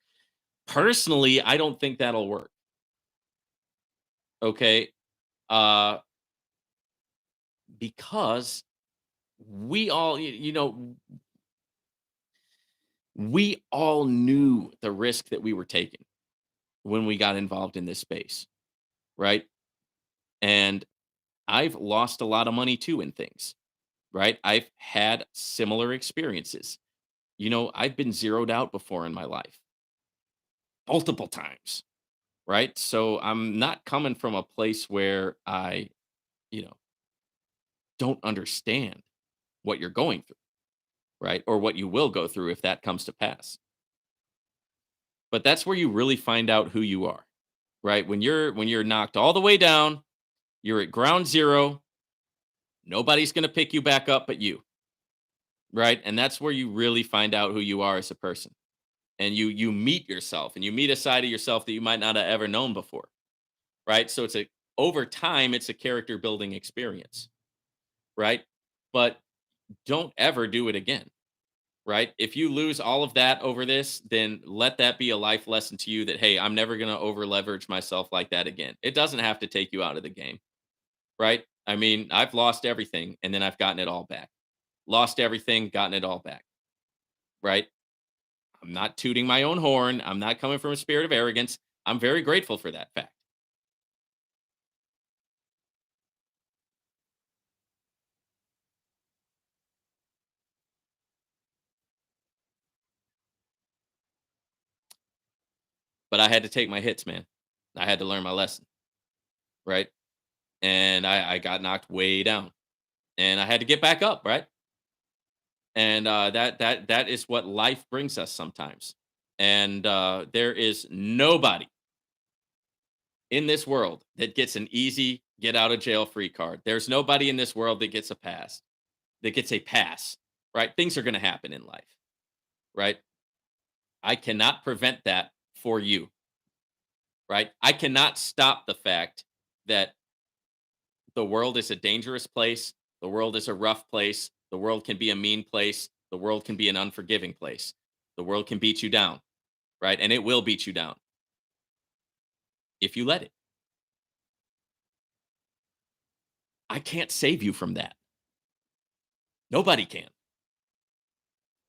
Personally, I don't think that'll work. Okay. Uh, because we all, we all knew the risk that we were taking when we got involved in this space, right? And I've lost a lot of money too in things, right? I've had similar experiences. I've been zeroed out before in my life multiple times, right? So I'm not coming from a place where I, you know, don't understand what you're going through, right? Or what you will go through if that comes to pass. But that's where you really find out who you are, right? When you're knocked all the way down, you're at ground zero, nobody's going to pick you back up but you, right? And that's where you really find out who you are as a person. And you meet yourself and you meet a side of yourself that you might not have ever known before, right? So over time it's a character building experience, right? But don't ever do it again, right? If you lose all of that over this, then let that be a life lesson to you that, hey, I'm never going to over leverage myself like that again. It doesn't have to take you out of the game, right? I mean, I've lost everything and then I've gotten it all back. Lost everything, gotten it all back, right? I'm not tooting my own horn. I'm not coming from a spirit of arrogance. I'm very grateful for that fact. But I had to take my hits, man. I had to learn my lesson, right? And I got knocked way down, and I had to get back up, right? And that is what life brings us sometimes. And there is nobody in this world that gets an easy get out of jail free card. There's nobody in this world that gets a pass. That gets a pass, right? Things are going to happen in life, right? I cannot prevent that for you, right? I cannot stop the fact that the world is a dangerous place. The world is a rough place. The world can be a mean place. The world can be an unforgiving place. The world can beat you down, right? And it will beat you down if you let it. I can't save you from that. Nobody can.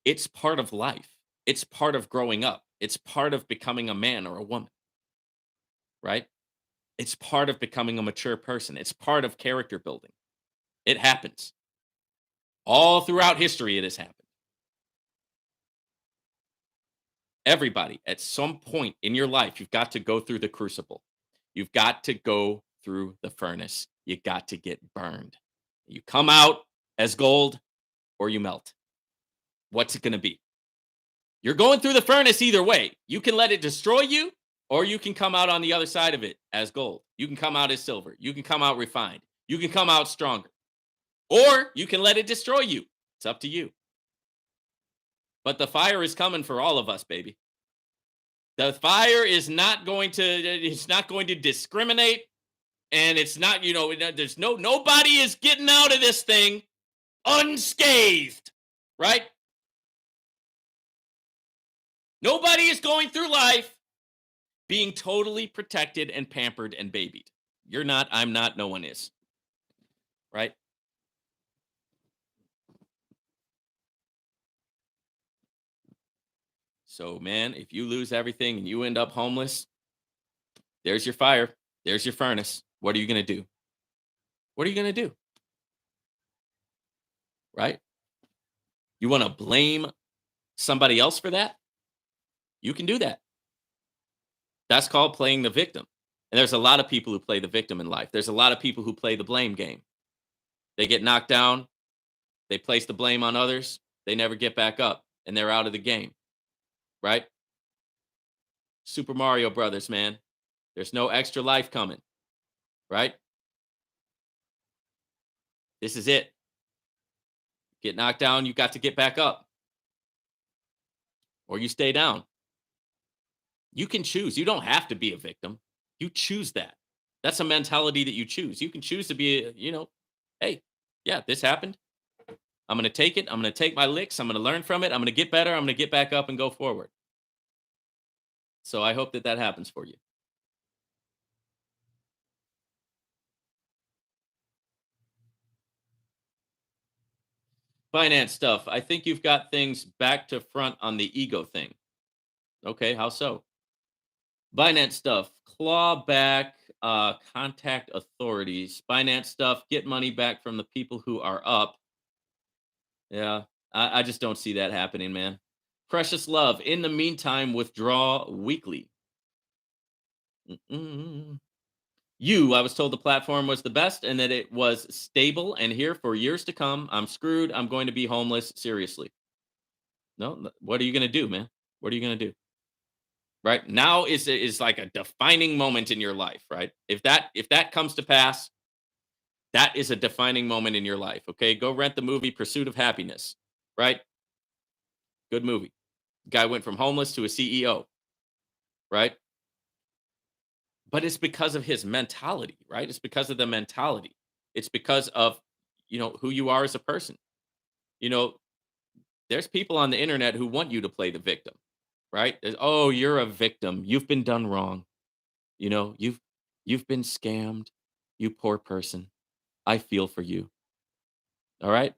It's part of life. It's part of growing up. It's part of becoming a man or a woman, right? It's part of becoming a mature person. It's part of character building. It happens. All throughout history, it has happened. Everybody, at some point in your life, you've got to go through the crucible. You've got to go through the furnace. You got to get burned. You come out as gold or you melt. What's it going to be? You're going through the furnace either way. You can let it destroy you or you can come out on the other side of it as gold. You can come out as silver. You can come out refined. You can come out stronger. Or you can let it destroy you. It's up to you. But the fire is coming for all of us, baby. The fire is not going to it's not going to discriminate, and it's not, there's nobody is getting out of this thing unscathed, right? Nobody is going through life being totally protected and pampered and babied. You're not, I'm not, no one is, right? So, man, if you lose everything and you end up homeless, there's your fire. There's your furnace. What are you going to do? What are you going to do? Right? You want to blame somebody else for that? You can do that. That's called playing the victim. And there's a lot of people who play the victim in life. There's a lot of people who play the blame game. They get knocked down, they place the blame on others, they never get back up, and they're out of the game, right? Super Mario Brothers, man. There's no extra life coming, right? This is it. Get knocked down, you got to get back up, or you stay down. You can choose. You don't have to be a victim. You choose that. That's a mentality that you choose. You can choose to be, hey, yeah, this happened. I'm going to take it. I'm going to take my licks. I'm going to learn from it. I'm going to get better. I'm going to get back up and go forward. So I hope that that happens for you. Finance stuff. I think you've got things back to front on the ego thing. Okay, how so? Binance stuff. Claw back, contact authorities. Binance stuff. Get money back from the people who are up. Yeah, I just don't see that happening, man. Precious love. In the meantime, withdraw weekly. Mm-mm. I was told the platform was the best and that it was stable and here for years to come. I'm screwed. I'm going to be homeless. Seriously. No, what are you going to do, man? What are you going to do? Right now is like a defining moment in your life, right? If that comes to pass, that is a defining moment in your life. Okay, go rent the movie Pursuit of Happiness, right? Good movie. Guy went from homeless to a CEO, right? But it's because of his mentality, right? It's because of the mentality. It's because of, who you are as a person. You know, there's people on the internet who want you to play the victim, right? Oh, you're a victim. You've been done wrong. You've been scammed. You poor person. I feel for you. All right?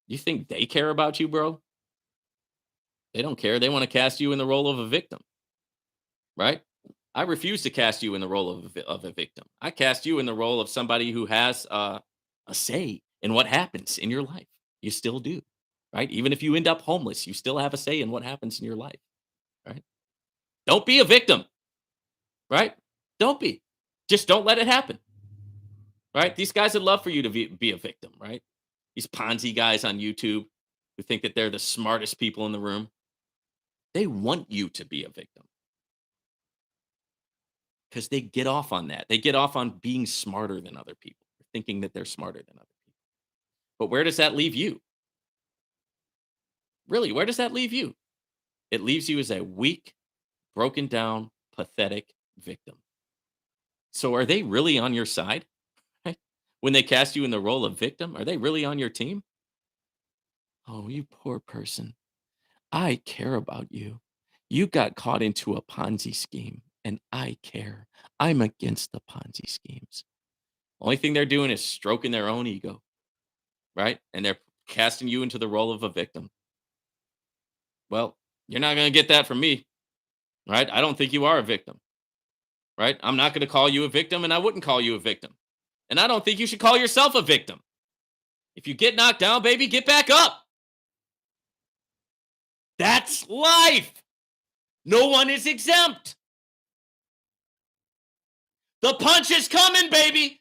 You think they care about you, bro? They don't care. They want to cast you in the role of a victim, right? I refuse to cast you in the role of a victim. I cast you in the role of somebody who has a say in what happens in your life. You still do, right? Even if you end up homeless, you still have a say in what happens in your life, right? Don't be a victim, right? Don't be. Just don't let it happen, right? These guys would love for you to be a victim, right? These Ponzi guys on YouTube who think that they're the smartest people in the room. They want you to be a victim because they get off on that. They get off on being smarter than other people, thinking that they're smarter than other people. But where does that leave you? Really, where does that leave you? It leaves you as a weak, broken down, pathetic victim. So are they really on your side? When they cast you in the role of victim, are they really on your team? Oh, you poor person. I care about you. You got caught into a Ponzi scheme, and I care. I'm against the Ponzi schemes. Only thing they're doing is stroking their own ego, right? And they're casting you into the role of a victim. Well, you're not going to get that from me, right? I don't think you are a victim, right? I'm not going to call you a victim, and I wouldn't call you a victim. And I don't think you should call yourself a victim. If you get knocked down, baby, get back up. That's life. No one is exempt. The punch is coming, baby.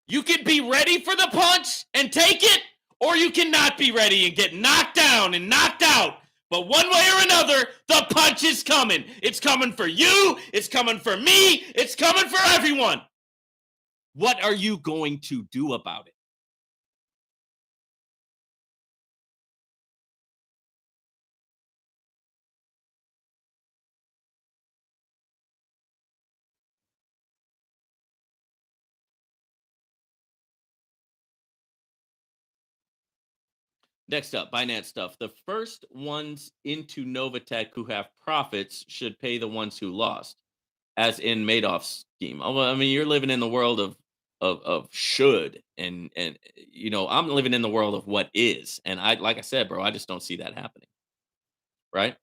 You can be ready for the punch and take it, or you cannot be ready and get knocked down and knocked out. But one way or another, the punch is coming. It's coming for you. It's coming for me. It's coming for everyone. What are you going to do about it? Next up, Binance stuff. The first ones into Novatech who have profits should pay the ones who lost, as in Madoff's scheme. Oh, well, I mean, you're living in the world of should and I'm living in the world of what is, and I like I said, bro, I just don't see that happening, right?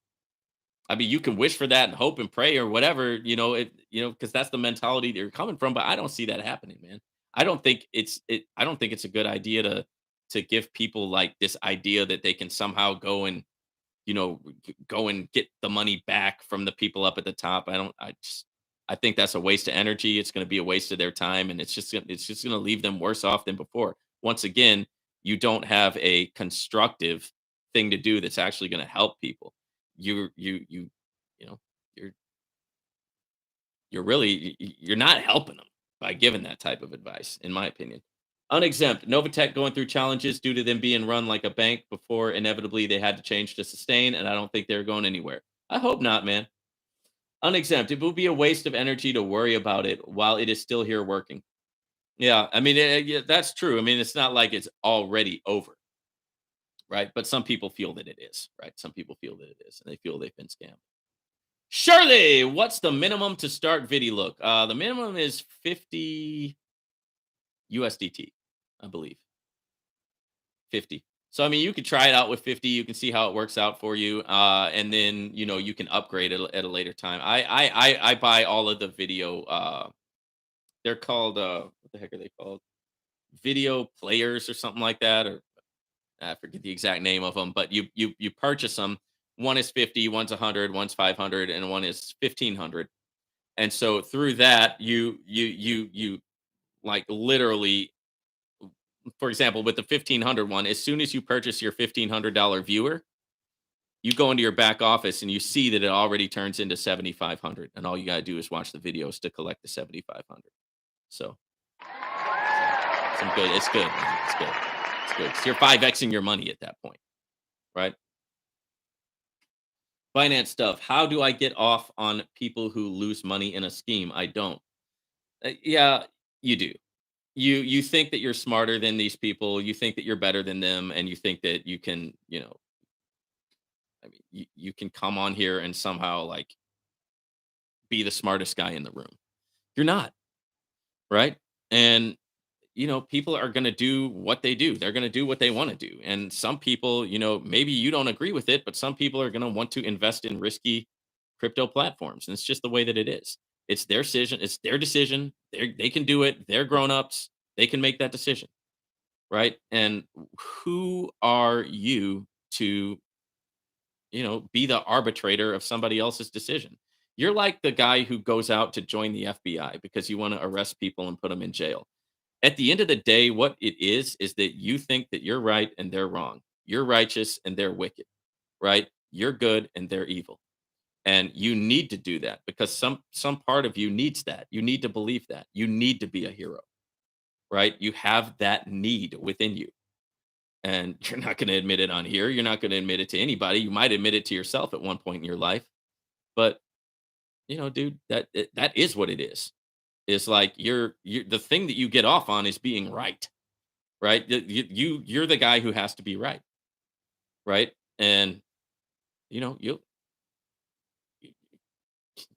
I mean, you can wish for that and hope and pray or whatever, because that's the mentality that you're coming from. But I don't see that happening, man. I don't think it's a good idea to give people like this idea that they can somehow go and go and get the money back from the people up at the top. I think that's a waste of energy. It's going to be a waste of their time, and it's just going to leave them worse off than before. Once again, you don't have a constructive thing to do that's actually going to help people. You know, you're you're not helping them by giving that type of advice, in my opinion. Unexempt, Novatech going through challenges due to them being run like a bank before inevitably they had to change to sustain, and I don't think they're going anywhere. I hope not, man. Unexempt, it would be a waste of energy to worry about it while it is still here working. Yeah, I mean, yeah, that's true. I mean, it's not like it's already over, right? But some people feel that it is, right? Some people feel that it is, and they feel they've been scammed. Surely, what's the minimum to start VidiLook? The minimum is 50 USDT, I believe. 50. So I mean, you could try it out with 50. You can see how it works out for you, and then you can upgrade it at a later time. I buy all of the video. They're called what the heck are they called? Video players or something like that, or I forget the exact name of them. But you purchase them. One is 50, one's 100, one's 500, and one is 1500. And so through that, you like literally, for example, with the 1500 one, as soon as you purchase your $1,500 viewer, you go into your back office and you see that it already turns into 7,500, and all you got to do is watch the videos to collect the 7,500. So some good. It's good, man. It's good. It's good. 'Cause you're 5xing your money at that point, right? Finance stuff. How do I get off on people who lose money in a scheme? I don't. Yeah, you do. You think that you're smarter than these people. You think that you're better than them, and you think that you can, I mean, you can come on here and somehow like be the smartest guy in the room. You're not, right? And people are going to do what they do. They're going to do what they want to do. And some people, maybe you don't agree with it, but some people are going to want to invest in risky crypto platforms. And it's just the way that it is. It's their decision. It's their decision. They can do it. They're grown-ups. They can make that decision, right? And who are you to be the arbitrator of somebody else's decision? You're like the guy who goes out to join the FBI because you want to arrest people and put them in jail. At the end of the day, what it is that you think that you're right and they're wrong. You're righteous and they're wicked, right? You're good and they're evil. And you need to do that because some part of you needs that. You need to believe that. You need to be a hero, right? You have that need within you. And you're not going to admit it on here. You're not going to admit it to anybody. You might admit it to yourself at one point in your life. But, dude, that is what it is. It's like you're the thing that you get off on is being right, right? You're the guy who has to be right, right? And you'll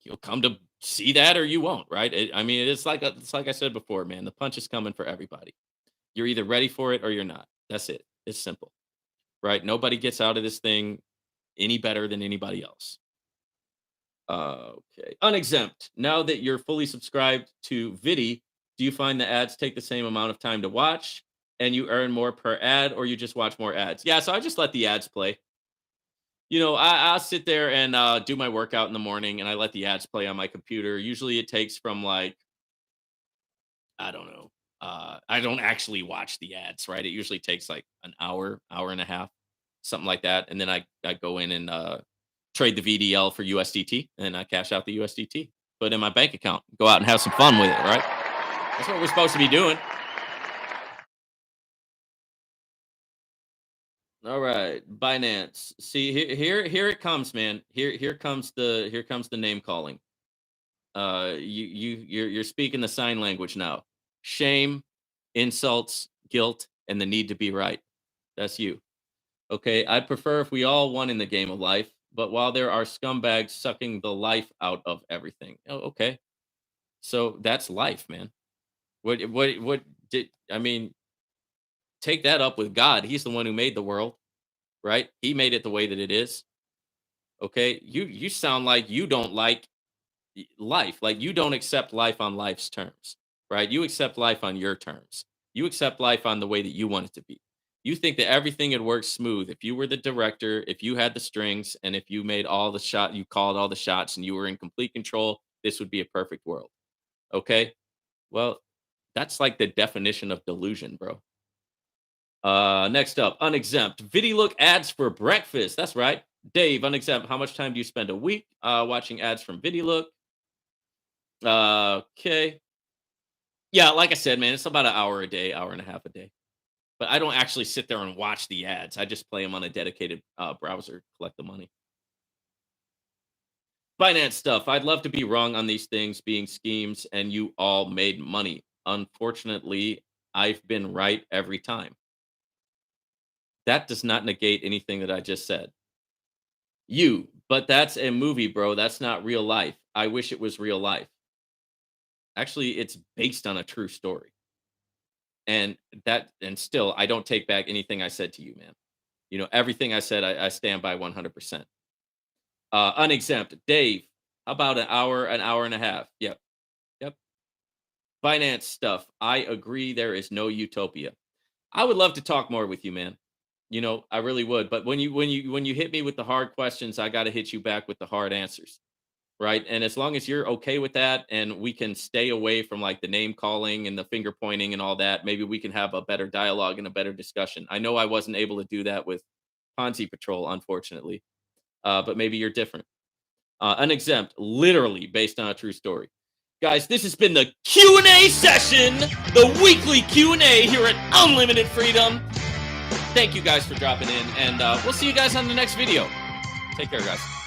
you'll come to see that or you won't, right? I mean, it's like I said before, man. The punch is coming for everybody. You're either ready for it or you're not. That's it. It's simple, right? Nobody gets out of this thing any better than anybody else. Okay. Unexempt. Now that you're fully subscribed to Vidi, do you find the ads take the same amount of time to watch and you earn more per ad, or you just watch more ads? Yeah, so I just let the ads play. I'll sit there and do my workout in the morning and I let the ads play on my computer. Usually it takes from like, I don't know. I don't actually watch the ads, right? It usually takes like an hour, hour and a half, something like that. And then I go in and trade the VDL for USDT, and I cash out the USDT, put it in my bank account, go out and have some fun with it, right? That's what we're supposed to be doing. All right, Binance. See, here it comes, man. Here comes the name calling. You're speaking the sign language now. Shame, insults, guilt, and the need to be right. That's you. Okay, I'd prefer if we all won in the game of life, but while there are scumbags sucking the life out of everything. Oh, okay. So that's life, man. What did I mean, take that up with God. He's the one who made the world, right? He made it the way that it is. Okay? You sound like you don't like life. Like you don't accept life on life's terms, right? You accept life on your terms. You accept life on the way that you want it to be. You think that everything had worked smooth if you were the director, if you had the strings, and if you made all the shot, you called all the shots, and you were in complete control. This would be a perfect world. Okay, well, that's like the definition of delusion, bro. Next up, unexempt. Look ads for breakfast. That's right. Dave, unexempt. How much time do you spend a week watching ads from Look? Okay. Yeah, like I said, man, it's about an hour a day, hour and a half a day. But I don't actually sit there and watch the ads. I just play them on a dedicated browser, collect the money. Finance stuff. I'd love to be wrong on these things being schemes and you all made money. Unfortunately, I've been right every time. That does not negate anything that I just said. But that's a movie, bro. That's not real life. I wish it was real life. Actually, it's based on a true story. And still, I don't take back anything I said to you, man. Everything I said, I stand by 100%. Unexempt. Dave, how about an hour and a half? Yep. Yep. Finance stuff. I agree. There is no utopia. I would love to talk more with you, man. I really would. But when you hit me with the hard questions, I got to hit you back with the hard answers. Right. And as long as you're okay with that and we can stay away from like the name calling and the finger pointing and all that, maybe we can have a better dialogue and a better discussion. I know I wasn't able to do that with Ponzi Patrol, unfortunately, but maybe you're different. Unexempt, literally based on a true story. Guys, this has been the Q&A session, the weekly Q&A here at Unlimited Freedom. Thank you guys for dropping in, and we'll see you guys on the next video. Take care, guys.